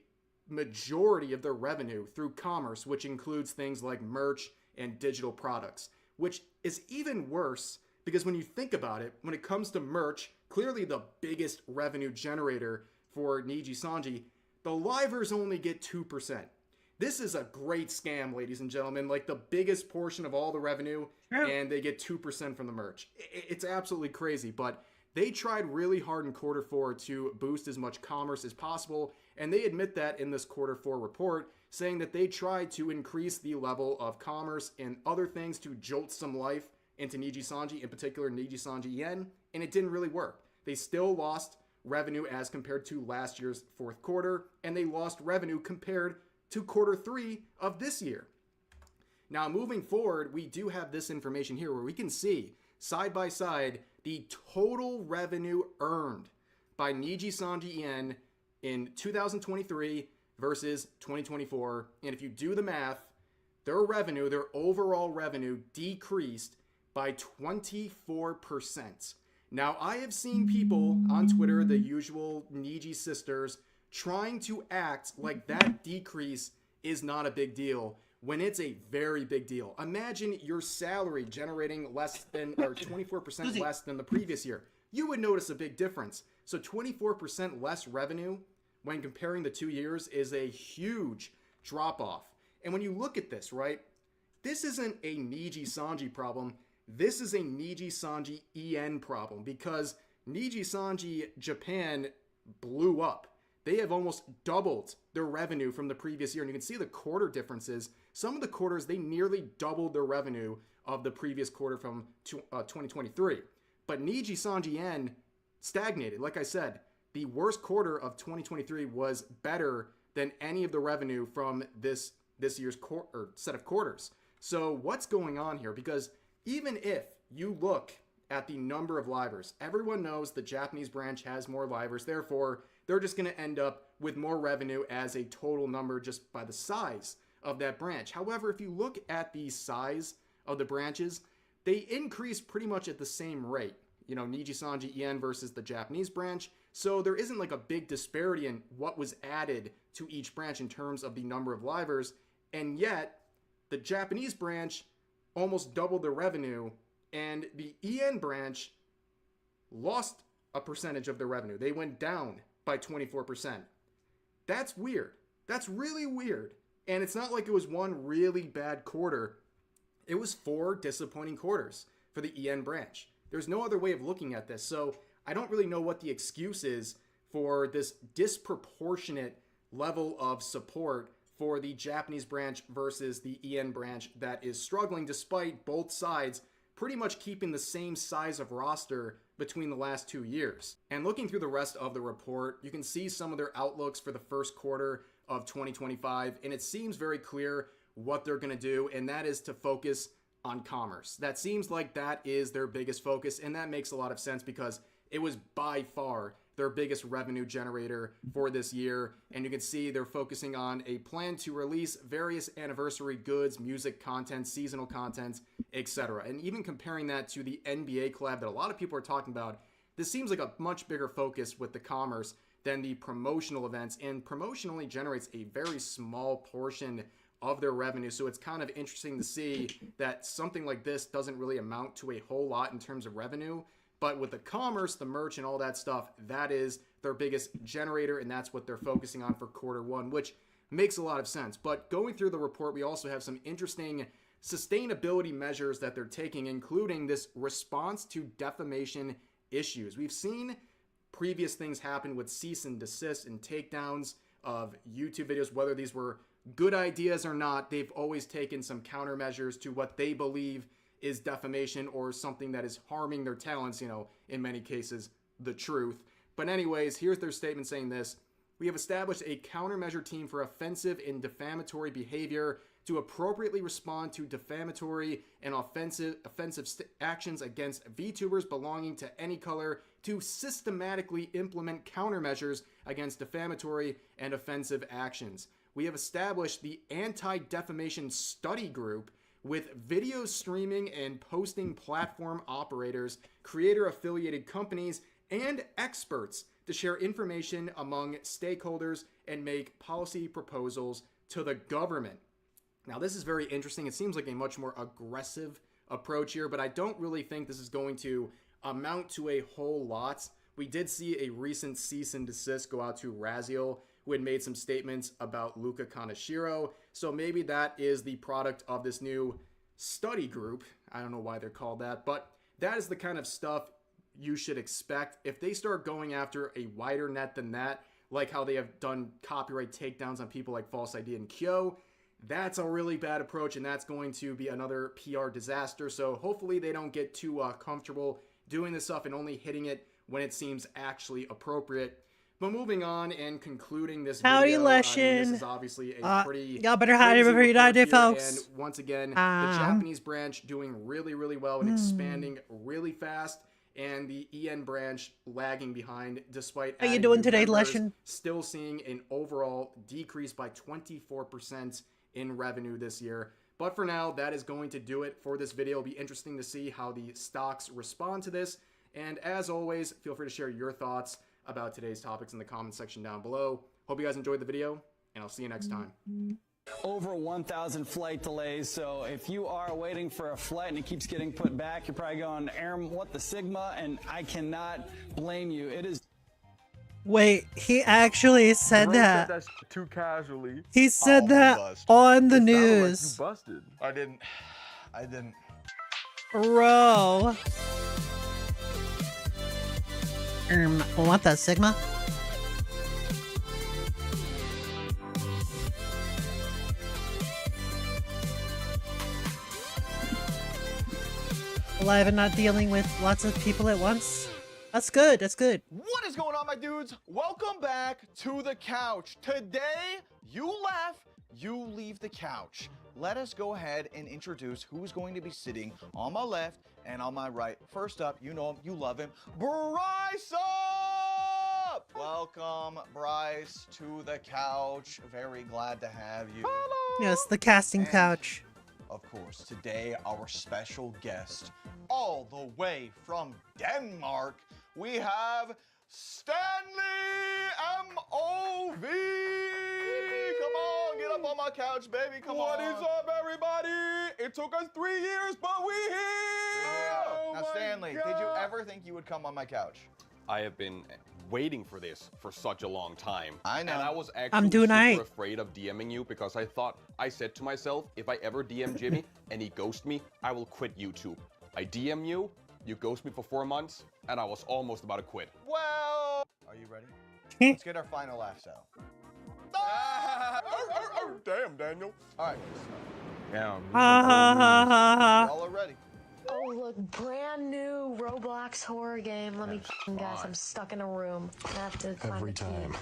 majority of their revenue through commerce, which includes things like merch and digital products, which is even worse because when you think about it, when it comes to merch, clearly the biggest revenue generator for Niji Sanji, the livers only get 2%. This is a great scam, ladies and gentlemen, like the biggest portion of all the revenue, and they get 2% from the merch. It's absolutely crazy, but they tried really hard in quarter four to boost as much commerce as possible, and they admit that in this quarter four report, saying that they tried to increase the level of commerce and other things to jolt some life into Niji Sanji, in particular Niji Sanji Yen, and it didn't really work. They still lost revenue as compared to last year's fourth quarter, and they lost revenue compared to quarter three of this year. Now, moving forward, we do have this information here where we can see side by side the total revenue earned by Niji Sanji Yen in 2023 versus 2024. And if you do the math, their revenue, their overall revenue decreased by 24%. Now, I have seen people on Twitter, the usual Niji sisters, trying to act like that decrease is not a big deal when it's a very big deal. Imagine your salary generating less than, or 24% less than the previous year. You would notice a big difference. So 24% less revenue when comparing the 2 years is a huge drop off. And when you look at this, right, this isn't a Niji Sanji problem. This is a Niji Sanji EN problem because Niji Sanji Japan blew up. They have almost doubled their revenue from the previous year. And you can see the quarter differences. Some of the quarters, they nearly doubled their revenue of the previous quarter from 2023. But Niji Sanji Yen stagnated. Like I said, the worst quarter of 2023 was better than any of the revenue from this year's set of quarters. So what's going on here? Because even if you look at the number of livers, everyone knows the Japanese branch has more livers. Therefore, they're just going to end up with more revenue as a total number just by the size of that branch. However, if you look at the size of the branches, they increase pretty much at the same rate. You know, Niji Sanji Yen versus the Japanese branch. So there isn't like a big disparity in what was added to each branch in terms of the number of livers. And yet, the Japanese branch almost doubled their revenue, and the EN branch lost a percentage of their revenue. They went down by 24%. That's weird. That's really weird. And it's not like it was one really bad quarter. It was 4 disappointing quarters for the EN branch. There's no other way of looking at this. So I don't really know what the excuse is for this disproportionate level of support for the Japanese branch versus the EN branch that is struggling despite both sides pretty much keeping the same size of roster between the last 2 years. And looking through the rest of the report, you can see some of their outlooks for the first quarter of 2025, and it seems very clear what they're going to do, and that is to focus on commerce. That seems like that is their biggest focus, and that makes a lot of sense because it was by far their biggest revenue generator for this year. And you can see they're focusing on a plan to release various anniversary goods, music content, seasonal content, etc. And even comparing that to the NBA collab that a lot of people are talking about, this seems like a much bigger focus with the commerce than the promotional events, and promotion only generates a very small portion of their revenue. So it's kind of interesting to see that something like this doesn't really amount to a whole lot in terms of revenue. But with the commerce, the merch, and all that stuff, that is their biggest generator, and that's what they're focusing on for Q1, which makes a lot of sense. But going through the report, we also have some interesting sustainability measures that they're taking, including this response to defamation issues. We've seen previous things happen with cease and desist and takedowns of YouTube videos, whether these were good ideas or not. They've always taken some countermeasures to what they believe is defamation or something that is harming their talents, you know, in many cases, the truth. But anyways, here's their statement saying this: we have established a countermeasure team for offensive and defamatory behavior to appropriately respond to defamatory and offensive actions against VTubers belonging to any color, to systematically implement countermeasures against defamatory and offensive actions. We have established the Anti-Defamation Study Group with video streaming and posting platform operators, creator-affiliated companies, and experts to share information among stakeholders and make policy proposals to the government. Now, this is very interesting. It seems like a much more aggressive approach here, but I don't really think this is going to amount to a whole lot. We did see a recent cease and desist go out to Raziel, who had made some statements about Luca Kaneshiro. So maybe that is the product of this new study group. I don't know why they're called that, but that is the kind of stuff you should expect. If they start going after a wider net than that, like how they have done copyright takedowns on people like False ID and Kyo, that's a really bad approach, and that's going to be another PR disaster. So hopefully they don't get too comfortable doing this stuff and only hitting it when it seems actually appropriate. But moving on and concluding this video, this is obviously a pretty y'all better hide it before you die, there, folks. And once again, the Japanese branch doing really, really well and expanding really fast, and the EN branch lagging behind despite how you doing today, members, Leshin? still seeing an overall decrease by 24% in revenue this year. But for now, that is going to do it for this video. It'll be interesting to see how the stocks respond to this. And as always, feel free to share your thoughts about today's topics in the comment section down below. Hope you guys enjoyed the video, and I'll see you next time. Over 1,000 flight delays, so if you are waiting for a flight and it keeps getting put back, you're probably going, Aaron, what the Sigma? And I cannot blame you. It is... Wait, he actually said that. Said that too casually. He said that on the news. Like you busted. I didn't. Bro. What the Sigma? Alive and not dealing with lots of people at once? That's good, that's good. What is going on, my dudes? Welcome back to the couch. Today, you laugh, you leave the couch. Let us go ahead and introduce who's going to be sitting on my left and on my right. First up, you know him, you love him, Bryce up! Welcome, Bryce, to the couch. Very glad to have you. Yes, the casting couch. Of course, today our special guest, all the way from Denmark, we have Stanley M.O.V. Come on, get up on my couch, baby. Come on. What is up, everybody? It took us 3 years, but we here. Yeah. Oh Now, Stanley, did you ever think you would come on my couch? I have been waiting for this for such a long time. I know. And I was I'm doing actually super afraid of DMing you because I said to myself, if I ever DM Jimmy and he ghosts me, I will quit YouTube. I DM you, you ghost me for 4 months, and I was almost about to quit. Well, are you ready? Let's get our final laughs out. Damn, Daniel. All right. Damn. Y'all are ready. Oh, look, brand new Roblox horror game. Let me guess, I'm stuck in a room. I have to find Every a key. time.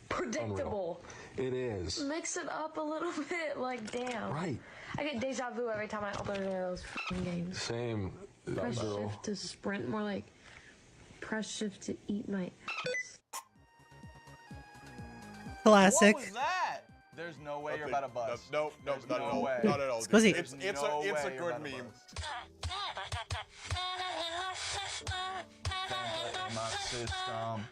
Predictable. It is. Mix it up a little bit, like, damn. Right. I get deja vu every time I open one of those games. Same. Press girl. shift to sprint, more like press shift to eat my ass. Classic. What was that? There's no way you're about to bust. No, There's not no at all. way. Not at all. Squizzy. It's No a way you're good about to meme. Template my system.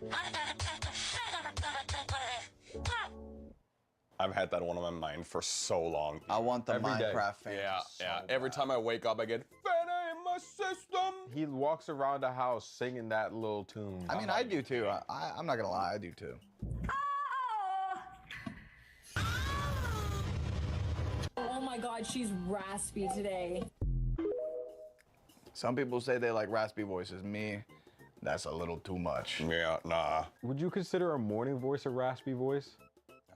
I've had that one on my mind for so long. I want the Every day. Minecraft fan. Yeah, so yeah. Every time I wake up, I get Fana in my system. He walks around the house singing that little tune. I mean, I do too. I'm not gonna lie, I do too. Oh my god, she's raspy today. Some people say they like raspy voices. Me, that's a little too much. Yeah, nah. Would you consider a morning voice a raspy voice?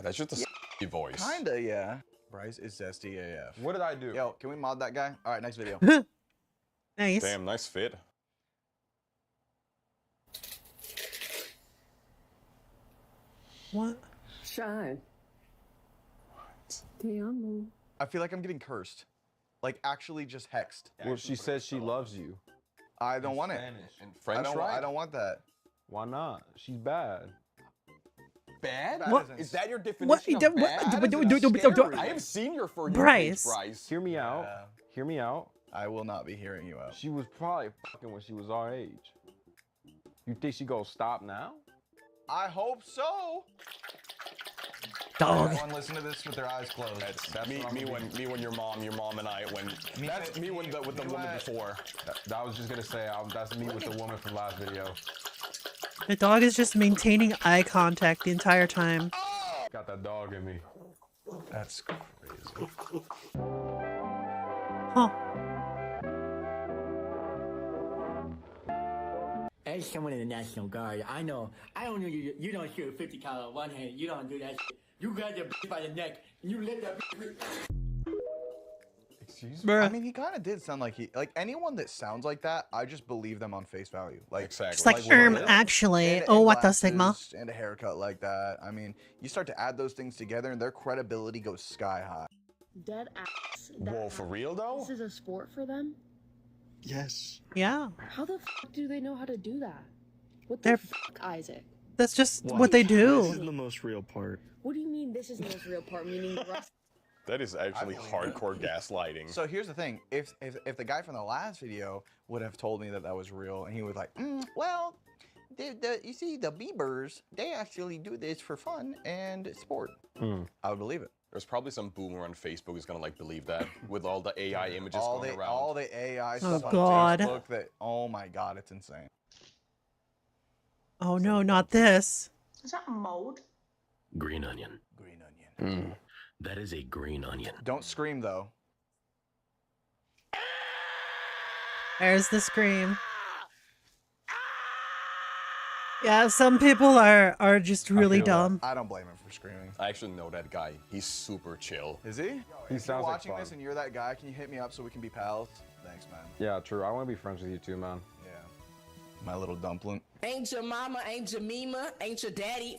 That's just a voice. Kinda, yeah. Bryce is zesty AF. What did I do? Yo, can we mod that guy? All right, next video. Nice. Damn, nice fit. What? Shine. Damn. I feel like I'm getting cursed. Like, actually just hexed. Well, she says she loves you. I don't want it. In French, I don't want that. Why not? She's bad. Bad? What? Is that your What? definition of bad? I have seen your For You page, Bryce. Hear me out. Hear me out. I will not be hearing you out. She was probably fucking when she was our age. You think she gonna stop now? I hope so. Dog. Everyone listen to this with their eyes closed. That's me when your mom and I that's me with the woman before. That was just gonna say that's me with the woman from last video. The dog is just maintaining eye contact the entire time. Got that dog in me. That's crazy. Huh. As someone in the National Guard, I know you don't shoot a 50 cal one hand. You don't do that shit. You grab your bitch by the neck and you let that bitch. Excuse me? I mean, he kind of did sound like anyone that sounds like that, I just believe them on face value. Like, exactly. It's like, actually, and what the Sigma? And a haircut like that. I mean, you start to add those things together and their credibility goes sky high. Dead ass. Whoa, for real though? This is a sport for them? Yes. Yeah. How the f do they know how to do that? What the f, Isaac? That's just what they do. This is the most real part. What do you mean this is the most real part? Meaning the rest? That is actually hardcore gaslighting. So here's the thing: if the guy from the last video would have told me that was real, and he was like, well, you see, the Biebers, they actually do this for fun and sport. I would believe it. There's probably some boomer on Facebook who's gonna like believe that with all the AI images going around. All the AI Oh, stuff God. on Facebook. That, oh my God, it's insane. Oh no, not this. Is that mold? Green onion. Green onion. That is a green onion. Don't scream though. There's the scream. Yeah, some people are just really dumb. I don't blame him for screaming. I actually know that guy. He's super chill. Is he? He If sounds you're like watching fun. this and you're that guy, can you hit me up so we can be pals? Thanks, man. Yeah, true. I want to be friends with you too, man. Yeah. My little dumpling. Ain't your mama, ain't your mima, ain't your daddy.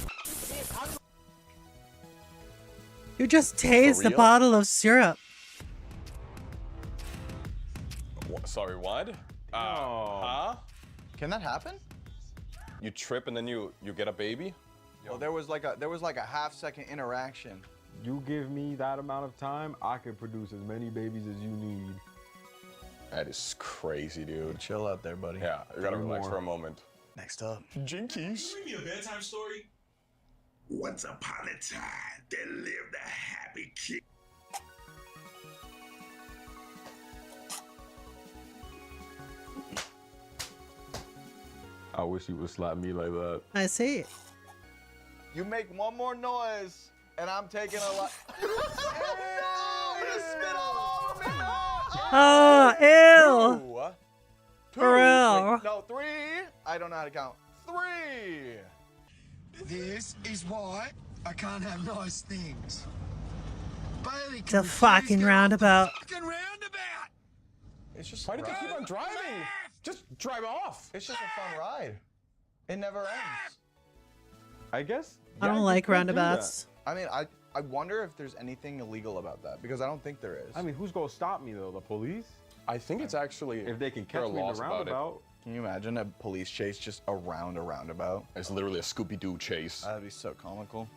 You just tased the real? bottle of syrup. Sorry, what? Huh? Can that happen? You trip and then you get a baby? Well, there was like a half-second interaction. You give me that amount of time, I can produce as many babies as you need. That is crazy, dude. Chill out there, buddy. Yeah, you gotta Do relax more. for a moment. Next up. Jinkies. Read me a bedtime story. Once upon a time, there lived a happy kid. I wish you would slap me like that. I see. You make one more noise, and I'm taking a lot. Ew, you spit all over me. Oh, ew. Two. For real. Wait, no, 3. I don't know how to count. 3. This is why I can't have nice things. Bailey, It's a fucking roundabout. fucking roundabout. It's just. Why do you keep on driving? Just drive off. It's just a fun ride. It never ends. I guess. I don't you like could do roundabouts. I mean, I wonder if there's anything illegal about that because I don't think there is. that. I mean, who's gonna stop me though? The police? I think it's actually If they can there catch are me in the laws about it. roundabout. Can you imagine a police chase just around a roundabout? It's literally a Scooby-Doo chase. That'd be so comical.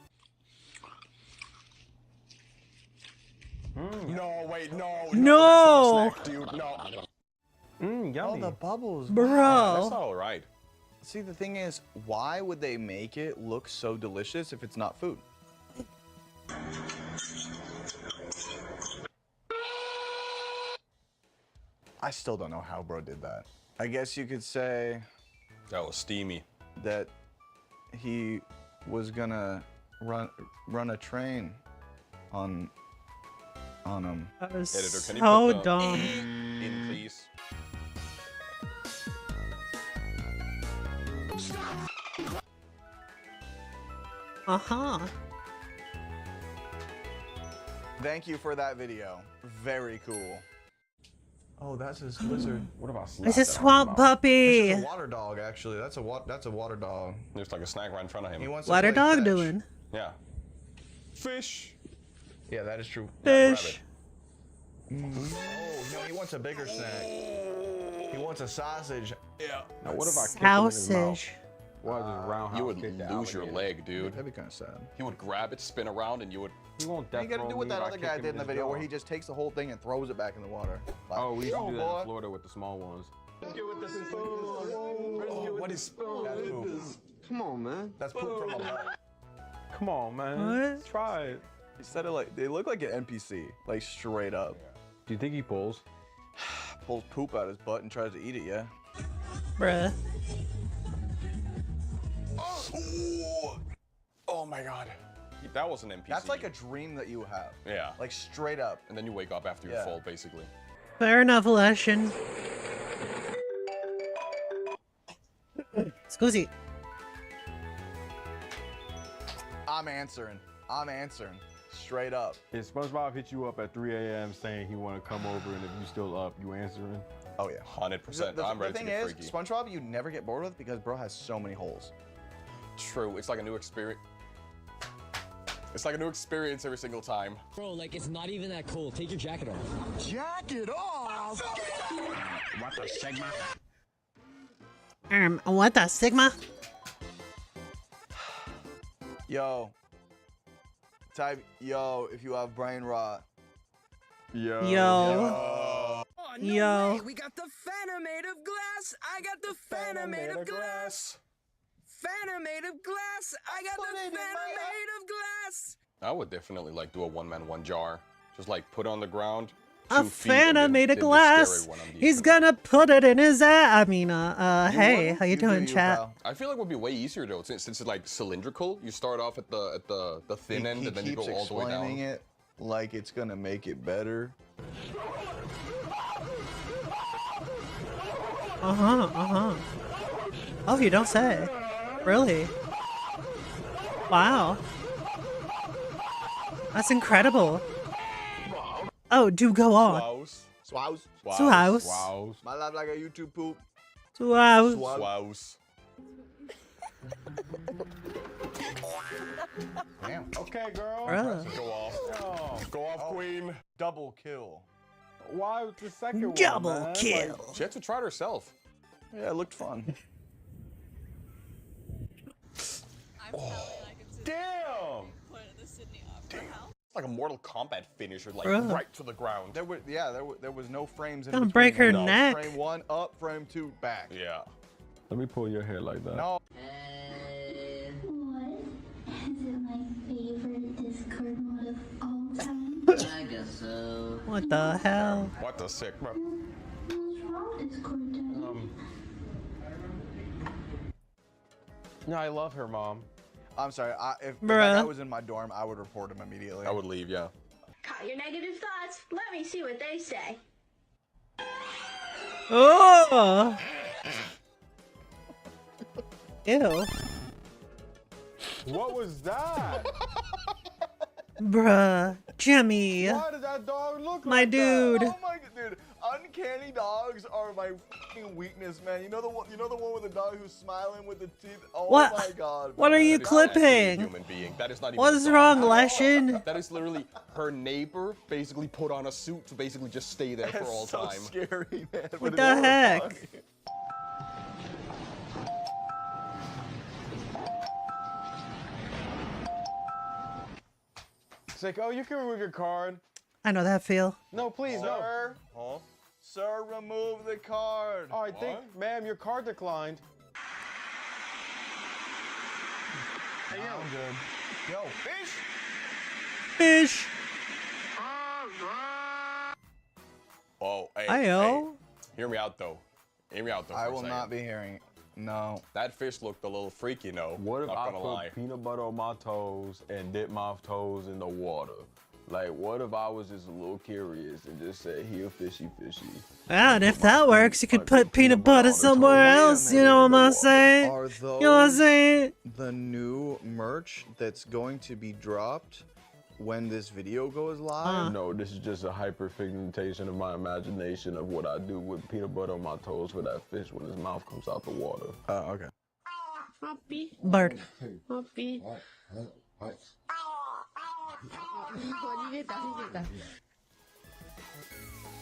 No, wait, no. No. That's not a snack, dude. No. Yummy. All the bubbles. Bro. That's all right. See, the thing is, why would they make it look so delicious if it's not food? I still don't know how bro did that. I guess you could say that was steamy. That he was gonna run a train on him. That was Editor, can you so put the dumb. in, please? Uh-huh. Thank you for that video. Very cool. Oh, that's his lizard. What about It's a swamp puppy. That's a water dog, actually. That's a water dog. There's like a snack right in front of him. He wants What to are play dog fetch. doing? Yeah. Fish. Yeah, that is true. Fish. Oh, no, he wants a bigger snack. He wants a sausage. Yeah. Now, what if I kick him in his mouth? Sausage. Why just roundhouse You would kick the lose your alligator? leg, dude. That'd be kind of sad. He would grab it, spin around, and you would. He won't You death gotta row do what me that by other guy kicking did in the his video where jaw. he just takes the whole thing and throws it back in the water. Like, Oh, we used to "Go, do that boy." in Florida with the small ones. What is that's poop? Come on, man. That's poop from a butt. Come on, man. What? Try it. He said it like they look like an NPC, like straight up. Do you think he pulls? Pulls poop out his butt and tries to eat it. Yeah. Bruh. Oh my god. That was an NPC. That's like a dream that you have. Yeah. Like straight up. And then you wake up after you Yeah. fall, basically. Fair enough, Leshin. Scusi. I'm answering. Straight up. If SpongeBob hit you up at 3 a.m. saying he want to come over, and if you still up, you answering? Oh yeah. 100%. I'm ready the to thing get is, freaky. SpongeBob you never get bored with because bro has so many holes. True. It's like a new experience. It's like a new experience every single time. Bro, like, it's not even that cold. Take your jacket off. Jacket off! What the Sigma? What the Sigma? Yo. Type yo if you have brain rot. Yo. Yo. Oh, Yo. way. We got the Fanta made of glass. I got the Fanta made of glass. Fanta made of glass. I got the Fanta made of glass. I would definitely like do a one-man, one jar. Just like put it on the ground. A 2 feet, and Fanta then- made of then just scare glass. everyone on the He's internet. gonna put it in his ass. I mean, hey, would? how you doing, chat? I feel like it would be way easier though, since it's like cylindrical. You start off at the thin end, and then you go all the way down. Explaining it like it's gonna make it better. Oh, you don't say. Really? Wow. That's incredible. Oh, do go on. Swouse. Swouse. Wow. My life like a YouTube poop. Swouse. Swouse. Damn. Okay, girl. Bruh. Go off. Oh, Go off, queen. Double kill. why was the second one, Double man? kill. Like, She had to try it herself. Yeah, it looked fun. damn. It's like a Mortal Kombat finisher, like Bruh. right to the ground. There was no frames in Don't between. break her No. neck. Frame 1 up, frame 2 back. Yeah. Let me pull your hair like that. No. I guess so. What the hell? What the sick, bro? No, I love her, Mom. I'm sorry. If that Bruh. guy was in my dorm, I would report him immediately. I would leave, yeah. Cut your negative thoughts. Let me see what they say. Oh! Ew. What was that? Bruh. Jimmy. Why did that dog look My like dude. that? Oh my god, dude! Uncanny dogs are my fucking weakness, man. You know the one with the dog who's smiling with the teeth. Oh What? my god. What are you That is actually a clipping? human being. That is not even What a is dog. wrong, Leshin? That is literally her neighbor basically put on a suit to basically just stay there for all That's so time. scary, man. What the heck? It's like, oh, you can remove your card. I know that feel. No, please, no. Sir, sir, remove the card. Oh, I think, ma'am, your card declined. Hey, yo. I'm good. Yo, fish. Fish. Oh, hey, Ayo. Hear me out though. Hear me out though. I will not be hearing. No. That fish looked a little freaky, though. What if not I gonna put lie. peanut butter on my toes and dip my toes in the water? Like, what if I was just a little curious and just said, here, fishy, fishy? Yeah, and if that works, you could put peanut butter somewhere else. You know what I'm saying? Are You know what I'm saying? the new merch that's going to be dropped when this video goes live? No, this is just a hyperpigmentation of my imagination of what I do with peanut butter on my toes for that fish when his mouth comes out the water. Oh, okay. Happy. Bird. Happy.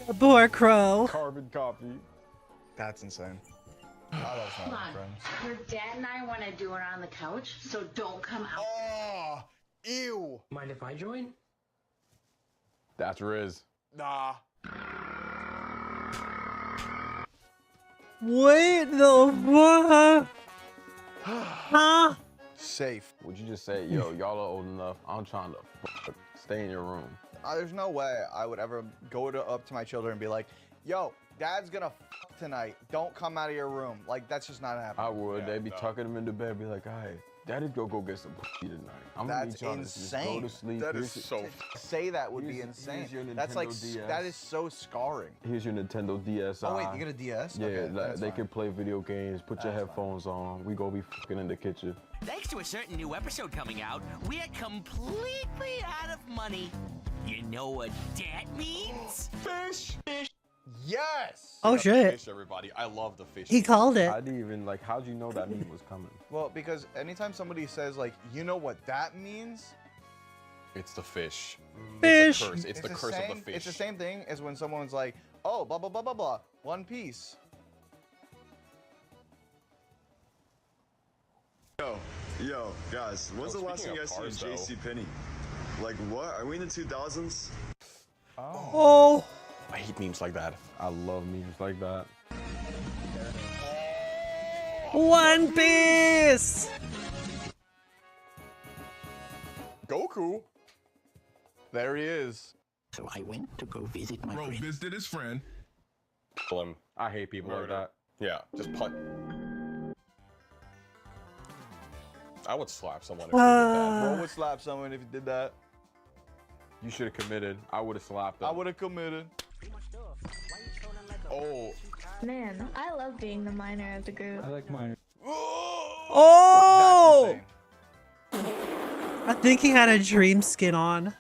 A poor crow. Carbon copy. That's insane. I love Come on. Your dad and I want to do it on the couch, so don't come out. Oh, ew. Mind if I join? That's Riz. Nah. What the fuck? Huh? Safe. Would you just say, yo, y'all are old enough. I'm trying to stay in your room. There's no way I would ever go up to my children and be like, yo, dad's gonna tonight. Don't come out of your room. Like, that's just not happening. I would. They'd be tucking them into bed, be like, hey, daddy's gonna go get some tonight. I'm gonna That's need y'all to just go insane. to sleep. That is Here's- so. Say that would be here's insane. your That's like Nintendo DS. that is so scarring. Here's your Nintendo DSi. Oh wait, you get a DS? Yeah, Okay, that's they fine. can play video games. Put your headphones on. We go be fucking in the kitchen. Thanks to a certain new episode coming out, we're completely out of money. You know what that means? Fish. Yes. Oh, Yeah, shit. Fish, everybody. I love the fish. He called it. I didn't even like. How'd you know that meme was coming? Well, because anytime somebody says like, you know what that means? It's the fish. Fish. It's a curse. It's the curse of the fish. It's the same thing as when someone's like, oh, blah blah blah blah blah, One Piece. Yo, guys, when's the last time you guys seen JC Penney? Like, what? Are we in the 2000s? Oh. I hate memes like that. I love memes like that. One Piece. Goku. There he is. So I went to go visit my Bro friend. visited his friend. Kill him. I hate people like that. Yeah, just punt. I would slap someone if Bro would slap someone if he did that. You should have committed. I would have slapped them. I would have committed. Oh. Man, I love being the minor of the group. I like mine. Oh! I think he had a dream skin on.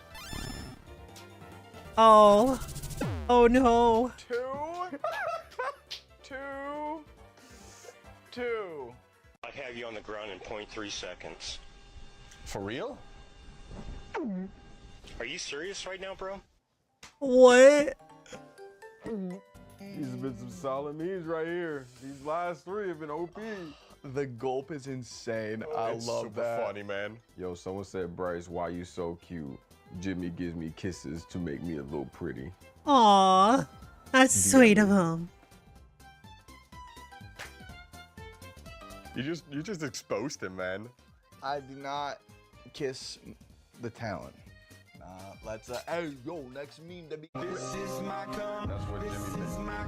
Oh. Oh no. Two. I have you on the ground in 0.3 seconds. For real? Are you serious right now, bro? What? These have been some solid memes right here. These last three have been OP. The gulp is insane. I It's love super that. funny, man. Yo, someone said, Bryce, why you so cute? Jimmy gives me kisses to make me a little pretty. Aw. That's sweet of him. You just exposed him, man. I do not kiss the talent. Let's hey yo, next meme to be. This is my cum. That's what Jimmy This is my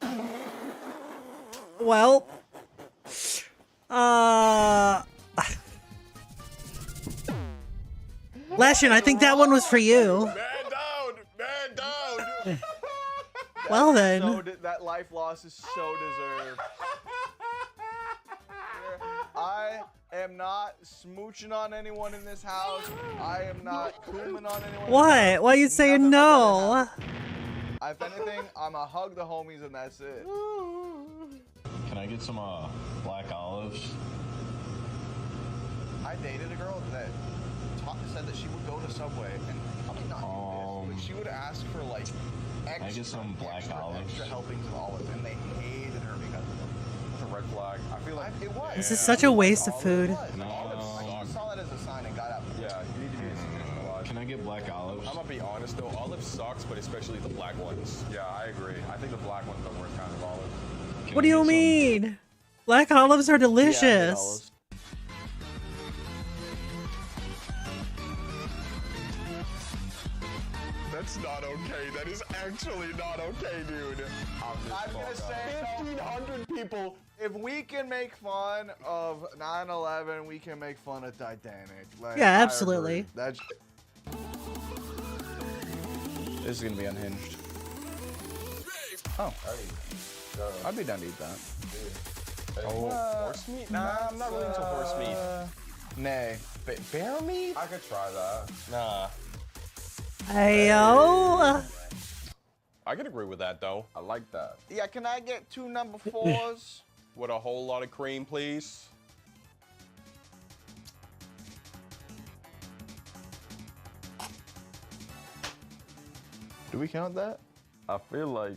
cum. Well. Leshin, I think that one was for you. Man down! Man down! Well then. That life loss is so deserved. I am not smooching on anyone in this house. I am not cooming on anyone. What? Why you saying no? If anything, I'ma hug the homies and that's it. Can I get some black olives? I dated a girl that said that she would go to Subway and probably not do this, but she would ask for like Can I get some black olives? extra helpings of olives, and they hated her because of it. It's a red flag. I feel like It was. This is such a waste of food. I saw that as a sign and got out. Yeah, you need to be institutionalized. Can I get black olives? I'm gonna be honest though, olive sucks, but especially the black ones. Yeah, I agree. I think the black one's the worst kind of olive. What do you mean? Black olives are delicious. That's not okay. That is actually not okay, dude. I'm gonna say 1,500 people. If we can make fun of 9/11, we can make fun of Titanic. Like, Yeah, I absolutely. agree. That's. This is gonna be unhinged. Oh, I'd be down to eat that. Oh, horse meat? Nah, I'm not really into horse meat. Nay. Bear meat? I could try that. Nah. Ayo. I could agree with that, though. I like that. Yeah, can I get 2 number 4s? With a whole lot of cream, please. Do we count that? I feel like.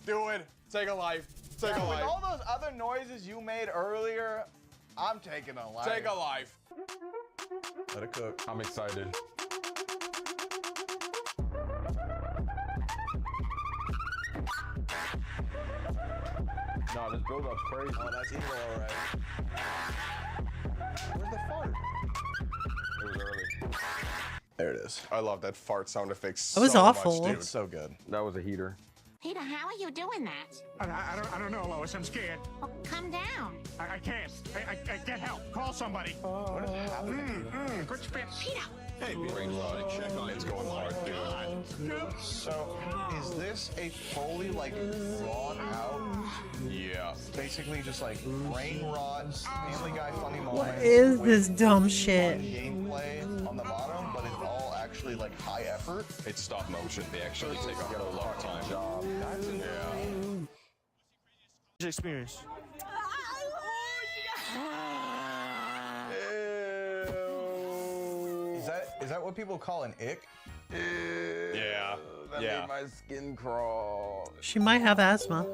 Do it. Take a life. Take a With life. all those other noises you made earlier, I'm taking a life. Take a life. Let it cook. I'm excited. Nah, this build-up's crazy. Oh, that's evil, alright. Where's the fart? It was early. There it is. I love that fart sound effect so That was awful. much, dude. It's so good. That was a heater. Peter, how are you doing that? I don't know, Lois. I'm scared. Oh, calm down. I can't. I get help. Call somebody. What is happening? Good spit. Peter. Hey, brain rotting. Check on it's going hard, dude. So, is this a fully, like, drawn out? Yeah. Basically just like brain rot, Family Guy funny moments. What is with this dumb fun shit? gameplay on the bottom, but it's all actually like high effort. It's stop motion. They actually take a whole lot of time. That's Yeah. Experience. Is that what people call an ick? Yeah. That Yeah. made my skin crawl. She might have asthma.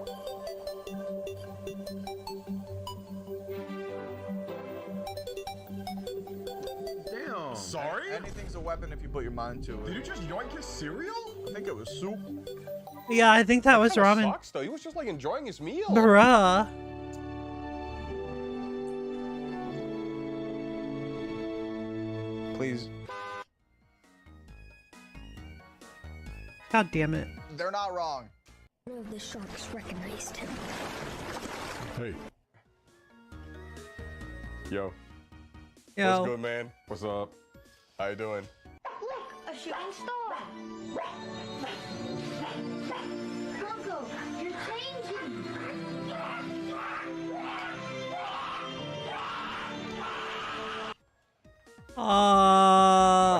Damn. Sorry? Anything's a weapon if you put your mind to it. Did you just yoink his cereal? I think it was soup. Yeah, I think that was Kinda ramen. sucks, though. He was just like enjoying his meal. Bruh. Please. God damn it. They're not wrong. One of the sharks recognized him. Hey. Yo. Yo. What's good, man? What's up? How you doing? Look, a shooting star. Coco, you're changing.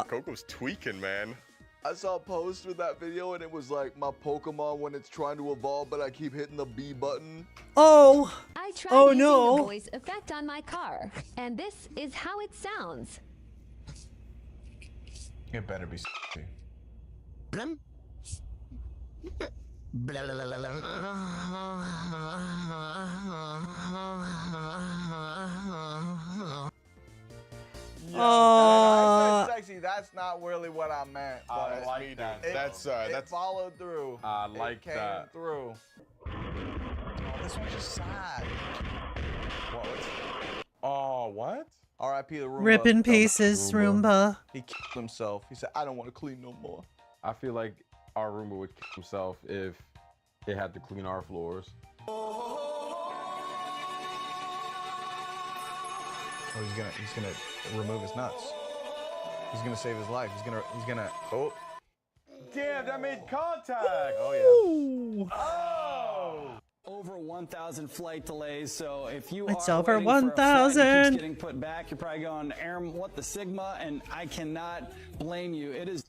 Coco's tweaking, man. I saw a post with that video and it was like my Pokemon when it's trying to evolve, but I keep hitting the B button. Oh. I tried Oh, using no. the voice effect on my car, and this is how it sounds. It better be Blum. Blah, blah, blah, blah, blah. I said sexy. That's not really what I meant. I But like that. That's it followed through. I like it came that. through. Oh, this one's just sad. What? Oh, what? R.I.P. the Roomba. Rip in pieces, Roomba. He killed himself. He said, "I don't want to clean no more." I feel like our Roomba would kill himself if it had to clean our floors. Oh, he's gonna remove his nuts. He's gonna save his life. He's gonna. Oh. Damn, that made contact. Oh yeah. Oh! Over 1,000 flight delays, so if you It's are over waiting for a flight and it 1,000. keeps getting put back, you're probably going, Aaron, what the Sigma? And I cannot blame you. It is.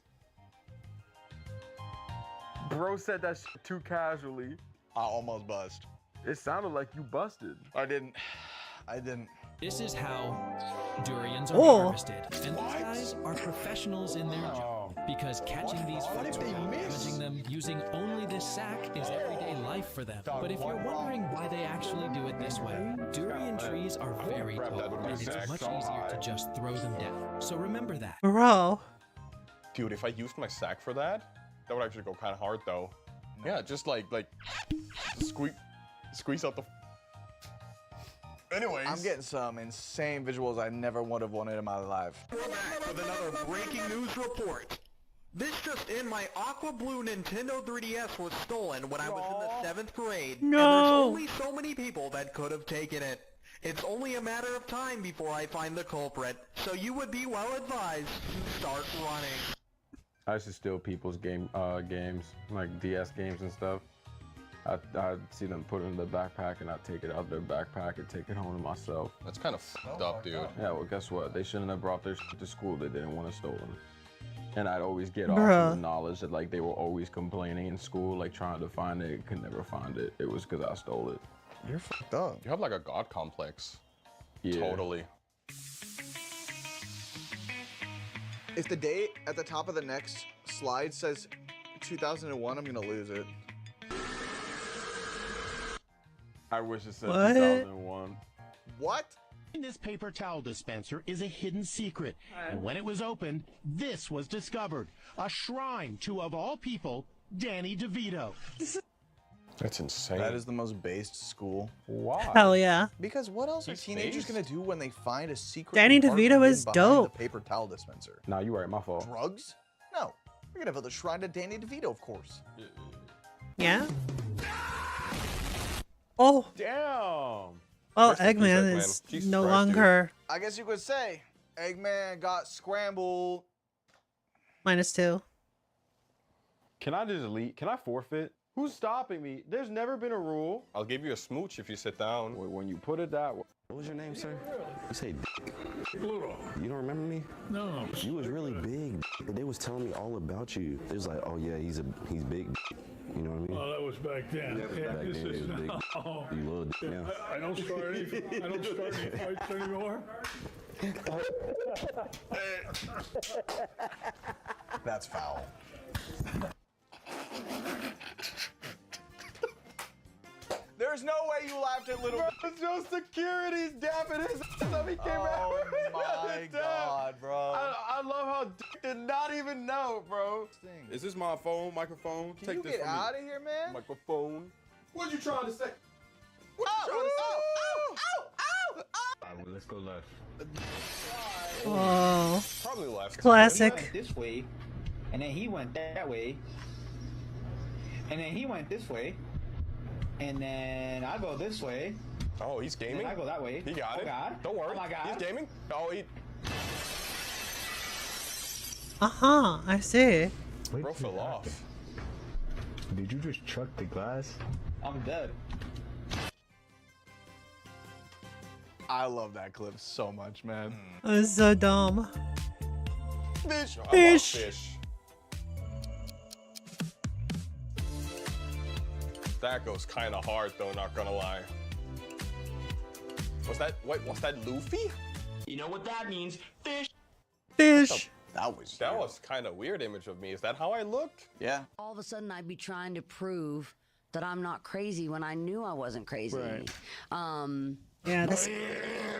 Bro said that shit too casually. I almost bust. It sounded like you busted. I didn't. I didn't. This is how durians are Oh. harvested. And these guys are professionals in their job. Because catching these fruits without damaging them using only this sack is everyday life for them. But if you're wondering why they actually do it this way, durian trees are very tall, and it's much easier to just throw them down. So remember that. Bro. Dude, if I used my sack for that, that would actually go kind of hard, though. Yeah, just like squeeze out the. Anyways. I'm getting some insane visuals I never would have wanted in my life. We're back with another breaking news report. This just in, my aqua blue Nintendo 3DS was stolen when I was in the 7th grade. No! And there's only so many people that could have taken it. It's only a matter of time before I find the culprit, so you would be well advised to start running. I used to steal people's games, like DS games and stuff. I'd see them put it in their backpack and I'd take it out of their backpack and take it home to myself. That's kind of fucked up, dude. Yeah, well, guess what? They shouldn't have brought their shit to school. They didn't want to stolen. And I'd always get off Bruh. on the knowledge that like they were always complaining in school, like trying to find it, could never find it. It was because I stole it. You're fucked up. You have like a god complex. Yeah. Totally. If the date at the top of the next slide says 2001, I'm gonna lose it. I wish it said What? 2001. What? In this paper towel dispenser is a hidden secret. And when it was opened, this was discovered. A shrine to, of all people, Danny DeVito. That's insane. That is the most based school. Why? Hell yeah. Because what else are He's teenagers based? gonna do when they find a secret Danny compartment DeVito hidden is behind dope. the paper towel dispenser? Nah, you right, my fault. Drugs? No. We're gonna build a shrine to Danny DeVito, of course. Yeah. Oh. Damn. Well, Rest in peace, Eggman Eggman. is Jesus no Christ, longer I guess you could say Eggman got scrambled. -2. Can I just leave? Can I forfeit? Who's stopping me? There's never been a rule. I'll give you a smooch if you sit down. When you put it that way. What was your name, sir? You say Pluto. You don't remember me? No. You was really big. They was telling me all about you. It was like, oh yeah, he's big. You know what I mean? Oh, that was back then. Yeah, Back this then, is it was big. now. You little now. I don't start any fights anymore. That's foul. There's no way you laughed at little. Bro, security's dapping his ass up. He came Oh my god, bro. I love how Dick did not even know, bro. Is this my phone, microphone? Can you get out of here, man? Microphone. What you trying to say? Alright, well, let's go left. Oh. Probably left. Classic. He went this way, and then he went that way, and then he went this way, and then I go this way. Oh, he's gaming? And then I go that way. He got Oh, it. God. Don't worry. Oh, my God. He's gaming. Oh, he... I see. Bro fell off. Did you just chuck the glass? I'm dead. I love that clip so much, man. That's so dumb. Fish. I love Fish. fish. That goes kind of hard, though, not gonna lie. Was that Luffy? You know what that means? Fish. Fish. That was kind of weird image of me. Is that how I looked? Yeah. All of a sudden, I'd be trying to prove that I'm not crazy when I knew I wasn't crazy. Right. Yeah, this.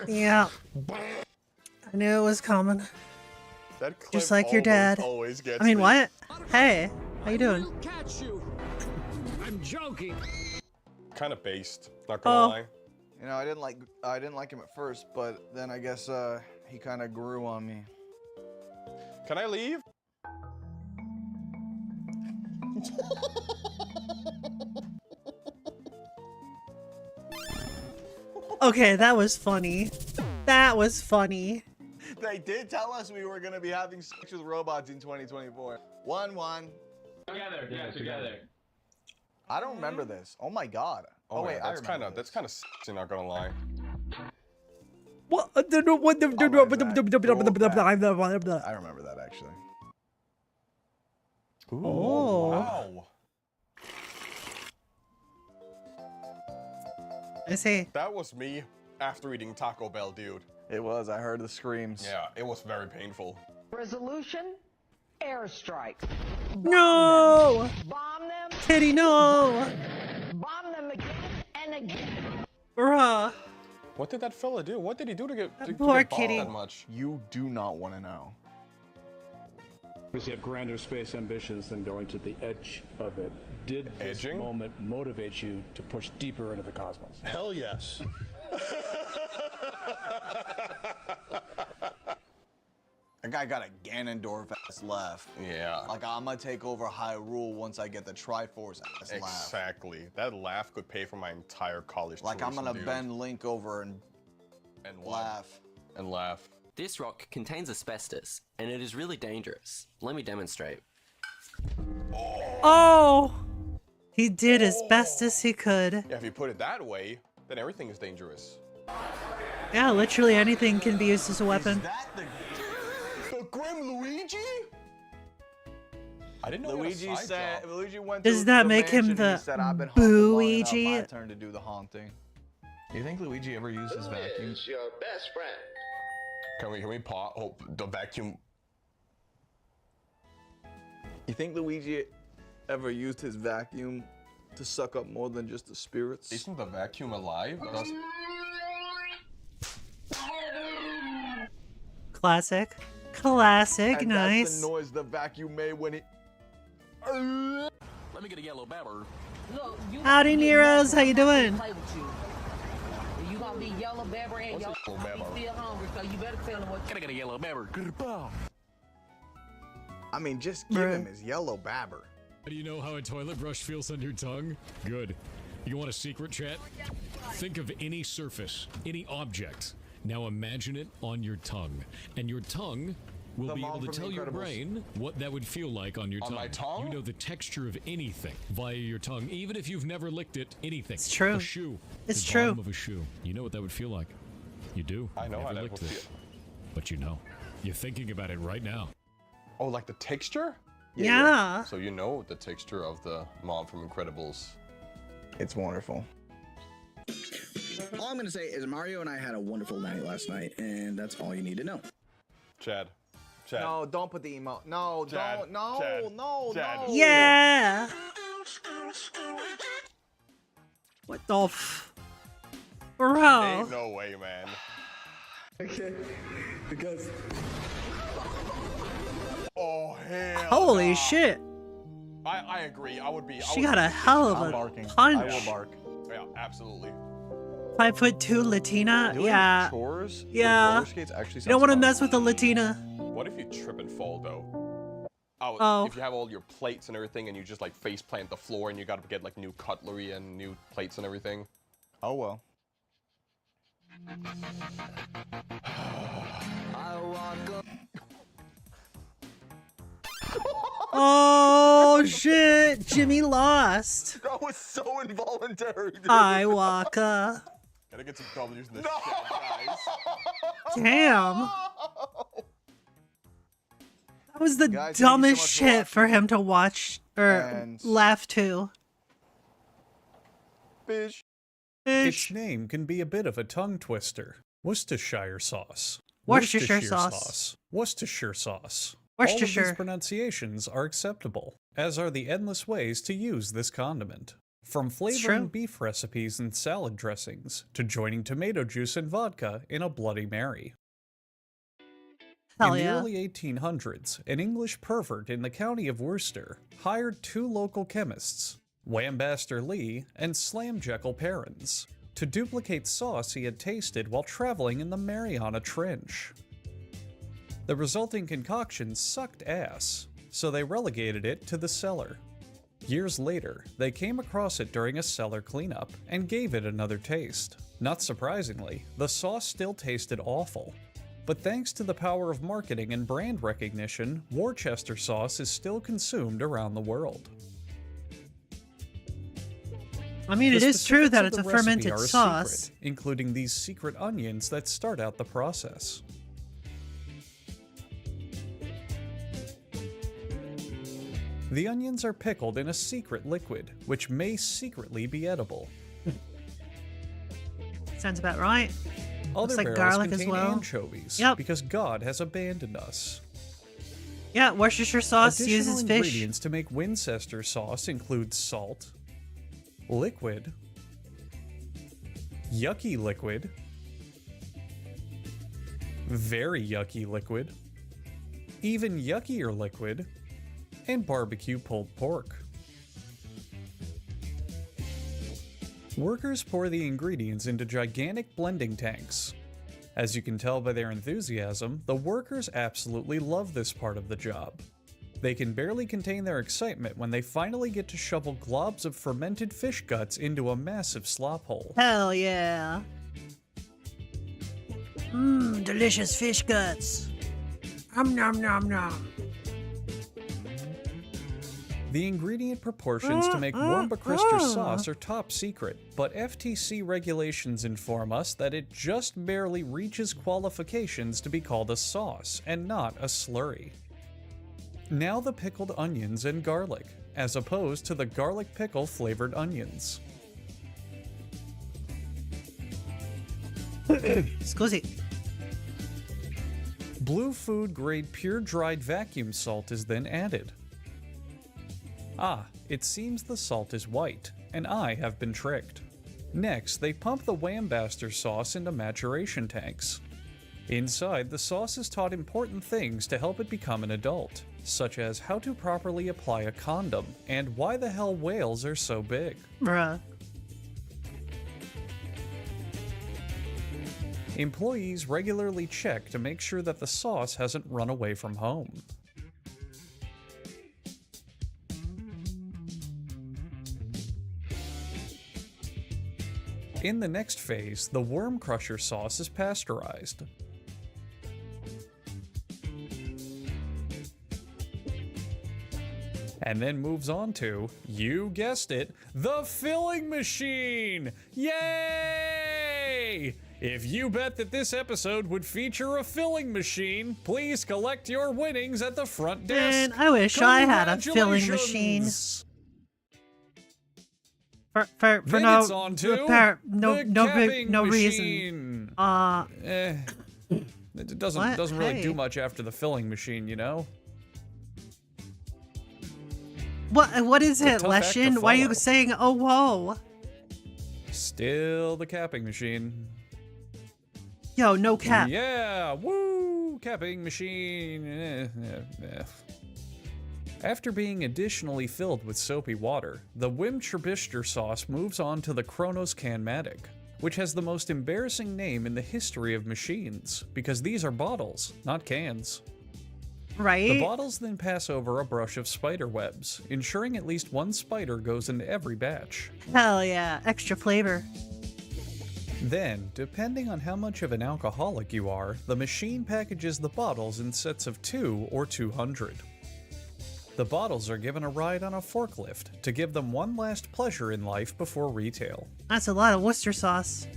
Yeah. I knew it was coming. That clip Just like your dad. always gets I mean, me. what? Hey, how you doing? Catch you. I'm joking. Kind of based, not gonna lie. You know, I didn't like him at first, but then I guess he kind of grew on me. Can I leave? Okay, that was funny. That was funny. They did tell us we were gonna be having sex with robots in 2024. 1-1. Together. Yeah, together. I don't remember this. Oh my god. Oh, wait, that's kind of sexy, not gonna lie. What? I remember that actually. Ooh, Oh. wow. I see. That was me after eating Taco Bell, dude. It was. I heard the screams. Yeah, it was very painful. Resolution? Airstrikes. No! Bomb them. Kitty, no! Bomb them again and again. Bruh. What did that fella do? What did he do to get to poor get bombed kitty. that much? You do not want to know. Because you have grander space ambitions than going to the edge of it. Did this moment motivate you to push deeper into the cosmos? Hell yes. That guy got a Ganondorf ass laugh. Yeah. Like, I'm gonna take over Hyrule once I get the Triforce ass laugh. Exactly. That laugh could pay for my entire college Like, I'm tuition, gonna dude. bend Link over and laugh. And laugh. This rock contains asbestos, and it is really dangerous. Let me demonstrate. Oh! He did as best as he could. Yeah, if you put it that way, then everything is dangerous. Yeah, literally anything can be used as a weapon. Is that the Grim Luigi? I didn't know Luigi said Luigi went Does to that the make him mansion and he the said, I've been haunted long enough, Boo-Ouija? my turn to do the haunting. You think Luigi ever used his vacuum? Your best friend. Can we pause? Oh, the vacuum. You think Luigi ever used his vacuum to suck up more than just the spirits? Isn't the vacuum alive? Classic. Classic, and nice. That's the noise the vacuum made when it. Let me get a yellow bebber. Look, you Howdy, Neros. How you doing? play with you. You gonna be yellow bebber and What's your a yellow bebber? still hungry, so you better tell him what. Can I get a yellow bebber? I mean, just give him his yellow babber. Do you know how a toilet brush feels on your tongue? Good. You want a secret, chat? Think of any surface, any object. Now imagine it on your tongue. And your tongue will The be mom able to from tell your Incredibles. brain what that would feel like on your On tongue. my tongue? You know the texture of anything via your tongue, even if you've never licked it, anything. It's true. A shoe. It's the true. bottom of a shoe. You know what that would feel like. You do. I know Never how that licked would this. feel. But you know. You're thinking about it right now. Oh, like the texture? Yeah. So you know the texture of the mom from Incredibles. It's wonderful. All I'm gonna say is Mario and I had a wonderful night last night, and that's all you need to know. Chad. Chad. No, don't put the emo. No, Chad, don't. No, Chad, no, Chad. no. Yeah. What the f... Bro. Ain't no way, man. Okay, because Oh, hell. Holy nah. shit. I agree. I would be. She got a hell of a punch. I will bark. Yeah, absolutely. 5'2" Latina. Doing Yeah. chores with Yeah. roller skates actually You don't sounds want to fun. mess with a Latina. What if you trip and fall though? Oh. If you have all your plates and everything and you just like face plant the floor and you gotta get like new cutlery and new plates and everything. Oh well. Oh shit! Jimmy lost. That was so involuntary, dude. I Waka. Gotta get some W's in this chat, guys. Damn. That was the Guys, thank you so dumbest much for shit for him to watch or And- laugh to. Fish. Its name can be a bit of a tongue twister. Worcestershire sauce. Worcestershire sauce. Worcestershire sauce. All of Worcestershire. these pronunciations are acceptable, as are the endless ways to use this condiment. From flavoring true. beef recipes and salad dressings, to joining tomato juice and vodka in a Bloody Mary. Hell in the yeah. early 1800s, an English pervert in the county of Worcester hired two local chemists, Wambaster Lee and Slamjekyll Perrins, to duplicate sauce he had tasted while traveling in the Mariana Trench. The resulting concoction sucked ass, so they relegated it to the cellar. Years later, they came across it during a cellar cleanup and gave it another taste. Not surprisingly, the sauce still tasted awful. But thanks to the power of marketing and brand recognition, Worcester sauce is still consumed around the world. I mean, it The is true specifics that of it's a the recipe fermented are sauce. secret, including these secret onions that start out the process. The onions are pickled in a secret liquid, which may secretly be edible. Sounds about right. Other Looks like barrels garlic as contain well. anchovies, Yep. because God has abandoned us. Yeah, Worcestershire sauce Additional uses fish. ingredients to make Winchester sauce include salt, liquid, yucky liquid, very yucky liquid, even yuckier liquid, and barbecue pulled pork. Workers pour the ingredients into gigantic blending tanks. As you can tell by their enthusiasm, the workers absolutely love this part of the job. They can barely contain their excitement when they finally get to shovel globs of fermented fish guts into a massive slop hole. Hell yeah. Mmm, delicious fish guts. Nom nom nom. The ingredient proportions to make warm Bacristor sauce are top secret, but FTC regulations inform us that it just barely reaches qualifications to be called a sauce and not a slurry. Now the pickled onions and garlic, as opposed to the garlic pickle flavored onions. Scusi. Blue Food grade pure dried vacuum salt is then added. Ah, it seems the salt is white, and I have been tricked. Next, they pump the Wambaster sauce into maturation tanks. Inside, the sauce is taught important things to help it become an adult, such as how to properly apply a condom and why the hell whales are so big. Bruh. Employees regularly check to make sure that the sauce hasn't run away from home. In the next phase, the worm crusher sauce is pasteurized. And then moves on to, you guessed it, the filling machine! Yay! If you bet that this episode would feature a filling machine, please collect your winnings at the front desk. Man, I wish I had a filling machine. For no reason. It doesn't really do much after the filling machine, you know? What is it, Leshin? Why are you saying, oh, whoa? Still the capping machine. Yo, no cap. Yeah, woo, capping machine. After being additionally filled with soapy water, the Wim Tribistor sauce moves on to the Kronos Canmatic, which has the most embarrassing name in the history of machines, because these are bottles, not cans. Right? The bottles then pass over a brush of spider webs, ensuring at least one spider goes into every batch. Hell yeah, extra flavor. Then, depending on how much of an alcoholic you are, the machine packages the bottles in sets of 2 or 200. The bottles are given a ride on a forklift to give them one last pleasure in life before retail. That's a lot of Worcester sauce.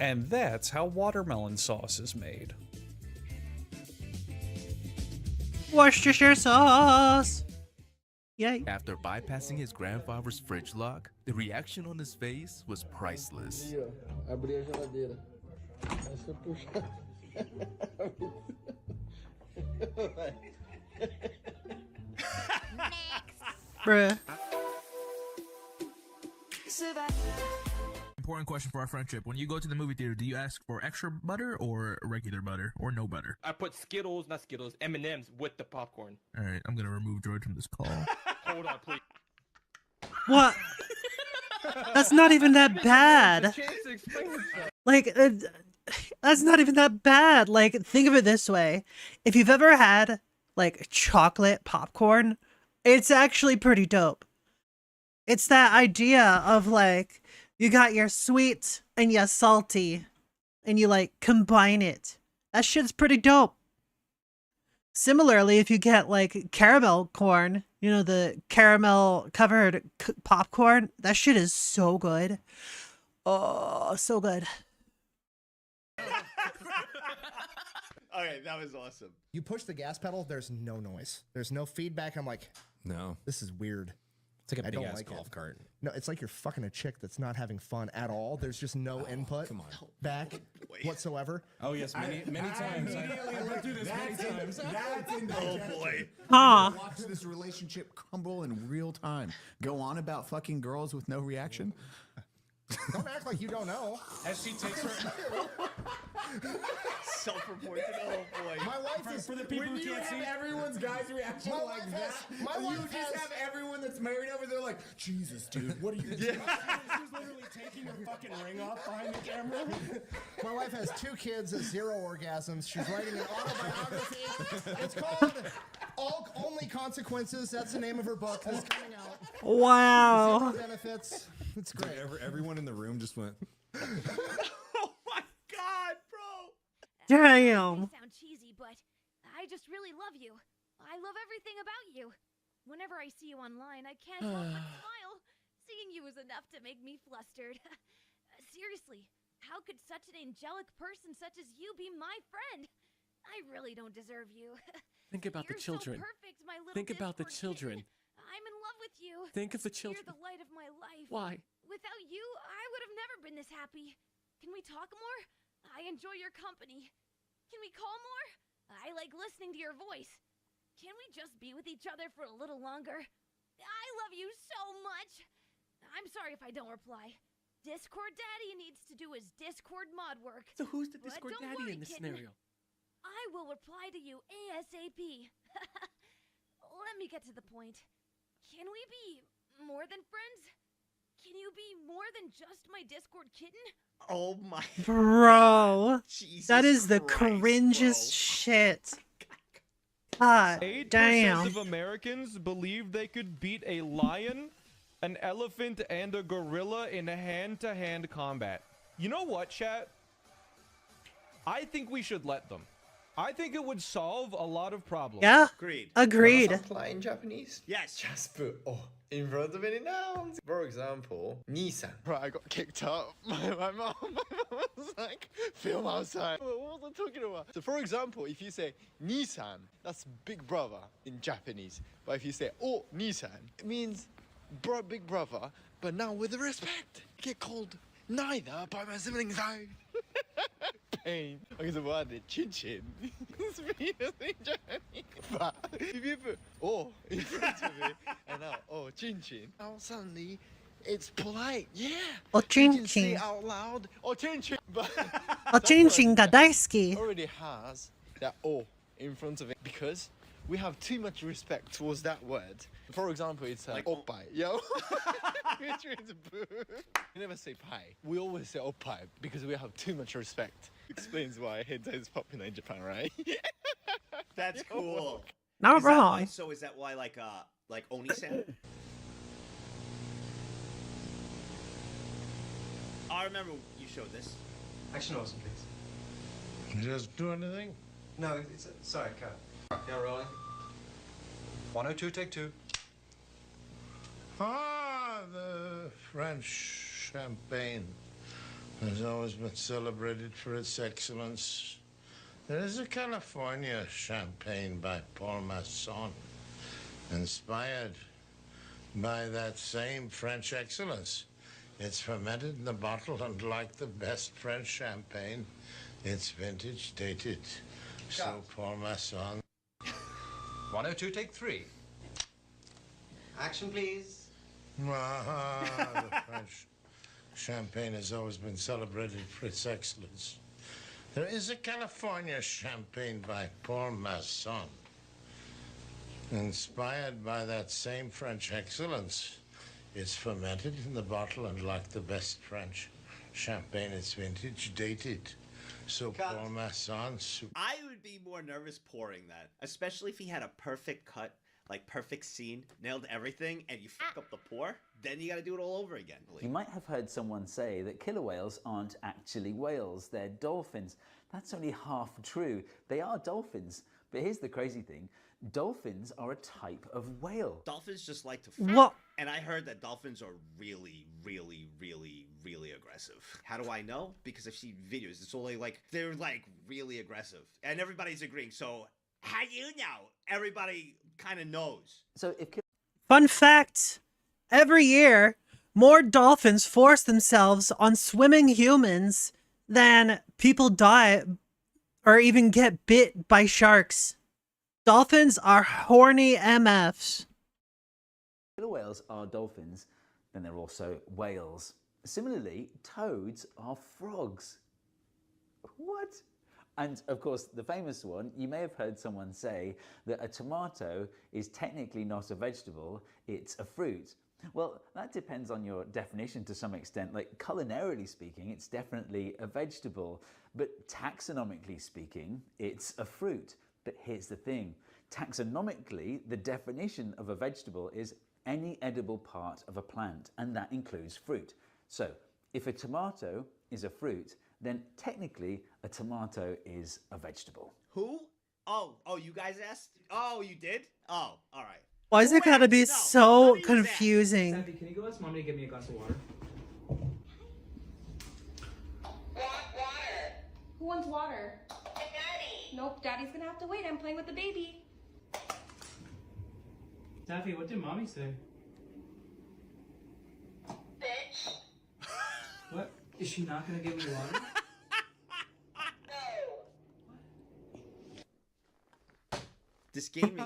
And that's how watermelon sauce is made. Worcestershire sauce! Yay. After bypassing his grandfather's fridge lock, the reaction on his face was priceless. Abri a geladeira. Aí você puxa. Bruh. Important question for our friendship. When you go to the movie theater, do you ask for extra butter or regular butter or no butter? I put Skittles, not Skittles, M&M's with the popcorn. All right, I'm going to remove George from this call. Hold on, please. What? That's not even that bad. Like, that's not even that bad. Like, think of it this way. If you've ever had, like, chocolate popcorn, it's actually pretty dope. It's that idea of, like, you got your sweet and your salty, and you, like, combine it. That shit's pretty dope. Similarly, if you get, like, caramel corn, you know, the caramel covered popcorn, that shit is so good. Oh, so good. Okay, that was awesome. You push the gas pedal, there's no noise. There's no feedback. I'm like, no, this is weird. It's like a I don't big-ass like golf it. cart. No, it's like you're fucking a chick that's not having fun at all. There's just no input back whatsoever. Oh yes, many times. I've been through this many times. Oh boy. Huh. Watch this relationship crumble in real time. Go on about fucking girls with no reaction. Don't act like you don't know. As she takes her. Self-reported. Oh boy. My wife is for the people when who you can't have see. everyone's guys' reaction My like wife that. has- my you wife just has- have everyone that's married over there like, Jesus, dude, what are you doing? She was literally taking her fucking ring off behind the camera. My wife has 2 kids and 0 orgasms. She's writing an autobiography. It's called Only Consequences. That's the name of her book. That's coming out. Wow. 0 benefits. It's great. Everyone in the room just went. Oh my god, bro. Damn. Sound cheesy, but I just really love you. I love everything about you. Whenever I see you online, I can't help but smile. Seeing you is enough to make me flustered. Seriously, how could such an angelic person such as you be my friend? I really don't deserve you. Think about the You're children. So perfect, my little Think about the Discord children. kitten. I'm in love with you. Think of the children. You're the light of my life. Why? Without you, I would have never been this happy. Can we talk more? I enjoy your company. Can we call more? I like listening to your voice. Can we just be with each other for a little longer? I love you so much. I'm sorry if I don't reply. Discord Daddy needs to do his Discord mod work. So who's the But Discord don't daddy worry, in this kitten. scenario? I will reply to you ASAP. Let me get to the point. Can we be more than friends? Can you be more than just my Discord kitten? Oh my. Bro. Jesus That is the Christ, cringiest shit. God 8% damn. of Americans believe they could beat a lion, an elephant, and a gorilla in hand-to-hand combat. You know what, chat? I think we should let them. I think it would solve a lot of problems. Yeah. Agreed. Agreed. Apply in Japanese? Yes. Just put in front of any nouns. For example, Nissan. Right, I got kicked out. My mom was like, film outside. What was I talking about? So for example, if you say Nissan, that's big brother in Japanese. But if you say, oh, Nissan, it means big brother, but now with respect. Get called neither by my siblings. Pain. Okay, so what the chin chin. It's meanest in Japanese. But if you put in front of it and now chin chin, now suddenly it's polite. Yeah. chin You can say chin. out loud chin chin. But おちんちんが大好き。 already has that in front of it because we have too much respect towards that word. For example, it's like oppai, yo. Which means boo. We never say pie. We always say oppai because we have too much respect. Explains why hentai is popular in Japan, right? That's cool. Not Is that why- wrong. so is that why like Oni-san? I remember you showed this. Action awesome, please. You just do anything? No, it's sorry, cut. Yeah, rolling. 102, take 2. Ah, the French champagne has always been celebrated for its excellence. There is a California champagne by Paul Masson, inspired by that same French excellence. It's fermented in the bottle, and like the best French champagne, it's vintage dated. So Paul Masson. 102, take 3. Action, please. Ah, the French champagne has always been celebrated for its excellence. There is a California champagne by Paul Masson, inspired by that same French excellence. It's fermented in the bottle, and like the best French champagne, it's vintage dated. So Paul Masson. I would be more nervous pouring that, especially if he had a perfect cut, like perfect scene, nailed everything, and you fuck up the pour. Then you got to do it all over again. You might have heard someone say that killer whales aren't actually whales, they're dolphins. That's only half true. They are dolphins. But here's the crazy thing. Dolphins are a type of whale. Dolphins just like to What? And I heard that dolphins are really, really, really, really aggressive. How do I know? Because I've seen videos. It's only like, they're like really aggressive. And everybody's agreeing. So how you know? Everybody kind of knows. So if Fun fact, every year, more dolphins force themselves on swimming humans than people die or even get bit by sharks. Dolphins are horny MFs. killer whales are dolphins, then they're also whales. Similarly, toads are frogs. What? And of course, the famous one, you may have heard someone say that a tomato is technically not a vegetable, it's a fruit. Well, that depends on your definition to some extent. Like, culinarily speaking, it's definitely a vegetable, but taxonomically speaking, it's a fruit. But here's the thing. Taxonomically, the definition of a vegetable is any edible part of a plant, and that includes fruit. So, if a tomato is a fruit, then technically a tomato is a vegetable. Who? Oh, you guys asked? Oh, you did? Oh, all right. Why is it gotta be so confusing? Sandy, can you go ask Mommy to give me a glass of water? Who wants water? Daddy. Nope, Daddy's gonna have to wait. I'm playing with the baby. Daffy, what did Mommy say? Bitch. What? Is she not gonna give me water? This gaming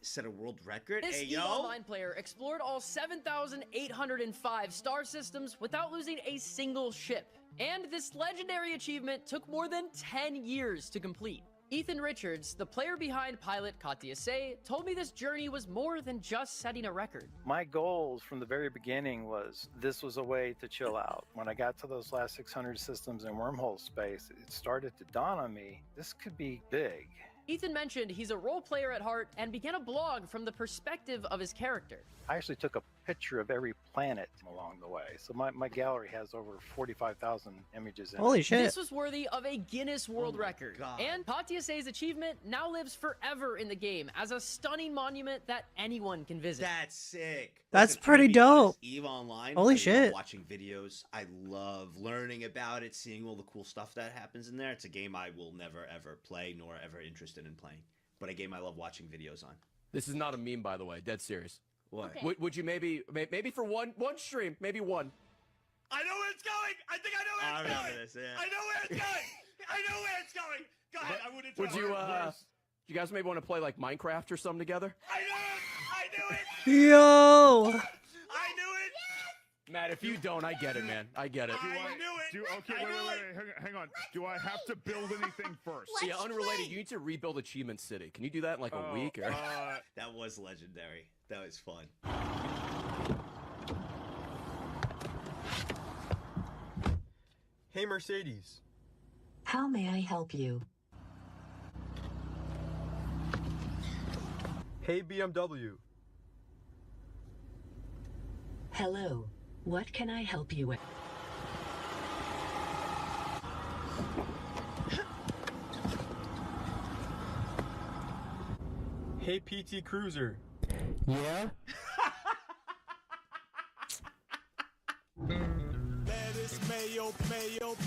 set a world record. This Hey, EVE yo. Online player explored all 7,805 star systems without losing a single ship. And this legendary achievement took more than 10 years to complete. Ethan Richards, the player behind pilot Katya Say, told me this journey was more than just setting a record. My goals from the very beginning was this was a way to chill out. When I got to those last 600 systems in wormhole space, it started to dawn on me, this could be big. Ethan mentioned he's a role player at heart and began a blog from the perspective of his character. I actually took a picture of every planet along the way. So my gallery has over 45,000 images in Holy it. shit. This was worthy of a Guinness World Record. And Katya Say's achievement now lives forever in the game as a stunning monument that anyone can visit. That's sick. That's Listen, I'm gonna pretty be honest, dope. EVE Online. Holy I love shit. watching videos. I love learning about it, seeing all the cool stuff that happens in there. It's a game I will never ever play nor ever interested in playing. But a game I love watching videos on. This is not a meme, by the way. Dead serious. What? Okay. Would you maybe for one stream, maybe one? I know where it's going. I think I know where it's going. This, yeah. I know where it's going. I know where it's going. Go ahead. I wouldn't. Would you you guys maybe want to play like Minecraft or something together? I knew it. Yo! I knew it. Matt, if you don't, I get it, man. I get it. Okay, wait, hang on. Do I have to build anything first? Yeah, unrelated. You need to rebuild Achievement City. Can you do that in like a week? Or? That was legendary. That was fun. Hey, Mercedes. How may I help you? Hey, BMW. Hello. What can I help you with? Hey, PT Cruiser. Yeah? Lettuce, mayo, ketchup,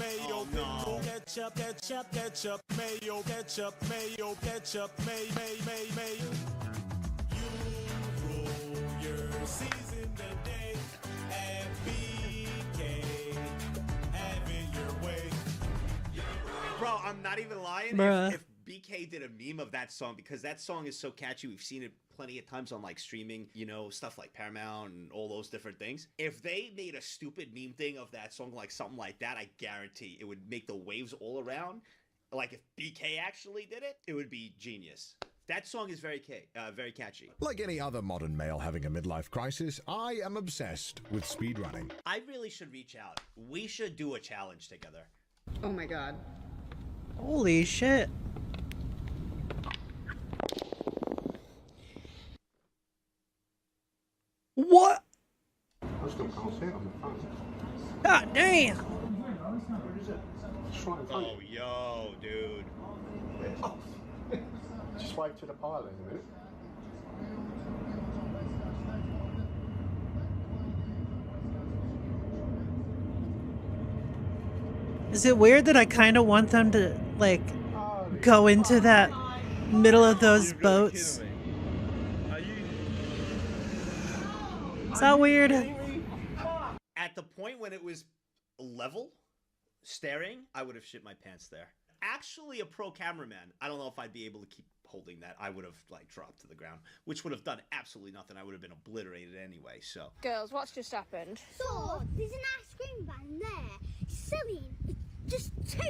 mayo, ketchup, may. You roll your season today at BK. Have it your way. Bro, I'm not even lying. Bruh. If BK did a meme of that song, because that song is so catchy, we've seen it plenty of times on like streaming, you know, stuff like Paramount and all those different things. If they made a stupid meme thing of that song, like something like that, I guarantee it would make the waves all around. Like if BK actually did it, it would be genius. That song is very catchy. Like any other modern male having a midlife crisis, I am obsessed with speedrunning. I really should reach out. We should do a challenge together. Oh my god. Holy shit. What? I still can't see it on the phone. God damn. Oh, yo, dude. Just wave to the pilot in a minute. Is it weird that I kind of want them to, like, go into that middle of those boats? Is that weird? At the point when it was level, staring, I would have shit my pants there. actually a pro cameraman, I don't know if I'd be able to keep holding that. I would have like dropped to the ground, which would have done absolutely nothing. I would have been obliterated anyway. So, Girls, what's just happened? So, there's an ice cream van there selling just 2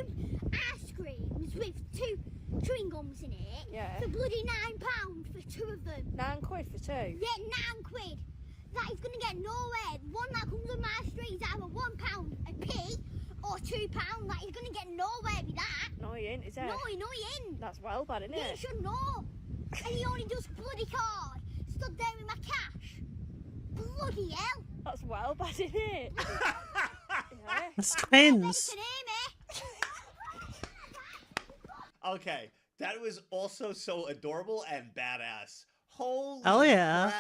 ice creams with 2 chewing gums in it. Yeah. For bloody £9 for 2 of them. £9 for 2? Yeah, £9. That is going to get nowhere. The one that comes on my street is either £1 a p or £2. That is going to get nowhere with that. No, he ain't, is it? No, he ain't. That's well bad, isn't Yeah, it? you should know. And he only does bloody card. Stood there with my cash. Bloody hell. That's well bad, isn't it? Yeah. It's twins. okay, that was also so adorable and badass. Holy Hell yeah.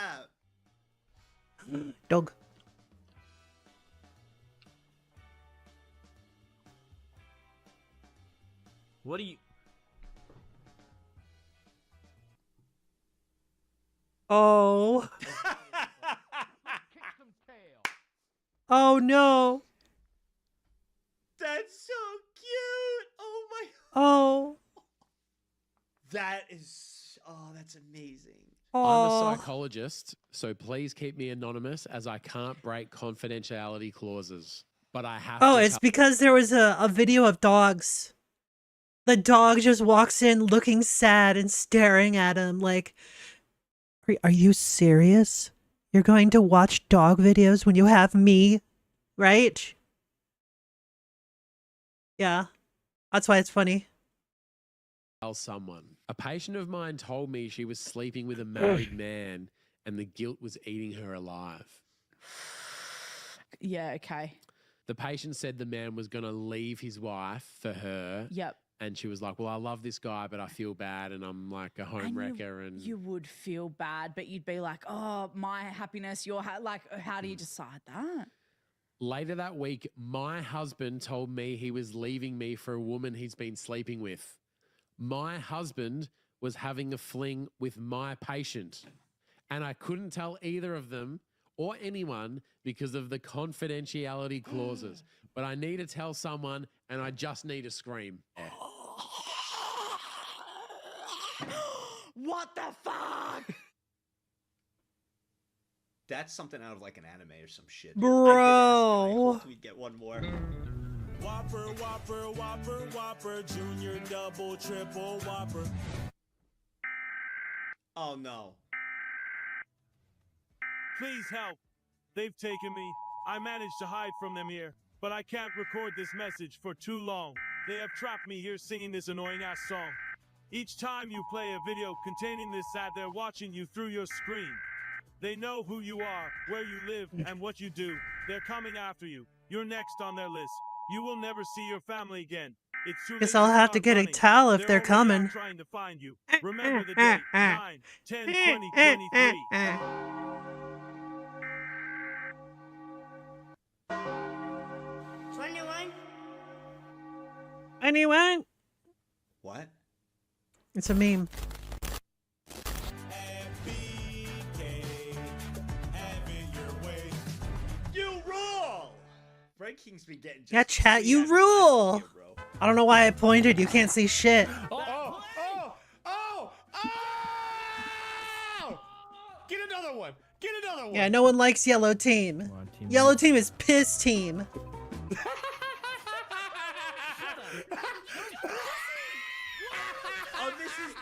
crap. Dog. What do you... Oh. Oh no. That's so cute. Oh my. Oh. That is. Oh, that's amazing. I'm Oh. a psychologist, so please keep me anonymous as I can't break confidentiality clauses. But I have Oh, to it's tell- because there was a video of dogs. The dog just walks in looking sad and staring at him like, are you serious? You're going to watch dog videos when you have me, right? Yeah, that's why it's funny. tell someone. A patient of mine told me she was sleeping with a married man and the guilt was eating her alive. Yeah, okay. The patient said the man was going to leave his wife for her. Yep. And she was like, well, I love this guy, but I feel bad and I'm like a home wrecker. And You would feel bad, but you'd be like, oh, my happiness, your like, how do you decide that? Later that week, my husband told me he was leaving me for a woman he's been sleeping with. My husband was having a fling with my patient. And I couldn't tell either of them or anyone because of the confidentiality clauses. But I need to tell someone and I just need to scream. What the fuck? That's something out of like an anime or some shit. Bro. We get one more. Whopper, Whopper, Whopper, Whopper, Junior, Double, Triple, Whopper. Oh no. Please help. They've taken me. I managed to hide from them here, but I can't record this message for too long. They have trapped me here singing this annoying ass song. Each time you play a video containing this ad, they're watching you through your screen. They know who you are, where you live, and what you do. They're coming after you. You're next on their list. You will never see your family again. It's too Guess late I'll to have to start get a running. towel if they're already out coming. trying to find you. Remember the date, 9/10/2023. 21. Anyone? What? It's a meme. You rule! Red King's been getting just Yeah, chat, you rule. I don't know why I pointed. You can't see shit. Oh! Get another one! Get another one! Yeah, no one likes yellow team. Yellow team is piss team. Oh, this is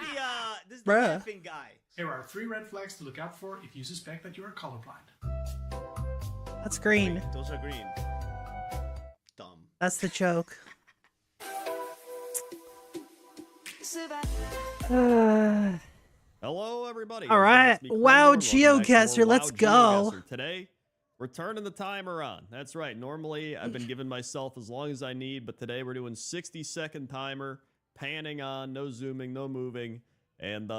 the Bruh. laughing guy. Here are 3 red flags to look out for if you suspect that you are colorblind. That's green. Those are green. Dumb. That's the joke. Hello, everybody. All right. Wow, Geocaster, let's go. Today, we're turning the timer on. That's right. Normally, I've been giving myself as long as I need, but today we're doing 60-second timer, panning on, no zooming, no moving, and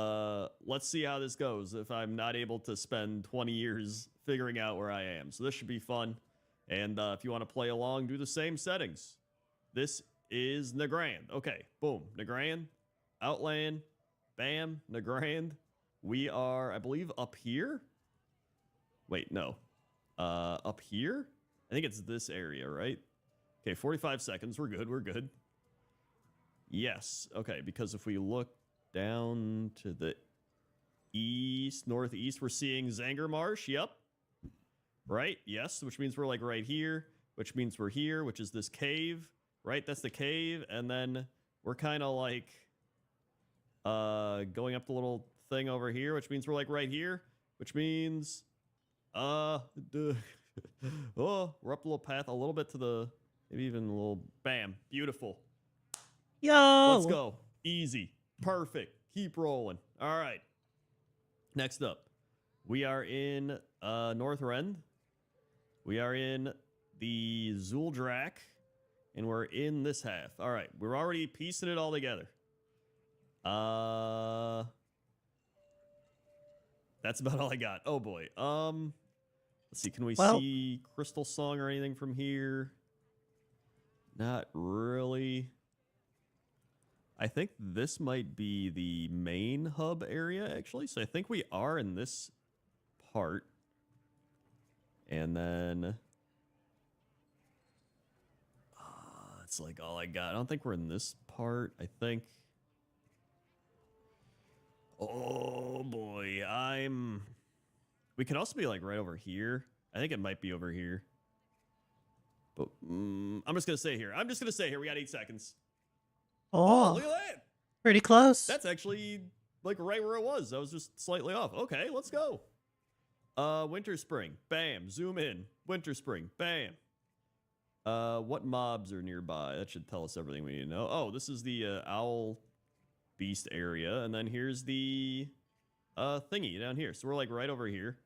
let's see how this goes if I'm not able to spend 20 years figuring out where I am. So this should be fun, and if you want to play along, do the same settings. This is Nagrand. Okay, boom. Nagrand, Outland, bam, Nagrand. We are, I believe, up here? Wait, no. Up here? I think it's this area, right? Okay, 45 seconds. We're good, we're good. Yes. Okay, because if we look down to the east, northeast, we're seeing Zanger Marsh. Yep. Right? Yes, which means we're like right here, which means we're here, which is this cave, right? That's the cave, and then we're kind of like going up the little thing over here, which means we're like right here, which means oh, we're up the little path a little bit to the maybe even a little bam. Beautiful. Yo. Let's go. Easy. Perfect. Keep rolling. All right. Next up, we are in North Rend. We are in the Zuldrak, and we're in this half. All right, we're already piecing it all together. That's about all I got. Oh boy. Let's see. Can we see Crystal Song or anything from here? Not really. I think this might be the main hub area, actually. So I think we are in this part. And then it's like all I got. I don't think we're in this part. I think. Oh boy, we could also be like right over here. I think it might be over here. But I'm just gonna say here. We got 8 seconds. Oh, look at that. Pretty close. That's actually like right where it was. I was just slightly off. Okay, let's go. Winter Spring, bam, zoom in. Winter Spring, bam. What mobs are nearby? That should tell us everything we need to know. Oh, this is the owl beast area, and then here's the thingy down here. So we're like right over here.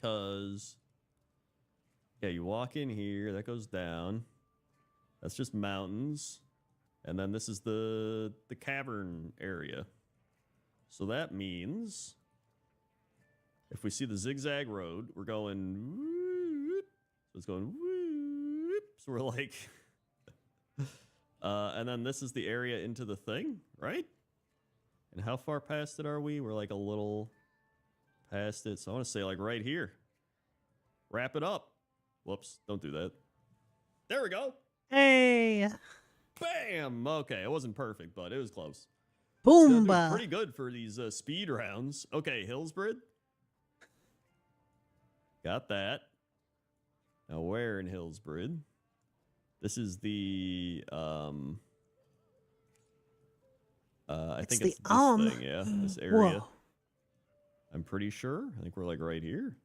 Cause yeah, you walk in here, that goes down. That's just mountains. And then this is the cavern area. So that means if we see the zigzag road, we're going whoop. So it's going whoop. So we're like and then this is the area into the thing, right? And how far past it are we? We're like a little past it. So I want to say like right here. Wrap it up. Whoops, don't do that. There we go. Hey. Bam! Okay, it wasn't perfect, but it was close. Boomba. Pretty good for these speed rounds. Okay, Hillsbrid. Got that. Now where in Hillsbrid? This is the I think it's this thing, yeah, this area. Whoa. I'm pretty sure. I think we're like right here.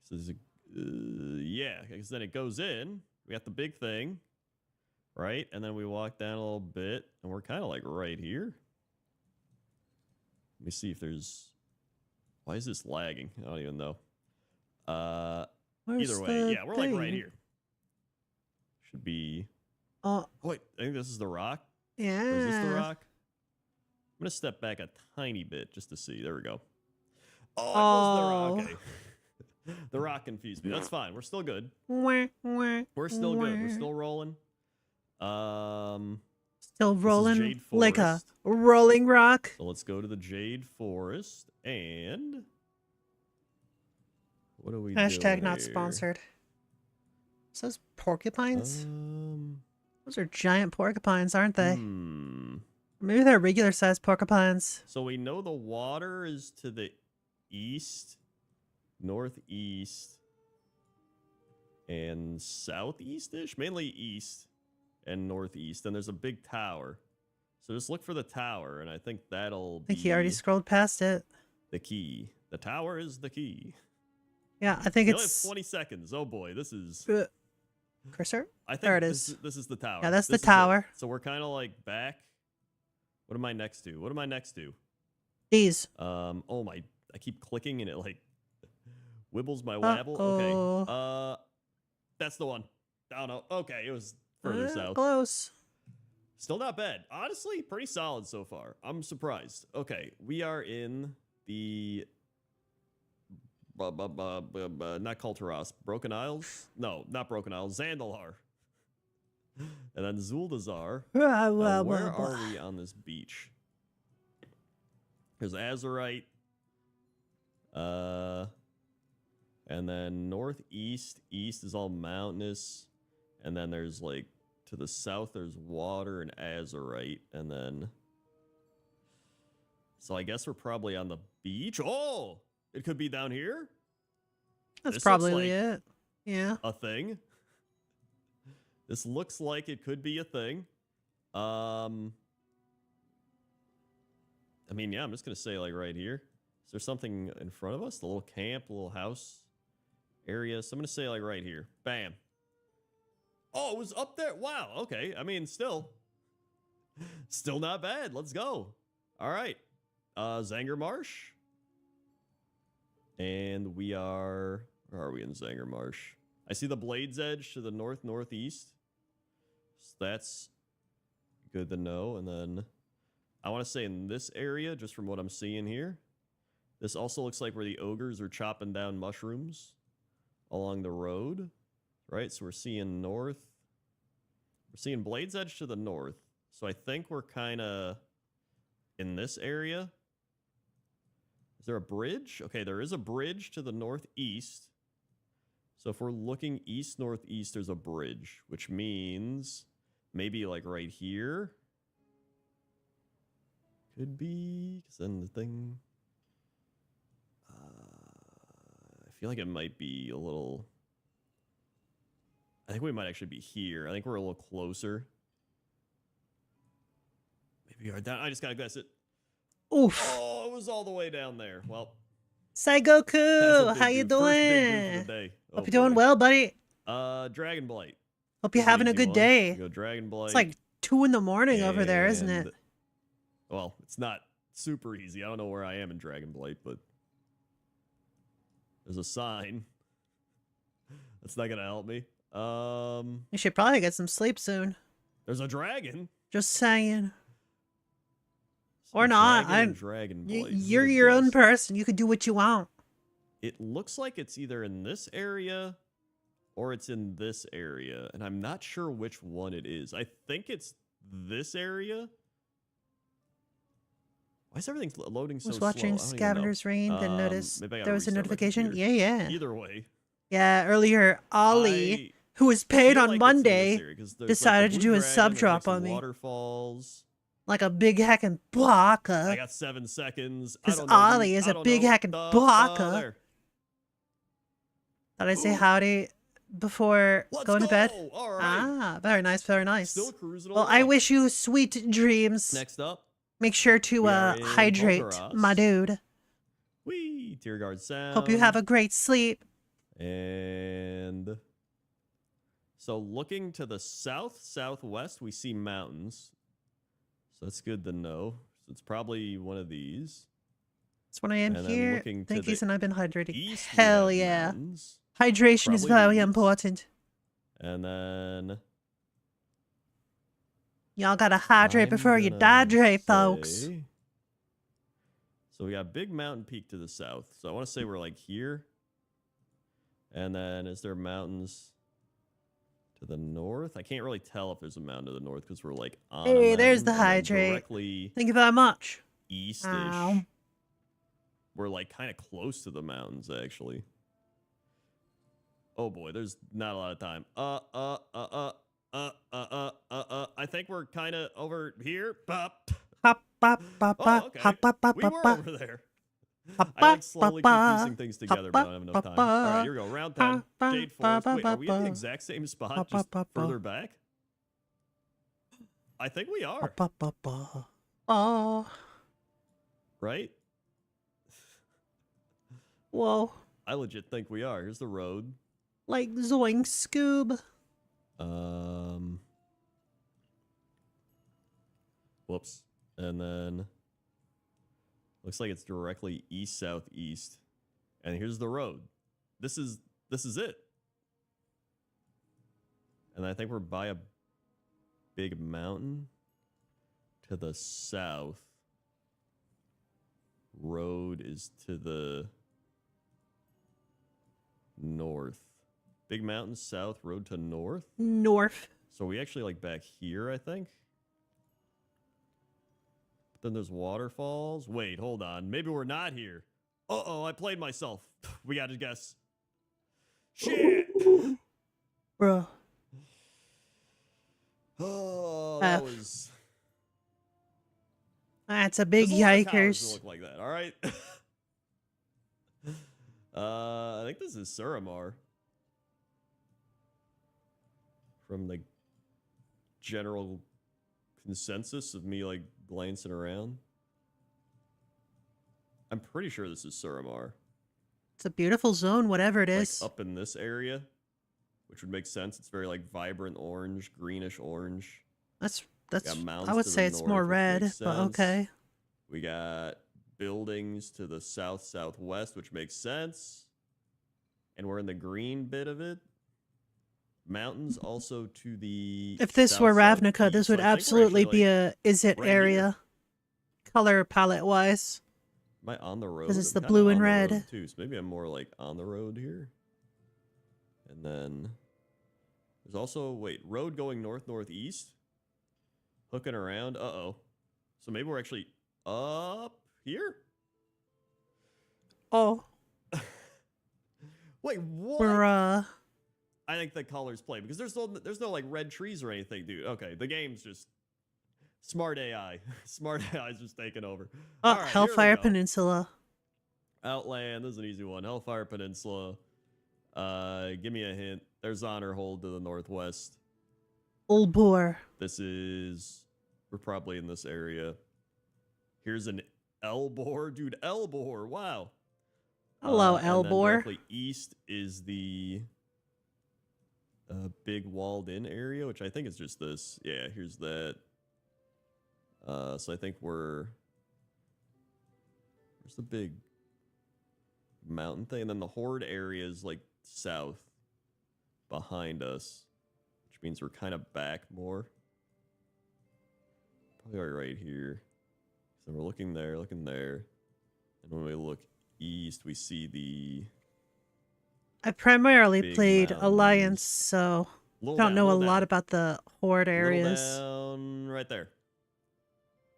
This is yeah, because then it goes in. We got the big thing, right? And then we walk down a little bit, and we're kind of like right here. Let me see if there's. Why is this lagging? I don't even know. Either way, yeah, we're like right here. Should be. Wait, I think this is the rock. Yeah. Or is this the rock? I'm gonna step back a tiny bit just to see. There we go. Oh, it was the rock. Okay. The rock confused me. That's fine. We're still good. We're still good. We're still rolling. Still rolling like a rolling rock. So let's go to the Jade Forest and what do we do? Hashtag not sponsored. So those porcupines? Those are giant porcupines, aren't they? Maybe they're regular sized porcupines. So we know the water is to the east, northeast, and southeast-ish. Mainly east and northeast. And there's a big tower. So just look for the tower, and I think that'll be... I think he already scrolled past it. The key. The tower is the key. Yeah, I think we it's... only have 20 seconds. Oh boy, this is... Cursor? I think there it is. This is the tower. Yeah, that's the tower. So we're kind of like back. What am I next to? What am I next to? These. Oh my... I keep clicking and it like wibbles my wabble. Okay. That's the one. I don't know. Okay, it was further south. Close. Still not bad. Honestly, pretty solid so far. I'm surprised. Okay, we are in the not Kulturas. Broken Isles? No, not Broken Isles. Zandalar. And then Zuldazar. Where are we on this beach? There's Azurite. And then northeast, east is all mountainous. And then there's like to the south, there's water and azurite, and then... So I guess we're probably on the beach. Oh! It could be down here? That's This probably looks like it. Yeah. a thing. This looks like it could be a thing. I mean, yeah, I'm just going to say, like, right here. Is there something in front of us? The little camp, the little house area? So I'm going to say, like, right here. Bam. Oh, it was up there. Wow. Okay. I mean, still not bad. Let's go. All right. Zanger Marsh. And we are... Where are we in Zanger Marsh? I see the Blade's Edge to the northeast. So that's good to know. And then I want to say in this area, just from what I'm seeing here, this also looks like where the ogres are chopping down mushrooms along the road. Right? So we're seeing north. We're seeing Blade's Edge to the north. So I think we're kind of in this area. Is there a bridge? Okay, there is a bridge to the northeast. So if we're looking east-northeast, there's a bridge, which means maybe like right here. Could be, because then the thing... I feel like it might be a little... I think we might actually be here. I think we're a little closer. Maybe we are down. I just gotta guess it. Oof. Oh, it was all the way down there. Well... Saigoku, how you First big dude for doing? the day. Oh, Hope you're doing boy. well, buddy. Dragon Blight. Hope you're having a Easy good one. day. We go Dragon Blight. It's like 2 in the morning over there, isn't it? And- Well, it's not super easy. I don't know where I am in Dragon Blight, but there's a sign. That's not gonna help me. You should probably get some sleep soon. There's a dragon. Just saying. So Or not. dragon and Dragon Blight. You're your own person. You can do what you want. It looks like it's either in this area or it's in this area, and I'm not sure which one it is. I think it's this area. Why is everything loading so Was slow? watching I don't even know. Scavenger's Reign, then noticed Maybe I gotta there was a restart my notification. computer. Yeah. Either way. Yeah, earlier, Ollie, who was paid feel on like it's in this Monday, area, 'cause there's, like, the decided to blue do a dragon, sub there's, drop some on me. Waterfalls. Like a big heckin' baka. I got 7 seconds. I Because don't know, Ollie dude. is I a don't big know. heckin' baka. There. Thought I'd say howdy before going to bed. All right. Ah, very nice, very nice. Still cruising Well, I along. wish you sweet dreams. Next up, Make sure to we are in hydrate, Honduras. my dude. Wee, Tear Guard Sound. Hope you have a great sleep. And so looking to the southwest, we see mountains. So that's good to know. It's probably one of these. That's when I am And then here. looking to Thank you, the and I've been hydrating. east, we Hell have yeah. mountains. Hydration is Probably very these. important. And then Y'all gotta hydrate I'm before you gonna dehydrate, folks. say- So we got Big Mountain Peak to the south. So I want to say we're like here. And then is there mountains to the north? I can't really tell if there's a mountain to the north because we're like on a Hey, there's the mountain, and then hydrate. directly Thank you very much. east-ish. Ow. We're like kind of close to the mountains actually. Oh boy, there's not a lot of time. I think we're kind of over here. Bop. Hop, bop, bop, Oh, bop, okay. hop, bop, bop, We bop, were bop. over there. Hop, I like bop, slowly bop, piecing things together, hop, but I don't have enough time. bop, All right, here we go. Round 10. bop, Jade bop, Forest. Wait, are we in the bop, exact same spot, bop, just bop, further bop. back? I think we are. Bop, bop, bop. Oh, Right? whoa. I legit think we are. Here's the road. Like Zoink Scoob. Whoops. And then looks like it's directly east southeast. And here's the road. This is it. And I think we're by a big mountain to the south. Road is to the north. Big mountain south, road to north. North. So we actually like back here, I think. But then there's waterfalls. Wait, hold on. Maybe we're not here. Uh-oh, I played myself. We gotta guess. Shit! Bro. Oh, Uh, that was. That's a big There's a lot of towers that yikers. look like that. All right. I think this is Suramar. From the general consensus of me like glancing around, I'm pretty sure this is Suramar. It's a beautiful zone, whatever it is. Like up in this area, which would make sense. It's very like vibrant orange, greenish orange. That's Got mountains I would to say the it's north, more which red, makes but sense. okay. We got buildings to the south southwest, which makes sense. And we're in the green bit of it. Mountains also to the If this south, were Ravnica, southeast. this So would I think we're absolutely actually, be like, a is it right here. area, color palette wise. Am I on the road? 'Cause it's the I'm kinda blue and on the red. road, too, so maybe I'm more like on the road here. And then there's also road going north northeast, hooking around. So maybe we're actually up here. Oh, Wait, what? bruh. I think the colors play because there's no like red trees or anything, dude. Okay, the game's just smart AI. Smart AI is just taking over. Oh, All right, here we Hellfire go. Peninsula. Outland. This is an easy one. Hellfire Peninsula. Give me a hint. There's Honor Hold to the northwest. Ulbor. We're probably in this area. Here's an Elbor. Dude, Elbor. Wow. Hello, And then Elbor. directly east is the big walled in area, which I think is just this. Yeah, here's that. So I think where's the big mountain thing? And then the Horde area is like south behind us, which means we're kind of back more. Probably right here. So we're looking there. And when we look east, we see the I primarily big played mountains. Alliance, so Little don't down, know a little lot down. about the Horde Little areas. down right there.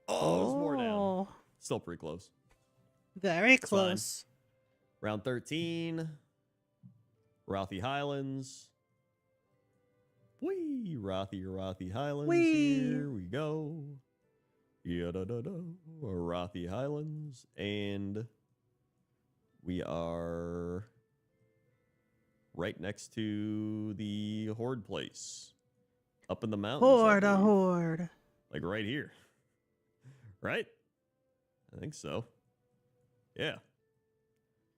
Oh, there's more down. Still pretty close. Very It's fine. close. Round 13. Rothy Highlands. Whee! Rothy Highlands. Whee! Here we go. Yeah-da-da-da. Rothy Highlands. And we are right next to the Horde place. Up in the mountains. I Horde, believe. Horde. Like right here. Right? I think so. Yeah.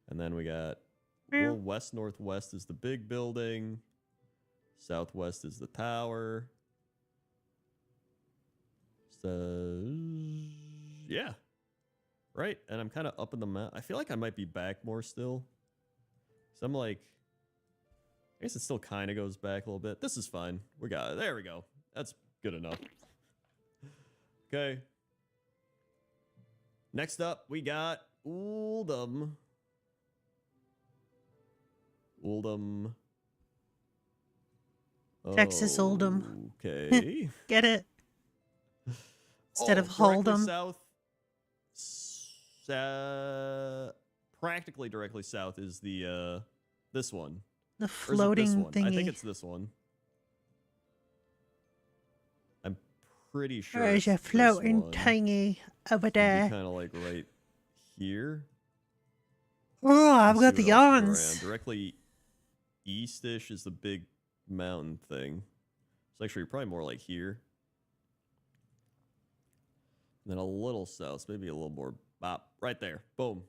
And then we got well, west northwest is the big building. Southwest is the tower. So yeah. Right. And I'm kind of up in the mountain. I feel like I might be back more still. So I'm like, I guess it still kind of goes back a little bit. This is fine. There we go. That's good enough. Okay. Next up, we got Uldum. Texas Oldham. Okay. Get it? Instead of directly Hold'em. Practically directly south is the this one. The Or is it this floating one? I think thingy. it's this one. I'm pretty sure. There's a it's this floating one. thingy over there. Kind of like right here. Oh, I've Let's got see the what else is yawns. around. Directly eastish is the big mountain thing. It's actually probably more like here. And then a little south, maybe a little more bop. Right there. Boom.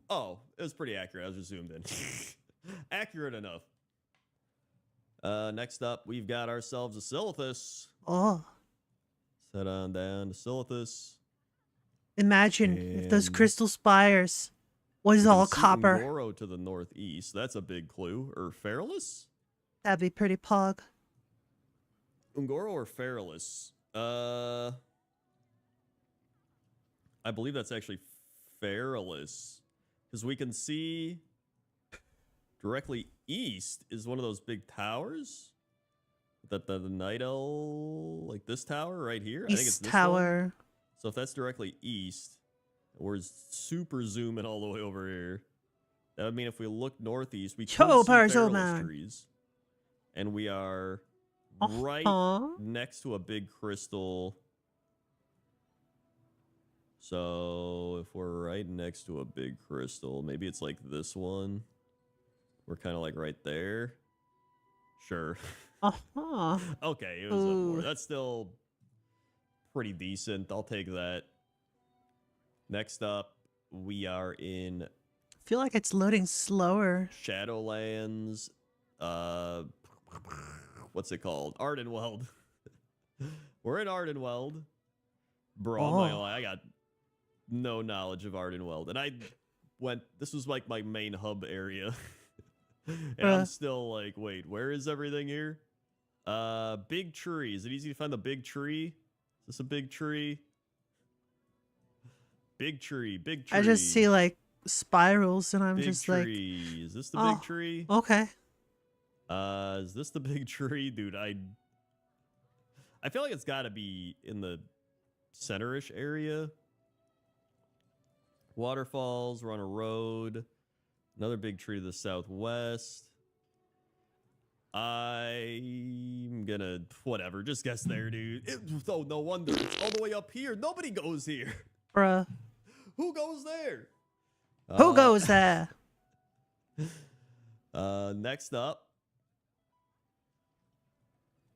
Oh, it was pretty accurate. I was just zoomed in. Accurate enough. Next up, we've got ourselves a Silithus. Oh, Let's head on down to Silithus. imagine if those And crystal spires was we can all see copper. Ungoro to the northeast. That's a big clue. Or Feralus? That'd be pretty pog. Ungoro or Feralus? I believe that's actually Feralus. Because we can see directly east is one of those big towers. That the Night Owl, like this tower right here. I think it's East this Tower. one. So if that's directly east, we're super zooming all the way over here. That would mean if we look northeast, we could see Chopper's Feralus man. trees. and we are right next to a big crystal. So if we're right next to a big crystal, maybe it's like this one. We're kind of like right there. Sure. Okay, it was up more. That's still pretty decent. I'll take that. Next up, we are in... I feel like it's loading slower. Shadowlands. What's it called? Ardenweld. We're in Ardenweld. Bro, I got no knowledge of Ardenweld. And I went... This was like my main hub area. And I'm still like, wait, where is everything here? Big tree. Is it easy to find the big tree? Is this a big tree? Big tree, big tree. I just see like spirals and I'm big just tree. like... Is this the big tree? Okay. Is this the big tree? Dude, I feel like it's got to be in the center-ish area. Waterfalls, we're on a road. Another big tree to the southwest. I'm gonna, whatever, just guess there, dude. Oh, no wonder. It's all the way up here. Nobody goes here. Bruh. Who goes there? Who goes there? Next up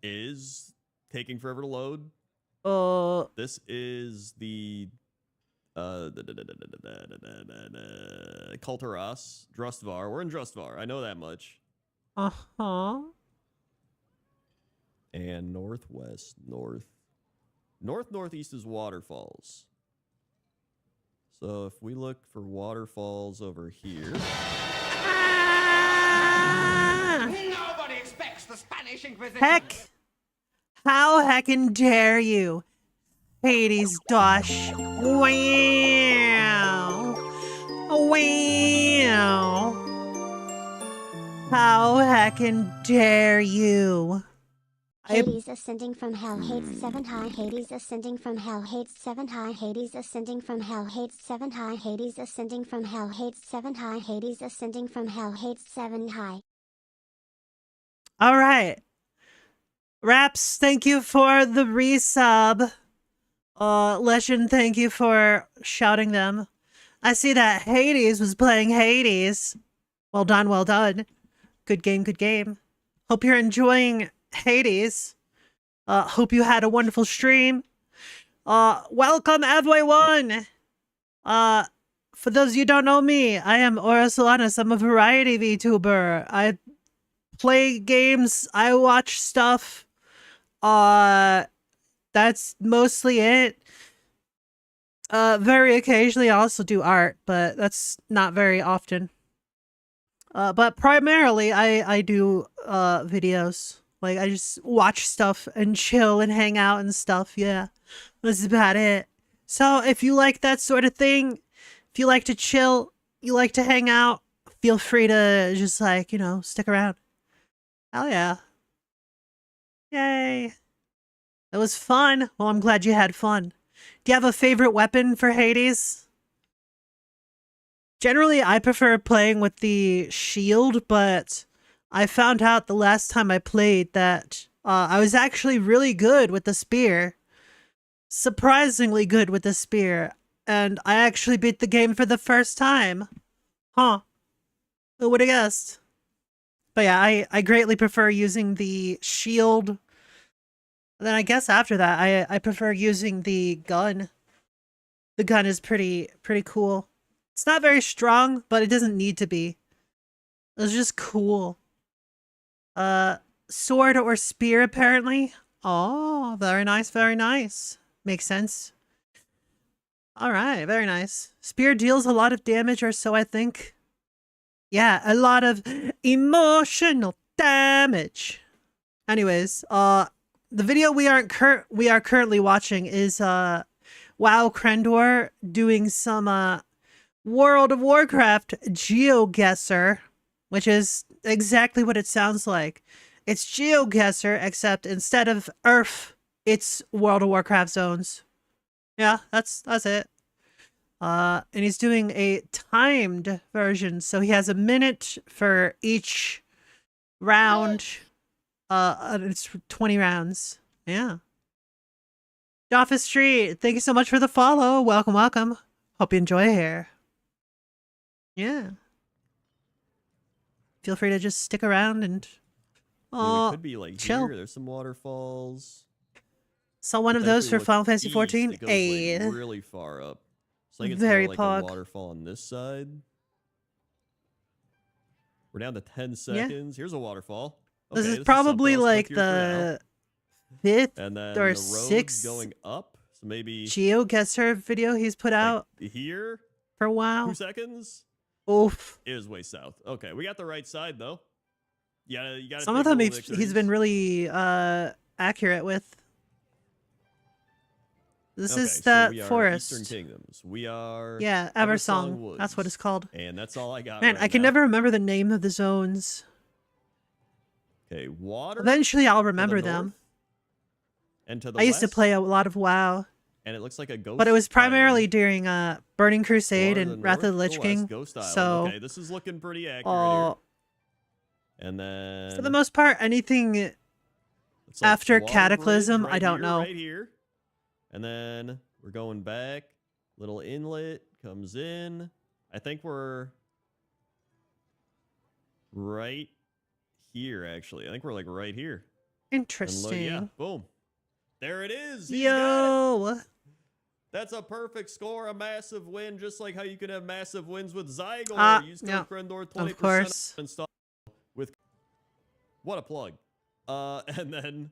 is taking forever to load. This is the Kulturas, Drustvar. We're in Drustvar. I know that much. And northeast is waterfalls. So if we look for waterfalls over here. Nobody expects the Spanish Inquisition. Heck! How heckin' dare you? Hades Dosh. Wow. Wow. How heckin' dare you? Hades ascending from hell, Hades 7 high, Hades ascending from hell, Hades 7 high, Hades ascending from hell, Hades 7 high, Hades ascending from hell, Hades 7 high, Hades ascending from hell, Hades 7 high. All right. Raps, thank you for the resub. Legend, thank you for shouting them. I see that Hades was playing Hades. Well done, well done. Good game, good game. Hope you're enjoying Hades. Hope you had a wonderful stream. Welcome everyone. For those of you who don't know me, I am Orasolanis. I'm a variety VTuber. I play games, I watch stuff. That's mostly it. Very occasionally I also do art, but that's not very often. But primarily I do videos. Like I just watch stuff and chill and hang out and stuff. Yeah. That's about it. So if you like that sort of thing, if you like to chill, you like to hang out, feel free to just like, you know, stick around. Hell yeah. Yay. It was fun. Well, I'm glad you had fun. Do you have a favorite weapon for Hades? Generally, I prefer playing with the shield, but I found out the last time I played that I was actually really good with the spear. Surprisingly good with the spear. And I actually beat the game for the first time. Huh. Who would have guessed? But yeah, I greatly prefer using the shield. And then I guess after that, I prefer using the gun. The gun is pretty cool. It's not very strong, but it doesn't need to be. It's just cool. Sword or spear, apparently. Oh, very nice, very nice. Makes sense. Alright, very nice. Spear deals a lot of damage, or so I think. Yeah, a lot of emotional damage. Anyways, the video we are currently watching is WoW Krendor doing some World of Warcraft GeoGuessr, which is exactly what it sounds like. It's GeoGuessr, except instead of Earth, it's World of Warcraft zones. Yeah, that's it. And he's doing a timed version, so he has a minute for each round. It's 20 rounds. Yeah. Office Street, thank you so much for the follow. Welcome, welcome. Hope you enjoy here. Yeah. Feel free to just stick around and I mean, we could be like chill. here. There's some waterfalls. Saw one of But then if those we for look Final Fantasy east, 14. it goes, Hey. like, really far up. So I think it's Very more like pog. a waterfall on this side. We're down to 10 Yeah. seconds. Here's a waterfall. This Okay, is probably something. Let's like click here for now. the 5th And then or the road's 6th going up. So maybe Geo Gesser video he's put out here for a while. 2 seconds. Oof. Is way south. Okay, we got the right side though. Yeah, you got Some of them he's been really accurate with. This Okay, is so that we are forest. Eastern Kingdoms. We are Yeah, Eversong. That's what it's called. And that's all I got. Man, right I can now. never remember the name of the zones. Okay, water. Eventually, I'll to the remember them. north And to the I used to west, play a lot of WoW, and it looks like a ghost. but it was island. primarily during Burning Crusade Water to and the Wrath of the north, Lich to King. west, Ghost Island. So, Okay, this is looking pretty accurate uh, here. And then for the most part, anything it's like after water bridge Cataclysm, right I don't here, know. Right here, and then we're going back. Little inlet comes in. I think we're right here. Actually, I think we're like right here. And Interesting. look, yeah, boom. There it is. He's got it. Yo. That's a perfect score, a massive win, just like how you can have massive wins with Zygor. Use code yeah, Crendor, 20% of course. off install with what a plug. And then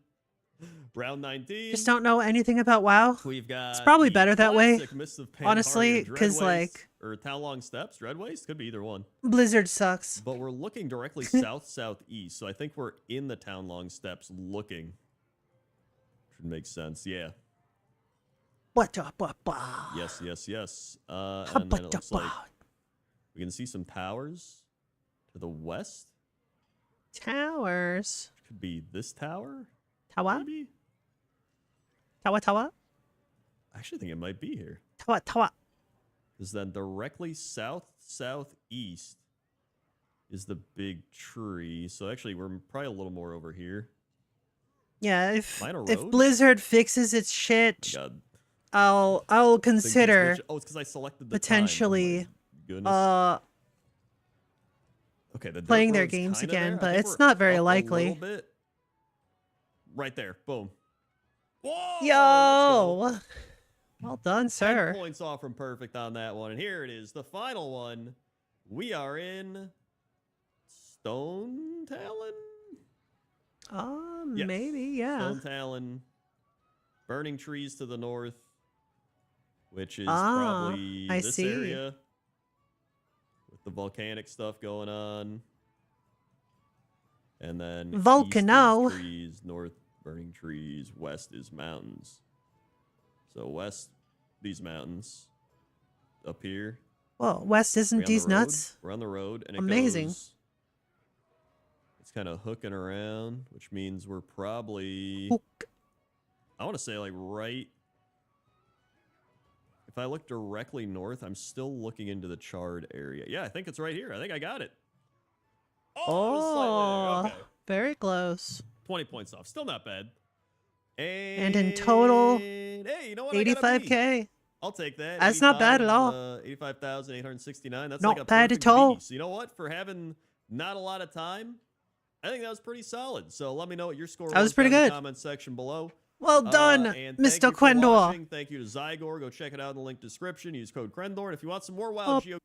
round 19. Just don't know anything about WoW. We've got It's probably the better that way. classic Mists of Pandaria Honestly, because Dreadwaste, like or Town Long Steps, Dreadwaste, could be either one. Blizzard sucks. But we're looking directly south-southeast, so I think we're in the Town Long Steps looking. Should make sense, yeah. Yes, yes, yes. And then it looks like we can see some towers to the west. Towers. Could be this tower. Tower? Maybe? Tower? I actually think it might be here. Tower. Because then directly southeast is the big tree. So actually, we're probably a little more over here. Yeah, if Minor if Road? Blizzard fixes its shit, God. I'll consider Oh, it's because I selected the potentially time. Oh my goodness. Okay, the dirt playing their road's games kinda again, there. I but think it's we're not very up likely. A little bit. Right there. Boom. Whoa! Yo, well done, 10 sir. points off from perfect on that one. And here it is, the final one. We are in Stone Talon? Yes. Maybe, yeah. Stone Talon. Burning trees to the north, which is Ah, probably I this see. area with the volcanic stuff going on. And then Volcano. east is trees, north burning trees, west is mountains. So west, these mountains. Up here. Well, West We're isn't on these the road. nuts. We're on the road, and it Amazing. goes. It's kind of hooking around, which means we're probably. I want to say like right. If I look directly north, I'm still looking into the charred area. Yeah, I think it's right here. I think I got it. Oh, slightly there. Okay. very close. 20 points off. Still not bad. And in total, hey, you know what? I got a B. 85K. I'll take that. That's not bad at all. 85,869. That's Not like a bad perfect at all. B. So you know what? For having not a lot of time, I think that was pretty solid. So let me know what your score That was pretty down in good. the comment section below. Well done, And thank Mr. you for Quendor. watching. Thank you to Zygor. Go check it out in the link description. Use code Crendor. And if you want some more Wild Geo.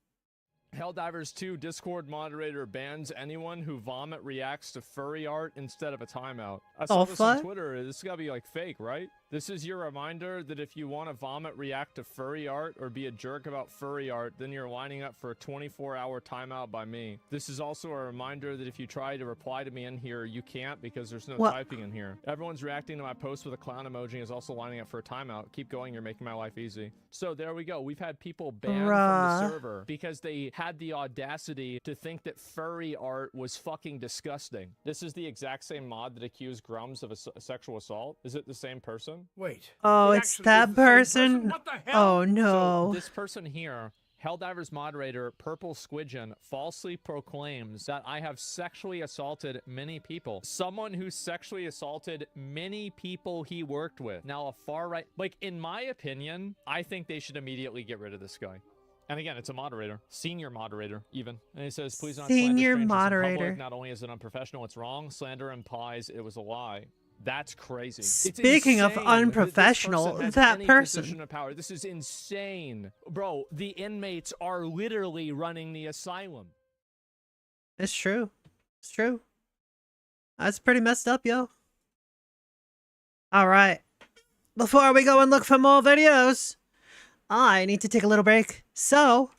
Helldivers 2 Discord moderator bans anyone who vomit reacts to furry art instead of a timeout. I saw this on Alpha? Twitter. This has got to be like fake, right? This is your reminder that if you want to vomit react to furry art or be a jerk about furry art, then you're lining up for a 24-hour timeout by me. This is also a reminder that if you try to reply to me in here, you can't because there's no What? typing in here. Everyone's reacting to my post with a clown emoji is also lining up for a timeout. Keep going, you're making my life easy. So there we go. We've had people banned Bruh. from the server because they had the audacity to think that furry art was fucking disgusting. This is the exact same mod that accused Grums of a sexual assault. Is it the same person? Wait. Oh, It it's actually that is the same person. What the hell? Oh no. So this person here Helldivers moderator Purple Squidgen falsely proclaims that I have sexually assaulted many people. Someone who sexually assaulted many people he worked with. Now a far right, like in my opinion, I think they should immediately get rid of this guy. And again, it's a moderator, senior moderator even. And he says, please not slander Senior strangers in moderator. public. Not only is it unprofessional, it's wrong. Slander implies it was a lie. That's crazy. Speaking of unprofessional, that person. Position of power. This is insane. Bro, the inmates are literally running the asylum. It's true. It's true. That's pretty messed up, yo. All right. Before we go and look for more videos, I need to take a little break. So,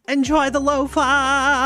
enjoy the lo-fi.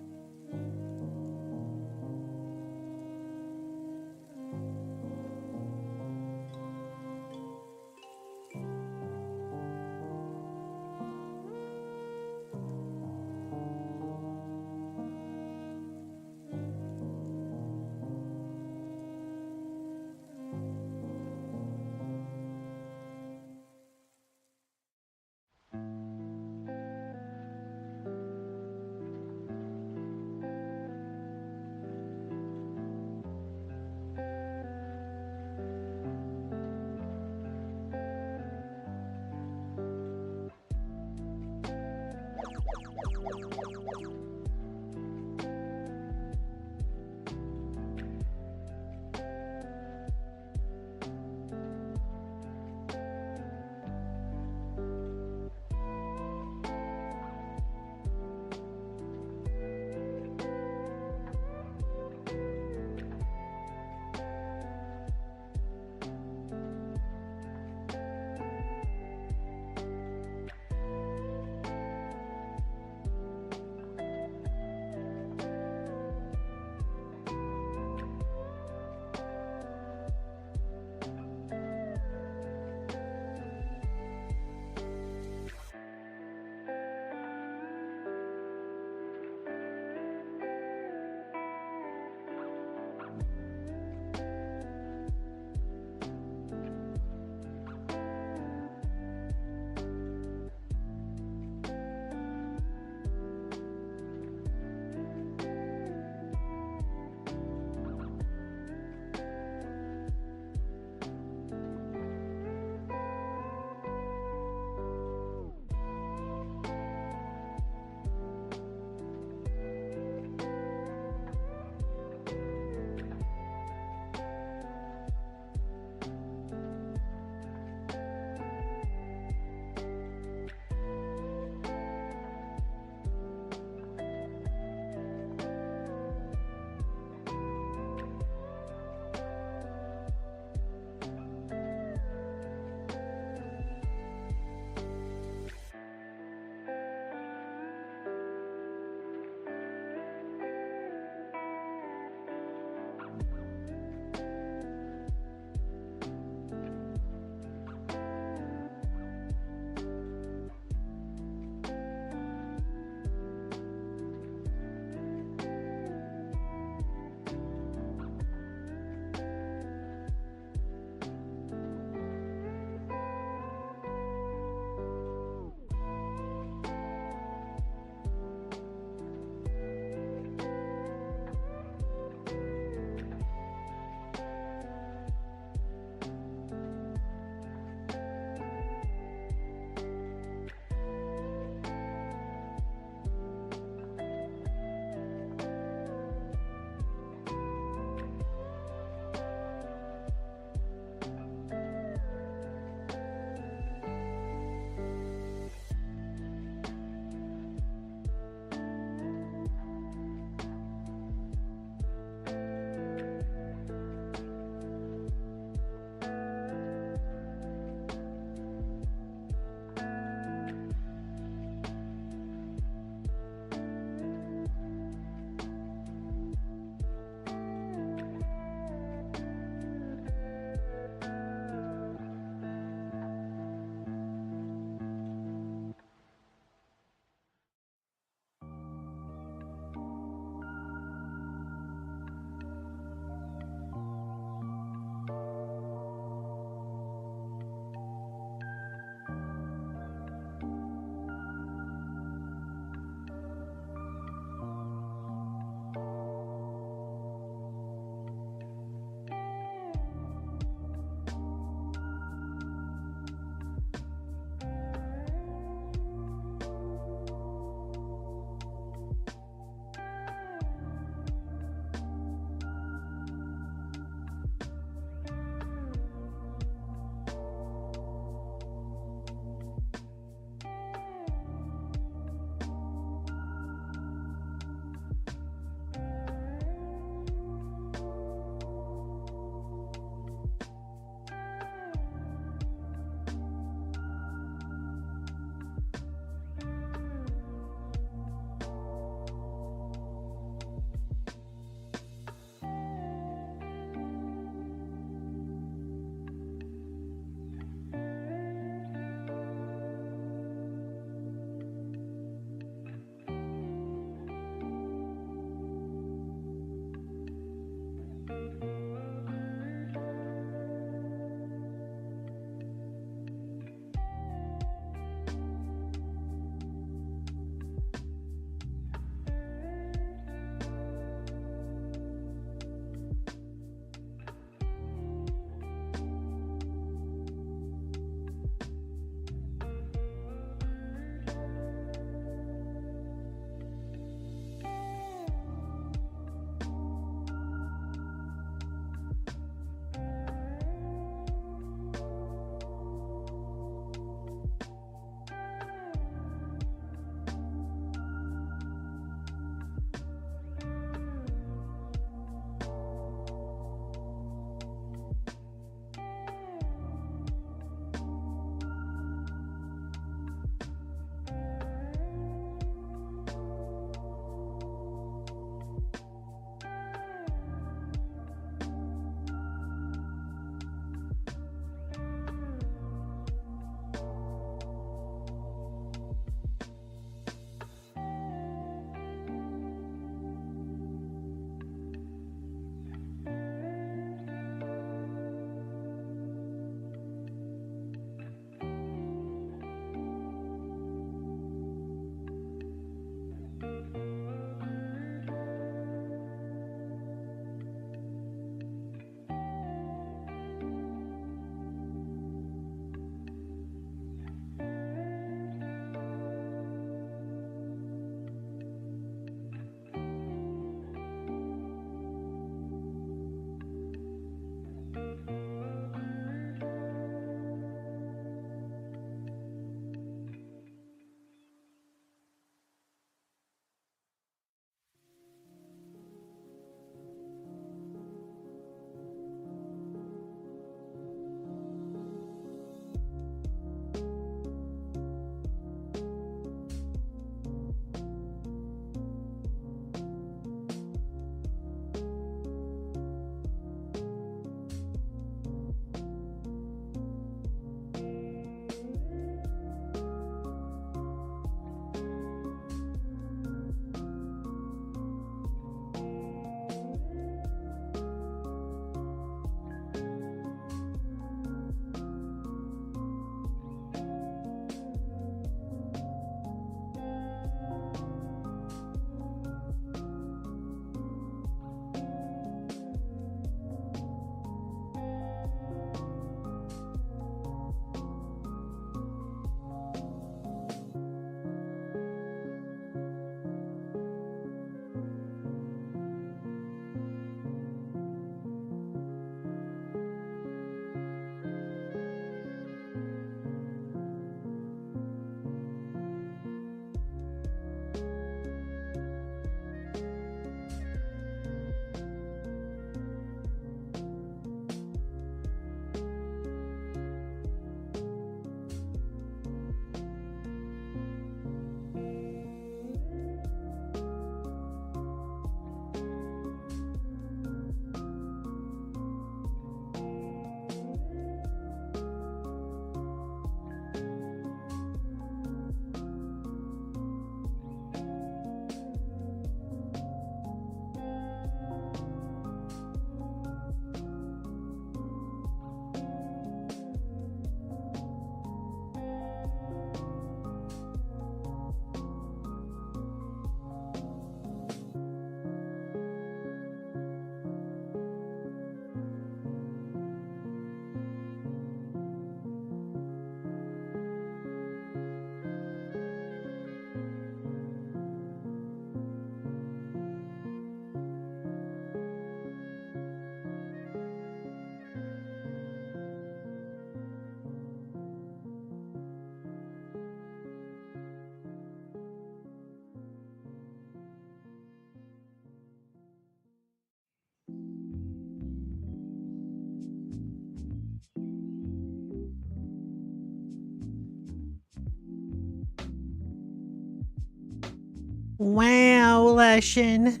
Wow, Leshen.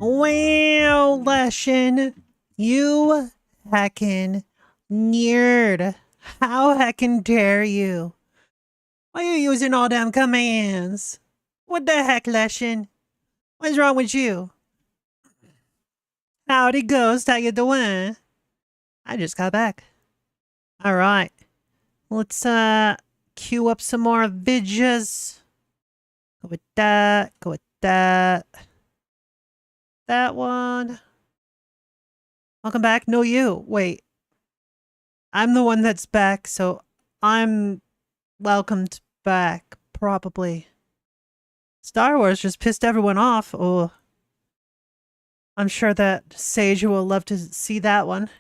Wow, Leshen. You heckin' nerd. How heckin' dare you? Why are you using all them commands? What the heck, Leshen? What's wrong with you? Howdy, Ghost. How you doing? I just got back. Alright. Let's, queue up some more videos. Go with that. Go with that. That one. Welcome back. No, you. Wait. I'm the one that's back, so I'm welcomed back, probably. Star Wars just pissed everyone off. Oh. I'm sure that Sage will love to see that one.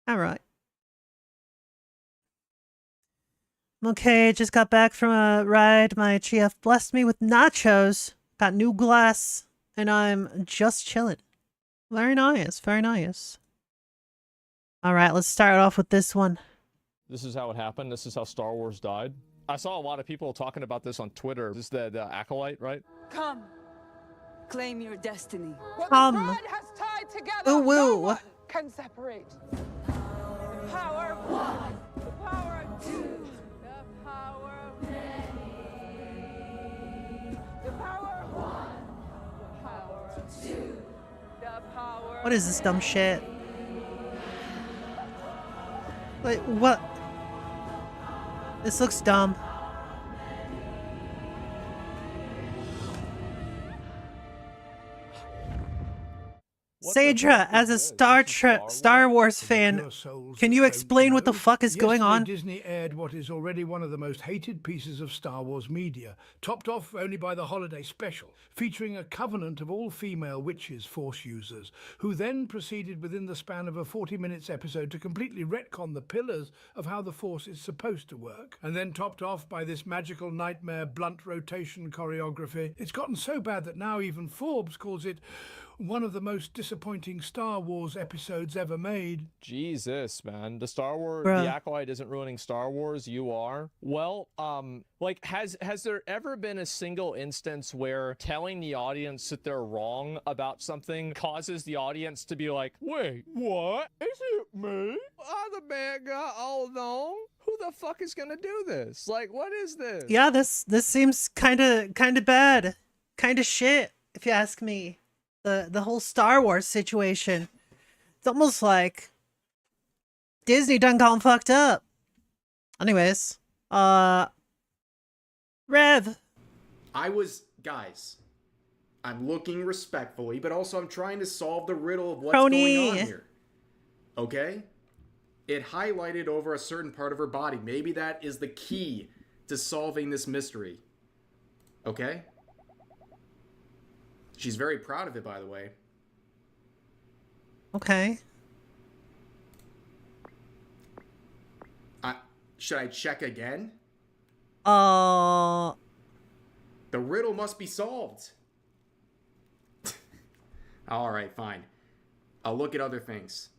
Alright. Okay, just got back from a ride. My GF blessed me with nachos. Got new glass. And I'm just chilling. Very nice. Very nice. Alright, let's start off with this one. This is how it happened. This is how Star Wars died. I saw a lot of people talking about this on Twitter. This is the Acolyte, right? Come. Claim your destiny. What the thread has tied together, Ooh, no woo. one can separate. The power of one. The power of two. The power of many. The power of one. The power of two. The power. What is this dumb shit? Wait, what? This looks dumb. Saedra, as a Star Wars fan, can you explain what the fuck is going on? Disney aired what is already one of the most hated pieces of Star Wars media, topped off only by the holiday special, featuring a covenant of all-female witches, Force users, who then proceeded within the span of a 40 minutes episode to completely retcon the pillars of how the Force is supposed to work, and then topped off by this magical nightmare blunt rotation choreography. It's gotten so bad that now even Forbes calls it one of the most disappointing Star Wars episodes ever made. Jesus, man. The Star Wars, Bruh. the Acolyte isn't ruining Star Wars. You are. Well, like, has there ever been a single instance where telling the audience that they're wrong about something causes the audience to be like, wait, what? Is it me? I'm the bad guy all along? Who the fuck is gonna do this? Like, what is this? Yeah, this seems kind of bad. Kind of shit, if you ask me. The whole Star Wars situation. It's almost like Disney done gone fucked up. Anyways, Rev. Guys, I'm looking respectfully, but also I'm trying to solve the riddle of what's Crony. going on here. Okay? It highlighted over a certain part of her body. Maybe that is the key to solving this mystery. Okay? She's very proud of it, by the way. Okay. Should I check again? Uh. The riddle must be solved. All right, fine. I'll look at other things.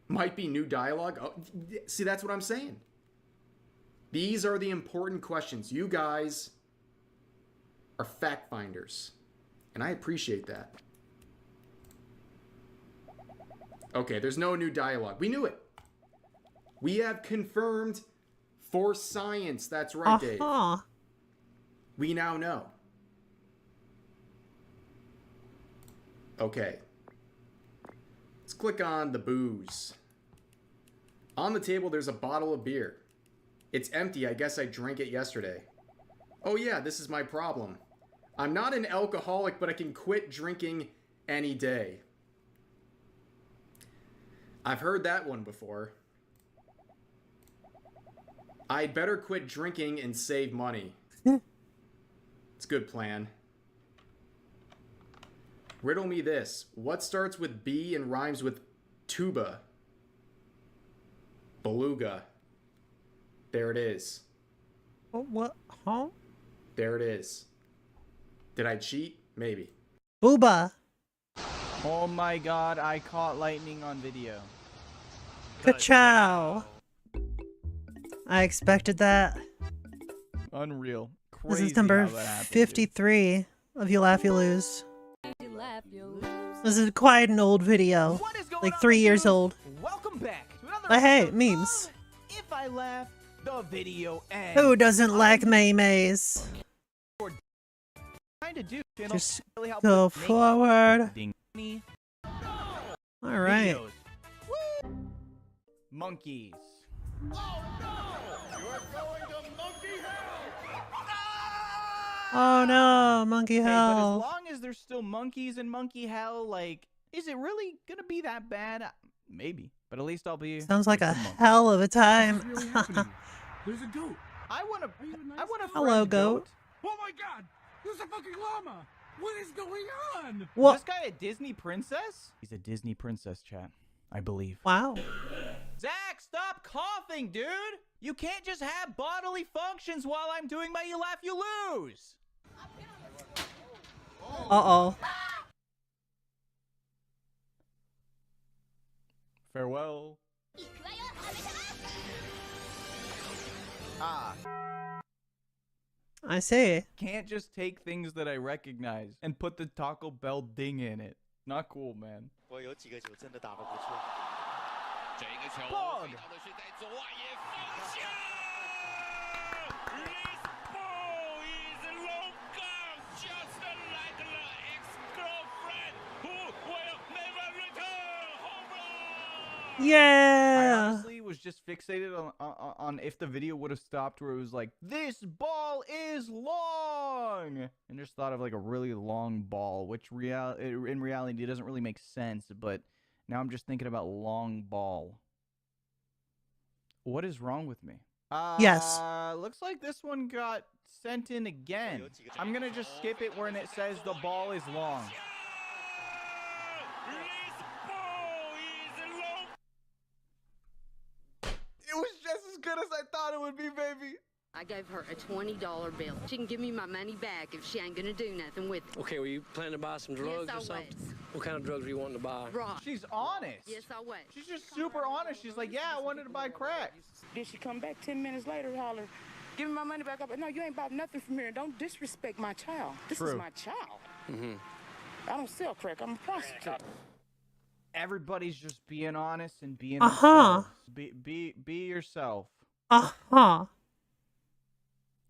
Might be new dialogue. Oh, see, that's what I'm saying. These are the important questions. You guys are fact finders, and I appreciate that. Okay, there's no new dialogue. We knew it. We have confirmed for science. That's right, Dave. We now know. Okay. Let's click on the booze. On the table, there's a bottle of beer. It's empty. I guess I drank it yesterday. Oh yeah, this is my problem. I'm not an alcoholic, but I can quit drinking any day. I've heard that one before. I'd better quit drinking and save money. It's a good plan. Riddle me this. What starts with B and rhymes with tuba? Beluga. There it is. What? Huh? There it is. Did I cheat? Maybe. Booba. Oh my god, I caught lightning on video. Ka-chow. I expected that. Unreal. This Crazy is number how that happened, dude. 53 of You Laugh, You Lose. This is quite an old video. Like 3 years old. Welcome back to another But hey, episode memes. of If I Laugh, the video ends. Who doesn't like memes? Trying to do Just really help go with making forward. ding- Alright. videos. Woo! Monkeys. Oh no, monkey Hey, but as hell. long as there's still monkeys in monkey hell, like, is it really gonna be that bad? Maybe, but at least I'll be. Sounds like a with some monkeys. hell of a time. There's a goat. I want a Hello, friend goat. Oh my god! There's a fucking llama! What is going on? What? Is this guy a Disney princess? He's a Disney princess, chat. I believe. Wow. Zach, stop coughing, dude! You can't just have bodily functions while I'm doing my You Laugh, You Lose! Uh-oh. Farewell. Ah. I see. Can't just take things that I recognize and put the Taco Bell ding in it. Not cool, man. 我有几个球真的打得不错。这个球 Bog 飞到的是在左外野方向。This ball is long gone, just like the ex-girlfriend who will never return. Home run! I Yeah. honestly was just fixated on if the video would have stopped where it was like, this ball is long! And just thought of like a really long ball, which in reality doesn't really make sense, but now I'm just thinking about long ball. What is wrong with me? Yes. Looks like this one got sent in again. I'm gonna just skip it when it says the ball is long. It was just as good as I thought it would be, baby. I gave her a $20 bill. She can give me my money back if she ain't gonna do nothing with it. Okay, were you planning to buy some drugs Yes, I or something? was. What kind of drugs were you wanting to buy? Rock. She's honest. Yes, I was. She's just super honest. She's like, yeah, I wanted to buy crack. Then she come back 10 minutes later, holler, give me my money back up. No, you ain't bought nothing from here. Don't disrespect my child. This is True. my child. Mm-hmm. I don't sell crack. I'm a prostitute. Everybody's just being honest and being Uh-huh. themselves. Be yourself. Uh-huh.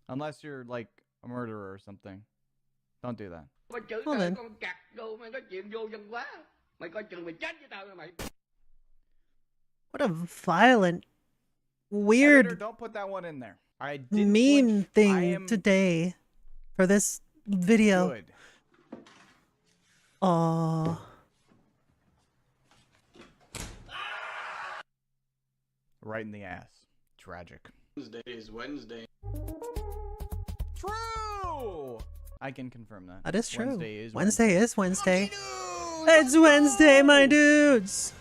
Unless you're like a murderer or something. Don't do that. Well then. What a violent, Editor, weird don't put that one in there. I didn't meme flinch. I thing am today for this video. good. Oh. Right in the ass. Tragic. Wednesday is Wednesday. True! I can confirm that. That is true. Wednesday is Wednesday is Wednesday. It's Wednesday, my dudes.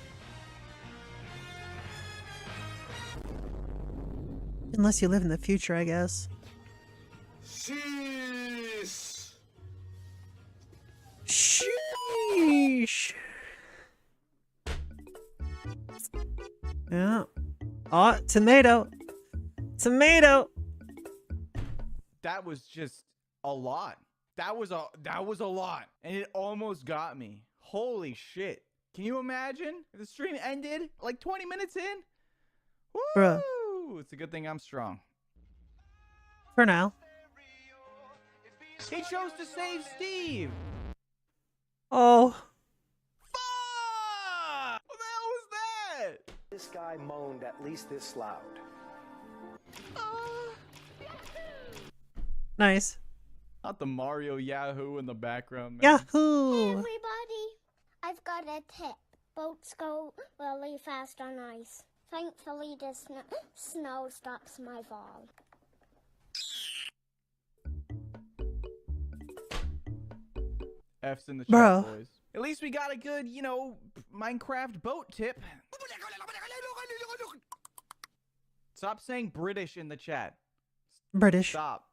Unless you live in the future, I guess. Sheesh. Sheesh. Yeah. Oh, tomato. Tomato. That was just a lot. That was a lot. And it almost got me. Holy shit. Can you imagine if the stream ended like 20 minutes in? Woo! Bruh. It's a good thing I'm strong. For now. He chose to save Steve. Oh. Fuck! What the hell was that? This guy moaned at least this loud. Nice. Not the Mario Yahoo in the background, man. Yahoo! Everybody, I've got a tip. Boats go really fast on ice. Thankfully, the snow stops my fall. F's in the Bro. chat, boys. At least we got a good, Minecraft boat tip. Stop saying British in the chat. British. Stop.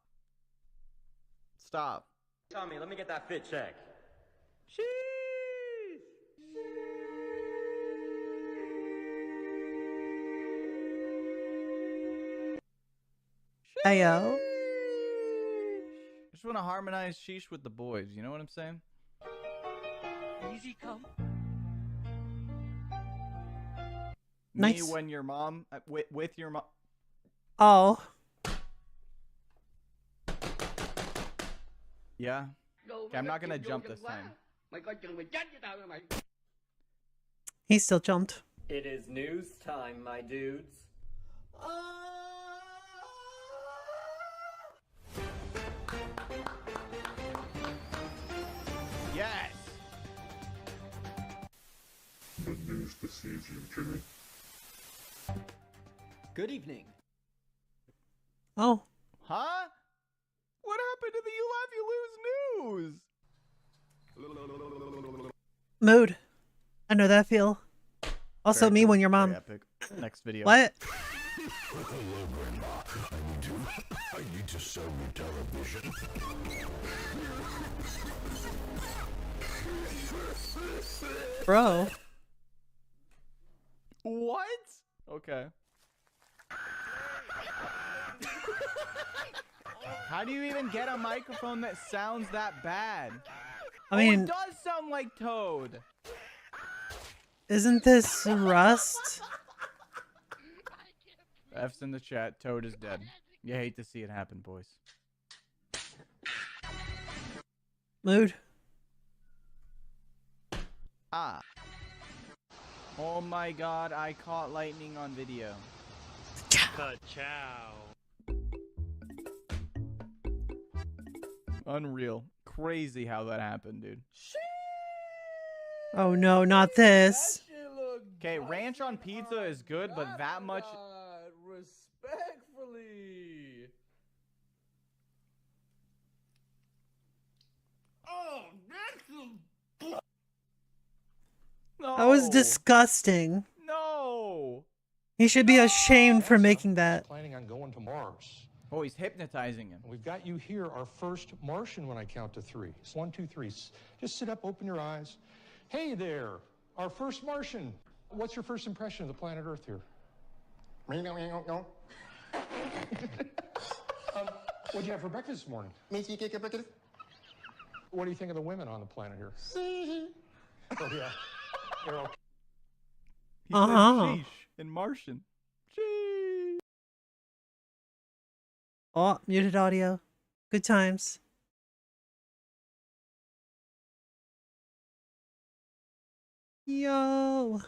Stop. Tommy, let me get that fit check. Heyo. I just want to harmonize sheesh with the boys. You know what I'm saying? Easy come. Nice. Me when your mom with your mom. Oh. Yeah. Okay, I'm not gonna jump this time. He still jumped. It is news time, my dudes. Yes. The news deceives you, Jimmy. Good evening. Oh. Huh? What happened to the You Laugh You Lose news? Mood. I know that feel. Also Very me cool, when your mom. very epic. Next video. What? Hello, Grandma. I need to sell you television. Bro. What? Okay. How do you even get a microphone that sounds that bad? I mean, it does sound like Toad. Isn't this Rust? F's in the chat. Toad is dead. You hate to see it happen, boys. Mood. Ah. Oh my god, I caught lightning on video. Ka-chow. Unreal. Crazy how that happened, dude. Oh no, not this. Okay, ranch on pizza is good, but that much... Respectfully. Oh, that's No. That was disgusting. No. He should be ashamed for making that. Planning on going to Mars. Oh, he's hypnotizing him. We've got you here, our first Martian when I count to three. It's 1, 2, 3. Just sit up, open your eyes. Hey there, our first Martian. What's your first impression of the planet Earth here? What'd you have for breakfast this morning? What do you think of the women on the planet here? Oh, yeah. They're all... He said sheesh in Martian. Oh, muted audio. Good times. Yo.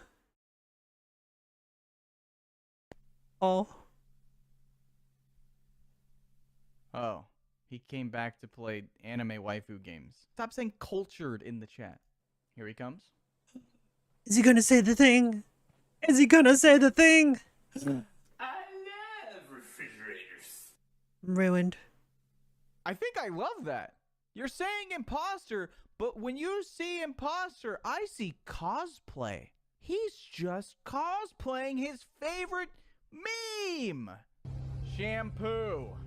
Oh. Oh. He came back to play anime waifu games. Stop saying cultured in the chat. Here he comes. Is he gonna say the thing? Is he gonna say the thing? I love refrigerators. I'm ruined. I think I love that. You're saying imposter, but when you see imposter, I see cosplay. He's just cosplaying his favorite meme. Shampoo.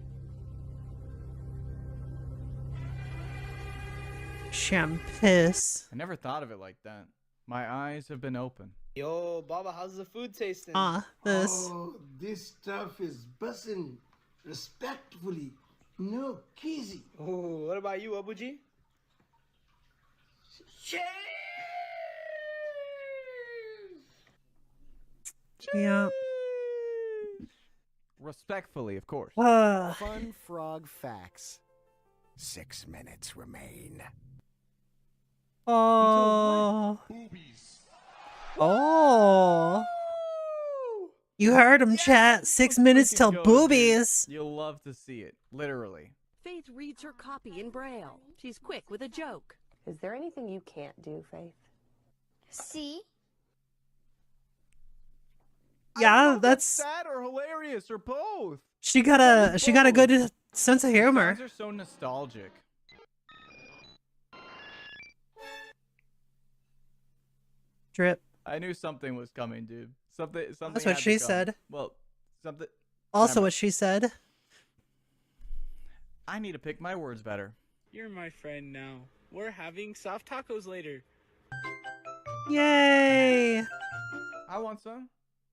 Champiss. I never thought of it like that. My eyes have been open. Yo, Baba, how's the food tasting? This. Oh, this stuff is bussin'. Respectfully. No, Kizzy. Oh, what about you, Abuji? Yeah. Respectfully, of course. Fun frog facts. 6 minutes remain. Oh. Oh. You heard him, chat. 6 minutes till boobies. You'll love to see it. Literally. Faith reads her copy in Braille. She's quick with a joke. Is there anything you can't do, Faith? See? Yeah, that's sad or hilarious or both. She got a good sense of humor. These are so nostalgic. Drip. I knew something was coming, dude. Something. That's what she said. Well, something. Also, what she said. I need to pick my words better. You're my friend now. We're having soft tacos later. Yay! I want some.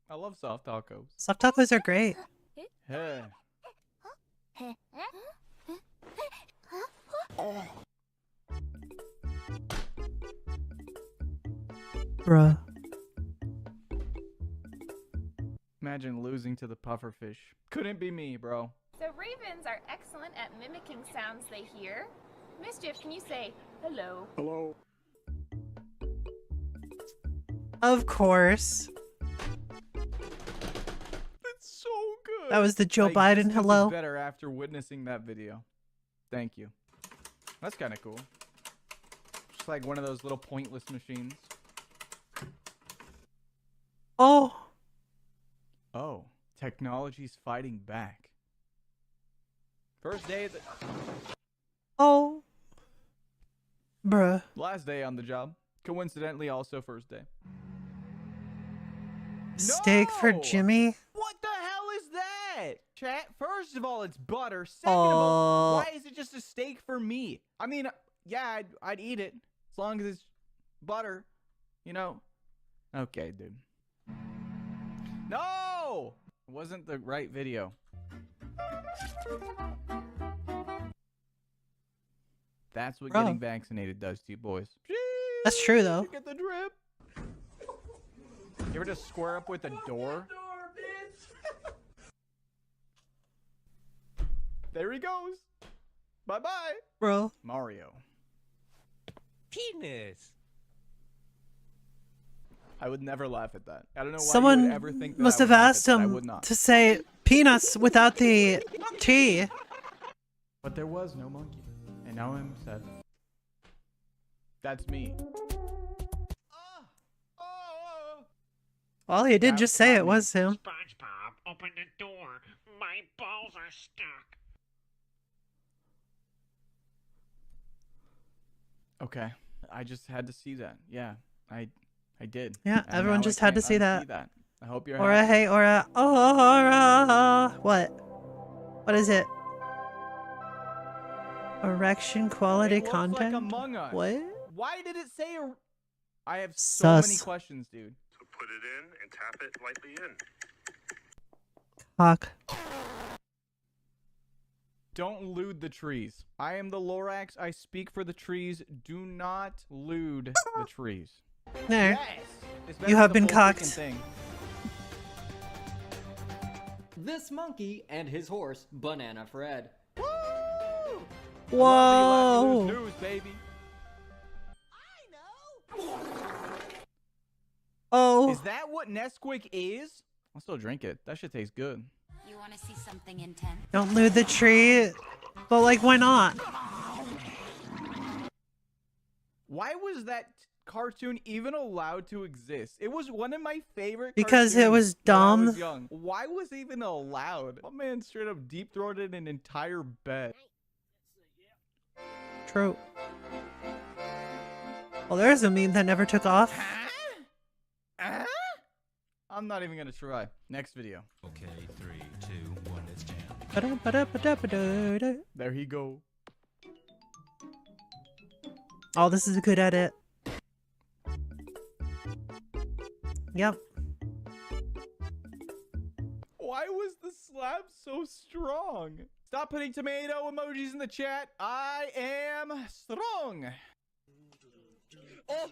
I love soft tacos. Soft tacos are great. Hey. Bruh. Imagine losing to the pufferfish. Couldn't be me, bro. So ravens are excellent at mimicking sounds they hear. Mischief, can you say hello? Hello. Of course. It's so good. That was the Joe Like, Biden distance is hello. better after witnessing that video. Thank you. That's kind of cool. Just like one of those little pointless machines. Oh. Oh, technology's fighting back. First day of the... Oh. Bruh. Last day on the job. Coincidentally, also first day. Steak for No! Jimmy? What the hell is that? Chat, first of all, it's butter. Second of all, why is it just a steak for me? I mean, yeah, I'd eat it. As long as it's butter. You know? Okay, dude. No! It wasn't the right video. That's what Bro. getting vaccinated does to you boys. That's true, though. Get the drip. You ever just square up with a door? There he goes. Bye-bye. Bro. Mario. Penis. I would never laugh at that. I don't know why you Someone would ever think that must I have would laugh asked at that. I him would not. to say peanuts without the T. But there was no monkey. And now I'm sad. That's me. Well, he did just say it was him. SpongeBob, open the door. My balls are stuck. Okay. I just had to see that. Yeah, I did. Yeah, And everyone now I just had to can't see unsee that. I hope you're Or a happy. hey, or a oh, what? What is it? Erection quality It looks like content? Among Us. What? Why did it say I have so many Sus. questions, dude. So put it in and tap it lightly in. Fuck. Don't lewd the trees. I am the Lorax. I speak for the trees. Do not lewd the trees. There. Yes! It's better You than have the been whole cocked. freaking thing. This monkey and his horse, Banana Fred. Whoa. News, baby. Oh. Is that what Nesquik is? I'll still drink it. That shit tastes good. You want to see something intense? Don't loot the tree. But like, why not? Why was that cartoon even allowed to exist? It was one of my favorite Because it was cartoons when I dumb. was young. Why was it even allowed? My man straight up deep-throated an entire bed. True. Well, there's a meme that never took off. I'm not even gonna try. Next video. Okay, 3, 2, 1, let's jam. Ba-da-ba-da-ba-da-ba-da-da. There he go. Oh, this is a good edit. Yep. Why was the slap so strong? Stop putting tomato emojis in the chat. I am strong. Oh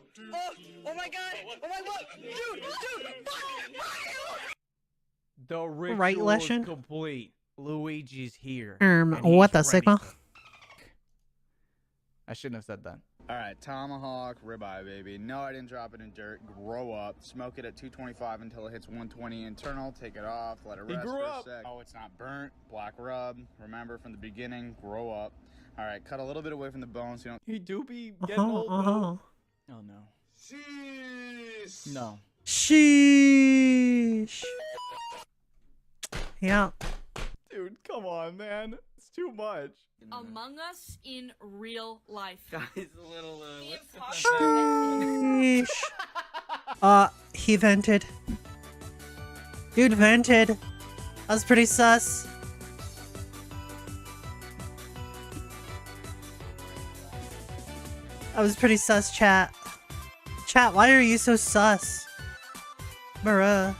my god! Oh my god! Dude! Fuck! The ritual Right, Leshen? is complete. Luigi's here. and What the he's ready. Sigma? I shouldn't have said that. All right, tomahawk ribeye, baby. No, I didn't drop it in dirt. Grow up. Smoke it at 225 until it hits 120 internal. Take it off. Let it He rest grew for up. a sec. Oh, it's not burnt. Black rub. Remember from the beginning. Grow up. All right, cut a little bit away from the bones. So you don't. He do be getting old, though. Oh no. Sheesh. No. Sheesh. Yeah. Dude, come on, man. It's too much. Among Us in real life. Guys, a little, Sheesh. He vented. Dude vented. That was pretty sus. That was pretty sus, chat. Chat, why are you so sus? Bruh.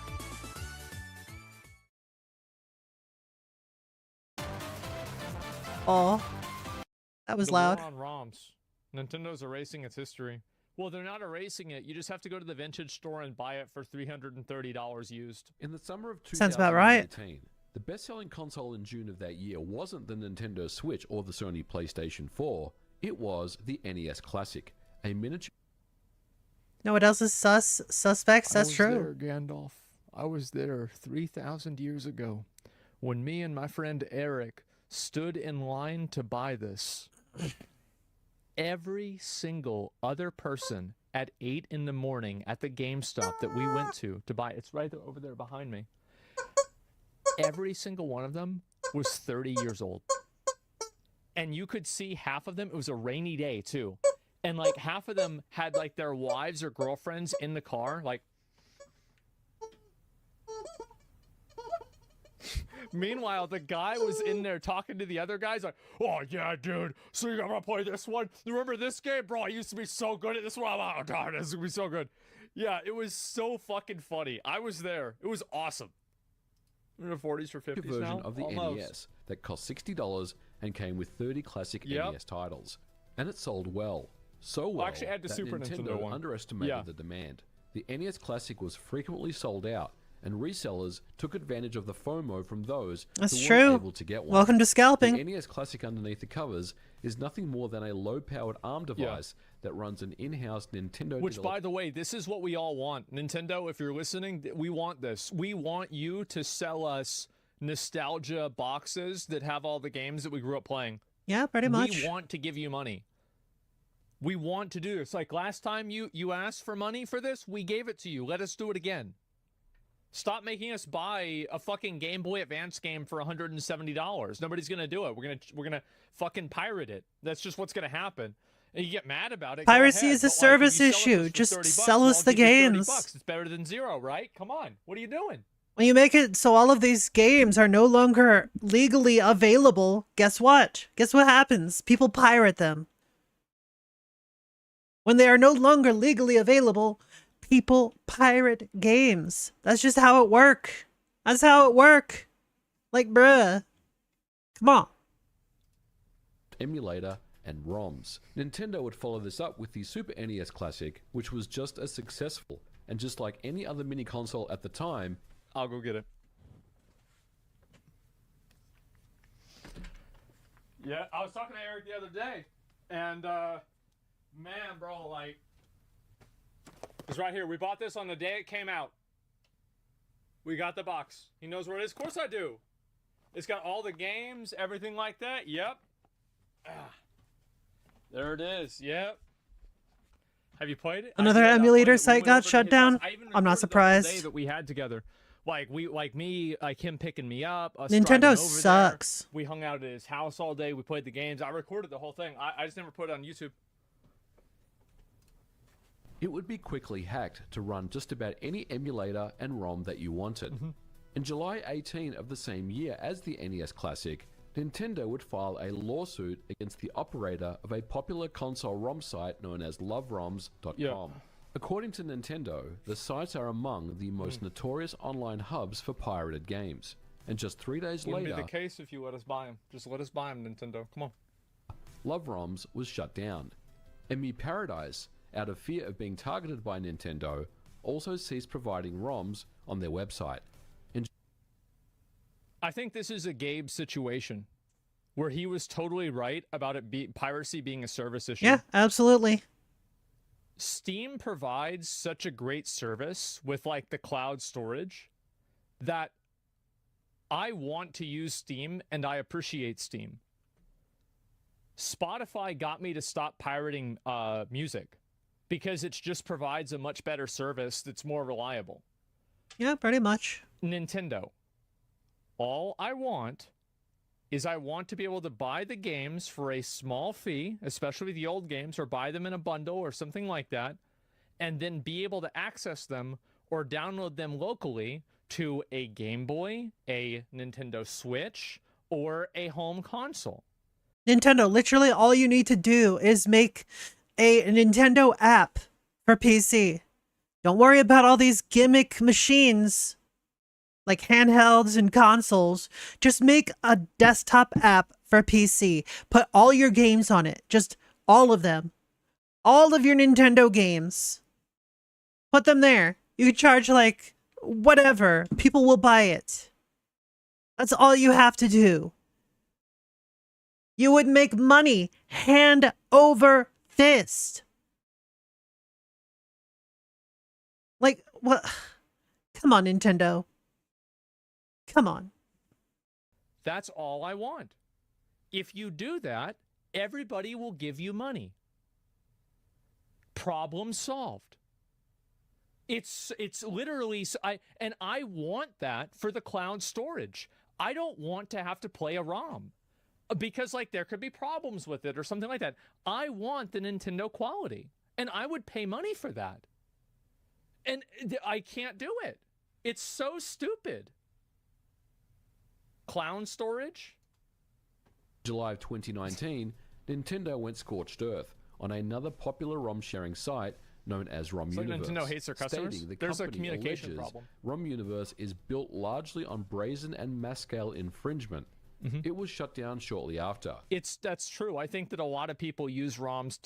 Oh. That was The loud. war on ROMs. Nintendo's erasing its history. Well, they're not erasing it. You just have to go to the vintage store and buy it for $330 used. In the summer of 2018, Sounds about right. the best-selling console in June of that year wasn't the Nintendo Switch or the Sony PlayStation 4. It was the NES Classic, a miniature... No, what else is suspects? That's true. I was there, Gandalf. I was there 3,000 years ago when me and my friend Eric stood in line to buy this. Every single other person at 8 in the morning at the GameStop that we went to buy, it's right over there behind me. Every single one of them was 30 years old. And you could see half of them, it was a rainy day too. And like half of them had like their wives or girlfriends in the car, like. Meanwhile, the guy was in there talking to the other guys like, oh yeah, dude, so you're gonna play this one? You remember this game? Bro, I used to be so good at this one. Oh god, this is gonna be so good. Yeah, it was so fucking funny. I was there. It was awesome. In the 40s for 50s version now? of the Almost. NES that cost $60 and came with 30 classic NES titles. And it sold well. So well actually, add the that Super Nintendo one. underestimated the demand. The NES Classic was frequently sold out, and resellers took advantage of the FOMO from those That's who true. weren't able to get one. Welcome to scalping. The NES Classic underneath the covers is nothing more than a low-powered ARM device that runs an in-house Nintendo. Which, by the way, this is what we all want. Nintendo, if you're listening, we want this. We want you to sell us nostalgia boxes that have all the games that we grew up playing. Yeah, pretty much. We want to give you money. We want to do this. Like last time you asked for money for this, we gave it to you. Let us do it again. Stop making us buy a fucking Game Boy Advance game for $170. Nobody's gonna do it. We're gonna fucking pirate it. That's just what's gonna happen. And you get mad about it. Piracy is a service issue. Just sell us the games. It's better than zero, right? Come on. What are you doing? When you make it so all of these games are no longer legally available, guess what? Guess what happens? People pirate them. When they are no longer legally available, people pirate games. That's just how it work. That's how it work. Like, bruh. Come on. Emulator and ROMs. Nintendo would follow this up with the Super NES Classic, which was just as successful, and just like any other mini console at the time, I'll go get it. Yeah, I was talking to Eric the other day, and man, bro, like, it's right here. We bought this on the day it came out. We got the box. He knows where it is. Of course I do. It's got all the games, everything like that. Yep. There it is. Yep. Have you played it? Another emulator site got shut down? I'm not surprised. Day that we had together. Like him picking me up. Us Nintendo driving over sucks. there. We hung out at his house all day. We played the games. I recorded the whole thing. I just never put it on YouTube. it would be quickly hacked to run just about any emulator and ROM that you wanted. In July 18 of the same year as the NES Classic, Nintendo would file a lawsuit against the operator of a popular console ROM site known as LoveRoms.com. According to Nintendo, the sites are among the most notorious online hubs for pirated games. And just 3 days Wouldn't later, be the case if you let us buy them. Just let us buy them, Nintendo. Come on. LoveRoms was shut down. ME Paradise, out of fear of being targeted by Nintendo, also ceased providing ROMs on their website. I think this is a Gabe situation where he was totally right about piracy being a service issue. Yeah, absolutely. Steam provides such a great service with like the cloud storage that I want to use Steam and I appreciate Steam. Spotify got me to stop pirating music because it just provides a much better service that's more reliable. Yeah, pretty much. Nintendo. All I want is I want to be able to buy the games for a small fee, especially the old games, or buy them in a bundle or something like that, and then be able to access them or download them locally to a Game Boy, a Nintendo Switch, or a home console. Nintendo, literally all you need to do is make a Nintendo app for PC. Don't worry about all these gimmick machines like handhelds and consoles. Just make a desktop app for PC. Put all your games on it. Just all of them. all of your Nintendo games. Put them there. You could charge like whatever. People will buy it. That's all you have to do. You would make money hand over fist. Like, what? Come on, Nintendo. Come on. That's all I want. If you do that, everybody will give you money. Problem solved. It's literally, I want that for the cloud storage. I don't want to have to play a ROM because like there could be problems with it or something like that. I want the Nintendo quality and I would pay money for that. And I can't do it. It's so stupid. Cloud storage? July of 2019, Nintendo went scorched earth on another popular ROM sharing site known as ROM So Universe. Nintendo hates their customers? The There's a company communication alleges problem. ROM Universe is built largely on brazen and mass scale infringement. It was shut down shortly after. That's true. I think that a lot of people use ROMs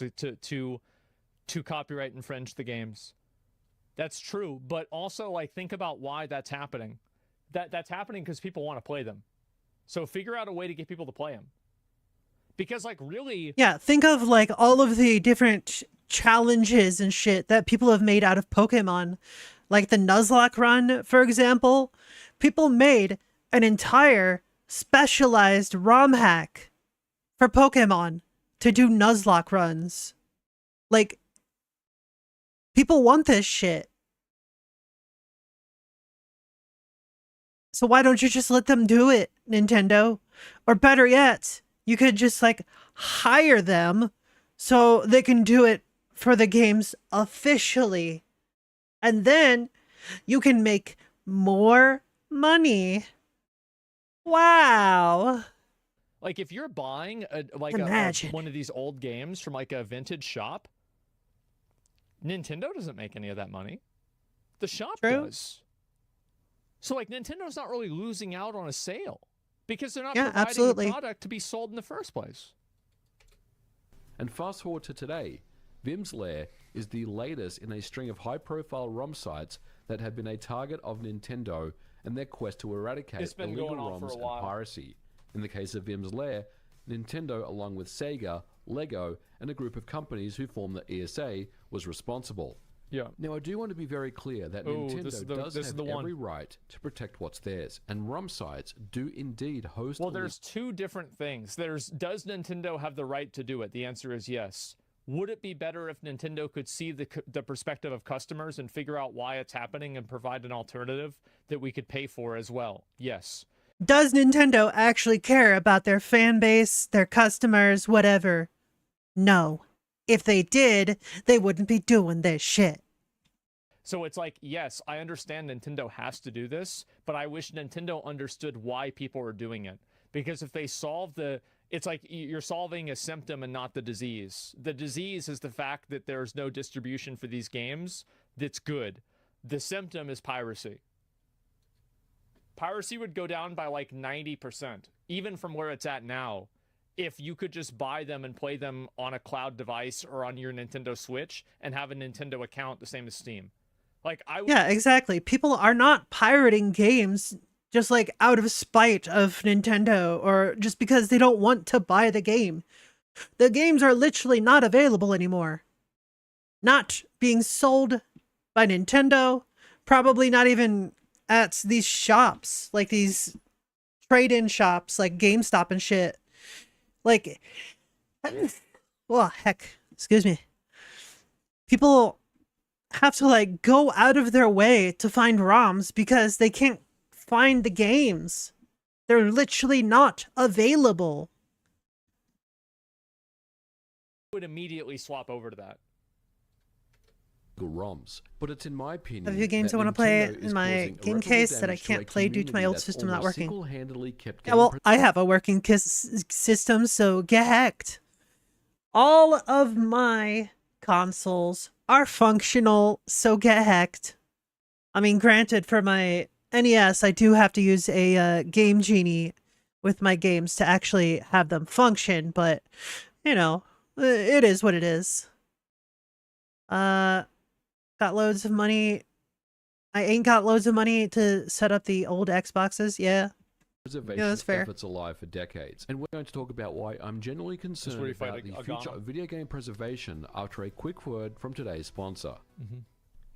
to copyright infringe the games. That's true, but also like think about why that's happening. That's happening because people want to play them. So figure out a way to get people to play them. Because like really, yeah, think of like all of the different challenges and shit that people have made out of Pokemon. Like the Nuzlocke run, for example. People made an entire specialized ROM hack for Pokemon to do Nuzlocke runs. Like, people want this shit. So why don't you just let them do it, Nintendo? Or better yet, you could just like hire them so they can do it for the games officially. And then you can make more money. Wow. like if you're buying one of these old games from like a vintage shop, Nintendo doesn't make any of that money. The shop does. So like Nintendo's not really losing out on a sale because they're not providing the product to be sold in the first place. And fast forward to today, Vim's Lair is the latest in a string of high-profile ROM sites that have been a target of Nintendo and their quest to eradicate illegal ROMs and piracy. In the case of Vim's Lair, Nintendo, along with Sega, Lego, and a group of companies who formed the ESA, was responsible. Yeah. Now, I do want to be very clear that Nintendo does have every right to protect what's theirs, and ROM sites do indeed host... Well, there's two different things. Does Nintendo have the right to do it? The answer is yes. Would it be better if Nintendo could see the perspective of customers and figure out why it's happening and provide an alternative that we could pay for as well? Yes. Does Nintendo actually care about their fan base, their customers, whatever? No. If they did, they wouldn't be doing this shit. So it's like, yes, I understand Nintendo has to do this, but I wish Nintendo understood why people are doing it. Because if they solve it's like you're solving a symptom and not the disease. The disease is the fact that there's no distribution for these games that's good. The symptom is piracy. Piracy would go down by like 90%, even from where it's at now, if you could just buy them and play them on a cloud device or on your Nintendo Switch and have a Nintendo account the same as Steam. Like yeah, exactly. People are not pirating games just like out of spite of Nintendo or just because they don't want to buy the game. The games are literally not available anymore. Not being sold by Nintendo, probably not even at these shops, like these trade-in shops like GameStop and shit. Like, well, heck, excuse me. People have to like go out of their way to find ROMs because they can't find the games. They're literally not available. Would immediately swap over to that. ROMs, but it's in my opinion. A few games I want to play in my game case that I can't play due to my old system not working. Yeah, well, I have a working system, so get hacked. All of my consoles are functional, so get hacked. I mean, granted, for my NES, I do have to use a Game Genie with my games to actually have them function, but, you know, it is what it is. Got loads of money. I ain't got loads of money to set up the old Xboxes. Yeah. Preservation that's fair. efforts alive for decades, and we're going to talk about why I'm genuinely concerned where you about fight the a future Ghana. of video game preservation after a quick word from today's sponsor.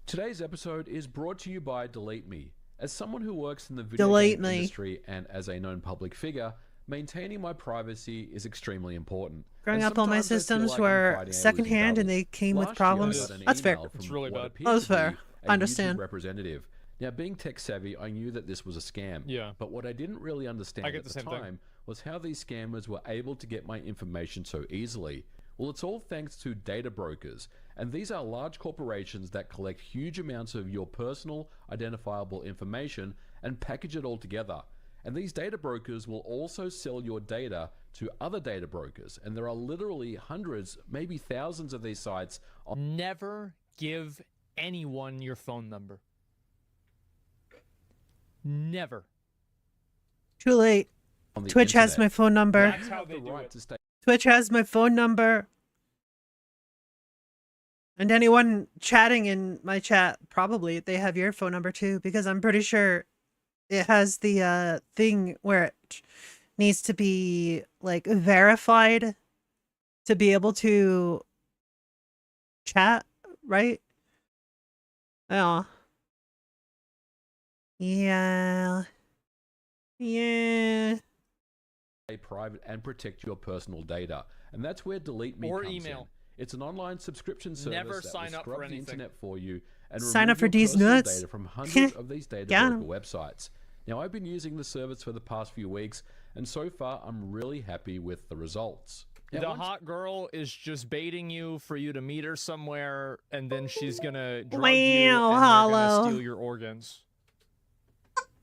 Today's episode is brought to you by Delete Me. As someone who works in the video Delete game Me. industry and as a known public figure, maintaining my privacy is extremely important. Growing And up, all my sometimes I feel systems like I'm were fighting a losing secondhand and battle. they came with Last year, I problems. got an That's fair. email from It's really what bad. appeared That was to be fair. a I understand. YouTube representative. Now, being tech savvy, I knew that this was a scam. Yeah. But what I didn't really understand I get at the the same thing. time was how these scammers were able to get my information so easily. Well, it's all thanks to data brokers. And these are large corporations that collect huge amounts of your personal identifiable information and package it all together. And these data brokers will also sell your data to other data brokers. And there are literally hundreds, maybe thousands of these sites. Never give anyone your phone number. Never. Too late. On the Twitch has internet. my phone number. That's how they the do right it. to stay Twitch has my phone number. And anyone chatting in my chat, probably they have your phone number too, because I'm pretty sure it has the thing where it needs to be like verified to be able to chat, right? Oh. Yeah. Yeah. private and protect your personal data. And that's where Delete Me Or comes email. in. It's an online subscription service Never that sign will up scrub for the anything. internet for you and Sign remove up for your these personal nuts. data from hundreds of these data Got 'em. broker websites. Now, I've been using the service for the past few weeks, and so far I'm really happy with the results. Now, The once hot girl is just baiting you for you to meet her somewhere, and then she's gonna drug Wow, you and they're Hollow. gonna steal your organs.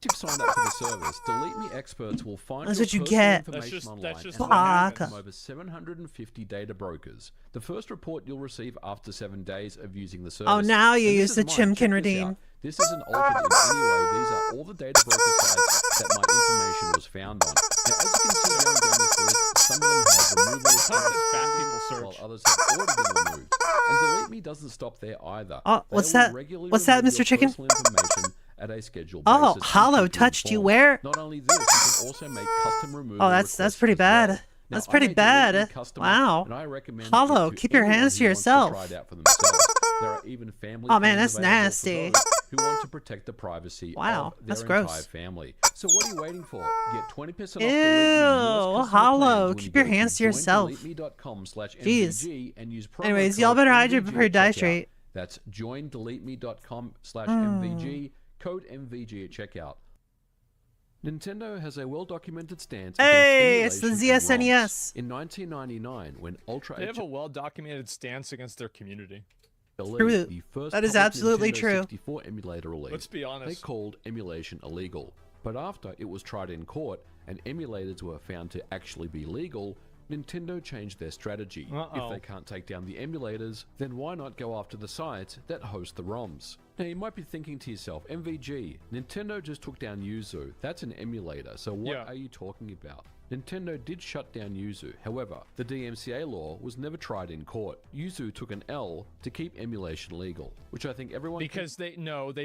you've signed up for the service, Delete Me experts will find That's your what you personal get. information online That's just and what eliminate happens. from over 750 data brokers. The first report you'll receive after 7 days of using the service. Oh, now you And this use is the mine. chimkin Check this redeem. out. This isn't altered in any way. These are all the data broker sites that my information was found on. Now, as you can see going down this list, some of them have removal Sometimes bad people requests, search. while others have already been removed. And Delete Me doesn't stop there either. Oh, They what's will that? regularly What's that, remove Mr. your Chicken? personal information at a scheduled Oh, basis and Hollow keep you touched you informed. where? Not only this, you can also make custom removal Oh, that's requests pretty as well. bad. Now, That's I'm pretty a Delete Me bad. customer, Wow. and I recommend Hollow, it to keep your anyone hands to who wants yourself. try it out for themselves. There are even family Oh, man, plans that's available for nasty. those who want to protect the privacy Wow, of their that's entire gross. family. So what are you waiting for? Get 20% Ew, off Delete Me Hollow, keep your hands to yourself. joindeleteme.com/mvg and use promo Anyways, code y'all better hide your MVG prepared die at checkout. straight. That's joindeleteme.com/mvg, code MVG at checkout. Nintendo has a well-documented stance Hey, against it's the emulation and ROMs. ZSNES. In 1999, when Ultra They have a well-documented stance against their community. True. the first That is public absolutely Nintendo true. 64 emulator release, Let's be honest. they called emulation illegal. But after it was tried in court and emulators were found to actually be legal, Nintendo changed their strategy. If they can't take down the emulators, then why not go after the sites that host the ROMs? Now you might be thinking to yourself, MVG, Nintendo just took down Yuzu. That's an emulator, so what are you talking about? Nintendo did shut down Yuzu. However, the DMCA law was never tried in court. Yuzu took an L to keep emulation legal, which I think everyone Because they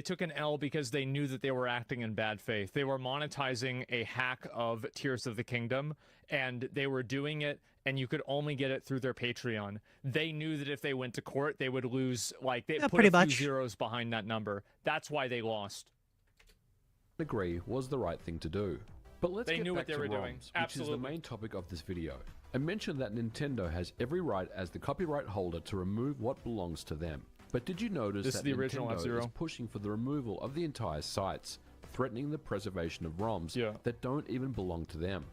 took an L because they knew that they were acting in bad faith. They were monetizing a hack of Tears of the Kingdom, and they were doing it, and you could only get it through their Patreon. They knew that if they went to court, they would lose, like, they put pretty a few much. zeros behind that number. That's why they lost. agree was the right thing to do. But let's They get knew back what they to were ROMs, doing. which is Absolutely. the main topic of this video. I mentioned that Nintendo has every right as the copyright holder to remove what belongs to them. But did you notice This is that the original Nintendo F-Zero. is pushing for the removal of the entire sites, threatening the preservation of ROMs that don't even belong to them?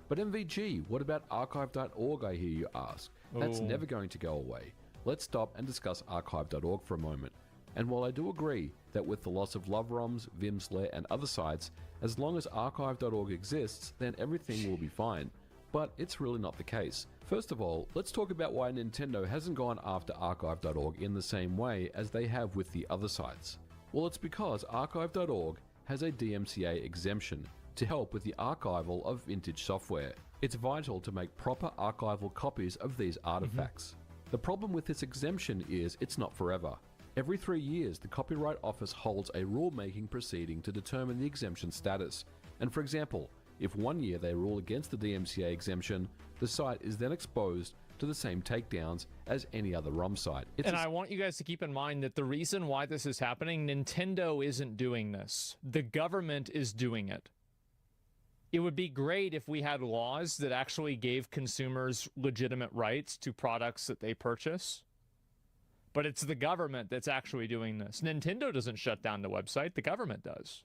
But MVG, what about archive.org, I hear you ask? That's Oh. never going to go away. Let's stop and discuss archive.org for a moment. And while I do agree that with the loss of LoveROMs, Vimslare, and other sites, as long as archive.org exists, then everything will be fine. But it's really not the case. First of all, let's talk about why Nintendo hasn't gone after archive.org in the same way as they have with the other sites. Well, it's because archive.org has a DMCA exemption to help with the archival of vintage software. It's vital to make proper archival copies of these artifacts. The problem with this exemption is it's not forever. Every 3 years, the Copyright Office holds a rulemaking proceeding to determine the exemption status. And for example, if 1 year they rule against the DMCA exemption, the site is then exposed to the same takedowns as any other ROM site. And I want you guys to keep in mind that the reason why this is happening, Nintendo isn't doing this. The government is doing it. It would be great if we had laws that actually gave consumers legitimate rights to products that they purchase. But it's the government that's actually doing this. Nintendo doesn't shut down the website, the government does.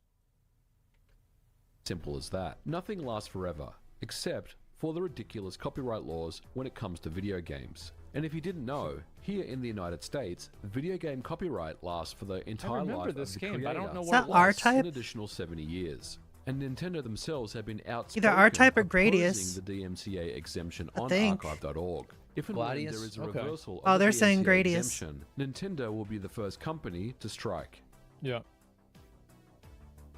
Simple as that. Nothing lasts forever, except for the ridiculous copyright laws when it comes to video games. And if you didn't know, here in the United States, video game copyright lasts for the entire life of the creator. But I don't know Is what that it was. R-Type? An additional 70 years. And Nintendo themselves have been outspoken Either R-Type or opposing Gradius. the DMCA exemption I on think. archive.org. If and when Gladius? there is a Okay. reversal Oh, of they're the saying DMCA Gradius. exemption, Nintendo will be the first company to strike. Yeah.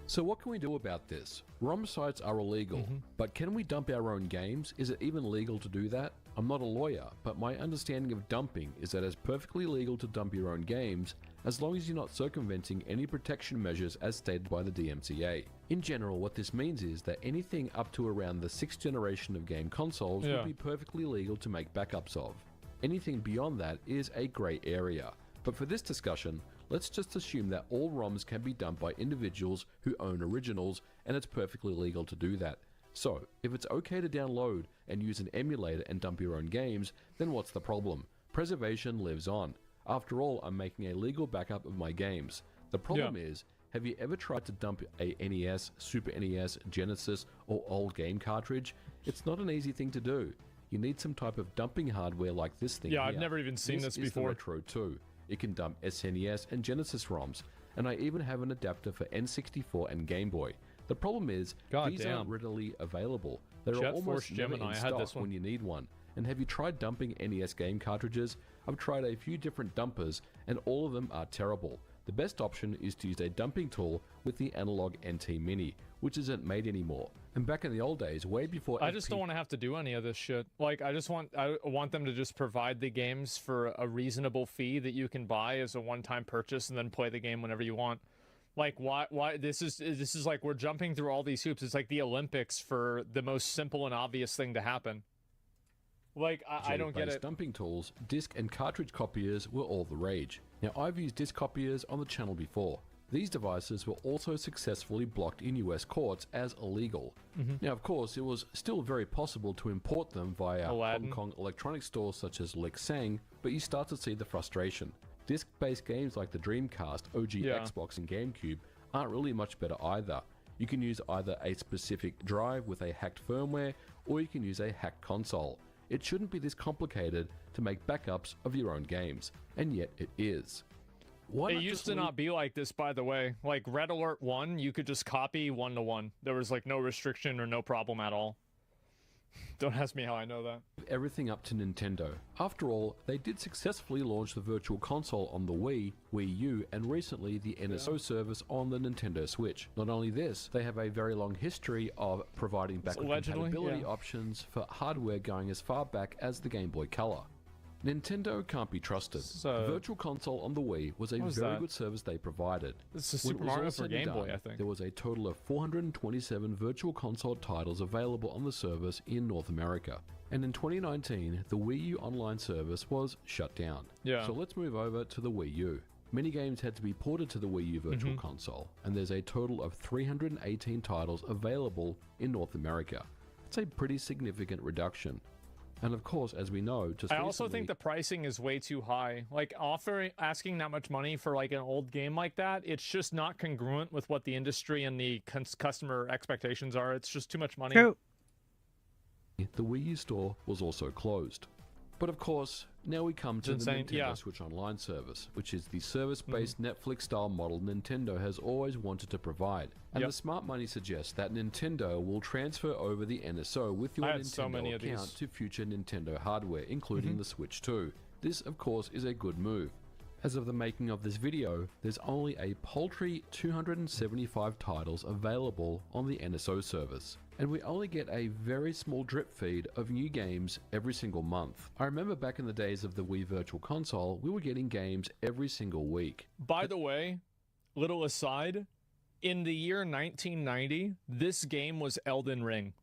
So what can we do about this? ROM sites are illegal, but can we dump our own games? Is it even legal to do that? I'm not a lawyer, but my understanding of dumping is that it's perfectly legal to dump your own games as long as you're not circumventing any protection measures as stated by the DMCA. In general, what this means is that anything up to around the 6th generation of game consoles Yeah. would be perfectly legal to make backups of. Anything beyond that is a grey area. But for this discussion, let's just assume that all ROMs can be dumped by individuals who own originals, and it's perfectly legal to do that. So, if it's okay to download and use an emulator and dump your own games, then what's the problem? Preservation lives on. After all, I'm making a legal backup of my games. The problem is, have you ever tried to dump a NES, Super NES, Genesis, or old game cartridge? It's not an easy thing to do. You need some type of dumping hardware like this thing Yeah, here. I've never even seen this is before. The Retro 2. It can dump SNES and Genesis ROMs, and I even have an adapter for N64 and Game Boy. The problem is, these aren't readily available. They're Jet almost Force never Gemini, in I had this stock one. when you need one. And have you tried dumping NES game cartridges? I've tried a few different dumpers, and all of them are terrible. The best option is to use a dumping tool with the analog NT Mini, which isn't made anymore. And back in the old days, way before I just don't want to have to do any of this shit. Like, I want them to just provide the games for a reasonable fee that you can buy as a one-time purchase and then play the game whenever you want. Like, why this is like we're jumping through all these hoops. It's like the Olympics for the most simple and obvious thing to happen. Like, I don't get it. Dumping tools, disc and cartridge copiers were all the rage. Now, I've used disc copiers on the channel before. These devices were also successfully blocked in US courts as illegal. Now, of course, it was still very possible to import them via Hong Kong electronic stores such as Lexang, but you start to see the frustration. Disc-based games like the Dreamcast, OG Xbox and GameCube aren't really much better either. You can use either a specific drive with a hacked firmware, or you can use a hacked console. It shouldn't be this complicated to make backups of your own games, and yet it is. It used to not be like this, by the way. Like, Red Alert 1, you could just copy one-to-one. There was, like, no restriction or no problem at all. Don't ask me how I know that. Everything up to Nintendo. After all, they did successfully launch the Virtual Console on the Wii, Wii U, and recently the NSO service on the Nintendo Switch. Not only this, they have a very long history of providing backward compatibility options for hardware going as far back as the Game Boy Color. Nintendo can't be trusted. The Virtual Console on the Wii was a very good service they provided. This is When Super it was Mario all for said and Game Boy, done, I think. there was a total of 427 Virtual Console titles available on the service in North America. And in 2019, the Wii U online service was shut down. Yeah. So let's move over to the Wii U. Many games had to be ported to the Wii U Virtual Console, and there's a total of 318 titles available in North America. It's a pretty significant reduction. And of course, as we know, just I also recently, think the pricing is way too high. Like, asking that much money for, like, an old game like that, it's just not congruent with what the industry and the customer expectations are. It's just too much money. True. the Wii U store was also closed. But of course, now we come to the Nintendo Switch Online service, which is the service-based Netflix-style model Nintendo has always wanted to provide. And the smart money suggests that Nintendo will transfer over the NSO with your Nintendo account to future Nintendo hardware, including the Switch 2. This, of course, is a good move. As of the making of this video, there's only a paltry 275 titles available on the NSO service, and we only get a very small drip feed of new games every single month. I remember back in the days of the Wii Virtual Console, we were getting games every single week. By the way, little aside, in the year 1990, this game was Elden Ring.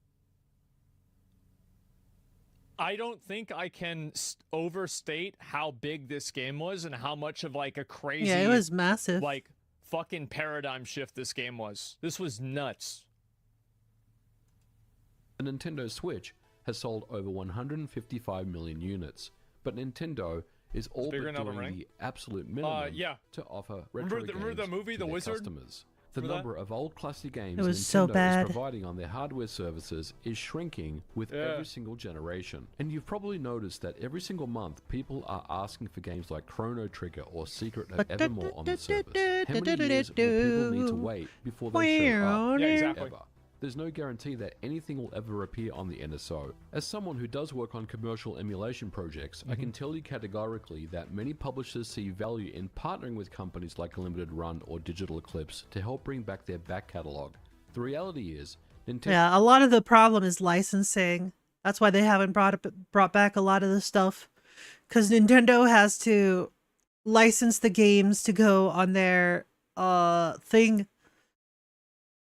I don't think I can overstate how big this game was and how much of like a crazy, Yeah, it was massive. like fucking paradigm shift this game was. This was nuts. The Nintendo Switch has sold over 155 million units, but Nintendo is all but doing the absolute minimum to offer retro games remember the movie to The their Wizard? customers. The number of old classic games was Nintendo so bad. is providing on their hardware services is shrinking with every single generation. And you've probably noticed that every single month people are asking for games like Chrono Trigger or Secret of Evermore on the service. How many years will people need to wait before they show up? Yeah, exactly. Ever. There's no guarantee that anything will ever appear on the NSO. As someone who does work on commercial emulation projects, I can tell you categorically that many publishers see value in partnering with companies like Limited Run or Digital Eclipse to help bring back their back catalog. The reality is, Nintendo... Yeah, a lot of the problem is licensing. That's why they haven't brought back a lot of the stuff. Because Nintendo has to license the games to go on their thing.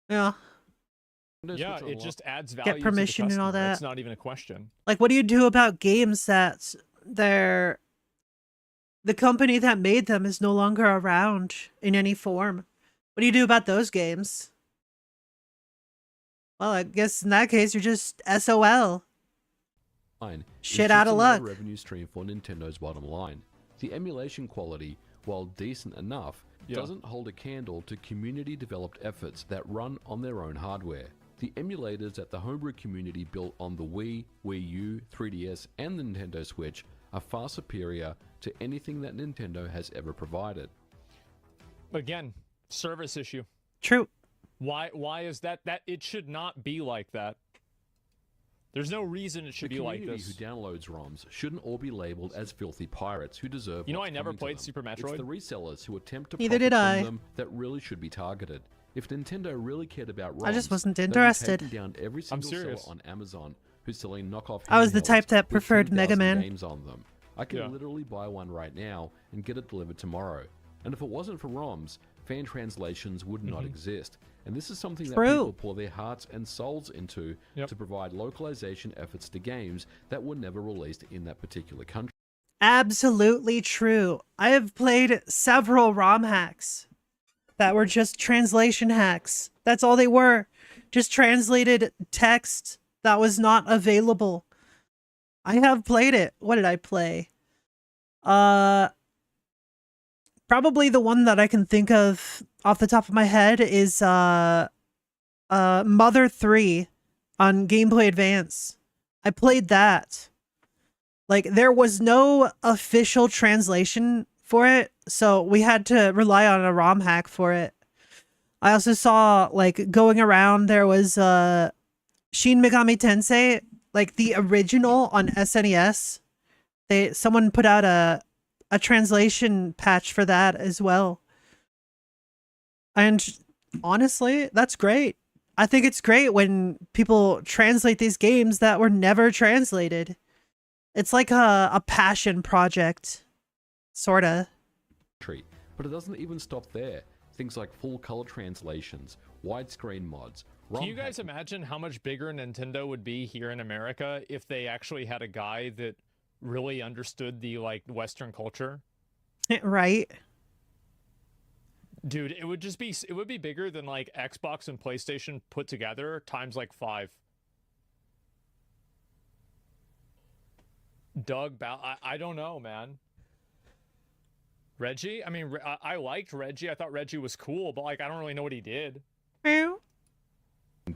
Yeah. Yeah, it just adds value. Get permission to the and all customer. that. It's not even a question. Like, what do you do about games that the company that made them is no longer around in any form? What do you do about those games? Well, I guess in that case, you're just SOL. Shit out of luck. Revenue stream for Nintendo's bottom line. The emulation quality, while decent enough, doesn't hold a candle to community-developed efforts that run on their own hardware. The emulators that the homebrew community built on the Wii, Wii U, 3DS, and the Nintendo Switch are far superior to anything that Nintendo has ever provided. Again, service issue. True. Why is that? That it should not be like that. There's no reason it should be like this. The community who downloads ROMs shouldn't all be labeled as filthy pirates who deserve. You know, I never played Super Metroid. It's the resellers who attempt to Neither profit did I. from them that really should be targeted. If Nintendo really cared about ROMs, I just wasn't they'd be interested. taking down every I'm single serious. seller on Amazon who's selling knockoff. I was the handhelds type that with preferred Mega 10,000 Man. games on them. I can literally buy one right now and get it delivered tomorrow. And if it wasn't for ROMs, fan translations would not exist. And this is something that people pour their hearts and souls into to provide localization efforts to games that were never released in that particular country. Absolutely true. I have played several ROM hacks that were just translation hacks. That's all they were. Just translated text that was not available. I have played it. What did I play? Probably the one that I can think of off the top of my head is Mother 3 on Game Boy Advance. I played that. Like, there was no official translation for it, so we had to rely on a ROM hack for it. I also saw, like, going around, there was Shin Megami Tensei, like the original on SNES. Someone put out a translation patch for that as well. And honestly, that's great. I think it's great when people translate these games that were never translated. It's like a passion project, sorta. But it doesn't even stop there. Things like full color translations, widescreen mods. Can you guys imagine how much bigger Nintendo would be here in America if they actually had a guy that really understood the Western culture? Right. Dude, it would be bigger than like Xbox and PlayStation put together times like 5. I don't know, man. Reggie? I mean, I liked Reggie. I thought Reggie was cool, but like I don't really know what he did.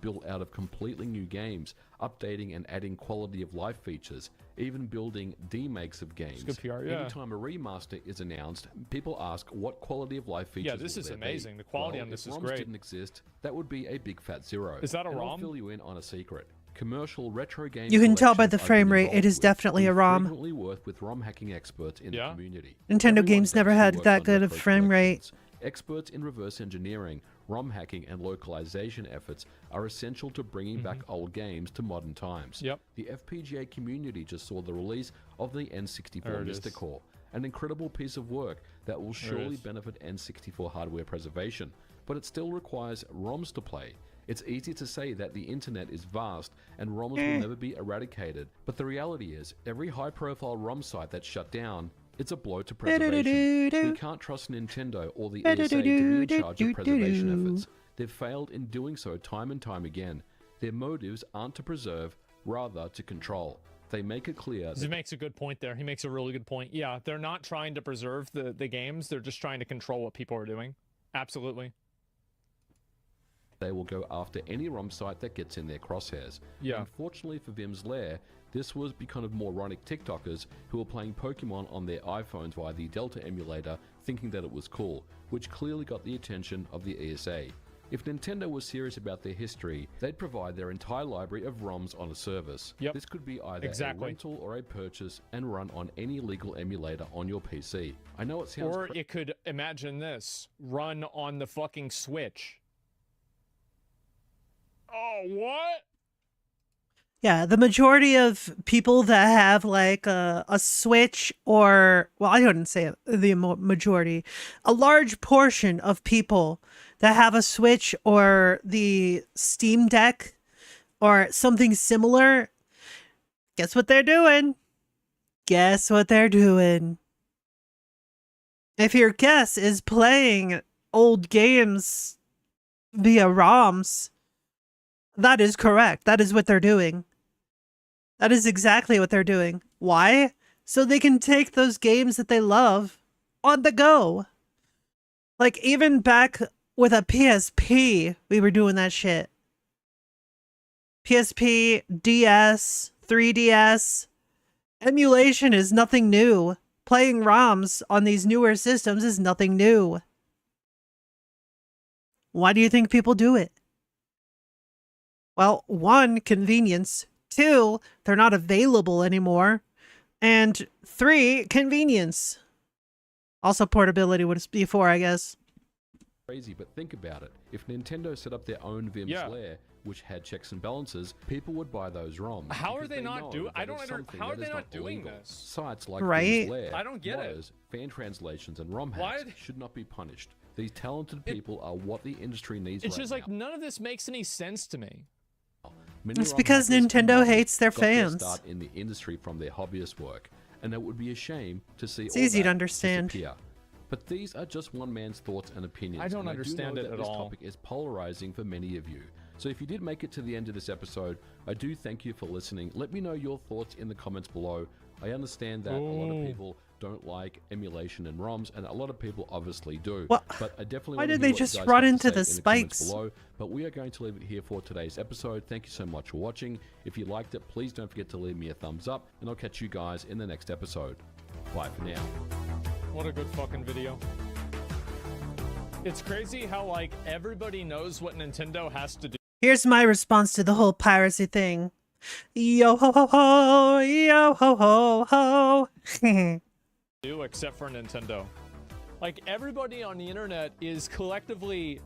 Built out of completely new games, updating and adding quality of life features, even building demakes of games. It's good PR, yeah. Anytime a remaster is announced, people ask what quality of life features. Yeah, this is there amazing. Be? The quality on this if is ROMs great. didn't exist, that would be a big fat zero. Is that a and ROM? I'll fill you in on a secret. Commercial retro game You can tell by the collections I've frame been rate, it involved is with definitely a and ROM. frequently work with ROM hacking experts in the community. Nintendo Everyone games never thinks who had works that on good of retro frame rate. collections. Experts in reverse engineering, ROM hacking, and localization efforts are essential to bringing back old games to modern times. The FPGA community just saw the release of the N64 There it is. Mysticore, an incredible piece of work that will There it surely is. benefit N64 hardware preservation, but it still requires ROMs to play. It's easy to say that the internet is vast and ROMs will never be eradicated, but the reality is, every high-profile ROM site that's shut down, it's a blow to preservation. We can't trust Nintendo or the ESA to be in charge of preservation efforts. They've failed in doing so time and time again. Their motives aren't to preserve, rather to control. They make it clear He makes a good point there. He makes a really good point. Yeah, they're not trying to preserve the games. They're just trying to control what people are doing. Absolutely. they will go after any ROM site that gets in their crosshairs. Yeah. Unfortunately for Vim's Lair, this was because of moronic TikTokers who were playing Pokemon on their iPhones via the Delta emulator, thinking that it was cool, which clearly got the attention of the ESA. If Nintendo was serious about their history, they'd provide their entire library of ROMs on a service. Yep. This could be either Exactly. a rental or a purchase and run on any legal emulator on your PC. I know it sounds Or it could, imagine this, run on the fucking Switch. Oh, what? Yeah, the majority of people that have like a Switch or, well, I wouldn't say the majority, a large portion of people that have a Switch or the Steam Deck or something similar, guess what they're doing? Guess what they're doing? If your guess is playing old games via ROMs, that is correct. That is what they're doing. That is exactly what they're doing. Why? So they can take those games that they love on the go. Like, even back with a PSP, we were doing that shit. PSP, DS, 3DS. Emulation is nothing new. Playing ROMs on these newer systems is nothing new. Why do you think people do it? Well, one, convenience. Two, they're not available anymore. And three, convenience. Also, portability was before, I guess. crazy, but think about it. If Nintendo set up their own Vim's Lair, which had checks and balances, people would buy those ROMs. How are because they not know doing? that I don't it's under. something How are that they is not doing illegal. this? Sites like Right? Vim's Lair, I don't get it. lawyers, fan translations, and ROM Why hacks are they- should not be punished. These talented people are what the industry needs It's right just now. like none of this makes any sense to me. Many It's ROM because hackers and Nintendo modders hates their got fans. start in the industry from their hobbyist work, and it would be a shame to see It's all easy to that understand. disappear. But these are just one man's thoughts and opinions. I don't and understand do know it that at this all. topic is polarizing for many of you. So if you did make it to the end of this episode, I do thank you for listening. Let me know your thoughts in the comments below. I understand that a lot of Ooh. people don't like emulation and ROMs, and a lot of people obviously do. What? But I definitely Why want to did hear they what you just guys run have to into say the in comments spikes? below. But we are going to leave it here for today's episode. Thank you so much for watching. If you liked it, please don't forget to leave me a thumbs up, and I'll catch you guys in the next episode. Bye for now. What a good fucking video. It's crazy how, like, everybody knows what Nintendo has to do. Here's my response to the whole piracy thing. Yo ho ho ho, yo ho ho ho. Except for Nintendo. Like, everybody on the internet is collectively...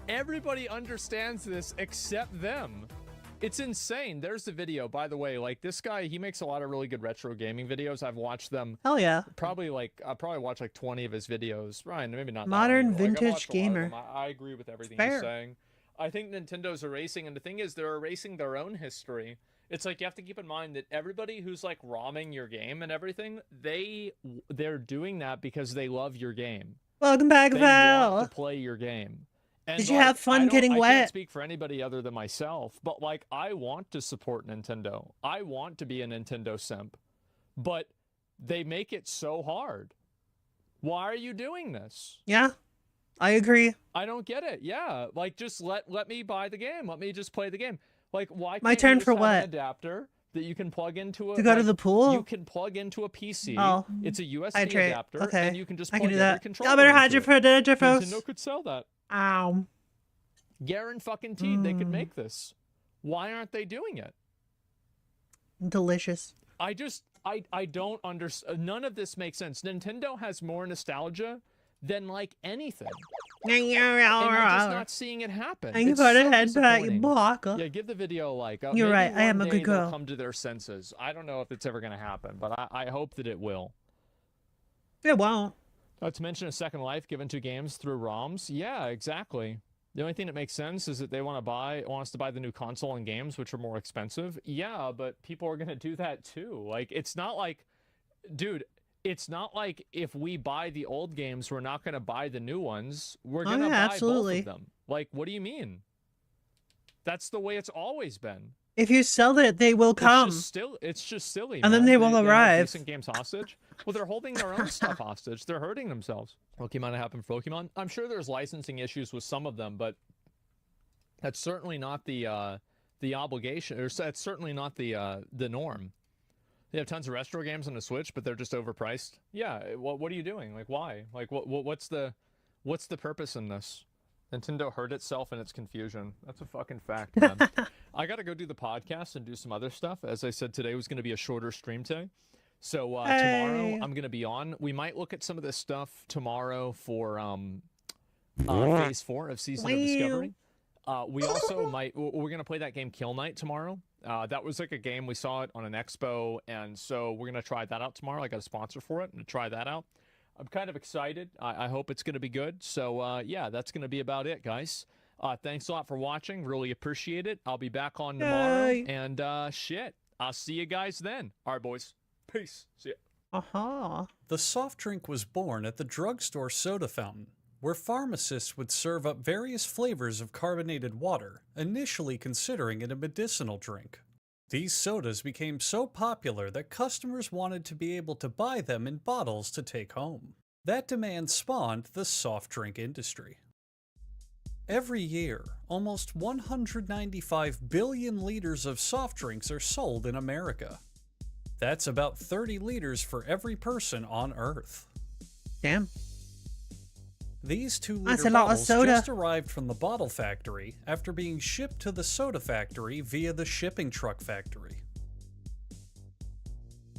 everybody understands this except them. It's insane. There's the video, by the way. Like, this guy, he makes a lot of really good retro gaming videos. I've watched them. Hell yeah. I'll probably watch like 20 of his videos. Ryan, maybe not that Modern many, but, like, I've vintage watched a lot of gamer. them. I agree with everything Fair. he's saying. I think Nintendo's erasing, and the thing is, they're erasing their own history. It's like, you have to keep in mind that everybody who's like ROMing your game and everything, they're doing that because they love your game. Welcome back, They Val. want to play your game. And Did you like, have fun I getting can't wet? speak for anybody other than myself, but like, I want to support Nintendo. I want to be a Nintendo simp, but they make it so hard. Why are you doing this? Yeah, I agree. I don't get it. Yeah, like, just let me buy the game. Let me just play the game. Like, why can't My you turn just for have what? an adapter that you can plug into To go to the pool? You can plug into a PC. Oh. It's a USB Hydrate. adapter, Okay. and you can just I plug can do every that. controller Y'all better into hide your it. footage, folks. Nintendo could sell that. Ow. Guaranteed they could make this. Why aren't they doing it? Delicious. I don't understand. None of this makes sense. Nintendo has more nostalgia than like anything. And I'm just not seeing it happen. And you It's put a so head back, disappointing. blocker. Yeah, give the video a like. You're Maybe right, I am one a day good they'll girl. come to their senses. I don't know if it's ever going to happen, but I hope that it will. It won't. Not to mention a second life given to games through ROMs. Yeah, exactly. The only thing that makes sense is that they want us to buy the new console and games, which are more expensive. Yeah, but people are going to do that too. Like, it's not like, dude, it's not like if we buy the old games, we're not going to buy the new ones. We're going to buy absolutely. both of them. Like, what do you mean? That's the way it's always been. If you sell it, they will come. It's just silly. And then man. they will hold arrive. Decent games hostage. Well, they're holding their own stuff hostage. They're hurting themselves. What might have happened for Pokemon? I'm sure there's licensing issues with some of them, but that's certainly not the obligation, or that's certainly not the norm. They have tons of retro games on the Switch, but they're just overpriced. Yeah. What are you doing? Like, why? Like, what's the purpose in this? Nintendo hurt itself in its confusion. That's a fucking fact, man. I got to go do the podcast and do some other stuff. As I said, today was going to be a shorter stream today. So tomorrow I'm going to be on. We might look at some of this stuff tomorrow for Phase 4 of Season of Discovery. We also we're going to play that game Kill Knight tomorrow. That was like a game, we saw it on an expo, and so we're going to try that out tomorrow. I got a sponsor for it and try that out. I'm kind of excited. I hope it's going to be good. So, yeah, that's going to be about it, guys. Thanks a lot for watching. Really appreciate it. I'll be back on tomorrow. Yay. And, shit, I'll see you guys then. All right, boys. Peace. See ya. The soft drink was born at the drugstore soda fountain, where pharmacists would serve up various flavors of carbonated water, initially considering it a medicinal drink. These sodas became so popular that customers wanted to be able to buy them in bottles to take home. That demand spawned the soft drink industry. Every year, almost 195 billion liters of soft drinks are sold in America. That's about 30 liters for every person on Earth. Damn. These 2-liter That's a lot of bottles soda. just arrived from the bottle factory after being shipped to the soda factory via the shipping truck factory.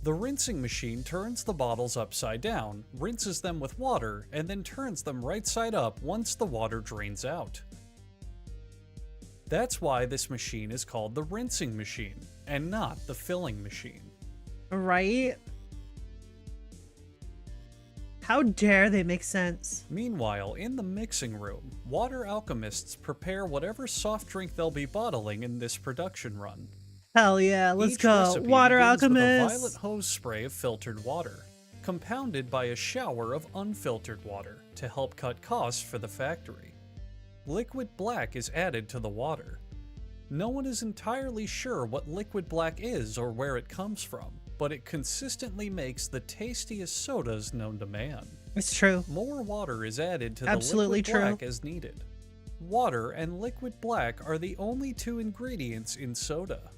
The rinsing machine turns the bottles upside down, rinses them with water, and then turns them right side up once the water drains out. That's why this machine is called the rinsing machine, and not the filling machine. Right? How dare they make sense? Meanwhile, in the mixing room, water alchemists prepare whatever soft drink they'll be bottling in this production run. Hell yeah, let's Each go. recipe Water begins with a alchemist. violet hose spray of filtered water, compounded by a shower of unfiltered water to help cut costs for the factory. Liquid black is added to the water. No one is entirely sure what liquid black is or where it comes from, but it consistently makes the tastiest sodas known to man. It's true. More water is added to Absolutely the liquid black true. as needed. Water and liquid black are the only two ingredients in soda.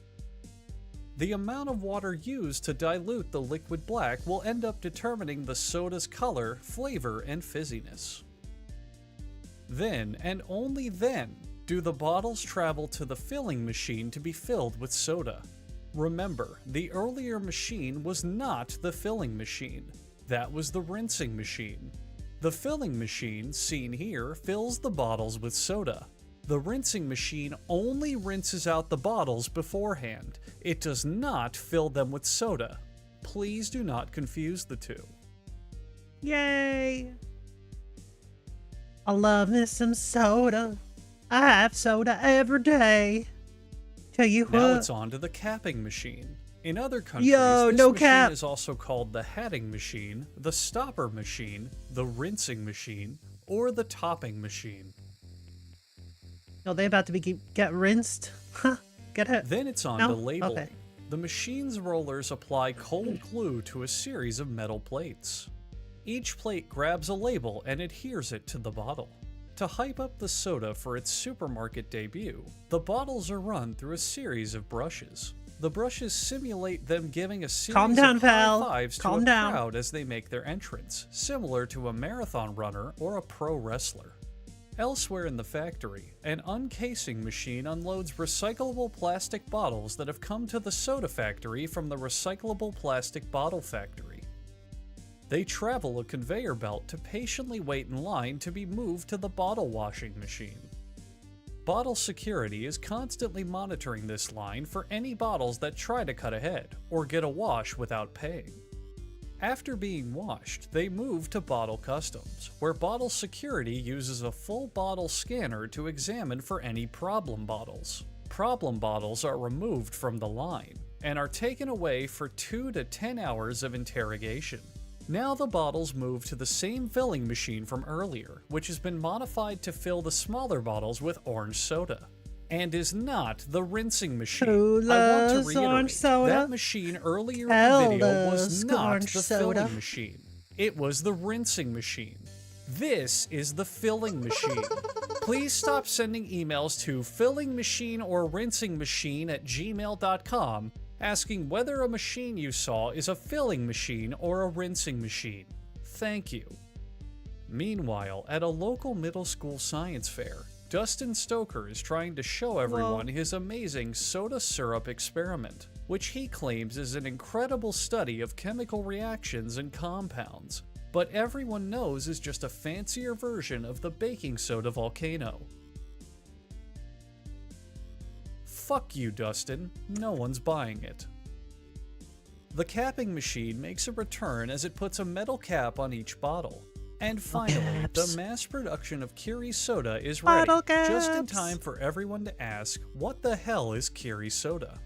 The amount of water used to dilute the liquid black will end up determining the soda's color, flavor, and fizziness. Then, and only then, do the bottles travel to the filling machine to be filled with soda. Remember, the earlier machine was not the filling machine. That was the rinsing machine. The filling machine, seen here, fills the bottles with soda. The rinsing machine only rinses out the bottles beforehand. It does not fill them with soda. Please do not confuse the two. Yay! I love me some soda. I have soda every day. Tell you what. Now it's on to the capping machine. In other countries, Yo, this no machine cap. is also called the hatting machine, the stopper machine, the rinsing machine, or the topping machine. No, they about to be get rinsed. Huh? Get it? Then it's on No? to labeling. Okay. The machine's rollers apply cold glue to a series of metal plates. Each plate grabs a label and adheres it to the bottle. To hype up the soda for its supermarket debut, the bottles are run through a series of brushes. The brushes simulate them giving a series Calm down, of pal. high fives to Calm a down. crowd as they make their entrance, similar to a marathon runner or a pro wrestler. Elsewhere in the factory, an uncasing machine unloads recyclable plastic bottles that have come to the soda factory from the recyclable plastic bottle factory. They travel a conveyor belt to patiently wait in line to be moved to the bottle washing machine. Bottle security is constantly monitoring this line for any bottles that try to cut ahead or get a wash without paying. After being washed, they move to bottle customs, where bottle security uses a full bottle scanner to examine for any problem bottles. Problem bottles are removed from the line and are taken away for 2 to 10 hours of interrogation. Now the bottles move to the same filling machine from earlier, which has been modified to fill the smaller bottles with orange soda. And is not the rinsing machine. Who I want to loves orange reiterate, soda? that machine earlier in Hell the video was loves not orange the soda. filling machine. It was the rinsing machine. This is the filling machine. Please stop sending emails to fillingmachine or rinsingmachine@gmail.com asking whether a machine you saw is a filling machine or a rinsing machine. Thank you. Meanwhile, at a local middle school science fair, Dustin Stoker is trying to show everyone his amazing soda syrup experiment, which he claims is an incredible study of chemical reactions and compounds, but everyone knows is just a fancier version of the baking soda volcano. Fuck you, Dustin. No one's buying it. The capping machine makes a return as it puts a metal cap on each bottle. And finally, the mass production of Kiri soda is ready, Bottle just in caps. time for everyone to ask, what the hell is Kiri soda?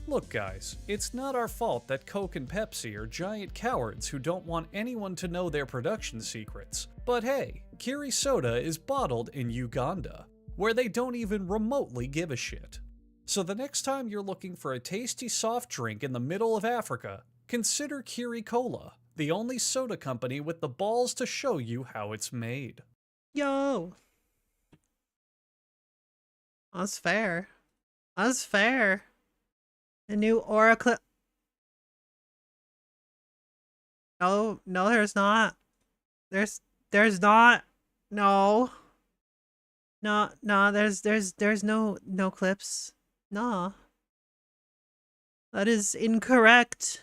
Look guys, it's not our fault that Coke and Pepsi are giant cowards who don't want anyone to know their production secrets. But hey, Kiri soda is bottled in Uganda, where they don't even remotely give a shit. So the next time you're looking for a tasty soft drink in the middle of Africa, consider Kiri Cola, the only soda company with the balls to show you how it's made. Yo. That's fair. That's fair. The new Oracle. No, there's not. There's not. No. No, there's no clips. No. That is incorrect.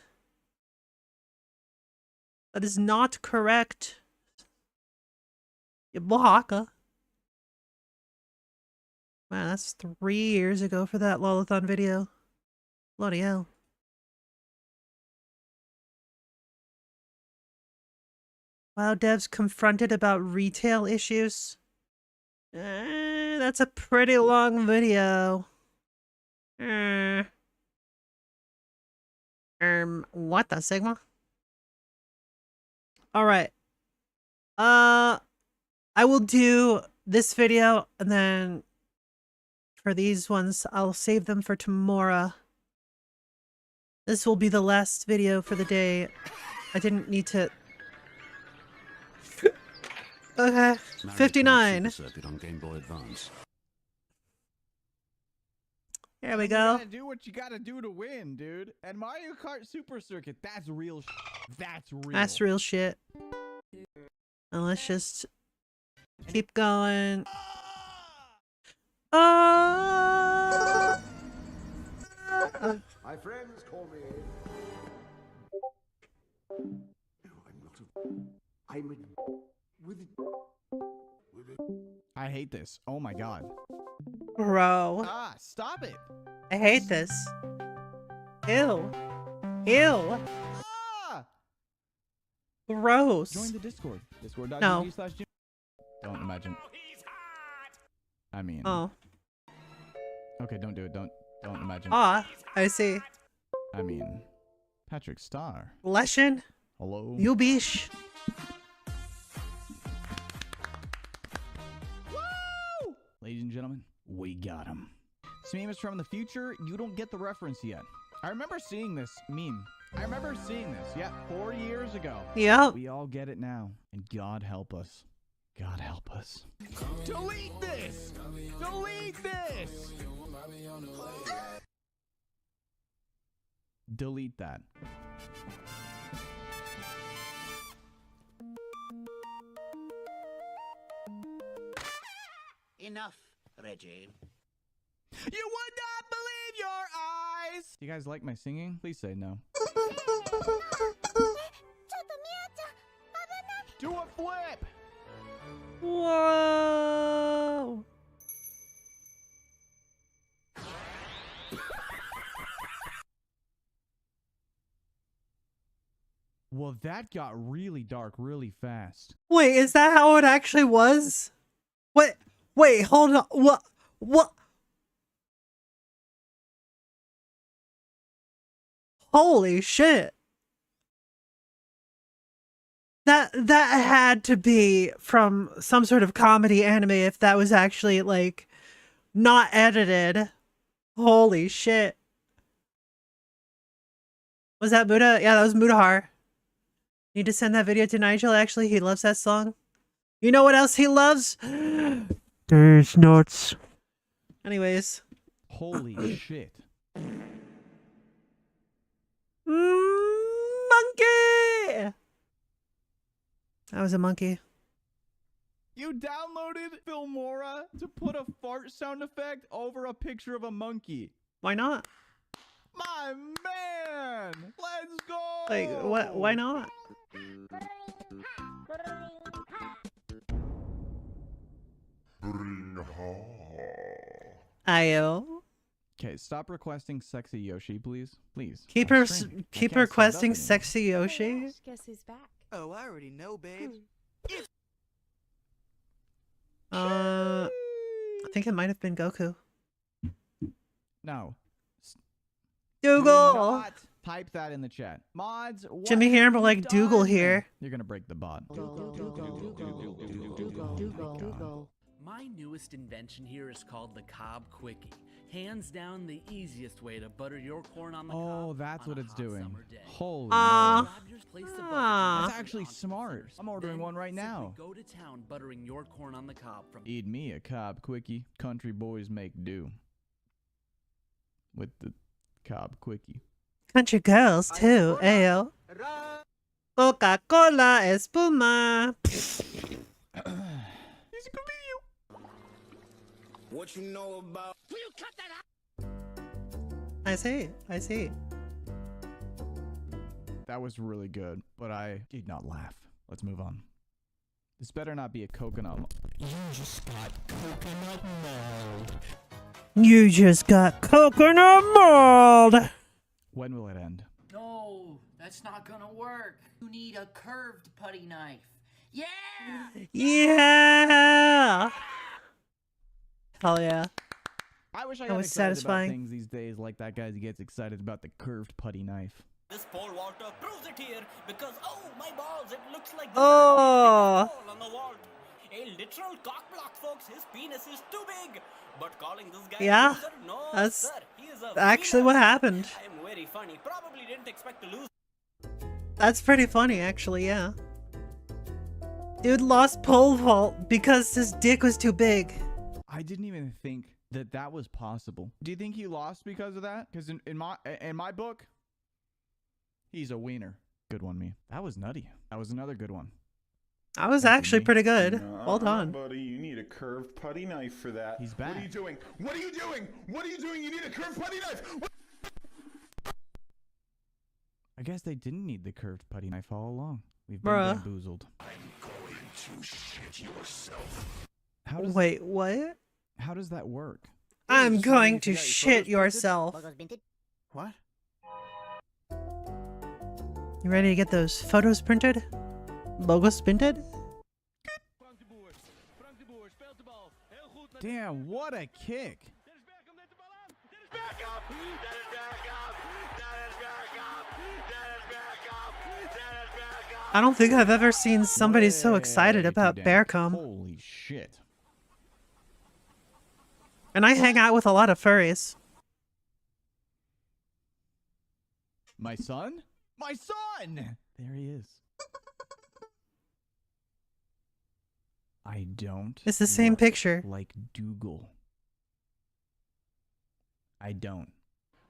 That is not correct. You blocker. Man, that's 3 years ago for that Lolathon video. Bloody hell. WoW devs confronted about retail issues. That's a pretty long video. What the Sigma? Alright. I will do this video, and then for these ones, I'll save them for tomorrow. This will be the last video for the day. I didn't need to... Okay, 59. Circuit on Game Boy Advance. Here we You go. gotta do what you gotta do to win, dude. And Mario Kart Super Circuit, that's real That's real. That's real shit. And let's just keep going. My friends call me. No, I'm not a. I'm a. With I hate this. Oh my god. Bro. Ah, stop it. I hate this. Ew. Ew. Ah! Gross. Join the Discord. Discord.gg/. No. Don't imagine. I mean. Oh. Okay, don't do it. Don't imagine. Ah, I see. I mean, Patrick Starr. Leshen. Hello. You bish. Woo! Ladies and gentlemen, we got him. This meme is from the future. You don't get the reference yet. I remember seeing this meme. Yeah, 4 years ago. Yep. We all get it now. And God help us. God help us. Delete this! Delete this! Delete that. Enough, Reggie. You would not believe your eyes! Do you guys like my singing? Please say no. Do a flip! Whoa! Well, that got really dark really fast. Wait, is that how it actually was? Wait, hold on. What? Holy shit. That had to be from some sort of comedy anime if that was actually like not edited. Holy shit. Was that Muda? Yeah, that was Mudahar. Need to send that video to Nigel. Actually, he loves that song. You know what else he loves? There's nuts. Anyways. Holy shit. Monkey! That was a monkey. You downloaded Filmora to put a fart sound effect over a picture of a monkey. Why not? My man! Let's go! Like, what? Why not? Ayo. Okay, stop requesting sexy Yoshi, please. Please. Keep requesting sexy Yoshi. Guess who's back? Oh, I already know, babe. I think it might have been Goku. No. Dougal! Do not type that in the chat. Mods, what Jimmy have Hammer you like Dougal done? here. You're gonna break the bot. My newest invention here is called the Cobb Quickie. Hands down the easiest way to butter your corn on the cob. Oh, that's what it's doing. Holy Ah. moly. Ah. That's actually smart. I'm ordering one right now. Go to town buttering your corn on the cob from Eat me a Cobb Quickie. Country boys make do. With the Cobb Quickie. Country girls too, ayo. Coca-Cola espuma. What you know about? Will you cut that out? I see. That was really good, but I did not laugh. Let's move on. This better not be a coconut. You just got coconut mold. You just got coconut mold. When will it end? No, that's not gonna work. You need a curved putty knife. Yeah! Yeah. Hell yeah. I wish I That got was excited satisfying. about things these days like that guy gets excited about the curved putty knife. This pole vaulter proves it here because, oh, my balls, it looks like this Oh. hole on the vault. A literal cock block, folks. His penis is too big. But calling this guy Yeah, a loser? No, that's sir. He is a actually winner. what happened. I am very funny. Probably didn't expect to lose. That's pretty funny, actually, yeah. Dude lost pole vault because his dick was too big. I didn't even think that that was possible. Do you think he lost because of that? Because in my book, he's a wiener. Good one, me. That was nutty. That was another good one. I was actually pretty good. Well done. Buddy, you need a curved putty knife for that. He's back. What are you doing? What are you doing? What are you doing? You need a curved putty knife. I guess they didn't need the curved putty knife all along. We've been Bruh. bamboozled. I'm going to shit yourself. How does, Wait, what? how does that work? I'm going to shit yourself. What? You ready to get those photos printed? Logos printed? Damn, what a kick. I don't think I've ever seen somebody so excited about bear cum. Holy shit. And I hang out with a lot of furries. My son? My son! There he is. I don't. It's the same look picture. Like Dougal. I don't.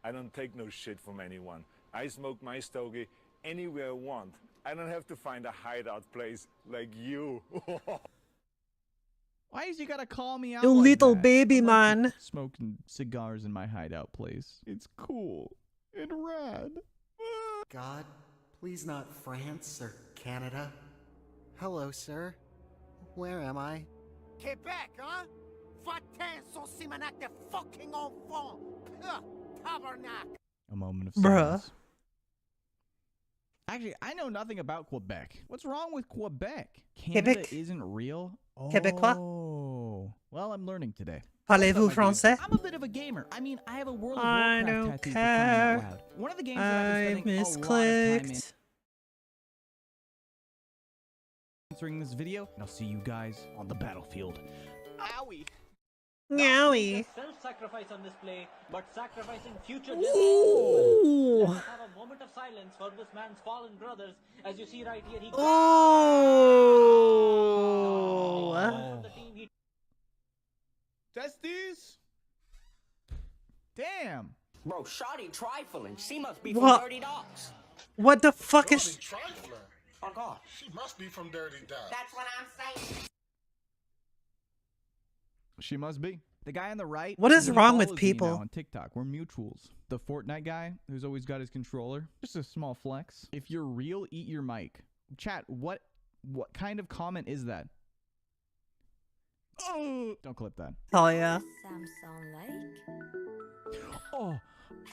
I don't take no shit from anyone. I smoke my stogie anywhere I want. I don't have to find a hideout place like you. Why is he gotta call me out You like little that? baby I'm like man. smoking cigars in my hideout place. It's cool and rad. God, please not France or Canada. Hello, sir. Where am I? Quebec, huh? Va-t'en, son Simonac de fucking enfant! Puh, tabarnak! A moment of Bruh. silence. Actually, I know nothing about Quebec. What's wrong with Quebec? Canada Quebec. isn't real? Québécois. Oh. Well, I'm learning today. Parlez-vous What's up, my dude? français? I'm a bit of a gamer. I mean, I have a World of I Warcraft don't tattoo for crying out care. loud. One of the games that I've I been spending a lot of time in misclicked. answering this video, and I'll see you guys on the battlefield. Owie. Yowie. Self-sacrifice on display, but sacrificing future Ooh. Let us have a moment of silence for this man's fallen brothers. As you see right here, he Oh. Testes? Damn. Bro, shoddy trifling. She must be What? from Dirty Dogs. What the fuck is? Trifler. Oh, God. She must be from Dirty Dogs. That's what I'm saying. She must be. The guy on the right. What is he wrong with follows me people? now on TikTok. We're mutuals. The Fortnite guy who's always got his controller. Just a small flex. If you're real, eat your mic. Chat, what kind of comment is that? Oh, don't clip that. Hell yeah. Samsung like. Oh.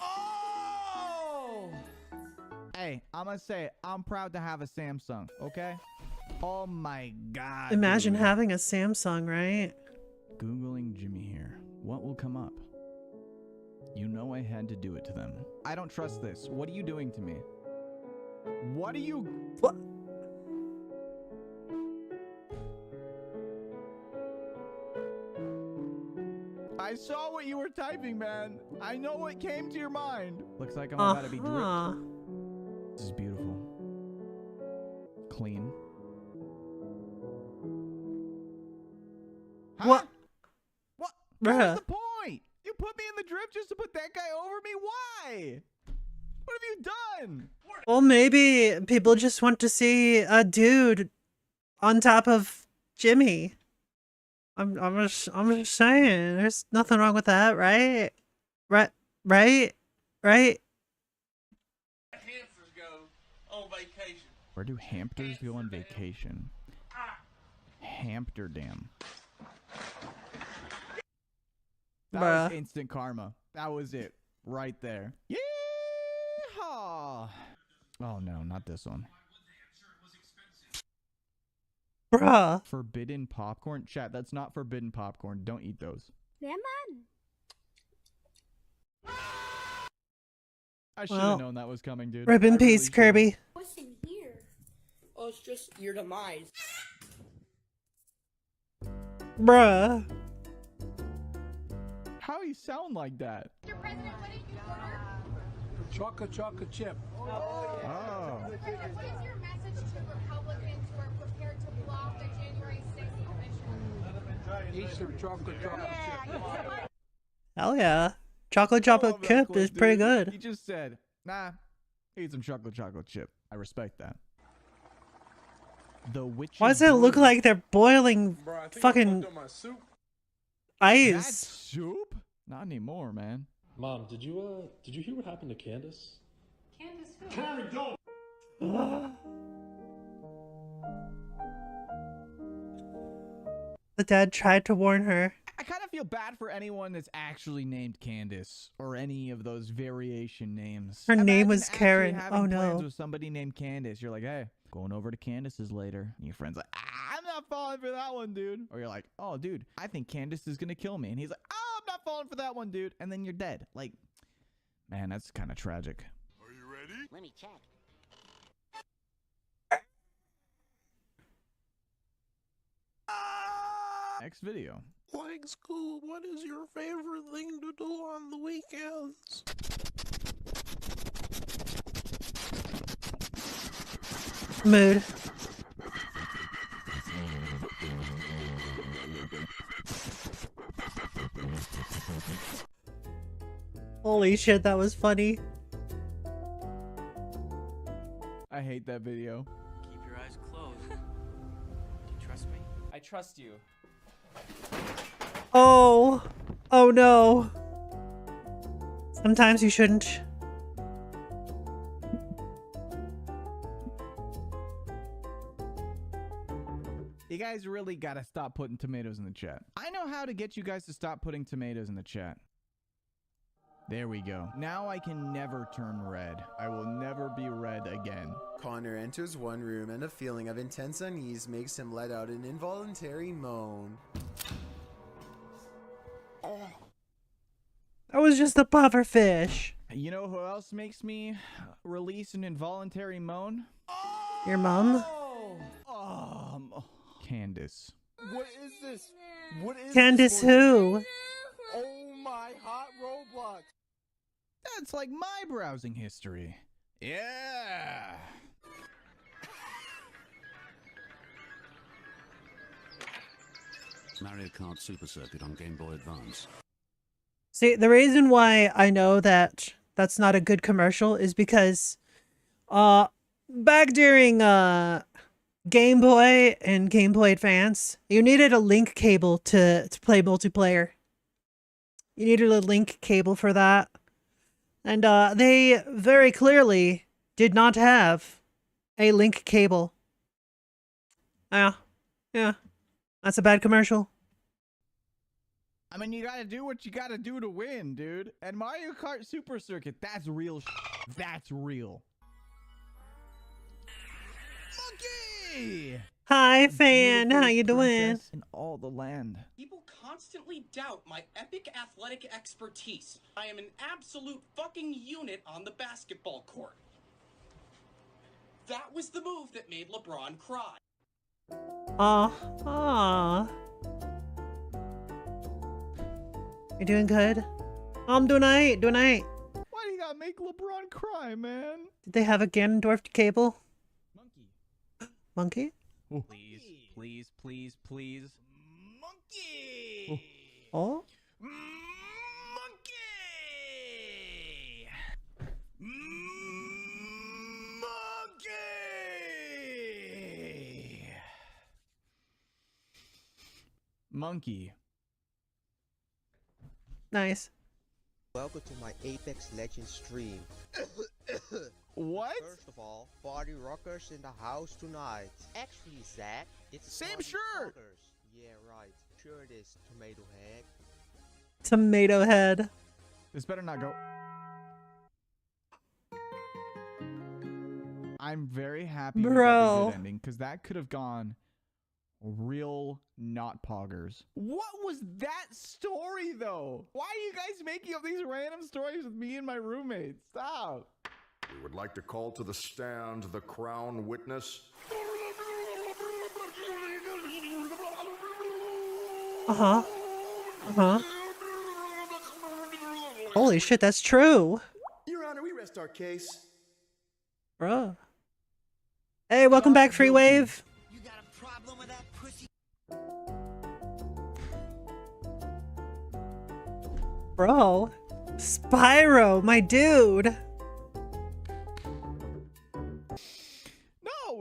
Oh. Hey, I'm gonna say I'm proud to have a Samsung, okay? Oh my God. Imagine dude. having a Samsung, right? Googling Jimmy here. What will come up? You know I had to do it to them. I don't trust this. What are you doing to me? What are you... What? I saw what you were typing, man. I know what came to your mind. Looks like I'm about to be dripped. This is beautiful. Clean. Huh? What? What? Bruh. What's the point? You put me in the drip just to put that guy over me? Why? What have you done? Well, maybe people just want to see a dude on top of Jimmy. I'm just saying. There's nothing wrong with that, right? Right? Hamsters go on vacation. Where do hamsters go on vacation? Hamsterdam. That was instant karma. That was it. Right there. Yeehaw! Oh no, not this one. Bruh. Forbidden popcorn? Chat, that's not forbidden popcorn. Don't eat those. Yeah, man. I should have known that was coming, dude. Rip in I peace, really Kirby. What's in here? Oh, it's just your demise. Bruh. How you sound like that? Mr. President, what did you order? Chocolate chip. Oh. What is your message to Republicans who are prepared to block the January 6th commission? Eat some chocolate chip. Hell yeah. Chocolate chip is pretty good. He just said, nah, eat some chocolate chip. I respect that. The witch. Why does it look like they're boiling fucking ice? That soup? Not anymore, man. Mom, did you hear what happened to Candace? Candace who? Carrie, don't. The dad tried to warn her. I kind of feel bad for anyone that's actually named Candace or any of those variation names. Her name Imagine was actually Karen. having Oh plans no. with somebody named Candace. You're like, hey, going over to Candace's later. And your friend's like, I'm not falling for that one, dude. Or you're like, oh, dude, I think Candace is gonna kill me. And he's like, oh, I'm not falling for that one, dude. And then you're dead. Like, man, that's kind of tragic. Are you ready? Let me check. Next video. Like school, what is your favorite thing to do on the weekends? Mood. Holy shit, that was funny. I hate that video. Keep your eyes closed. Do you trust me? I trust you. Oh. Oh no. Sometimes you shouldn't. You guys really gotta stop putting tomatoes in the chat. I know how to get you guys to stop putting tomatoes in the chat. There we go. Now I can never turn red. I will never be red again. Connor enters one room and a feeling of intense unease makes him let out an involuntary moan. That was just a pufferfish. You know who else makes me release an involuntary moan? Your mom? Candace. What is this? What is Candace this? who? Oh my hot Roblox. That's like my browsing history. Yeah. Mario Kart Super Circuit on Game Boy Advance. See, the reason why I know that that's not a good commercial is because back during Game Boy and Game Boy Advance, you needed a link cable to play multiplayer. You needed a link cable for that. And they very clearly did not have a link cable. Yeah. That's a bad commercial. I mean, you gotta do what you gotta do to win, dude. And Mario Kart Super Circuit, that's real. That's real. Monkey! Hi, fan. How you doing? In all the land. People constantly doubt my epic athletic expertise. I am an absolute fucking unit on the basketball court. That was the move that made LeBron cry. You doing good? I'm doing alright, Why do you gotta make LeBron cry, man? Did they have a Ganondorf cable? Monkey? Please, please, please, please. Monkey! Oh? Monkey. Nice. Welcome to my Apex Legends stream. What? First of all, party rockers in the house tonight. Actually, Zach, it's same shirt. Rockers. Yeah, right. Sure it is, Tomato Head. Tomato Head. This better not go. I'm very happy with the good ending because that could have gone real not poggers. What was that story though? Why are you guys making up these random stories with me and my roommates? Stop. We would like to call to the stand the Crown Witness. Holy shit, that's true. Your Honor, we rest our case. Bruh. Hey, welcome back, Free Wave. You got a problem with that pussy? Bro. Spyro, my dude.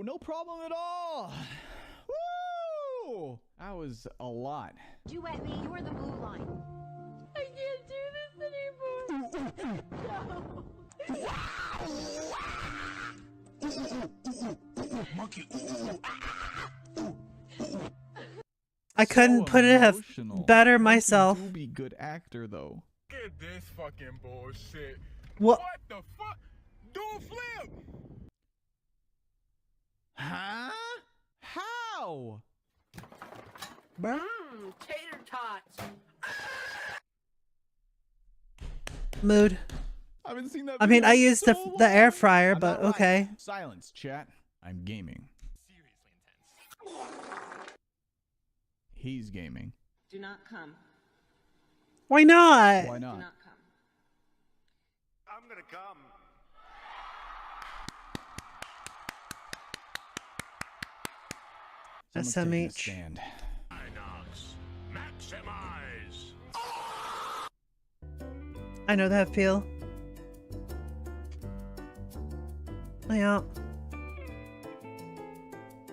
No problem at all. Woo! That was a lot. Duet me, you're the blue line. I can't do this anymore. Monkey. I couldn't put it have better myself. You be good actor though. Look at this fucking bullshit. What the fuck? Do a flip! Huh? How? Tater tots. Mood. I haven't seen that. I mean, I video in used so the air long. fryer, I'm but not okay. lying. Silence, chat. I'm gaming. He's gaming. Do not come. Why not? Why Do not? not come. I'm gonna come. Someone's taking a SMH. stand. Inox. Maximize. I know that feel. Yeah.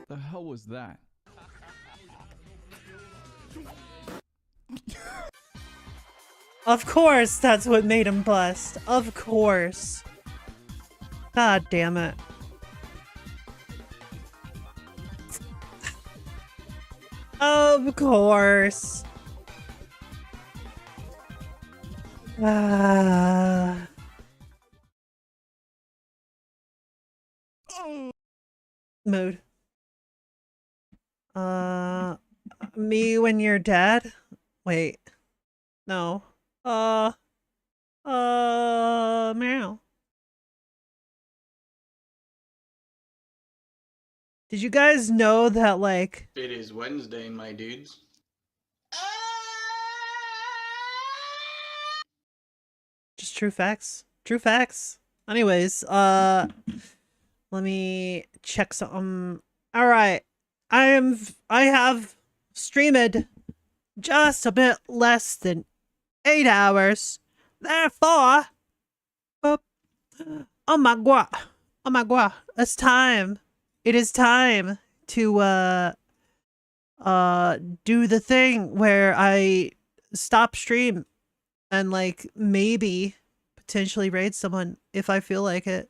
The hell was that? Of course, that's what made him bust. Of course. God damn it. Of course. Mood. Me when you're dead? Wait. No. Meow. Did you guys know that, like... It is Wednesday, my dudes. Just true facts. True facts. Anyways, let me check some. Alright. I have streamed just a bit less than 8 hours. Therefore, oh my god. Oh my god. It's time. It is time to do the thing where I stop stream and like maybe potentially raid someone if I feel like it.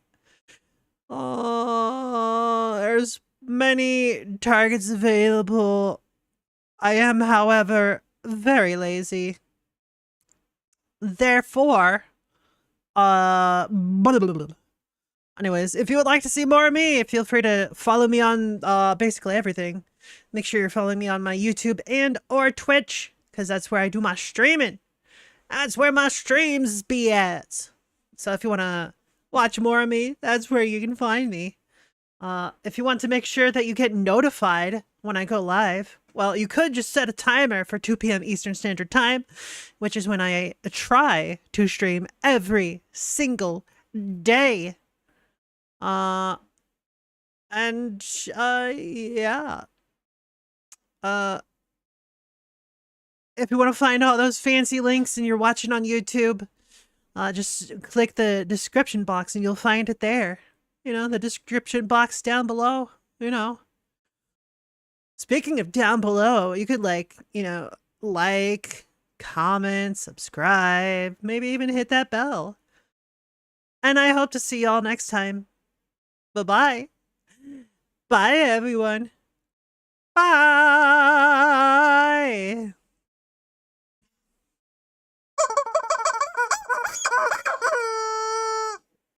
There's many targets available. I am, however, very lazy. Therefore, anyways, if you would like to see more of me, feel free to follow me on basically everything. Make sure you're following me on my YouTube and or Twitch, because that's where I do my streaming. That's where my streams be at. So if you want to watch more of me, that's where you can find me. If you want to make sure that you get notified when I go live, well, you could just set a timer for 2 p.m. Eastern Standard Time, which is when I try to stream every single day. Yeah. If you want to find all those fancy links and you're watching on YouTube, just click the description box and you'll find it there. You know, the description box down below, you know. Speaking of down below, you could like, comment, subscribe, maybe even hit that bell. And I hope to see y'all next time. Bye-bye. Bye, everyone. Bye.